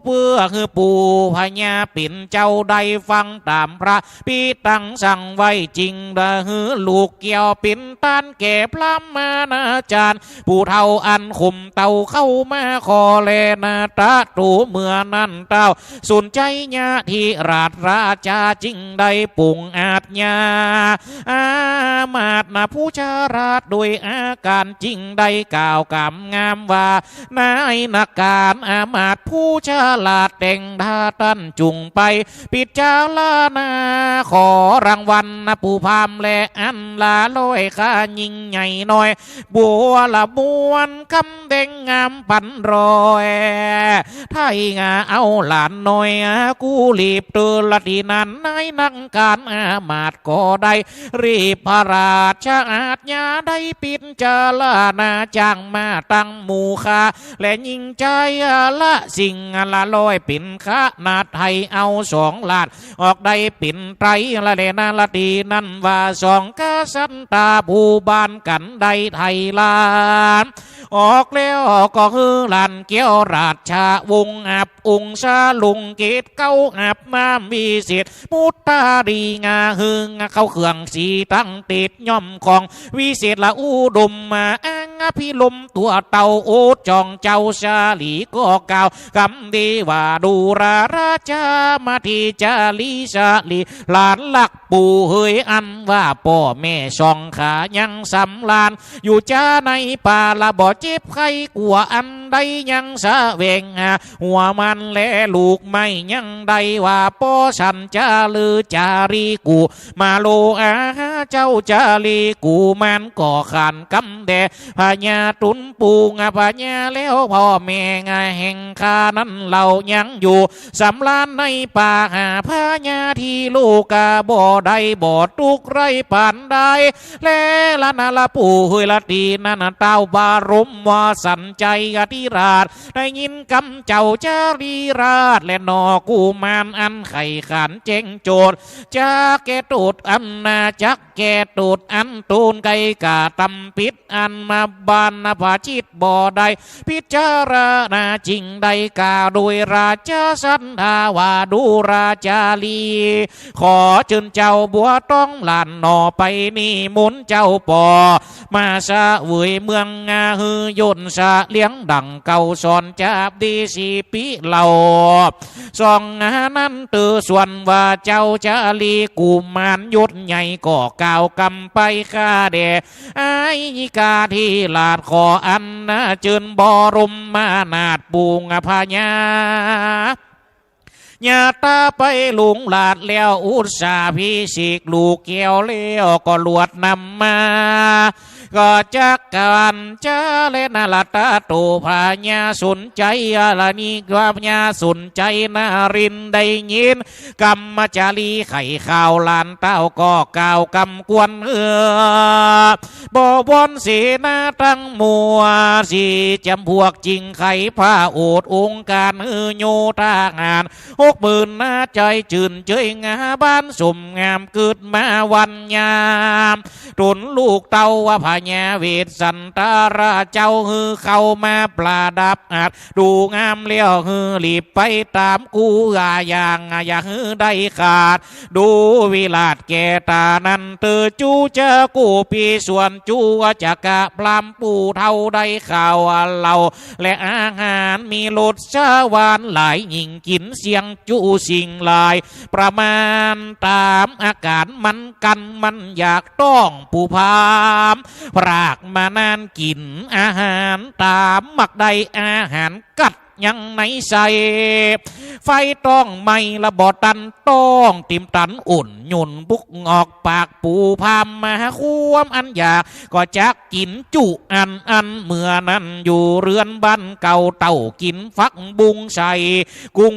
H: เพื่อคือปู่พญาปิ่นเจ้าได้ฟังตามพระปีตั้งสั่งไว้จริงดาหือลูกเกี่ยวปิ่นตันแก่พระมานาจารย์ผู้เท่าอันข่มเต่าเข้ามาขอแลนาตาตูเมื่อนั้นเต้าสนใจญาที่ราชราชาจริงได้ปุ่งอาจญาอามาตนาผู้ชาราชโดยอาการจริงได้กล่าวกำงามว่านายนักการอามาตผู้ชาลาดแต่งท่าตันจุงไปปิดจาลานาขอรางวัลผู้พามและอันลาลอยข้ายิ่งใหญ่น้อยบัวละมวนคำเด้งงามปันรอยไทยงาเอาหลานน้อยกูรีบเตือนละทีนั้นนายนักการอามาตก็ได้รีบพระราชอาญญาได้ปิดจาลานาจ้างมาตั้งหมู่คาและยิ่งใจละสิ่งละลอยปิ่นคานาไทยเอา2 ล้านออกได้ปิ่นไตรละเลนาละดีนั่นว่า2 กษัตริย์ตาผู้บานกันได้ไทยลานออกแล้วก็คือลานเกี้ยวราชาวงอับองค์ชาลุงเกตเก้าอับมามีเศษมุตตาดีงาหึงเข้าเครื่องสีตั้งติดย่อมของวิเศษละอุดมมาอ้างพิลมตัวเต่าโอดจองเจ้าชาลีก็กล่าวคำดีว่าดูราชามาที่จาลีชาลีหลานหลักปู่เฮยอันว่าพ่อแม่ช่องขายังสำลานอยู่จ้าในป่าละบ่เจ็บใครกลัวอันใดยังสะเวงหัวมันและลูกไม่ยังใดว่าพ่อฉันจะลือจารีกูมาโลเจ้าจารีกูมันก่อขันกำแดพญาตุนปูงพญาแล้วพ่อแม่แห่งข้านั้นเรายังอยู่สำลานในป่าหาพญาที่ลูกบ่ได้บ่ทุกไรปานใดและละนาละปู่เฮยละตีนันเต้าบารมว่าสันใจอธิราชได้ยินคำเจ้าจารีราชและนอกูมานอันไข่ขันเจงโจดจะแกตูดอันนาจักแกตูดอันตูนไก่กาตำปิดอันมาบานนภาชิตบ่ได้พิจารณาจริงได้กาโดยราชสันทาวาดูราชาลีขอเชิญเจ้าบัวต้องหลานนอไปนี่มุนเจ้าปอมาสะเวยเมืองฮือยนสะเลี้ยงดังเก่าสอนจับดีสีปีเหล่าสองนั้นตือส่วนว่าเจ้าจาลีกูมานยุดใหญ่ก็กล่าวกำไปข้าเดไอ้กาที่ลาดขออันเจิญบรมมานาดปูงพญาญาตาไปลุงลาดแล้วอุตสาพิสิกลูกเกี่ยวเลี้ยวก็ลวดนำมา ก็จักกันเจเลนาลตาตูพาญาสนใจอะไรนี่ความญาสนใจนารินได้ยินกรรมจารีไข่ข่าวลานเต้าก็กล่าวกำกวนบ่บนสีนาตั้งมัวสีจำพวกจริงไข่ผ้าโอดองค์การโยธางาน60,000หน้าใจจื่นเจยงาบ้านสมงามเกิดมาวันยามตุนลูกเต้าว่าพญาเวทสันตาราเจ้าฮือเข้ามาปลาดับอาจดูงามเลี้ยวฮือรีบไปตามกูอย่างอย่าฮือได้ขาดดูวิลาศแก่ตานั้นเธอจูเจอกูปีส่วนจูจะกะพลำปูเท่าได้ข่าวเหล่าและอาหารมีรสชาหวานหลายยิ่งกินเสียงจูสิ่งหลายประมาณตามอาการมันกันมันอยากต้องปูพามพรากมานานกินอาหารตามมักใดอาหารกัดยังไหนใส่ไฟต้องไม่ระบอตันต้องติมตันอุ่นหยุ่นบุกงอกปากปูพามมาควมอันอยากก็จักกินจุอันเมื่อนั้นอยู่เรือนบ้านเก่าเต่ากินฟักบุงใส่กุ้ง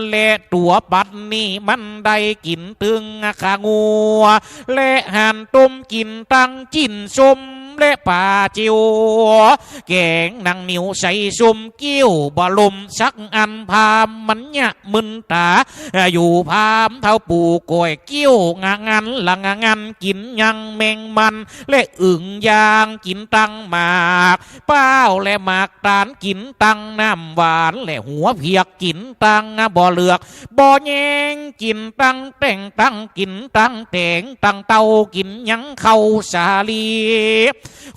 H: เละตัวปัดนี่มันได้กินตึงขางัวเละหันต้มกินตั้งจิ้นส้มและป่าจิวแกงนางนิ้วใส่ซุมกิ้วบลมสักอันพามมันเนี่ยมึนตาอยู่พามเท่าปูก้อยกิ้วงานละงานกินยังแมงมันและอึ่งยางกินตังหมากเป้าและหมากตาลกินตังน้ำหวานและหัวเพียกกินตังบ่อเลือกบ่อแยงกินตังแต่งตังกินตังแต่งตังเต้ากินยังเข้าสาลี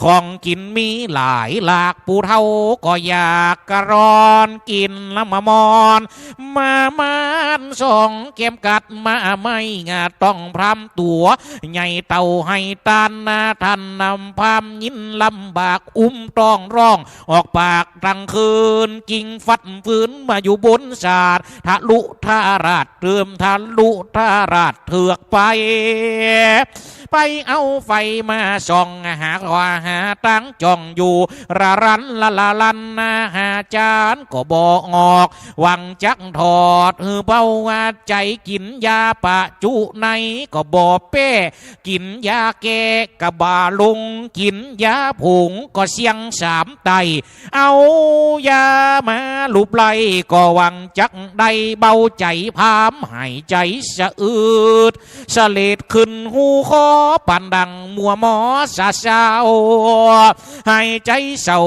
H: ของกินมีหลายหลากปูเท่าก็อยากกระรอนกินละมามอนมันส่องเกมกัดมาไม่งาต้องพรำตัวใหญ่เต่าให้ตานนาทันนำพามยินลำบากต้องร้องออกปากกลางคืนกิ่งฟัดฟื้นมาอยู่บนศาสตร์ทะลุทาราดเติมทะลุทาราดเถือกไปเอาไฟมาส่องหาว่าหาตั้งจ้องอยู่ระรันละลันนาหาจานก็บอกออกหวังจักถอดเบาใจกินยาปะจุในก็บอกเป้กินยาแก้กะบาลุงกินยาผงก็เสียงสามไตเอายามาลุบไลก็หวังจักได้เบาใจพามหายใจสะอืดสะเลดขึ้นหูคอปันดังมัวหมอสาเศร้าหายใจเศร้า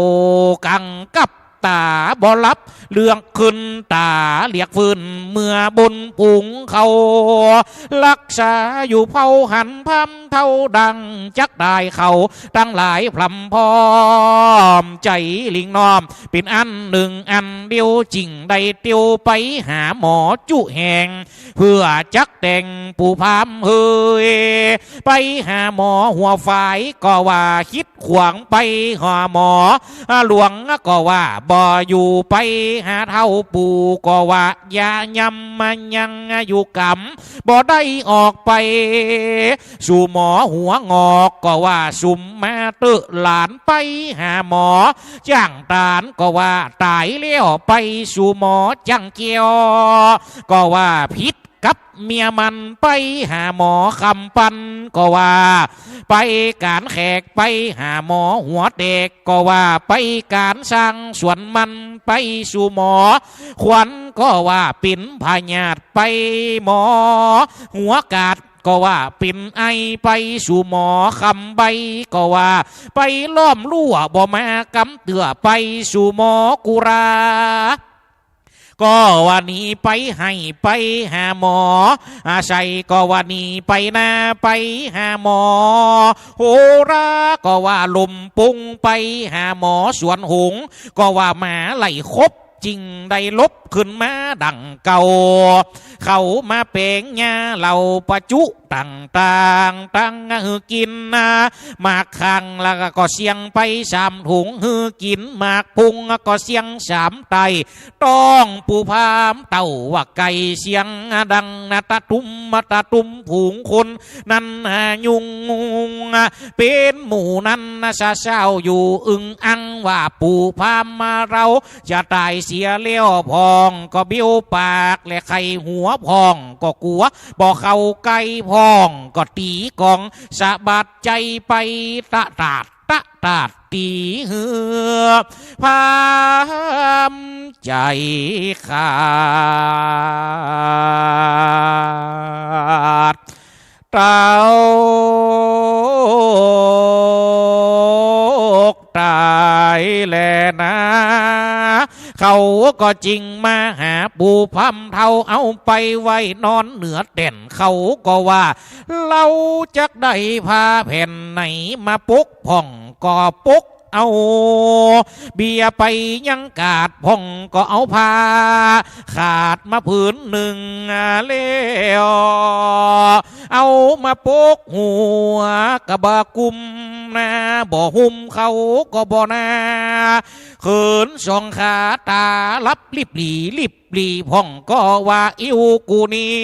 H: กังกับตาบ่ลับเรื่องขึ้นตาเรียกฟื้นเมื่อบนปุงเขารักษาอยู่เผาหันพัมเท่าดังจักได้เขาตั้งหลายพลำพร้อมใจลิงน้อมเป็นอันหนึ่งอันเดียวจริงได้เตียวไปหาหมอจุแหงเพื่อจักแต่งปูพามเฮยไปหาหมอหัวฝ่ายก็ว่าคิดขวางไปหาหมอหลวงก็ว่าบ่อยู่ไปหาเท่าปูก็ว่ายายำมันยังอยู่กำบ่ได้ออกไปสู่หมอหัวงอกก็ว่าสุมมาเตอหลานไปหาหมอจ้างตาลก็ว่าตายเลี้ยวไปสู่หมอจังเกียวก็ว่าพิษกับเมียมันไปหาหมอคำปันก็ว่าไปการแขกไปหาหมอหัวเด็กก็ว่าไปการสร้างสวนมันไปสู่หมอขวัญก็ว่าปิ่นพญาตไปหมอหัวกาดก็ว่าปิ่นไอไปสู่หมอคำใบก็ว่าไปล้อมลั่วบ่มากำเตือไปสู่หมอกุราก็วันนี้ไปให้ไปหาหมอใส่ก็วันนี้ไปนาไปหาหมอโหราก็ว่าลมปุงไปหาหมอสวนหงก็ว่าหมาไหลคบจริงได้ลบขึ้นมาดังเก่าเขามาเป่งยาเหล่าประจุ ต่างตั้งฮือกินนะหมากคังแล้วก็เสียงไป3 ถุงฮือกินหมากพุงก็เสียง3 ไตต้องปูพามเต่าว่าไก่เสียงดังตะตุ่มตะตุ่มผงคนนั้นยุงเป็นหมู่นั้นเช้าอยู่อึงอังว่าปูพามมาเราจะตายเสียเลี้ยวพองก็เบี้ยวปากและไข่หัวพองก็กลัวบอกเข้าไก่พองก็ตีกองสะบัดใจไปตะตาดตาดตีเหือพามใจขาดเต้าตายแลนะเขาก็จริงมาหาปูพัมเท่าเอาไปไว้นอนเหนือเด่นเขาก็ว่าเราจักได้พาแผ่นไหนมาปุกพ่องก็ปุกเอาเบียไปยังกาดพ่องก็เอาผ้าขาดมาผืนหนึ่งเลี้ยวเอามาปุกหัวกระบะกุมนาบ่หุ่มเขาก็บ่นาเขินสองขาตาลับลิบหลีพ่องก็ว่าอิวกูนี่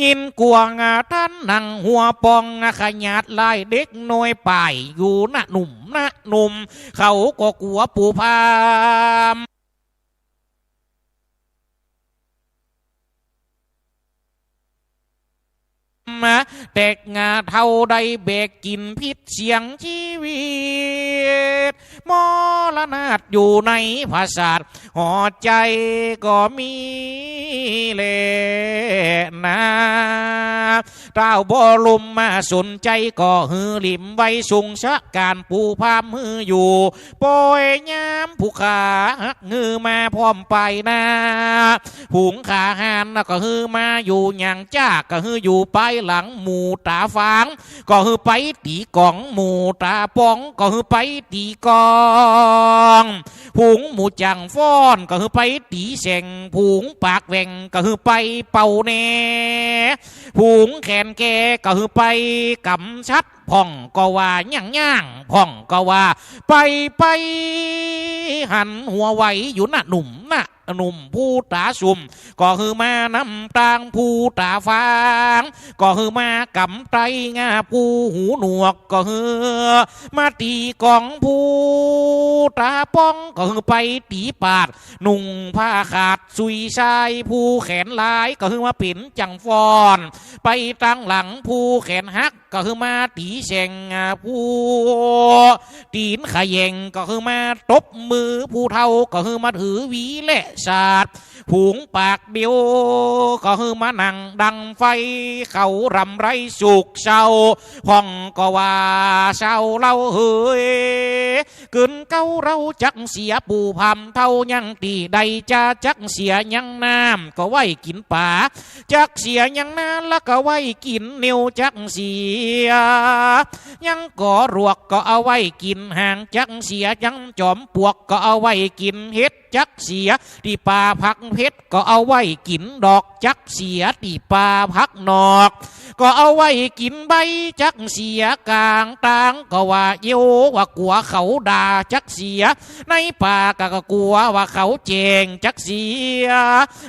H: ยินกวงท่านนั่งหัวปองขยัดลายเด็กน้อยป่ายอยู่นะหนุ่มเขาก็กลัวปูพามเด็กงาเท่าใดเบกกินพิษเสียงชีวิตมรณะอยู่ในภาษาหอใจก็มีเลนะเต้าบ่ลุมมาสนใจก็ฮือลิมไว้สุงชะการปูพามมืออยู่ปอยย้ำผู้ขาหักฮือมาพร้อมไปนะผงขาหานก็ฮือมาอยู่อย่างจ้าก็ฮืออยู่ไปหลังหมูตาฟางก็ฮือไปตีกองหมูตาปองก็ฮือไปตีกองผงหมูจังฟ้อนก็ฮือไปตีเสงผงปากแหว่งก็ฮือไปเป่าแน่ผงแขนแกก็ฮือไปกำชัดพ่องก็ว่าย่างพ่องก็ว่าไปหันหัวไหวอยู่น่ะหนุ่มผู้ตาสุ่มก็คือมานำตางผู้ตาฟางก็คือมากำไตงาผู้หูหนวกก็คือมาตีกองผู้ตาป้องก็คือไปตีปาดนุ่งผ้าขาดสุยชายผู้แขนลายก็คือมาปิ่นจังฟอนไปตั้งหลังผู้แขนหักก็คือมาตีเชงผู้ตีนขยงก็คือมาตบมือผู้เท่าก็คือมาถือหวีและศาสตร์ผงปากเดียวก็คือมานั่งดังไฟเขารำไรสุกเศร้าพ่องก็ว่าเศร้าเล่าเฮ้ยกึนเก้าเราจักเสียปูพามเท่ายังตีใดจะจักเสียยังน้ำก็ไว้กินป่าจักเสียยังน้ำแล้วก็ไว้กินเนียวจักเสียยังก่อรวกก็เอาไว้กินหางจักเสียยังจอมปวกก็เอาไว้กินเห็ดจักเสียที่ป่าพักเพชรก็เอาไว้กินดอกจักเสียที่ป่าพักนอกก็เอาไว้กินใบจักเสียกลางต่างก็ว่าเยี่ยวว่ากลัวเขาด่าจักเสียในป่าก็กลัวว่าเขาเจงจักเสีย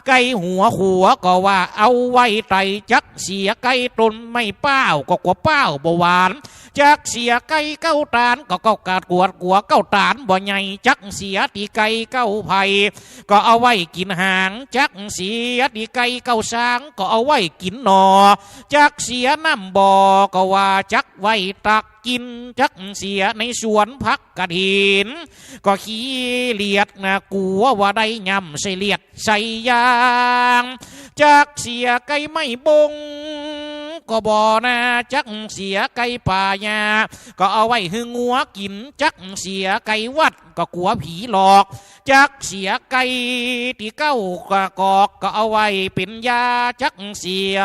H: ไก่หัวก็ว่าเอาไว้ไตจักเสียไก่ตนไม่เป้าก็กลัวเป้าบ่หวานจักเสียไก่เก้าตานก็เก้ากาดกวดกลัวเก้าตานบ่ใหญ่จักเสียตีไก่เก้าไผ่ก็เอาไว้กินหางจักเสียตีไก่เก้าช้างก็เอาไว้กินหนอจักเสียน้ำบ่อก็ว่าจักไว้ตักกินจักเสียในสวนพักกระถินก็ขี้เลียดนะกลัวว่าได้ยำใส่เลียดใส่ยางจักเสียไก่ไม่บงก็บ่นะจักเสียไก่ป่ายาก็เอาไว้หึงงัวกินจักเสียไก่วัดก็กลัวผีหลอกจักเสียไก่ที่เก้ากอกก็เอาไว้เป็นยาจักเสีย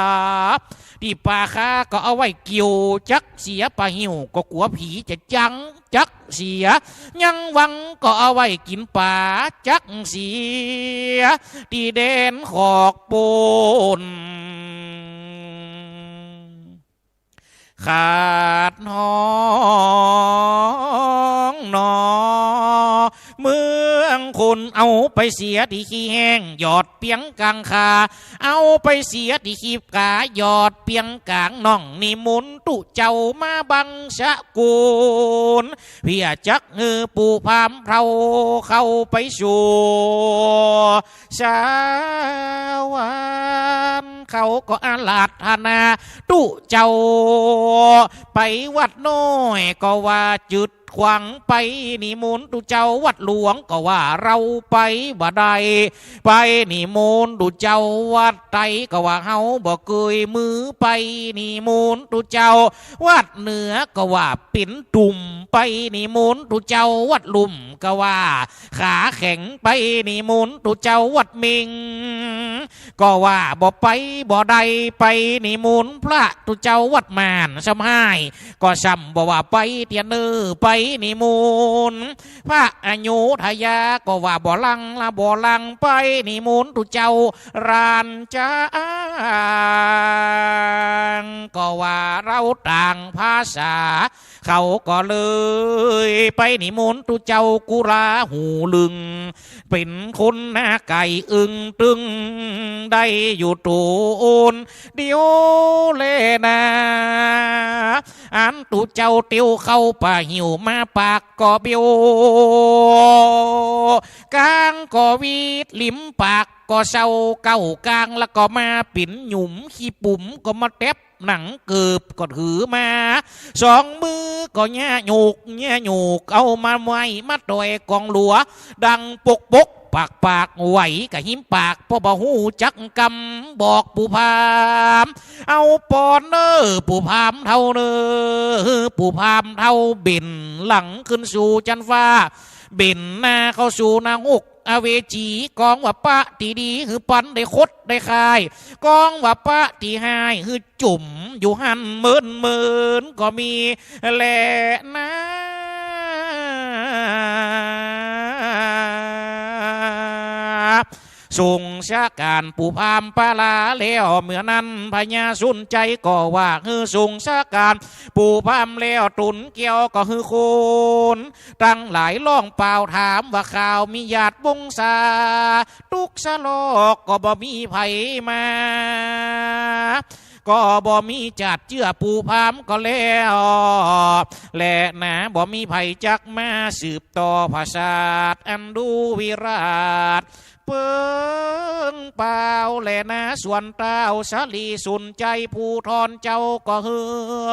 H: ที่ป่าคาก็เอาไว้เกี่ยวจักเสียป่าหิวก็กลัวผีจะจังจักเสียยังวังก็เอาไว้กินป่าจักเสียที่เด่นขอกปูน ขาดห้องนอเมืองคนเอาไปเสียที่ขี้แห้งหยอดเปียงกลางคาเอาไปเสียที่ขีบกาหยอดเปียงกลางน่องนิมนต์ตุเจ้ามาบังสะกุลเพียจักปู่พามเพราเข้าไปสู่สาวรเขาก็อาลาธนาตุเจ้าไปวัดน้อยก็ว่าจุดขวางไปนิมนต์ตุเจ้าวัดหลวงก็ว่าเราไปบ่ได้ไปนิมนต์ตุเจ้าวัดไตก็ว่าเฮาบ่เคยมือไปนิมนต์ตุเจ้าวัดเหนือก็ว่าปิ่นตุ่มไปนิมนต์ตุเจ้าวัดลุ่มก็ว่าขาแข็งไปนิมนต์ตุเจ้าวัดมิงก็ว่าบ่ไปบ่ได้ไปนิมนต์พระตุเจ้าวัดมานสำหายก็ซ้ำบ่ว่าไปเตียนเนอไปนิมนต์พระอโยธยาก็ว่าบ่ลังละบ่ลังไปนิมนต์ตุเจ้ารานจางก็ว่าเราต่างภาษาเขาก็เลยไปนิมนต์ตุเจ้ากุราหูลึงเป็นคนหน้าไก่อึงตึงได้อยู่ตูนเดียวเลนาอันตุเจ้าเตียวเข้าป่าหิวมาปากก็เบียวกลางก็วีดลิมปากก็เศร้าเก้ากลางแล้วก็มาปิ่นหยุ่มขี้ปุ่มก็มาเต็บหนังเกือบก็ถือมาสองมือก็แง่หยูกเอามาไว้มาต่อยกองหลัวดังปกปากไหวกะหิมปากพ่อบ่หูจักกำบอกปู่พามเอาปอนเนอปู่พามเท่าเนอปู่พามเท่าบินหลังขึ้นสู่จันฟ้าบินหน้าเข้าสู่นางอุกอเวจีกองว่าปะตีดีคือปันได้คดได้คายกองว่าปะตีหายคือจุ่มอยู่หันเมินก็มีแหละนะส่งชาการปู่พามปาลาแล้วเมื่อนั้นพญาสุนใจก็ว่าคือส่งชาการปู่พามแล้วตุนเกี่ยวก็คือคนตั้งหลายล่องเปล่าถามว่าข่าวมีญาติวงศาทุกสลอกก็บ่มีไผมาก็บ่มีจัดเจือปู่พามก็แล้วและนะบ่มีไผจักมาสืบต่อภาษาอันดูวิราชเปิ้นเปล่าแหละนะส่วนเต้าสาลีสุนใจผู้ทอนเจ้าก็เฮือ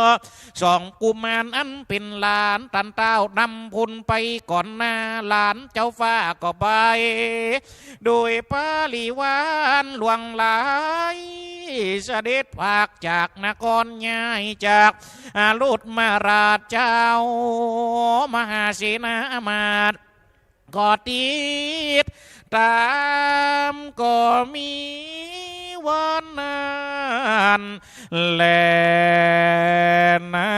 H: สองกุมารอันเป็นหลานตันเต้านำพุนไปก่อนหน้าหลานเจ้าฟ้าก็ไปโดยปาลิวานหลวงหลายเสด็จภาคจากนครใหญ่จากลุดมาราชเจ้ามหาเสนามาตก็ติดตามก็มีวันนั้นแลนะ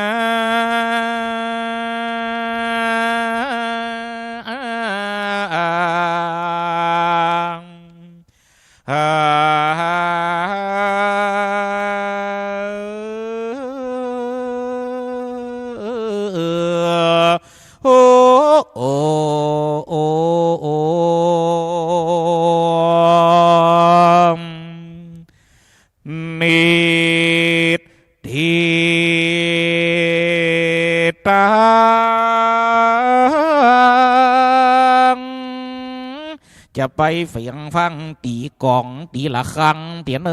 H: จะไปเฟียงฟังตีกองตีละครั้งเตียน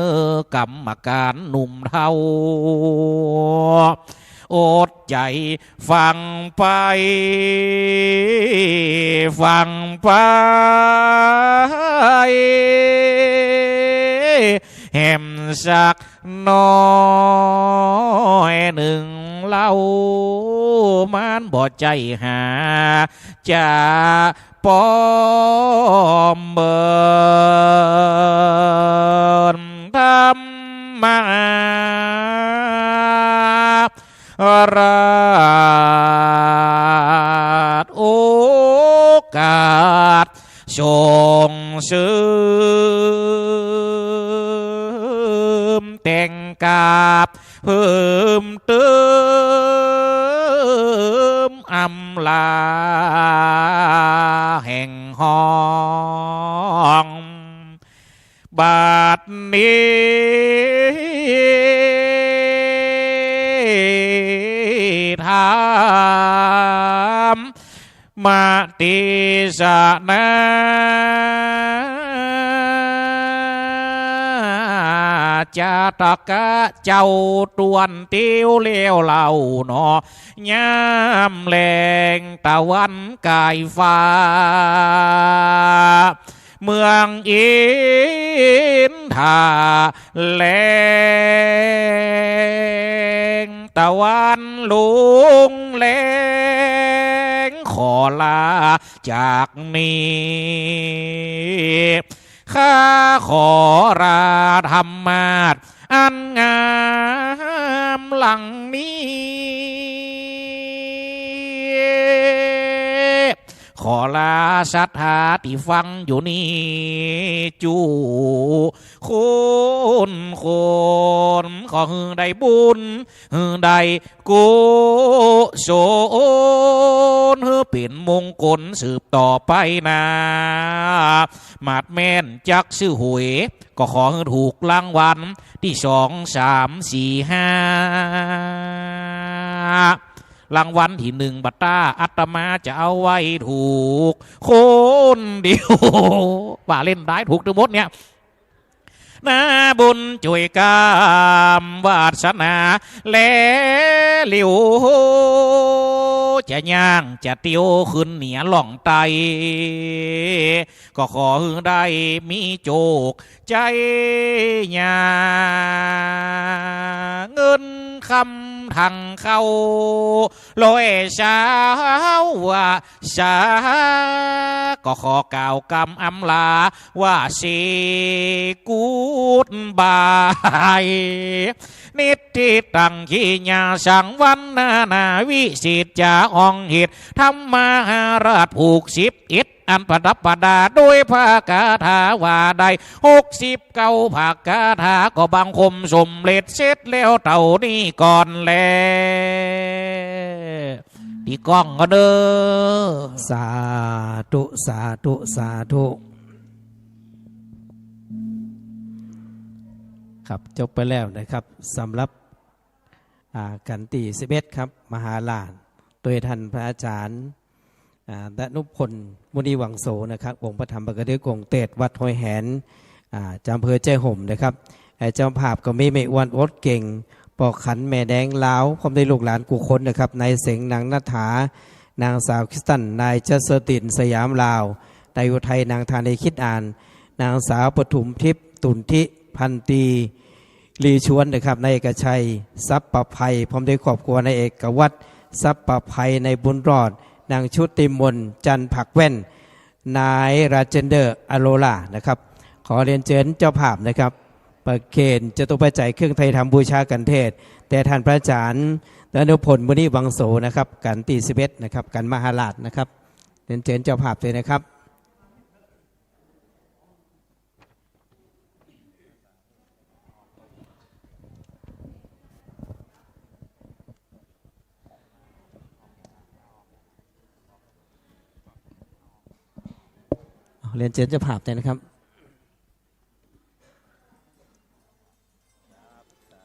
H: กรรมการหนุ่มเท่าอดใจฟังไปแหมสักน้อยหนึ่งเล่ามันบ่ใจหาจะปอมเบินทำมาราชโอกาสส่งเสริมแต่งกา เพิ่มเติมอำลาแห่งห้องบาดนี้ถามมาติสนาจะตะกะเจ้าตวนเตียวเลี้ยวเหล่าหนอยามแรงตะวันกายฟ้าเมืองอินทาแรงตะวันลุงแรงขอลาจากนี้ข้าขอราธรรมาสอันงามหลังนี้ขอลาศรัทธาที่ฟังอยู่นี่จูคุณขอให้ได้บุญได้กุศลให้เป็นมงคลสืบต่อไปนะมาดแม่นจักซื้อหวยก็ขอให้ถูกรางวัลที่2 3 4 5รางวัลที่1บัตตาอัตมาจะเอาไว้ถูกคนเดียวว่าเล่นได้ถูกทั้งหมดเนี่ยนาบุญช่วยกามวาสนาและเหลียวจะย่างจะเตียวขึ้นเหนียหล่องไตก็ขอให้ได้มีโจกใจญาเงินคำทางเข้าลอยเช้าว่าชาก็ขอกล่าวกำอำลาว่าสิกูดบายนิติตังขีญาสังวันนาวิสิตจาองหิตธรรมหาราชผูก11อันประดับประดาด้วยภาคาถาว่าใด69ภาคาถาก็บังคมสมเร็จเสร็จแล้วเต่านี้ก่อนแล้วดีกล้องก็เด้อ
A: สาธุสาธุสาธุครับจบไปแล้วนะครับสำหรับกันตี11ครับมหาลานโดยท่านพระอาจารย์ดนุพลมุนีวังโสนะครับองค์พระธรรมปกติกงเตศวัดห้วยแหนจำเพอใจห่มนะครับเจ้าภาพก็ไม่อ้วนอดเก่งปอกขันแม่แดงลาวพร้อมได้ลูกหลานกุคนนะครับนายเสงนางนัฐานางสาวคริสตันนายเจษตินสยามลาวนายอุทัยนางธานีคิดอ่านนางสาวปฐุมทิพย์ตุนทิพันตีลีชวนนะครับนายเอกชัยทรัพย์ประภัยพร้อมได้ครอบครัวนายเอกวัฒน์ทรัพย์ประภัยในบุญรอดนางชุติมนจันผักแว่นนายราเจนเดอร์อโลลานะครับขอเรียนเชิญเจ้าภาพนะครับประเคนจะต้องไปจ่ายเครื่องไทยทำบูชากันเทศแต่ท่านพระอาจารย์ดนุพลมุนีวังโสนะครับกันตี11นะครับกันมหาราชนะครับเรียนเชิญเจ้าภาพเลยนะครับเรียนเชิญเจ้าภาพเลยนะครับ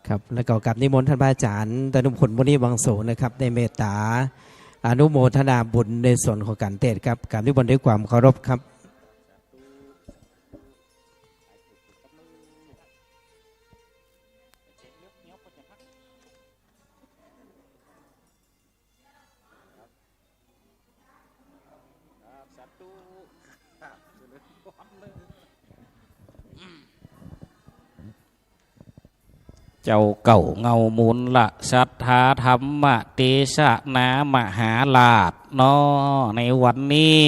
A: ครับแล้วก็กับนิมนต์ท่านพระอาจารย์ดนุพลมุนีวังโสนะครับในเมตตาอนุโมทนาบุญในส่วนของการเทศครับการนิมนต์ด้วยความเคารพครับ
H: เจ้าเก่าเงามูลละศรัทธาธรรมเตชะนามหาลาภนอในวันนี้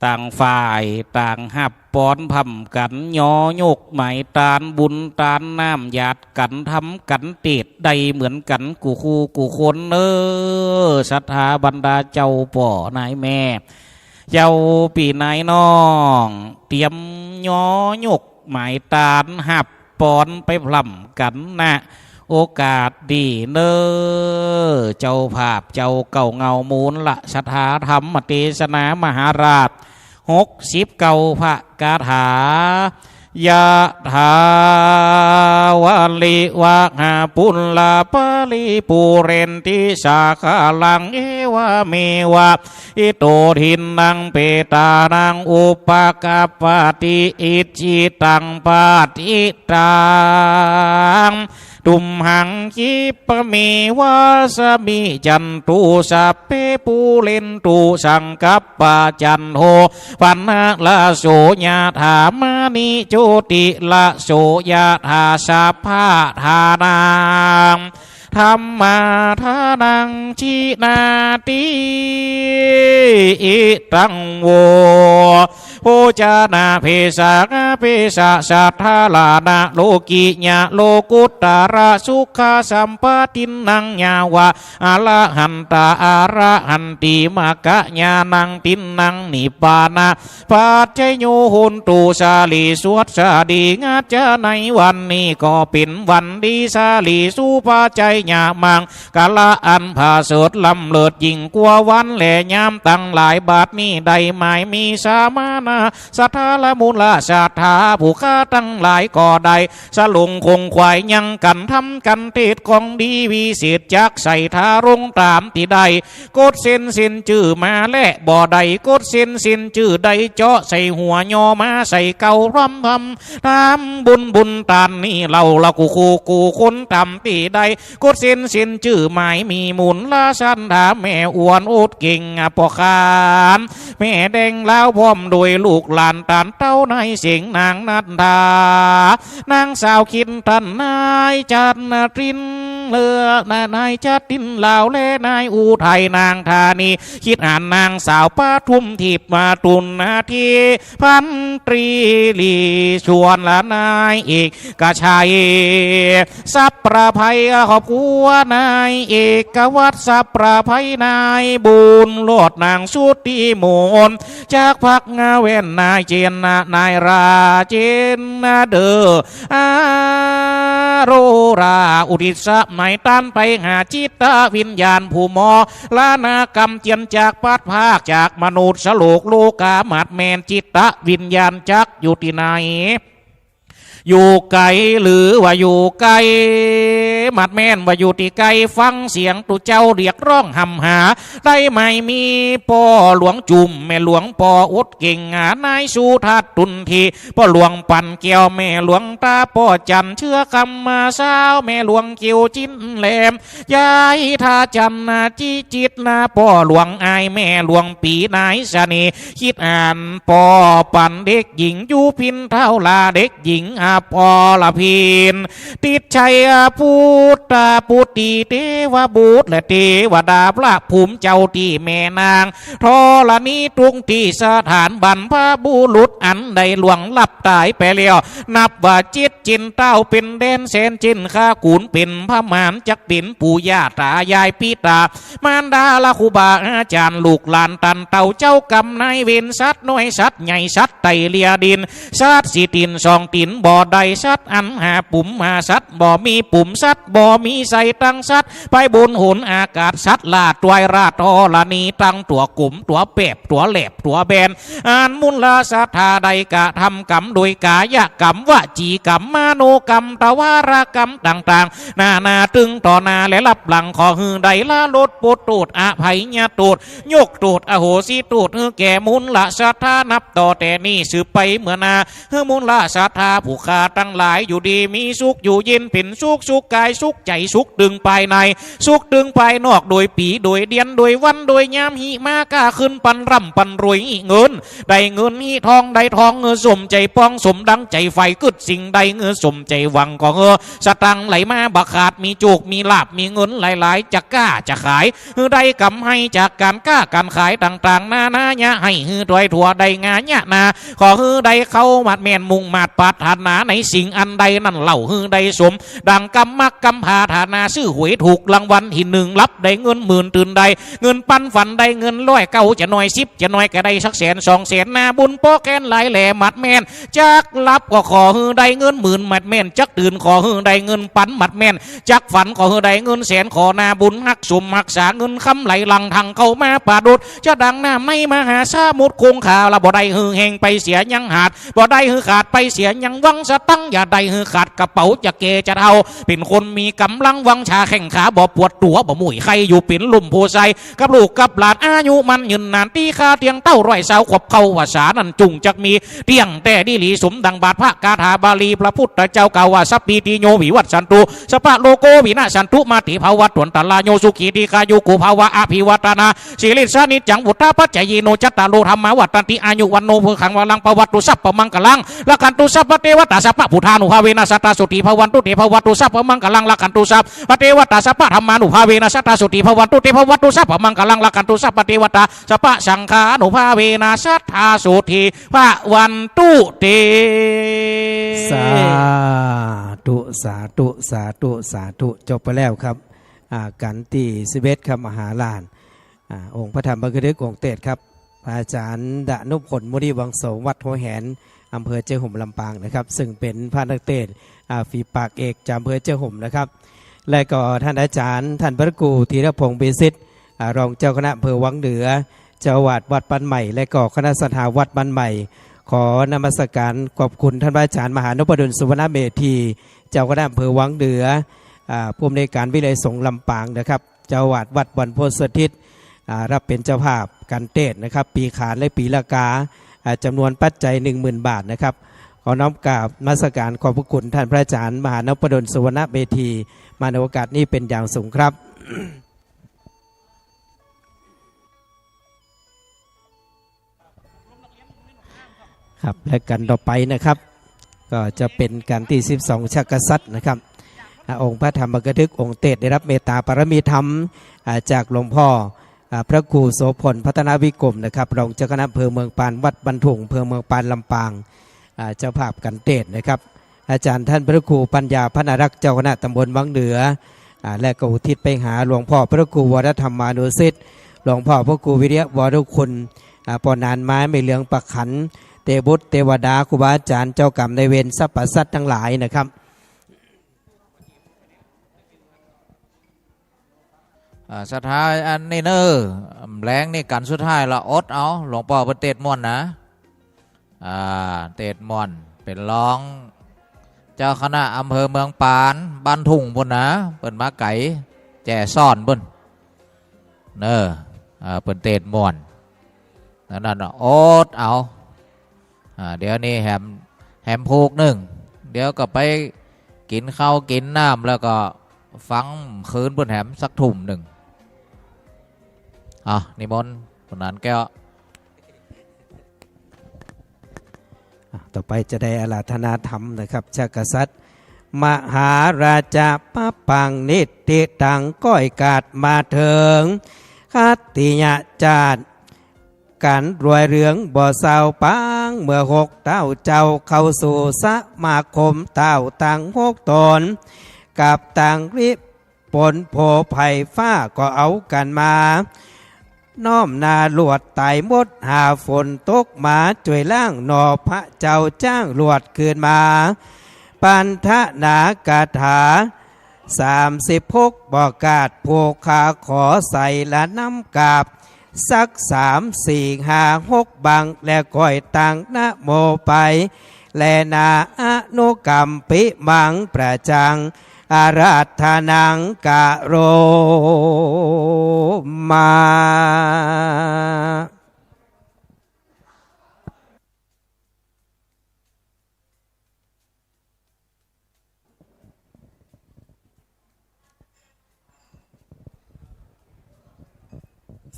H: ต่างฝ่ายต่างหับป้อนพำกันย่อยกหมายตานบุญตานน้ำหยาดกันทำกันเตดใดเหมือนกันกูคู่กูคนศรัทธาบรรดาเจ้าป่อนายแม่เจ้าปีนายน้องเตรียมย่อยกหมายตานหับปอนไปพล่ำกันนะ โอกาสดีเนอเจ้าภาพเจ้าเก่าเงามูลละสถาธรรมเทศนามหาราช60เก่าพระกาถายะถาวาลิวะหาปุลลาปาลิปูเรนติสาคาลังเอวะเมวะอิโตทินนังเปตานังอุปกาปติอิจิตังปาติตังตุมหังคิปะเมวาสมิจันตุสัพเพปูเรนตุสังกัปปะจันโทปันนะละโสญาถามานิโจติละโสญาถาสัพพะทานังธรรมาทานังชินาติอิตังโวโพจานาเพสากเพสะสัทธาลานาโลกิญะโลกุตตาระสุขาสัมปตินังญาวะอะระหันตาอะระหันติมากะญานังตินังนิปานะปัจจโยโหนตุสาลีสวดสาดีงาจะในวันนี้ก็เป็นวันดีสาลีสุปาใจญามังกะละอันผาเสดลำเลิศยิ่งกว่าวันแหล่ยามตั้งหลายบาทนี้ใดหมายมีสามานาสัทธาละมูลศรัทธาผู้ข้าตั้งหลายก่อใดสลุงคงควายยังกันทำกันเทศของดีวิเศษจักใส่ทารงตามที่ใดกดเส้นจื่อมาและบ่อใดกดเส้นจื่อใดเจาะใส่หัวยอมาใส่เการำทำบุญตานนี่เรากูคนตามที่ใดกดเส้นจื่อหมายมีหมุนละสันถาแม่อ้วนอุดเก่งปอคานแม่แดงแล้วพร้อมโดยลูกหลานตานเต้าในเสียงนางนันทานางสาวคิดทันนายจันทรินเลือนายจัดดินลาวและนายอุทัยนางธานีคิดอ่านนางสาวปทุมทิพมาตุนนาทีพันตรีลีชวนละนายเอกกระชัยสัพประภัยขอบคัวนายเอกวัตรสัพประภัยนายบุญโลดนางสุติโมนจากพักงาเวนนายเจนนายราเจนเดออาโรราอุทิศหมายตันไปหาจิตวิญญาณผู้หมอลานากรรมเจียนจากปัดภาคจากมนุษย์สโลกโลกาหมัดแมนจิตวิญญาณจักอยู่ที่ไหนอยู่ไกลหรือว่าอยู่ไกลหมัดแม่นว่าอยู่ที่ไกลฟังเสียงตุเจ้าเรียกร้องหำหาได้ไม่มีพ่อหลวงจุ่มแม่หลวงพ่ออุดเก่งนายสุทัศตุนทีพ่อหลวงปั่นเกี่ยวแม่หลวงตาพ่อจันเชื่อคำมาสาวแม่หลวงเกี่ยวจิ้นแหลมยายท่าจันนาจีจิตนาพ่อหลวงอายแม่หลวงปีนายสนีคิดอ่านพ่อปั่นเด็กหญิงอยู่พินเท่าลาเด็กหญิงพอละพินติดชัยพุทธปุติเทวบุตรและเทวดาพระภูมิเจ้าที่แม่นางทรณีตุงที่สถานบรรพบุรุษอันใดหลวงลับตายไปแล้วนับว่าจิตจินเต้าเป็นเดนเซนจินข้าขุนเป็นพระมารจักปินปู่ย่าตายายพิตามารดาละครูบาอาจารย์ลูกหลานตันเต่าเจ้ากรรมนายเวรสัตว์น้อยสัตว์ใหญ่สัตว์ไตเลียดินสัตว์สีตินสองตินบ่อใดสัตว์อันหาปุ่มมาสัตว์บ่มีปุ่มสัตว์บ่มีใส่ตั้งสัตว์ไปบนหุนอากาศสัตว์ลาดตวยราตอละนีตั้งตัวกลุ่มตัวเปียบตัวแหลบตัวแบนอ่านมุลลาสัทธาใดกะทำกรรมโดยกายกรรมวจีกรรมมโนกรรมตวารกรรมต่างๆนาตึงต่อนาและรับหลังขอหือใดละลดปุตตูดอภัยญาตูดยกตูดอโหสิตูดแก่มุลลาสัทธานับต่อแต่นี่สืบไปเมื่อนามุลลาสัทธาผู้ขาตั้งหลายอยู่ดีมีสุขอยู่เย็นเป็นสุขกายสุขใจสุขดึงภายในสุขดึงภายนอกโดยปีโดยเดียนโดยวันโดยยามหิมากล้าขึ้นปันร่ำปันรวยเงินได้เงินหิทองได้ทองเงือสมใจปองสมดังใจไฟกึดสิ่งใดเงือสมใจหวังก็สตังไหลมาบักขาดมีจุกมีลาบมีเงินหลายๆจะกล้าจะขายได้กำให้จากการกล้าการขายต่างๆนาญะให้ดอยถั่วได้งานญะนาขอได้เข้ามัดแม่นมุงมาดปัดหันนา ในสิ่งอันใดนั่นเล่าฮือใดสมดังกำมักกำพาฐานาซื้อหวยถูกรางวัลที่หนึ่งรับได้เงินหมื่นตื่นใดเงินปันฝันได้เงินร้อยเก้าจะน้อยสิบจะน้อยก็ได้สักแสน200,000นาบุญโปแกนหลายแหล่หมัดแม่นจักรับก็ขอฮือได้เงินหมื่นหมัดแม่นจักตื่นขอฮือได้เงินปันหมัดแม่นจักฝันขอฮือได้เงินแสนขอนาบุญหักสมหักษาเงินคำไหลหลังทางเข้ามาป่าดุดจะดังหน้าไม่มหาสมุทรคงคาละบ่ได้ฮือแหงไปเสียยังหาดบ่ได้ฮือขาดไปเสียยังวังสตังอย่าได้ฮือขาดกระเป๋าจะเกจะเท่าเป็นคนมีกำลังวังชาแข่งขาบ่ปวดตัวบ่มุ่ยใครอยู่เป็นลุ่มโพไซกับลูกกับหลานอายุมันยืนนานตีคาเตียงเต้าร้อยสาวขบเข้าวาสานันจุงจักมีเตียงแต่ดีหลีสมดังบาทพระคาถาบาลีพระพุทธเจ้ากล่าวว่าสัพพีติโยวิวัตสันตุสปะโลโกวินาสันตุมาติภาวัตตวนตลาโยสุขีติกายุกุภาวะอภิวัตนาสิริสานิจังวุฒาปัจจยีโนจัตตาโลธรรมวัตตันติอายุวันโนภูขังวาลังปวัตตุสัพพมังกลังละกันตุสัพพเทวตาสัพพพุทธานุภาเวนัสตาสุติภวันตุเทภวัตตุสัพพมังกลังละกันตุสัพพเทวตาสัพพธรรมานุภาเวนัสตาสุติภวันตุเทภวัตตุสัพพมังกลังละกันตุสัพพเทวตาสัพพสังฆานุภาเวนัสตาสุติภวันตุเต
A: สาธุสาธุสาธุสาธุจบไปแล้วครับกันตี11ครับมหาลานองค์พระธรรมบังคลึกองค์เตศครับอาจารย์ดนุพลมุนีวังโสวัดหัวแหนอำเภอเจ้าห่มลำปางนะครับซึ่งเป็นพระนักเตศฝีปากเอกจากอำเภอเจ้าห่มนะครับและก็ท่านอาจารย์ท่านพระครูธีรพงศ์เบสิทธิ์รองเจ้าคณะอำเภอวังเหนือเจ้าอาวาสวัดบ้านใหม่และก็คณะสัตยาวัดบ้านใหม่ขอนมัสการขอบคุณท่านอาจารย์มหานพดลสุวรรณเมธีเจ้าคณะอำเภอวังเหนือผู้อำนวยการวิเลยสงฆ์ลำปางนะครับเจ้าอาวาสวัดบรรพสถิตรับเป็นเจ้าภาพการเทศนะครับปีขานและปีละกาจำนวนปัจจัย 10,000 บาทนะครับขอน้อมกราบนมัสการขอบพระคุณท่านพระอาจารย์มหานพดลสุวรรณเมธีมาในโอกาสนี้เป็นอย่างสูงครับครับและกันต่อไปนะครับก็จะเป็นการที่12ชักกษัตริย์นะครับองค์พระธรรมกถึกองค์เตศได้รับเมตตาปรมีธรรมจากหลวงพ่อพระครูโสพลพัฒนาวิกรมนะครับรองเจ้าคณะอำเภอเมืองปานวัดบรรทุงอำเภอเมืองปานลำปางเจ้าภาพกันเตศนะครับอาจารย์ท่านพระครูปัญญาพนารักษ์เจ้าคณะตำบลวังเหนือและก็อุทิศไปหาหลวงพ่อพระครูวรธรรมานุสิทธิ์หลวงพ่อพระครูวิริยะวรคุณปอนานไม้ไม่เหลืองประขันเทบุตรเทวดาครูบาอาจารย์เจ้ากรรมในเวรสรรพสัตว์ทั้งหลายนะครับ
I: สุดท้ายอันนี้เนอแรงนี่กันสุดท้ายละอดเอาหลวงพ่อเป็นเตดมอนนะเตดมอนเป็นร้องเจ้าคณะอำเภอเมืองปานบ้านทุ่งบนนะเปิ่นมาไก่แจ่ซ่อนบนเนอเป็นเตดมอนนั่นอดเอาเดี๋ยวนี้แฮมพูกหนึ่งเดี๋ยวก็ไปกินข้าวกินน้ำแล้วก็ฟังคืนบนแหมสักถุ่มหนึ่งนิมนต์คนนั้นแก้ว
A: ต่อไปจะได้อาราธนาธรรมนะครับชักกษัตริย์มหาราชาปะปังนิติตังก้อยกาดมาเถิงคัตติยะจาดกันรวยเรืองบ่อเศร้าปังเมื่อ6เต้าเจ้าเข้าสู่สมาคมเต้าตัง6ตนกับต่างริปนโพไผ่ฟ้าก็เอากันมาน้อมนาลวดไต่มดหาฝนตกมาจ่วยล่างหนอพระเจ้าจ้างลวดคืนมาปันทนากาถา36บอกกาดโภคาขอใส่ละน้ำกาบสัก3 4 5 6บังและก้อยตังนะโมไปแลนาอนุกรรมปิมังประจังอาราธนังกะโรมา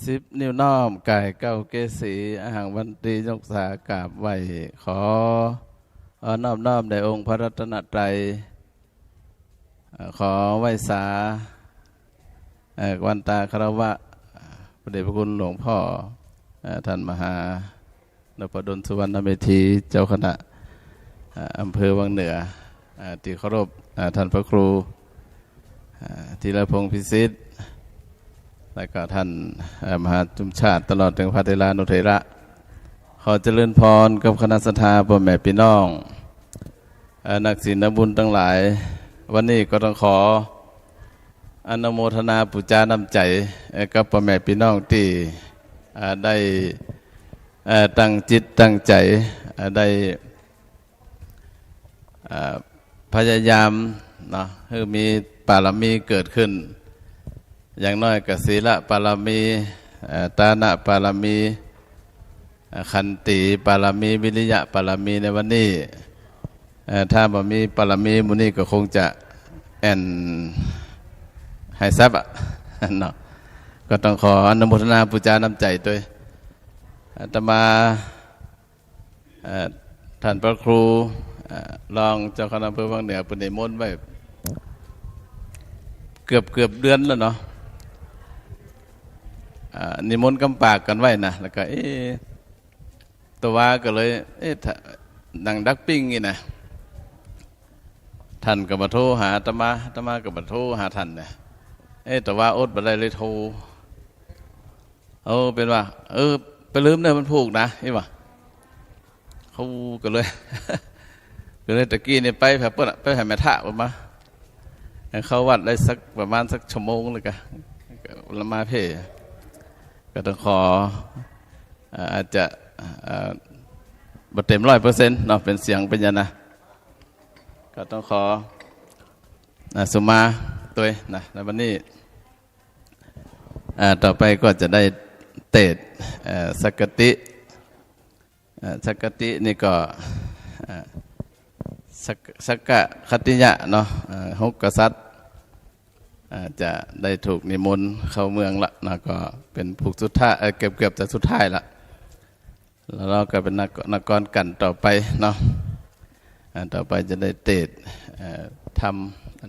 J: 10 นิ้วน้อมไก่เก้าเกษีอาหารวันตียกสากราบไหวขอน้อมในองค์พระรัตนตรัยขอไหว้สาวันตาคารวะพระเดชพระคุณหลวงพ่อท่านมหานพดลสุวรรณเมธีเจ้าคณะ อำเภอวังเหนือที่เคารพท่านพระครูธีรพงศ์พิสิทธิ์และก็ท่านมหาจุมชาติตลอดถึงพระเทรานุเถระขอเจริญพรกับคณะสัตยาพ่อแม่พี่น้องนักศีลนักบุญทั้งหลายวันนี้ก็ต้องขออนุโมทนาปุจาน้ำใจกับพ่อแม่พี่น้องที่ได้ตั้งจิตตั้งใจได้พยายามเนาะให้มีปารมีเกิดขึ้นอย่างน้อยก็ศีลปารมีตานะปารมีขันติปารมีวิริยะปารมีในวันนี้ถ้าบ่มีปารมีมุนี้ก็คงจะให้ทรัพย์เนาะก็ต้องขออนุโมทนาปุจาน้ำใจด้วยอาตมาท่านพระครูรองเจ้าคณะอำเภอวังเหนือปนิมนต์ไว้เกือบเดือนแล้วเนาะนิมนต์กำปากกันไว้นะแล้วก็ตัวว่าก็เลยนั่งดักปิ้งนี่นะท่านก็มาโทรหาอาตมาก็มาโทรหาท่านเนี่ยแต่ว่าอดบ่ได้เลยโทรเป็นว่าไปลืมเนี่ยมันผูกนะนี่วะเขาก็เลยตะกี้เนี่ยไปแผ่เปิ้ลไปแผ่แม่ท่าประมาเข้าวัดได้สักประมาณสักชั่วโมงเลยกันละมาเพ่ก็ต้องขออาจจะบ่เต็ม100%เนาะเป็นเสียงเป็นยันนะก็ต้องขอสุมาตัวนะในวันนี้ต่อไปก็จะได้เตดสักกตินี่ก็สักกะคติยะเนาะหกกษัตริย์จะได้ถูกนิมนต์เข้าเมืองละนะก็เป็นผูกสุดท้ายเกือบจะสุดท้ายละแล้วเราก็เป็นนักกรกันต่อไปเนาะต่อไปจะได้เตดทำ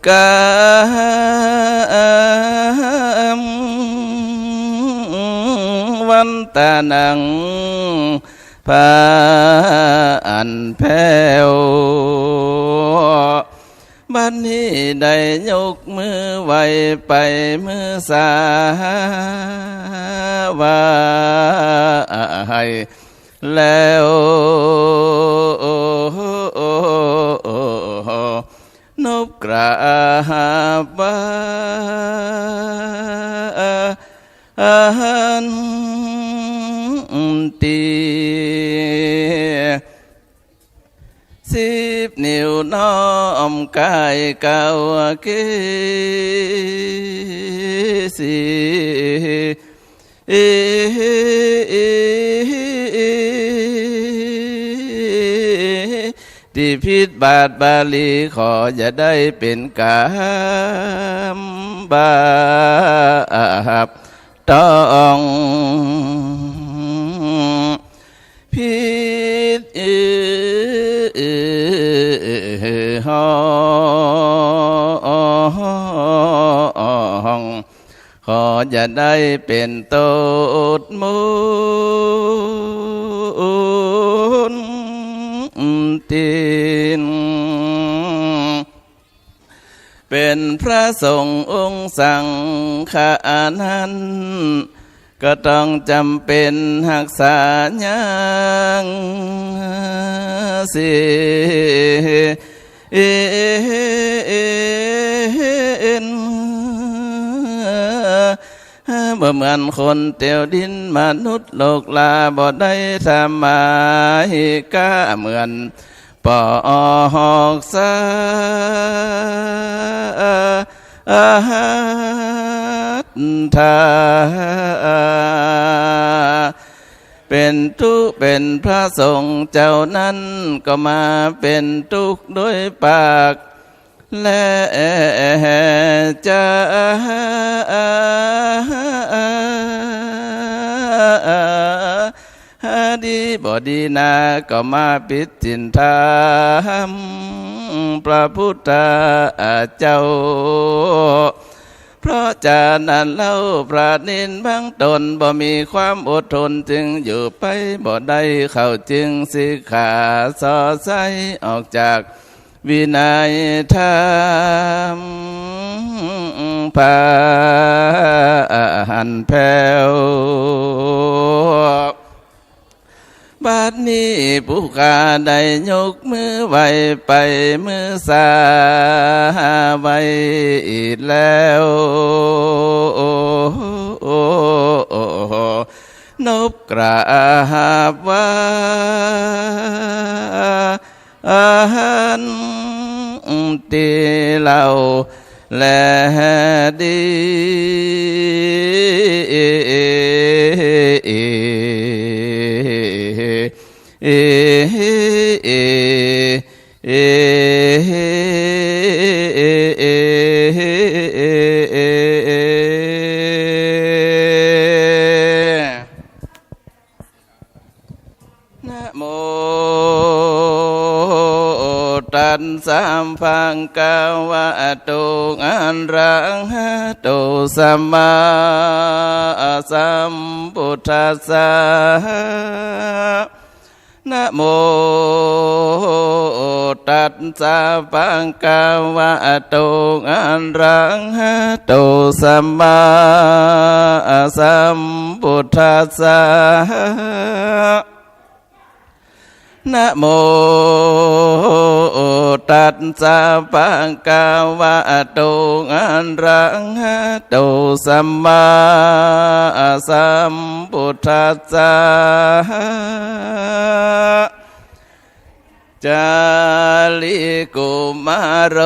J: กามวันตานังพาอันแผ่วบัดนี้ได้ยกมือไหวไปมือสาว่าให้แล้วนบกราบตี10 นิ้วน้อมกายเก่าเกสีที่พิษบาทบาลีขออย่าได้เป็นกรรมบาปต้องพิษห้องขออย่าได้เป็นโทษมูล เป็นพระสงฆ์องค์สังฆานั้นก็ต้องจำเป็นหักษายังสิบ่เหมือนคนเตียวดินมนุษย์โลกลาบ่ได้ทำมาหิกาเหมือนปอกสาธาเป็นทุกข์เป็นพระสงฆ์เจ้านั้นก็มาเป็นทุกข์ด้วยปากและจะดีบ่ดีนาก็มาปิดจินทามพระพุทธเจ้าเพราะจานั้นเล่าพระนินบางตนบ่มีความอดทนจึงอยู่ไปบ่ได้เข้าจึงสิกขาสอใสออกจากวินัยธรรมพาหันแผ่วบัดนี้ผู้ข้าได้ยกมือไหวไปมือสาไว้แล้วนบกราบว่าตีเหล่าและดีนะโมตัสสะภะคะวะโตอะระหะโตสัมมาสัมพุทธัสสะนะโมตัสสะภะคะวะโตอะระหะโตสัมมาสัมพุทธัสสะนะโมตัสสะภะคะวะโตอะระหะโตสัมมาสัมพุทธัสสะจาลิกุมาร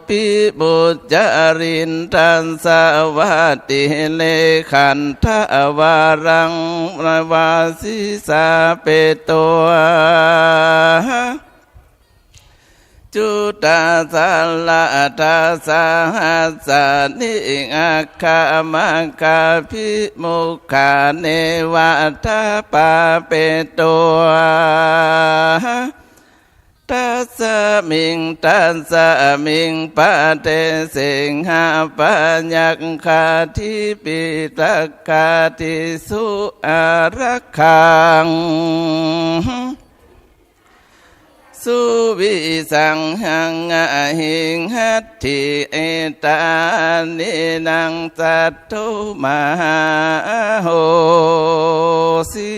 J: ปิบุจารินทันสวัติเลขันธวารังวาสิสาเปโตจุตาสัลลาตาสหัสสานิอัคคามังคาภิมุขาเนวะทาปาเปโตตัสสะมิงตัสสะมิงปะเตสิงหาปัญญังคาทิปิตักคาทิสุอารักขังสุวิสังหังอหิงหัตถิเอตานินังสัตถุมหาโหสี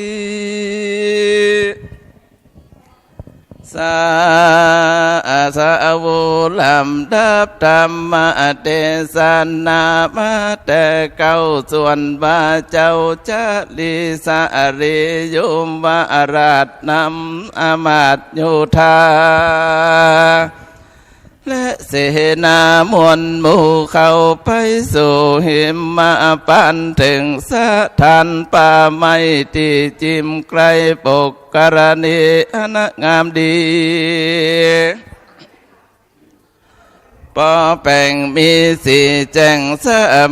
J: สาวุลัมดับธรรมเทศนามาแต่เก้าส่วนบาเจ้าจะลิสาริยุมวาราชนำอามาตโยธาและเสนามวลหมู่เข้าไปสู่หิมมาปันถึงสถานป่าไม้ที่จิมไกลปกกรณีอนงามดีปอแป่งมีสีแจ้งเส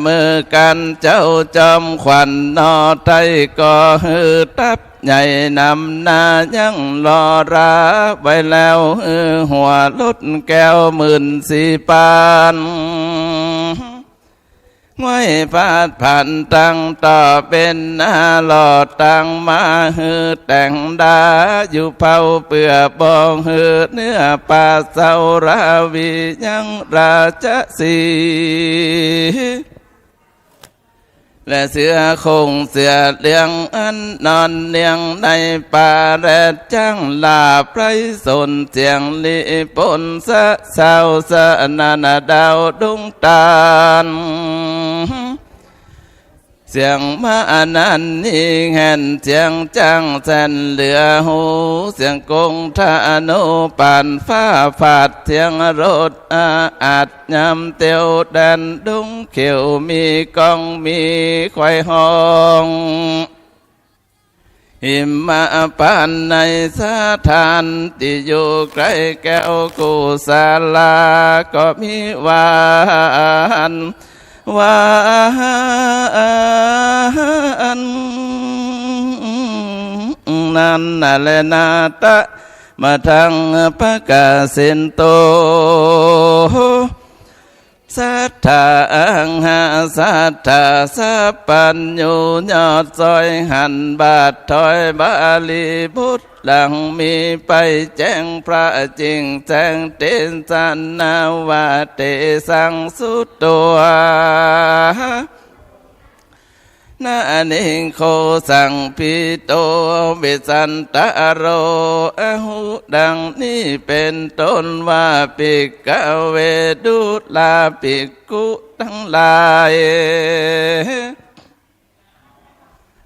J: มอกันเจ้าจอมขวัญนอไทยก็ฮือตับใหญ่นำนายังรอราไว้แล้วหัวลุดแก้ว14,000ปาน ไม่พาดผ่านตั้งต่อเป็นหลอดตั้งมาหือแต่งดาอยู่เผาเปื่อบองหือเนื้อปลาเสาราวียังราชสีและเสือคงเสือเลี้ยงอันนอนเลี้ยงในป่าแรดจังลาไพรสนเสียงลิปนสะเศร้าสะนานาดาวดวงตาลเสียงมาอนันต์นิ่งแห่นเสียงจังแสนเหลือหูเสียงกงทาโนปานฟ้าฝาดเสียงรถอาจยำเตียวแดนดงเขียวมีกองมีควายห้องหิมมาปานในสถานที่อยู่ใกล้แก้วกุศลาก็มีหวานนั่นนั่นแหละนาตะมาทางพระกาเซนโตสัทธาอังหาสัทธาสัพพัญญูยอดซอยหันบาทถอยบาลีพุทธหลังมีไปแจ้งพระจริงแจ้งเตนสันนาวาเตสังสุตตัวนานิงโคสังพิโตเบสันตะโรอหุดังนี้เป็นต้นว่าปิกะเวดุลาปิกุทั้งหลาย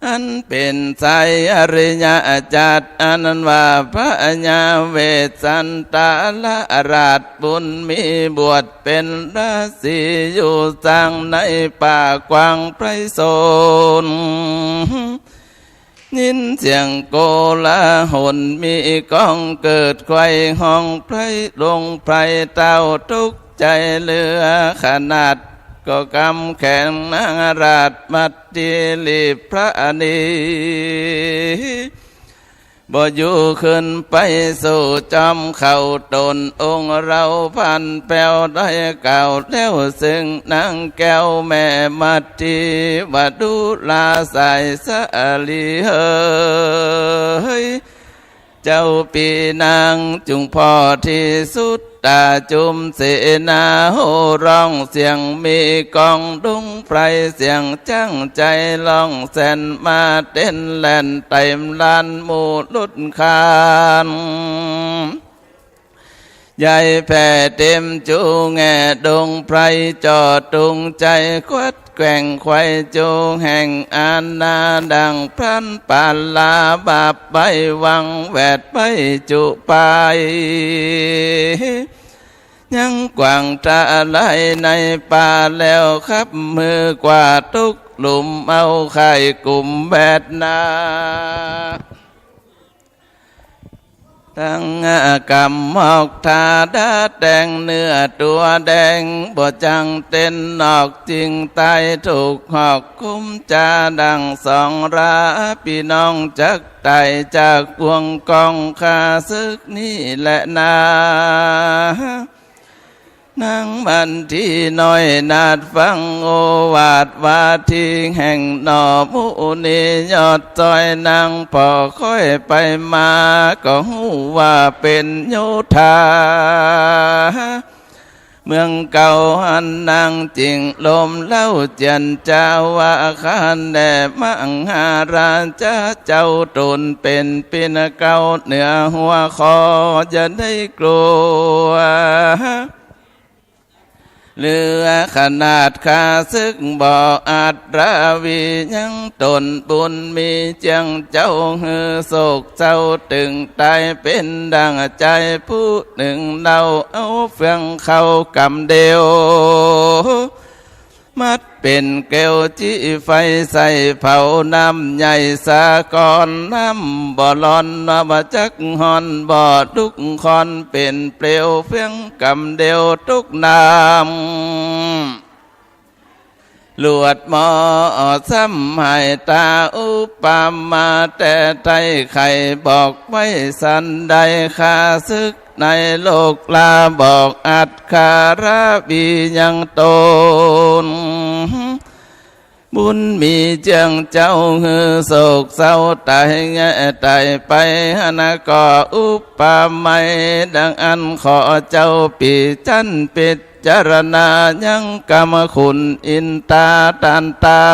J: อันเป็นไสอริยจัตอันนั้นว่าพระญาเวสันตาละราชบุญมีบวชเป็นราศีอยู่สร้างในป่ากว้างไพรโสนยินเสียงโกลาหลมีกองเกิดไขว้ห้องไพรลงไพรเต้าทุกใจเหลือขนาดก็กำแขนนางราชมัดดีลีพระนีบ่อยู่ขึ้นไปสู่จอมเข่าตนองค์เราพันแป้วได้เก่าแล้วซึ่งนางแก้วแม่มัดดีว่าดูลาสายสะลีเฮยเจ้าปีนางจุงพ่อที่สุดตาจุมเสนาโหร้องเสียงมีกองดุงไพรเสียงจังใจลองแสนมาเต้นแล่นเต็มลานหมู่ลุดคานใหญ่แผ่เต็มจูแง่ดงไพรจอดตุงใจควัดแกว่งไขว้จูแห่งอาณาดังพรันปาลาบาปใบวังแวดไปจุไปยังกว่างตาไหลในป่าแล้วครับมือกว่าทุกหลุมเอาไข่กลุ่มแบดนาตั้งกำมอกทาดาแดงเนื้อตัวแดงบ่จังเต้นนอกจริงตายถูกหอกคุ้มจาดังสองราพี่น้องจักไตจากวงกองข้าศึกนี่แหละนานางมันที่น้อยนาดฟังโอวาทวาทีแห่งหนอมุนียอดจอยนางพอค่อยไปมาก็หูว่าเป็นโยธาเมืองเก่าหันนางจริงลมเล่าเจียนเจ้าวาคานแด่มังหาราชเจ้าตนเป็นปินเก่าเหนือหัวคอจะได้กลัวเหลือขนาดข้าศึกบ่อาจราวียังตนบุญมีเจียงเจ้าหือโศกเจ้าตึงตายเป็นดังใจผู้หนึ่งเราเอาเฟืองเข้ากำเดียวมัดเป็นแก้วจี้ไฟใส่เผาน้ำใหญ่สากรน้ำบ่อร้อนมาจักหอนบ่อทุกคอนเป็นเปลวเฟียงกำเดียวทุกน้ำลวดหมอซ้ำหายตาอุปามาแต่ไทยไข่บอกไว้สันใดข้าศึกในโลกลาบอกอัดคาราบียังตน บุญมีเจียงเจ้าหือโศกเศร้าตายแง่ตายไปหนาก่ออุปาไม่ดังอันขอเจ้าปีจันปิจารณายังกรรมคุณอินตาตันเตา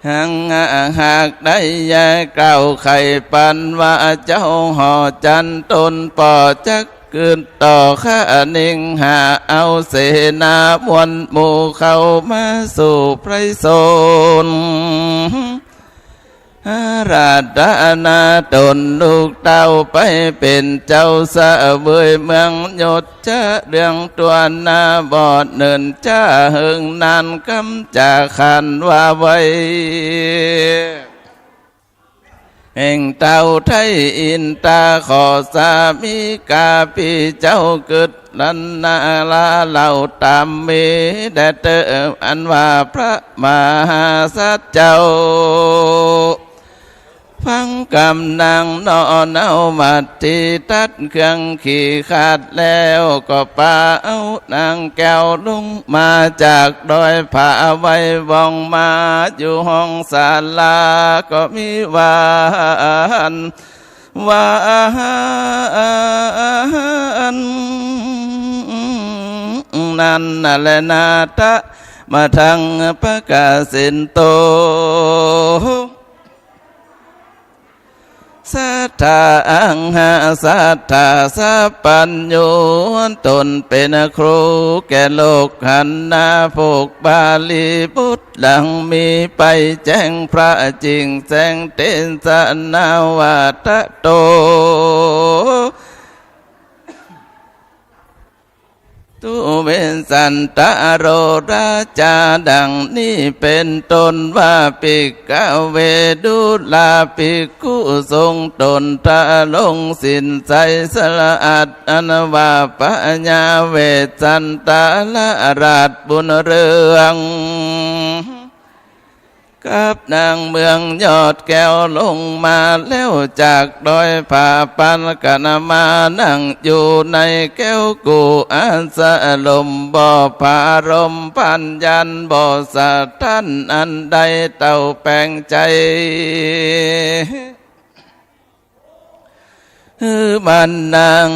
J: หังหากได้ยากล่าวไข่ปันว่าเจ้าห่อจันตนปอจักขึ้นต่อข้านิ่งหาเอาเสนามวลหมู่เข้ามาสู่ไพรโซนราดานาตนลูกเต้าไปเป็นเจ้าสะเบยเมืองยศจะเรื่องตัวนาบอดเนินจะหึงนานกำจะขันว่าไว้แห่งเต้าไทยอินตาขอสามีกาปีเจ้าเกิดลันนาลาเหล่าตามมีแดเตออันว่าพระมหาสัจเจ้าฟังกำนางนอนเอามาตีตัดเครื่องขี่ขาดแล้วก็ป่าเอานางแก้วลุงมาจากดอยผาไว้วองมาอยู่ห้องศาลาก็มีวานนั่นแหละนาตะมาทางประกาศสินโตสัทธาอังหาสัทธาสัพปัญโยตนเป็นครูแก่โลกหันนาพวกบาลีพุทธหลังมีไปแจ้งพระจริงแสงเตนสนาวาตโตตุเวนสันตโรราชาดังนี้เป็นตนว่าปิกเวดุลาปิกุทรงตนตะลงสินใจสละอัดอนวาปัญญาเวสันตาละราชบุญเรืองกับนางเมืองยอดแก้วลงมาแล้วจากดอยผาปันกันมานั่งอยู่ในแก้วกูอันสะลมบ่อผารมพันยันบ่อสะท่านอันใดเต่าแปลงใจมันนั่ง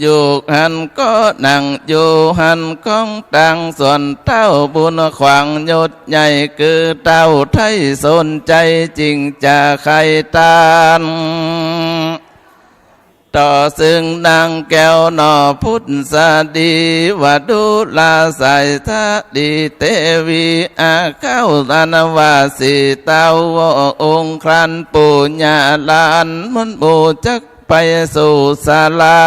J: อยู่หันก็นั่งอยู่หันก้องตังส่วนเต้าบุญขวางยศใหญ่คือเต้าไทยสนใจจริงจะใครตานต่อซึ่งนางแก้วนอพุทธสดีวัดุลาสายทะดีเตวีอาเข้าลานวาสีเต้าองค์ครันปุญญาลานมุนบูจักไปสู่ศาลา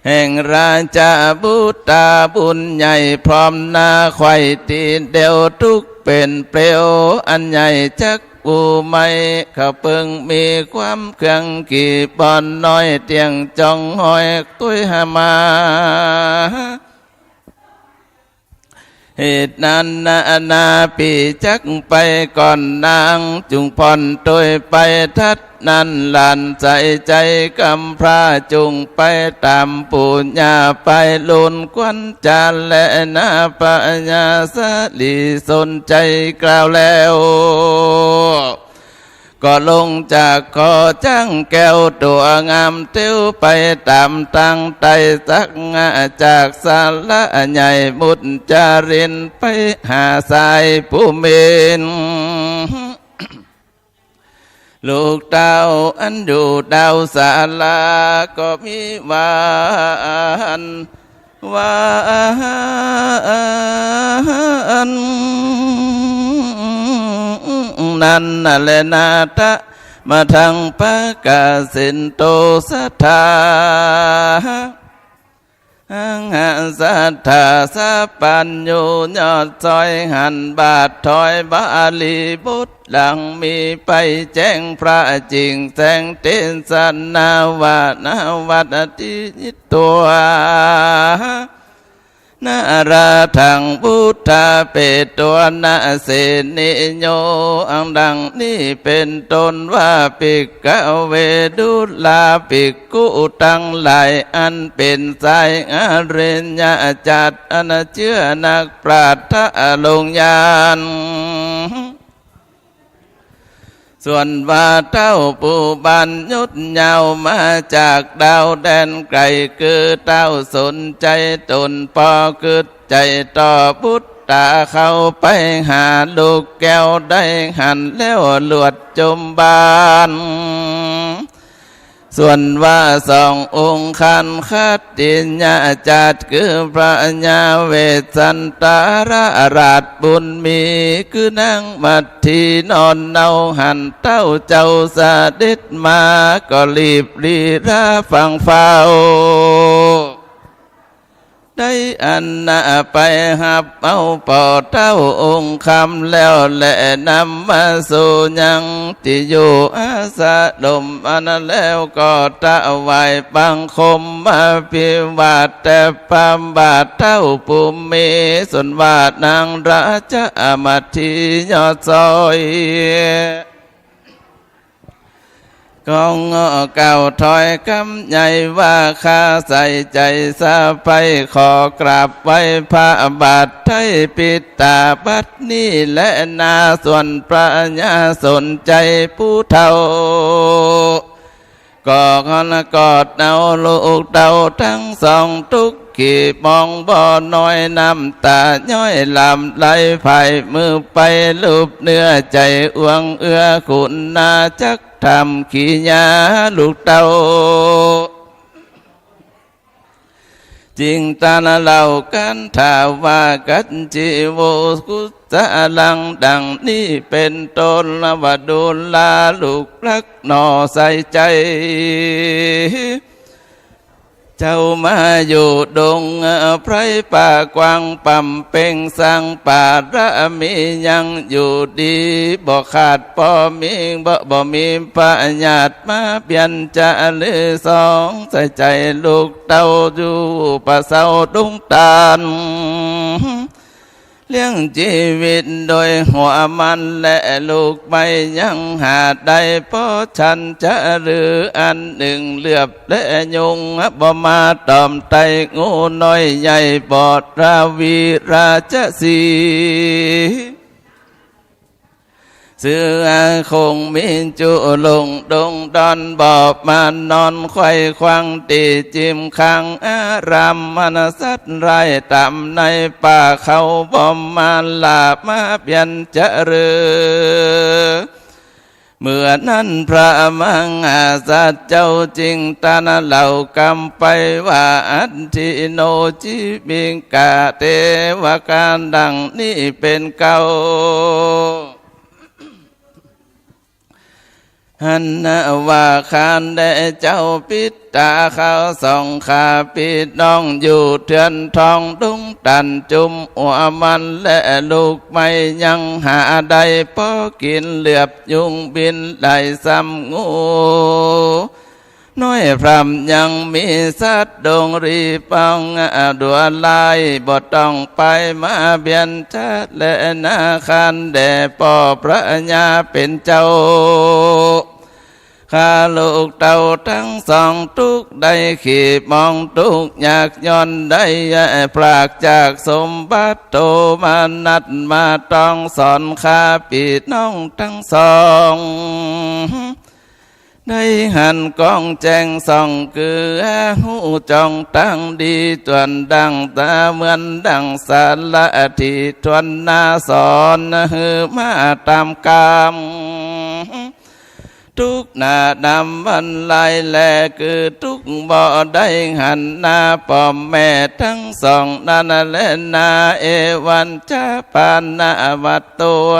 J: แห่งราชาบุตาบุญใหญ่พร้อมนาไข่ตีเดียวทุกเป็นเปลวอันใหญ่จักกูไม่เขาเปิงมีความเครื่องกี่บอนน้อยเตียงจองหอยตุ้ยหามาเหตุนั้นนาปีจักไปก่อนนางจุงพรตัวไปทัดนั้นหลานใจใจกำพระจุงไปตามปุญญาไปลุนควันจานและนาปัญญาสลีสนใจกล่าวแล้วก็ลงจากคอจ้างแก้วตัวงามเตี้ยวไปตามตั้งไตสักงาจากศาลาใหญ่มุดจารินไปหาสายผู้เมนลูกเต้าอันดูดาวศาลาก็มีวานนั่นแหละนาตะมาทางปะกาสินโตสัทธาหันสัทธาสัพปัญโยยอดซอยหันบาทถอยบาลีบุตรหลังมีไปแจ้งพระจริงแสงเตนสนาวานาวัดติตัว นาราทังพุทธาเปตัวนาเสนิโยอังดังนี้เป็นต้นว่าปิกกะเวดุลาปิกกุตังหลายอันเป็นสายอริยญาจัดอันเชื่อนักปราชญ์ลงยานส่วนว่าเต้าปูบันยุดยาวมาจากดาวแดนไกลคือเต้าสนใจตนปอเกิดใจต่อพุทธาเข้าไปหาลูกแก้วได้หันแล้วหลวดจมบานส่วนว่าสององค์คันคัดติญญาจัดคือพระญาเวสสันตาราชบุญมีคือนางมัททีนอนเนาหันเต้าเจ้าเสด็จมาก็รีบรีราฟังเฝ้าได้อันนาไปหับเอาปอเต้าองค์คำแล้วและนำมาสู่ยังที่อยู่อาสาดมอันแล้วก็ตะไหวบังคมมาพิวาทแต่ปามบาทเต้าปุมมีส่วนวาดนางราชมัททียอดซอยกองเก่าถอยคำใหญ่ว่าข้าใส่ใจสะไปขอกราบไว้พระบาทไทยปิตาบัดนี้และนาส่วนพระญาสนใจผู้เฒ่าก็กอดเอาลูกเต่าทั้งสองทุกขีมองบ่อน้อยน้ำตาย้อยลำไหลไผ่มือไปลูบเนื้อใจอ้วงเอื้อคุณนาจักทำขี้ยาลูกเต่าจริงตาเล่ากันถ้าว่ากันจิโวกุสะลังดังนี้เป็นต้นว่าดูลาลูกรักหน่อใส่ใจเจ้ามาอยู่ดงไพรป่ากวางป่ำเป่งสร้างป่าระมียังอยู่ดีบ่ขาดป่อมีบ่มีปัญญาตมาเปลี่ยนจะลือสองใส่ใจลูกเต้าอยู่ป่าเศร้าดงตาลเลี้ยงชีวิตโดยหัวมันและลูกไม่ยังหาได้เพราะฉันจะหรืออันหนึ่งเหลือบและยุงบ่มาตอมไตงูน้อยใหญ่บอดราวีราชสีเสือคงมีจุลงดงดอนบอบมานอนไข่ควังตีจิมขังอารามมนสัตไรต่ำในป่าเขาบ่มมาลาบมาเปลี่ยนจะเรือเมื่อนั้นพระมังอาสัตเจ้าจริงตาณเหล่ากำไปว่าอัตถิโนจิบิงกาเทวการดังนี้เป็นเก่าหันนาว่าคานได้เจ้าปิดตาเขาส่องขาปิดน้องอยู่เทือนทองดุงตันจุมหัวมันและลูกไม่ยังหาได้พอกินเหลือบยุงบินได้ซ้ำงูน้อยพรำยังมีสัตว์ดงรีปังดวลายบ่ต้องไปมาเบียนชัดและนาคันแด่ป่อพระญาเป็นเจ้าข้าลูกเต่าทั้งสองทุกได้ขีบมองทุกอยากย้อนได้ปรากจากสมบัติโตมานัดมาต้องสอนข้าปีน้องทั้งสองได้หันกองแจงส่องคือหูจองตั้งดีตวนดังตาเหมือนดังสารละที่ทวนนาสอนหือมาตามกรรมทุกหน้าดำวันลายแลคือทุกบ่ได้หันหน้าป้อมแม่ทั้งสองนาและนาเอวันจะปานนาวัตตัว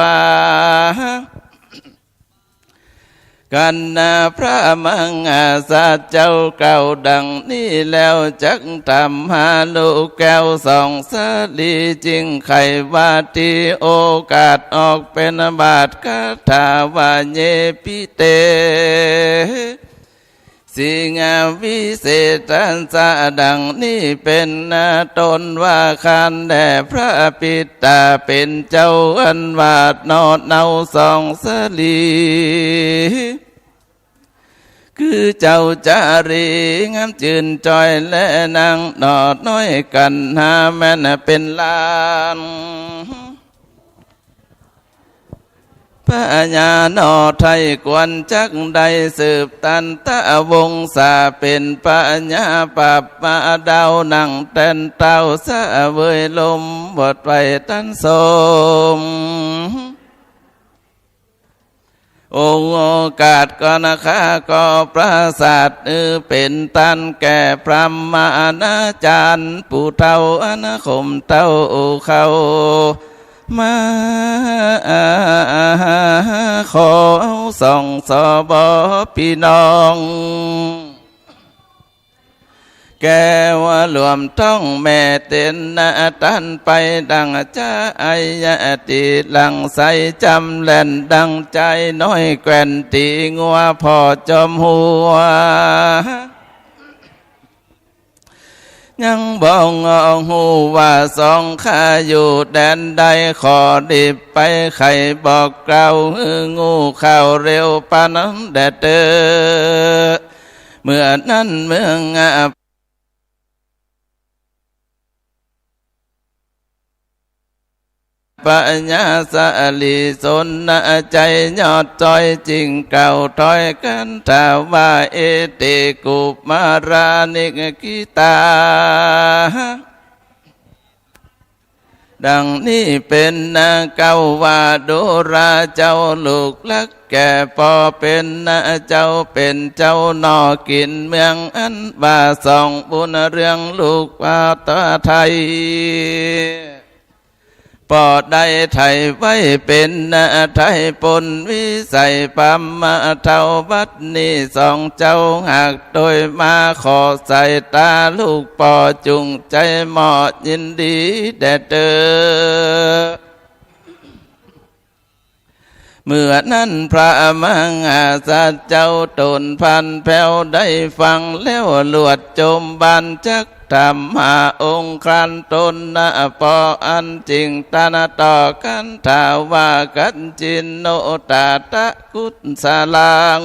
J: กันนาพระมังอาสาเจ้าเก่าดังนี้แล้วจักทำหาลูกแก้วสองสาลีจริงไขว่าที่โอกาสออกเป็นบาทคาถาว่าเยปิเต สิงาวิเศษสะดังนี้เป็นตนว่าคานแด่พระปิตาเป็นเจ้าอันวาดนอดเนาสองสลีคือเจ้าจารีงามจืนจอยและนางนอดน้อยกันหาแม่นเป็นลานพระญาณอไทยกวนจักใดสืบตันตะวงศาเป็นปัญญาปับมาดาวนั่งเต้นเต้าสะเวยลมบทไปตันสมองค์โอกาสก็นะคะก็ปราศาสตร์เป็นตันแก่พระมานาจารย์ผู้เท่าอนาคมเต้าเขามาขอส่องสบพี่น้องแกว่าหลวมต้องแม่เต้นนาตันไปดังจ้าไอยะติหลังใสจำแล่นดังใจน้อยแกว่นตีงัวพอจอมหัวยังบ่งหูว่าสองข้าอยู่แดนใดขอดิบไปไข่บอกเกล่าวงูเข้าเร็วปานนั้นแดดเตอเมื่อนั้นเมืองปัญญาสะลีสนใจยอดจอยจริงเก่าถอยกันถาว่าเอติกุมารานิกกิตาดังนี้เป็นนาเก่าว่าโดราเจ้าลูกลักแก่พอเป็นนาเจ้าเป็นเจ้านอกินเมืองอันว่าสองบุญเรื่องลูกว่าตาไทยปอดได้ไทยไว้เป็นนาไทยปนวิสัยปัมมาเท่าบัดนี้สองเจ้าหากโดยมาขอใส่ตาลูกปอจุงใจหมอดยินดีแด่เตอเมื่อนั้นพระมังอาสัจเจ้าตนพันแผ่วได้ฟังแล้วลวดจมบันจักธรรมหาองค์ครันตนนะปออันจริงตานาต่อกันถาว่ากันจินโนตาตะกุศสลัง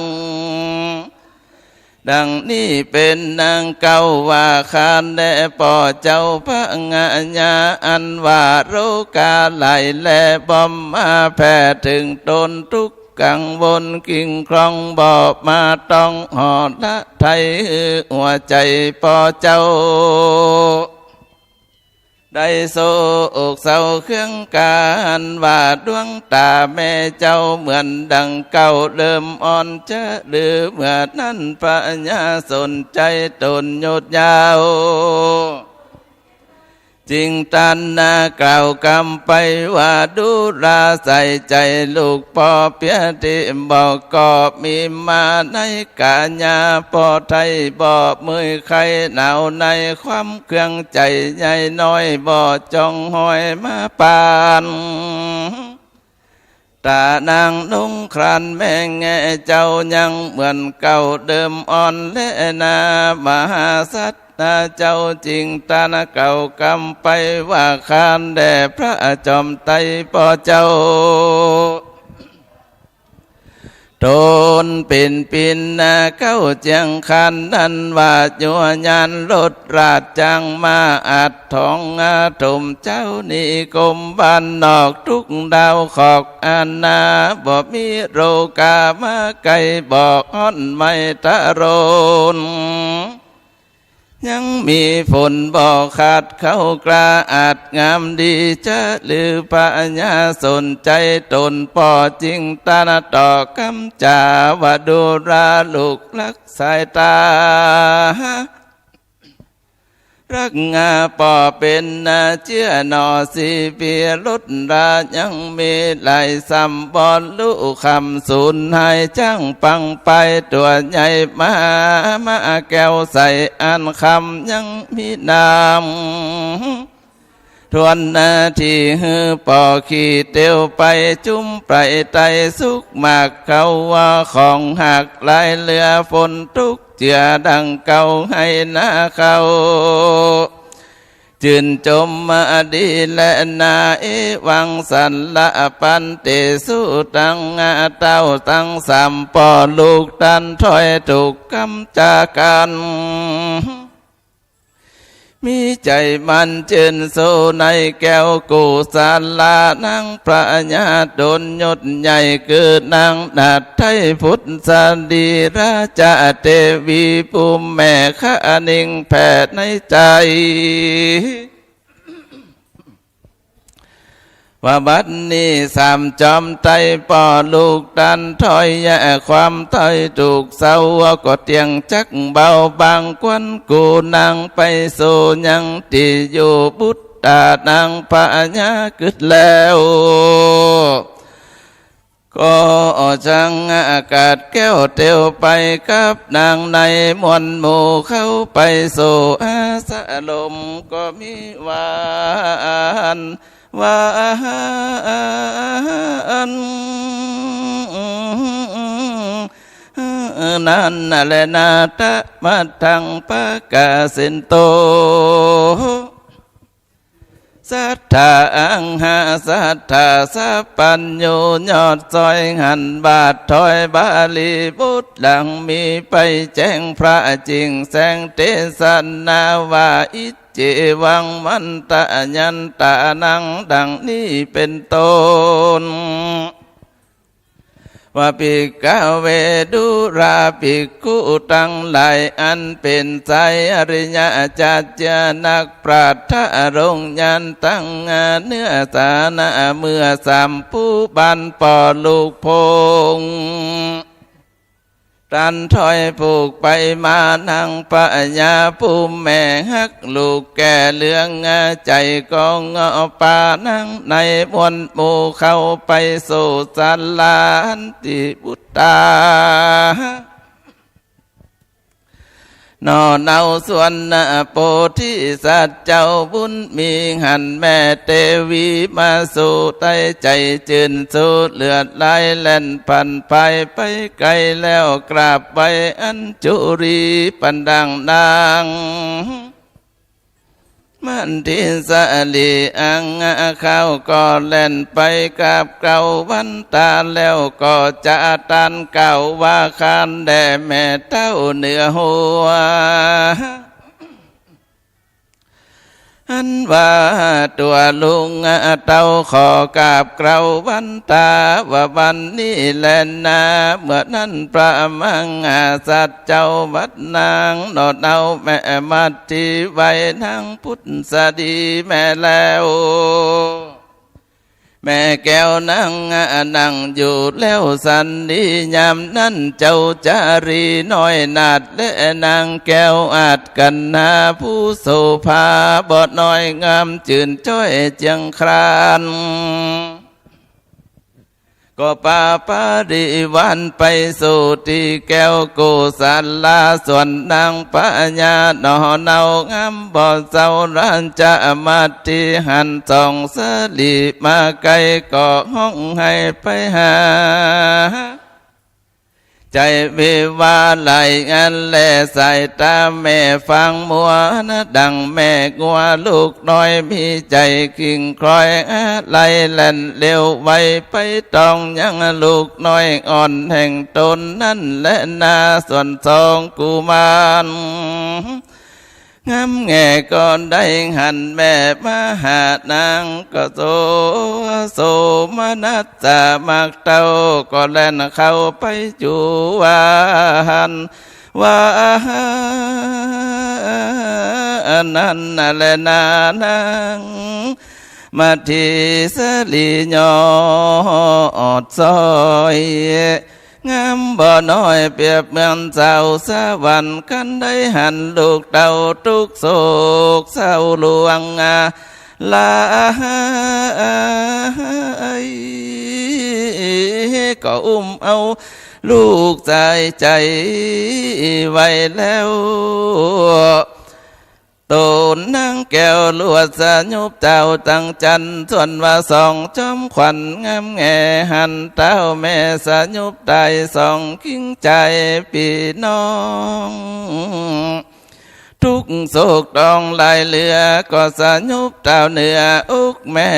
J: ดังนี้เป็นนางเก่าว่าคานแด่ปอเจ้าพระงาญาอันว่าโรกาไหลแลบอมมาแผ่ถึงตนทุกกังวลกิ่งครองบอกมาต้องหอดละไทยหัวใจปอเจ้าได้โศกเศร้าเครื่องการว่าดวงตาแม่เจ้าเหมือนดังเก่าเริ่มอ่อนจะหรือเมื่อนั้นปัญญาสนใจตนโยดยาวจริงตันนากล่าวกำไปว่าดูราใส่ใจลูกปอเปียติบอกก็มีมาในกาญาปอไทยบอกมือใครหนาวในความเครื่องใจใหญ่น้อยบอกจองหอยมาปานตานางนุ่งครันแม่แง่เจ้ายังเหมือนเก่าเดิมอ่อนและนามหาสัตนาเจ้าจริงตานาเก่ากำไปว่าคานแด่พระจอมไตปอเจ้าตนเป็นปินนาเก้าเจียงคันนั้นว่ายัวยานรถราชจังมาอัดทองอาถมเจ้านิกรมบ้านนอกทุกดาวขอกอานาบ่มีโรกามาไกบอกฮ้อนไม่ตะโรนยังมีฝนบอกขาดเข้ากล้าอาจงามดีจะหรือปัญญาสนใจตนปอจริงตานาต่อกำจาว่าดูราลูกรักสายตารักงาปอเป็นนาเชื่อนอสีเปียรถรายังมีไหลสัมบอลลูกคำสูญหายจังปังไปตัวใหญ่มาแก้วใส่อันคำยังมีนามทวนนาทีฮือปอขี่เตียวไปจุ้มไปไตสุกมากเขาว่าของหักไหลเรือฝนทุกจ จือดังเก่าให้หน้าเขาจืนจมมาดีและนาเอวังสันละปันเตสุตังเต้าตั้งสามปอลูกตันถอยถูกกำจากกันมีใจมันเจินโซในแก้วกูสาลานังพระญาดลยศใหญ่เกิดนางนาถไทยพุทธสันดีราชาเทวีภูมิแม่ข้านิ่งแผ่ในใจว่าบัดนี้สามจอมไตปอลูกดันถอยแย่ความถอยถูกเศร้าก็เตียงจักเบาบางควันกูนางไปสู่ยังที่อยู่บุตตานางพญากึดแล้วก็จังอากาศแก้วเตียวไปกับนางในมวลหมู่เข้าไปสู่อาสะลมก็มีหวานนั่นแหละนาตะมาทังปะกาสินโตสัทธาอังหาสัทธาสัพปัญโยยอดซอยหันบาทถอยบาลีบุตรหลังมีไปแจ้งพระจริงแสงเทศนาวาอิเจวังมันตะยันตะนังดังนี้เป็นต้นว่าปิกาเวดุราปิกุตังหลายอันเป็นใจอริยจัจจานักปราชญ์รงยันตั้งเนื้อสานะเมื่อสามผู้บันปอลูกพงตันถอยผูกไปมานังปัญญาผู้แม่ฮักลูกแก่เลื่องใจกองปานังในมวลหมู่เข้าไปสู่ศาลาติบุตตานอเนาส่วนโพธิสัตว์เจ้าบุญมีหันแม่เทวีมาสู่ใต้ใจจืนสูดเลือดไหลแล่นพันไปไปไกลแล้วกราบไปอัญจุรีปันดังนางมันทิสะลีอังเข้าก็แล่นไปกับเก่าวันตาแล้วก็จะตันเก่าว่าคานแด่แม่เต้าเหนือหัวอันว่าตัวลุงเต้าขอกราบเก่าวันตาว่าวันนี้แลนนาเมื่อนั้นพระมังสัตว์เจ้าวัดนางนอดเอาแม่มัดที่ไว้นางพุทธสดีแม่แล้วแม่แก้วนั่งอยู่แล้วสันนิยามนั้นเจ้าจารีน้อยนาดและนางแก้วอาจกันนาผู้โสภาบอดน้อยงามจื่นจ้อยเจียงครานก็ป่าปาริวันไปสู่ที่แก้วโกศาลาส่วนนางปัญญาหนอเนางามบ่อเจ้าร้านจะมาที่หันส่องสลีมาไกลก็ห้องให้ไปหาใจวิวาไหลอันแลสายตาแม่ฟังมัวนะดังแม่งัวลูกน้อยมีใจกิ่งคล้อยไหลแล่นเร็วไวไปต้องยังลูกน้อยอ่อนแห่งตนนั่นและนาส่วนสองกุมารงามแง่ก่อนได้หันแม่มาหานางก็โสมนัสสะมักเต้าก็แล่นเข้าไปจูวานว่านั่นแหละนานางมาที่สลียอดซอยงามบ่น้อยเปรียบเหมือนเจ้าสวรรค์กันได้หันลูกเต่าทุกโศกเศร้าลวงลายก็อุ้มเอาลูกใจไว้แล้ว ตูนนางแก้วลวดสะยุบเจ้าตั้งจันส่วนว่าสองจอมขวัญงามแง่หันเต้าแม่สะยุบได้สองกิ้งใจพี่น้องทุกโศกดองลายเรือก็สะยุบเต้าเนื้ออุกแม่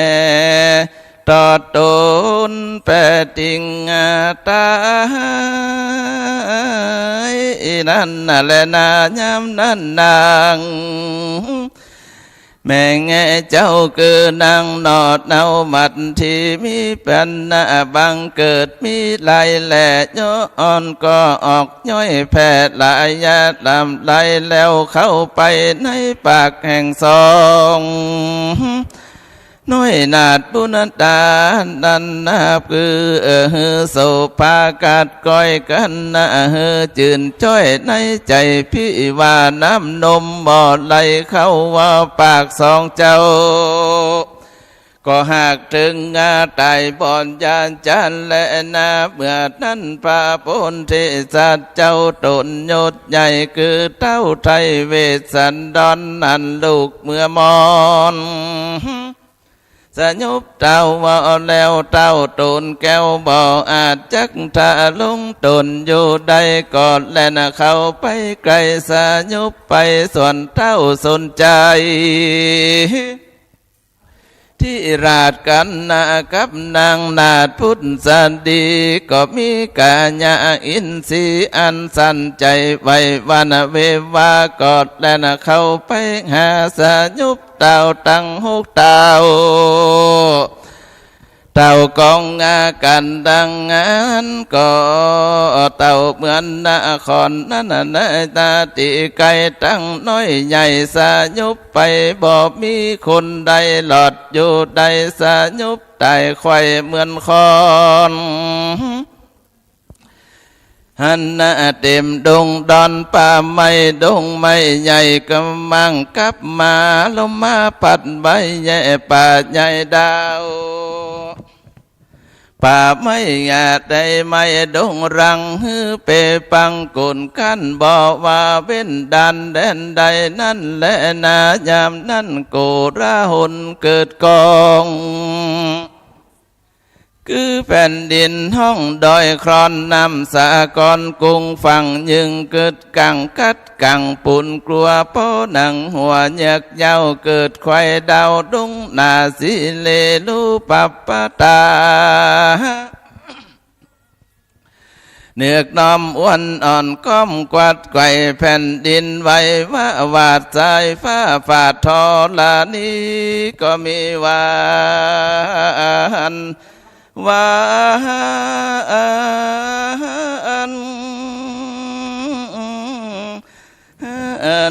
J: ตอดตูนแปติงตายนั่นน่ะแหละนายามนั้นนางแม่แง่เจ้าคือนางนอดเนาหมัดที่มีเป็นนาบังเกิดมีลายแหล่ย้อนก็ออกย้อยแผ่ลายยาลำไหลแล้วเข้าไปในปากแห่งสองน้อยนาดบุญตาดันนาบคือโสภากาดก้อยกันนะจืนจ้อยในใจพี่ว่าน้ำนมบ่อไหลเข้าว่าปากสองเจ้าก็หากถึงงาตายบ่อนยานจันและนาเมื่อนั้นพระพลเทสัตเจ้าตนยศใหญ่คือเต้าไทยเวสสันดรนันลูกเมื่อมอนสะยุบเต้าว่าแล้วเต้าตนแก้วบ่อาจจักถ้าลงตนอยู่ใดกอดและน่ะเข้าไปไกลสะยุบไปส่วนเต้าสนใจที่ราชกันนากับนางนาดพุทธสันดีก็มีกาญาอินทรีอันสันใจไว้วันเววากอดและน่ะเข้าไปหาสะยุบเต้าตั้งหกเต้าเต้ากองงากันดังงานก็เต้าเหมือนนาคอนนั่นน่ะตาติไกตั้งน้อยใหญ่สะยุบไปบ่มีคนใดหลอดอยู่ใดสะยุบไต่ไข่เหมือนคอนหันนาเต็มดงดอนป่าไม้ดงไม้ใหญ่กำมังกับมาลมมาปัดใบใหญ่ป่าใหญ่ดาวป่าไม้หยาดได้ไม้ดงรังฮือเปปังกุนกันบอกว่าเว้นดันแดนใดนั่นและนายามนั่นโกราหุนเกิดกองคือแผ่นดินห้องดอยครอนนำสากรกุงฝั่งยึงเกิดกังกัดกังปุ่นกลัวโปหนังหัวเยือกเย้าเกิดควายดาวดุงนาสิเลลูปัปปตาเนือกน้อมอ้วนอ่อนก้มกวาดไกวแผ่นดินไว้ว่าวาดสายฟ้าฝาดทอลานี้ก็มีวาน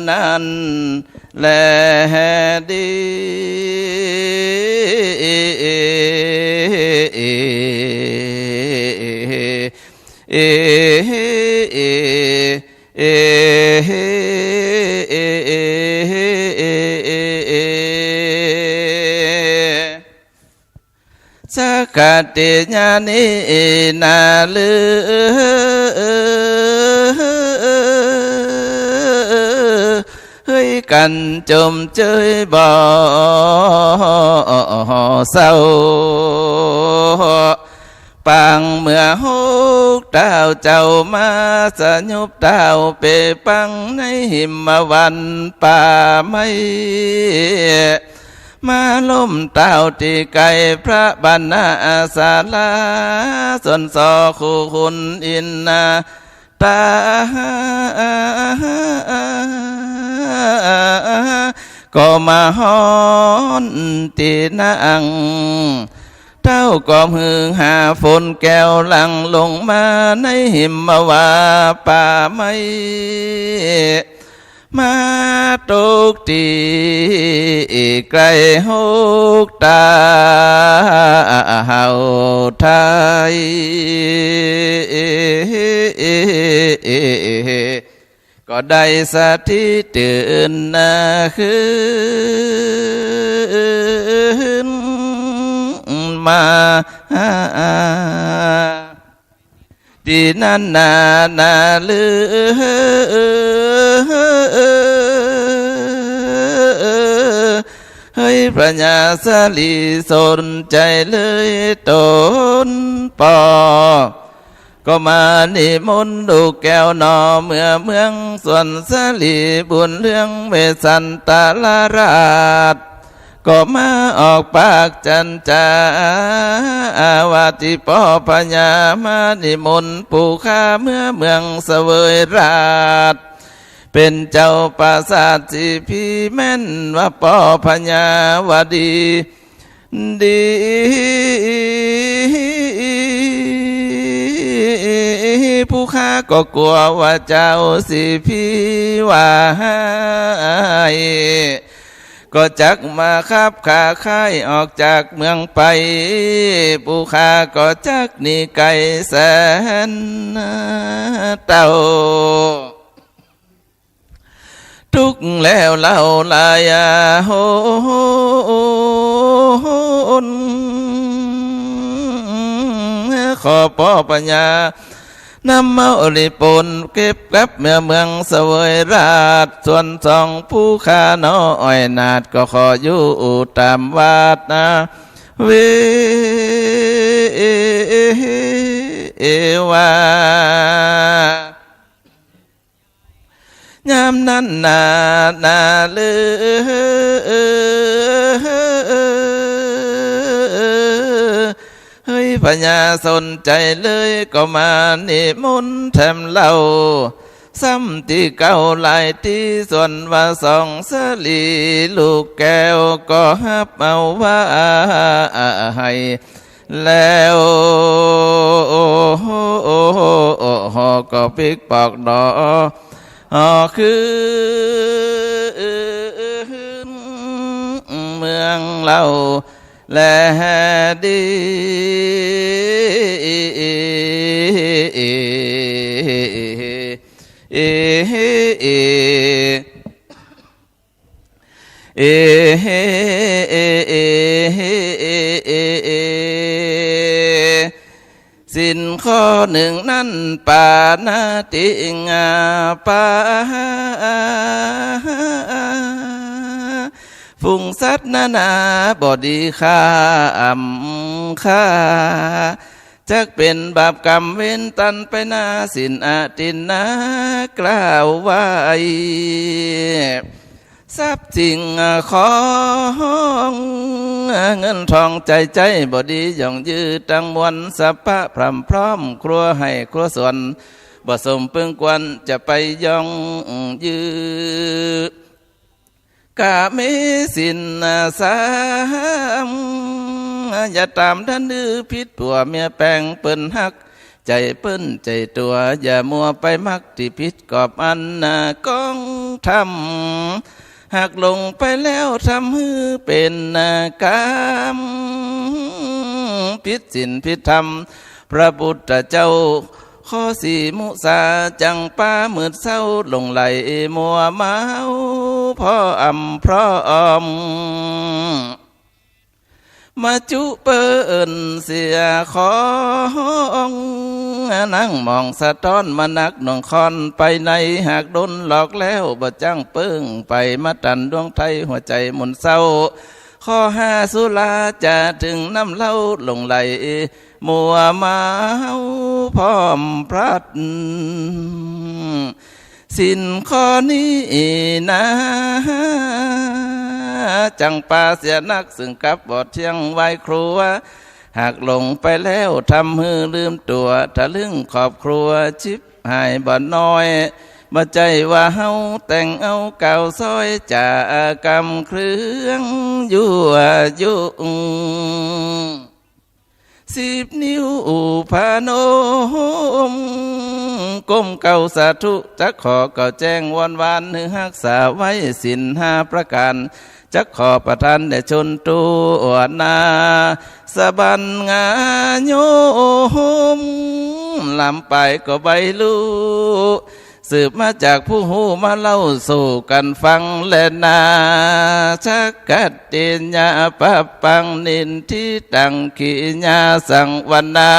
J: นั้นแลดีสักกติญาณินาลืเฮ้ยกันจมเจยบ่เศร้าปางเมื่อฮุกเต้าเจ้ามาสะยุบเต้าเปปังในหิมวันป่าไม้มาล้มเต้าที่ไกลพระบรรณาศาลาส่วนสอคู่คุณอินนาตาก็มาฮ้อนตีนังเต้าก็มือหาฝนแก้วหลังลงมาในหิมวาป่าไม้มาตุกตีไกลหกตาเฮาไทยก็ได้สติตื่นขึ้นมาที่นั่นนาลื พญาสลีสนใจเลยตนปอก็มานิมนต์ดูแก้วหนอเมื่อเมืองส่วนสลีบุญเรื่องเวสันตาลาราชก็มาออกปากจันจาวาติปอพญามานิมนต์ปู่ข้าเมื่อเมืองเสวยราชเป็นเจ้าปราสาทสิพี่แม่นว่าปอพญาวดีดีผู้ข้าก็กลัวว่าเจ้าสิพี่ว่าก็จักมาคับขาค่ายออกจากเมืองไปผู้ข้าก็จักหนีไกลแสนเต่าทุกแล้วเล่าลายโหนขอพ่อปัญญานำเมาลิปนเก็บกลับเมืองเสวยราชส่วนสองผู้ข้าน้อยนาดก็ขออยู่ตามวาดนะเววายามนั้นนาเลืเฮ้ยพญาสนใจเลยก็มานิมนต์แถมเล่าซ้ำที่เก่าหลายที่ส่วนว่าสองสลีลูกแก้วก็ฮับเอาว่าให้แล้วก็ปิกปอกดอคือเมืองเราและดีสินข้อหนึ่งนั้นปานาติงาปาฟุงสัตนานาบอดีค่าค่าจักเป็นบาปกรรมเว้นตันไปนาสินอาตินนากล่าวไว้ทรัพย์สิ่งของเงินทองใจบอดีย่องยืดตั้งมวลสัพพะพรำพร้อมครัวให้ครัวส่วนบ่สมเพิ่งกวนจะไปย่องยืดกาเมสินสามอย่าตามท่านดื้อพิษผัวเมียแปลงเปิ้นหักใจเปิ้นใจตัวอย่ามัวไปมักที่พิษกอบอันกองทำหากลงไปแล้วทำให้เป็นกรรมพิษสินพิษธรรมพระพุทธเจ้าข้อสี่มุสาจังป้ามืดเศร้าลงไหลมัวเมาพ่อเพราะมาจุเปิ้นเสียของนั่งมองสะท้อนมานักหน่วงคอนไปในหากโดนหลอกแล้วบ่จังเปิ้งไปมาตันดวงไทยหัวใจหมุนเศร้าข้อห้าสุลาจะถึงน้ำเล่าลงไหลมัวเมาพร้อมพลัดสินข้อนี้นะจังปาเสียนักซึ่งกับบอดเที่ยงไว้ครัวหากลงไปแล้วทำมือลืมตัวทะลึ่งขอบครัวชิบหายบ่น้อยมาใจว่าเฮาแต่งเอาเก่าซอยจากกำเครื่องยั่วยุ10 นิ้วพานมก้มเก่าสาธุจักขอเก่าแจ้งวานนึกรักษาไว้สิน5 ประการจักขอประทานแด่ชนตัวนาสะบันงาโยมลำไปก็ใบลูสืบมาจากผู้หูมาเล่าสู่กันฟังและนาชักกัดเตียญาปะปังนินที่ตังขีญาสังวันนา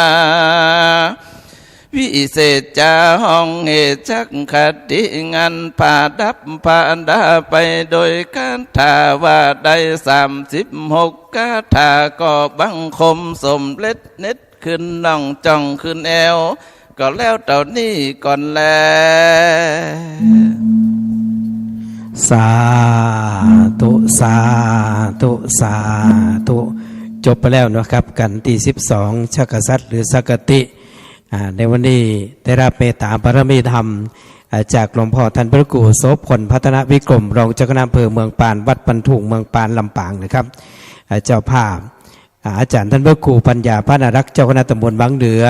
J: วิเศษจาห้องเหตุจักขัดติงันผ่าดับผ่าดาไปโดยการถาว่าได้36คาถาก็บังคมสมเล็ดเน็ดขึ้นน่องจ้องขึ้นแอวก็แล้วเต่านี้ก่อนแล
A: สาธุสาธุสาธุจบไปแล้วนะครับกันที่12ชักกษัตริย์หรือสักกติในวันนี้ได้รับเมตตาบารมีธรรมจากหลวงพ่อท่านพระครูโสพลพัฒนวิกรมรองเจ้าคณะอำเภอเมืองปานวัดปันถุงเมืองปานลำปางนะครับเจ้าภาพอาจารย์ท่านพระครูปัญญาพระนารักษ์เจ้าคณะตำบลบางเหนือ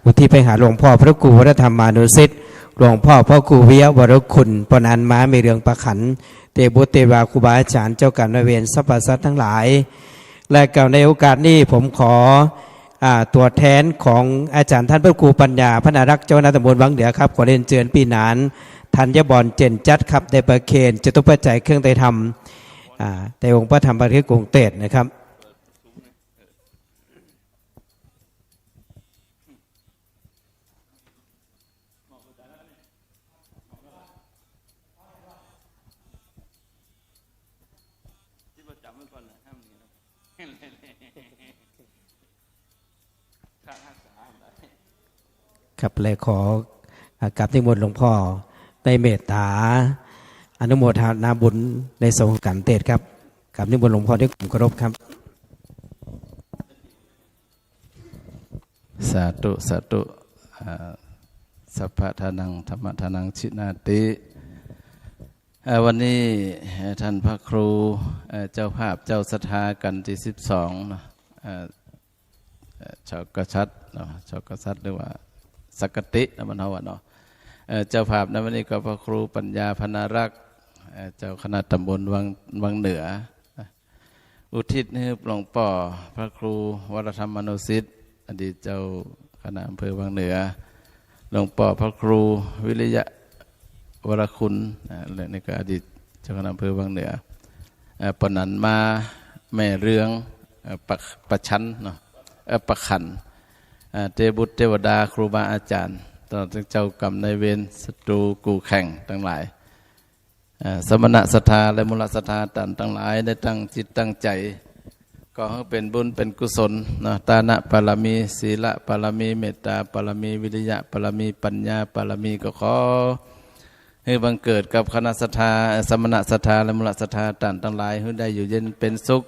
A: อุทิศไปหาหลวงพ่อพระครูวัฒนธรรมานุสิทธิ์หลวงพ่อพระครูวิยวรคุณปนานม้ามีเรืองประขันเตบุตรเตวาครูบาอาจารย์เจ้ากรรมนายเวรสรรพสัตว์ทั้งหลายและกล่าวในโอกาสนี้ผมขอตัวแทนของอาจารย์ท่านพระครูปัญญาพระนารักษ์เจ้าคณะตำบลบางเหนือครับขอเรียนเชิญปีนานธัญบรเจนจัดครับได้ประเคนจตุปัจจัยเครื่องไตรธรรมในองค์พระธรรมปฏิกรุงเทพนะครับครับเลยขอกราบนิมนต์หลวงพ่อได้เมตตาอนุโมทนาบุญในสงฆ์กันเตศครับกราบนิมนต์หลวงพ่อด้วยความเคารพครับ
J: สาธุสาธุสัพพะทานังธรรมทานังชินาติวันนี้ท่านพระครูเจ้าภาพเจ้าศรัทธากันที่12นะชาวกษัตริย์เนาะชาวกษัตริย์หรือว่าสักกตินะมันเท่าว่าเนาะเจ้าภาพในวันนี้ก็พระครูปัญญาพนารักษ์เจ้าคณะตำบลวังเหนืออุทิศให้หลวงพ่อพระครูวรธรรมมโนสิทธิ์อดีตเจ้าคณะอำเภอวังเหนือหลวงพ่อพระครูวิริยะวรคุณและนี่ก็อดีตเจ้าคณะอำเภอวังเหนือปนันมาแม่เรืองประชันเนาะประขันเทบุตรเทวดาครูบาอาจารย์ตลอดถึงเจ้ากรรมนายเวรศัตรูกูแข่งทั้งหลายสมณะศรัทธาและมูลศรัทธาทั้งหลายได้ตั้งจิตตั้งใจก็ให้เป็นบุญเป็นกุศลนะตานะปารมีศีลปารมีเมตตาปารมีวิริยะปารมีปัญญาปารมีก็ขอให้บังเกิดกับคณะศรัทธาสมณะศรัทธาและมูลศรัทธาทั้งหลายให้ได้อยู่เย็นเป็นสุข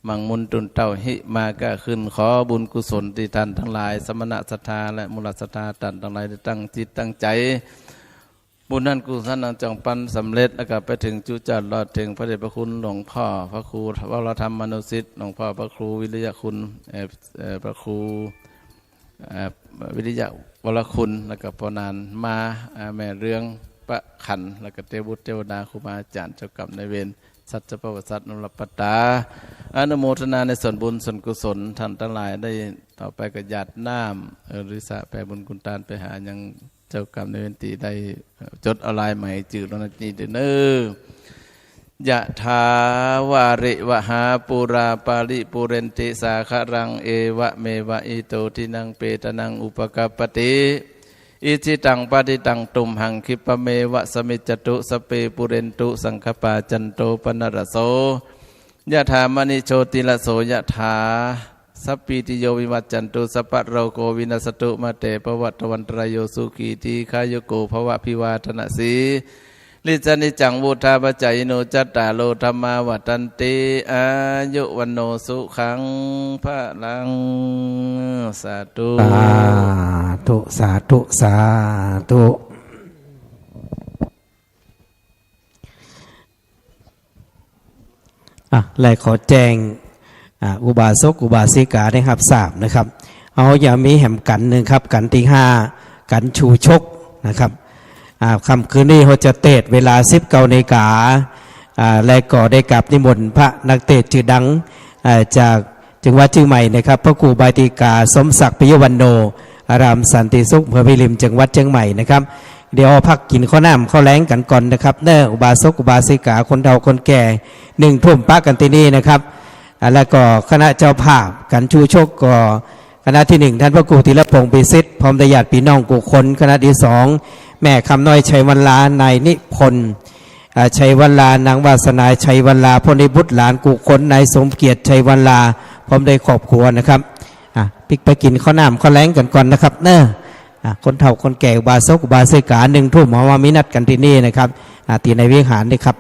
J: มังมุนตุนเต้าหิมาก็ขึ้นขอบุญกุศลที่ท่านทั้งหลายสมณะศรัทธาและมูลศรัทธาทั้งหลายได้ตั้งจิตตั้งใจบุญนั้นกุศลนั้นจงปันสำเร็จแล้วก็ไปถึงจุจัดรอดถึงพระเดชพระคุณหลวงพ่อพระครูวรธรรมมโนสิทธิ์หลวงพ่อพระครูวิริยะคุณพระครูวิริยะวรคุณแล้วก็ปนานมาแม่เรืองประขันแล้วก็เทวุฒิเทวดาครูบาอาจารย์เจ้ากรรมนายเวรสัจจปวัสสัตนุรปตาอนุโมทนาในส่วนบุญส่วนกุศลท่านทั้งหลายได้ต่อไปก็หยาดน้ำหรือสะแผ่บุญกุณตาลไปหายังเจ้ากรรมในเวรตีได้จดเอาลายใหม่จืดแล้วนะนี่เด้อเนอยะถาวาริวหาปูราปาริปุเรนติสาครังเอวะเมวะอิโตทินังเปตนังอุปกัปปติอิจิตังปฏิตังตุมหังคิปะเมวะสมิจจตุสเปปุเรนตุสังคปาจันโตปนรโสยะถามณิโชติละโสยะถาสัพพิติโยวิวัจจันตุสัพพะโรโกวินัสตุมาเตปวัตวันตรายโยสุขีทีคายโกภวะพิวาทนาสีลิจนิจังวุธาปจายโนจัตตาโลธรรมาวัตันติอายุวันโนสุขังพระลังสาธุ
A: สาธุสาธุสาธุและขอแจ้งอุบาสกอุบาสิกาได้รับทราบนะครับเอาอย่ามีแหมกันหนึ่งครับกันที่5กันชูชกนะครับค่ำคืนนี้เขาจะเตะเวลา19 นาฬิกาและก็ได้กราบนิมนต์พระนักเตะชื่อดังจากจังหวัดเชียงใหม่นะครับพระครูบาติกาสมศักดิ์ปิยวันโนอารามสันติสุขอำเภอพิริมจังหวัดเชียงใหม่นะครับเดี๋ยวพักกินข้าวน้ำข้าวแล้งกันก่อนนะครับเนออุบาสกอุบาสิกาคนเฒ่าคนแก่1 ทุ่มปักกันที่นี่นะครับแล้วก็คณะเจ้าภาพกันชูชกก็ คณะที่หนึ่งท่านพระครูธีรพงศ์ปิสิทธิ์พร้อมด้วยญาติพี่น้องกุคนคณะที่สองแม่คำน้อยชัยวัลลานายนิพนธ์ชัยวัลลานางวาสนาชัยวัลลาพลในบุตรหลานกุคนนายสมเกียรติชัยวัลลาพร้อมด้วยครอบครัวนะครับปิกไปกินข้าวน้ำข้าวแล้งกันก่อนนะครับเนอะคนเฒ่าคนแก่อุบาสกอุบาสิกา1 ทุ่มหมอว่ามีนัดกันที่นี่นะครับตีในวิหารนี่ครับ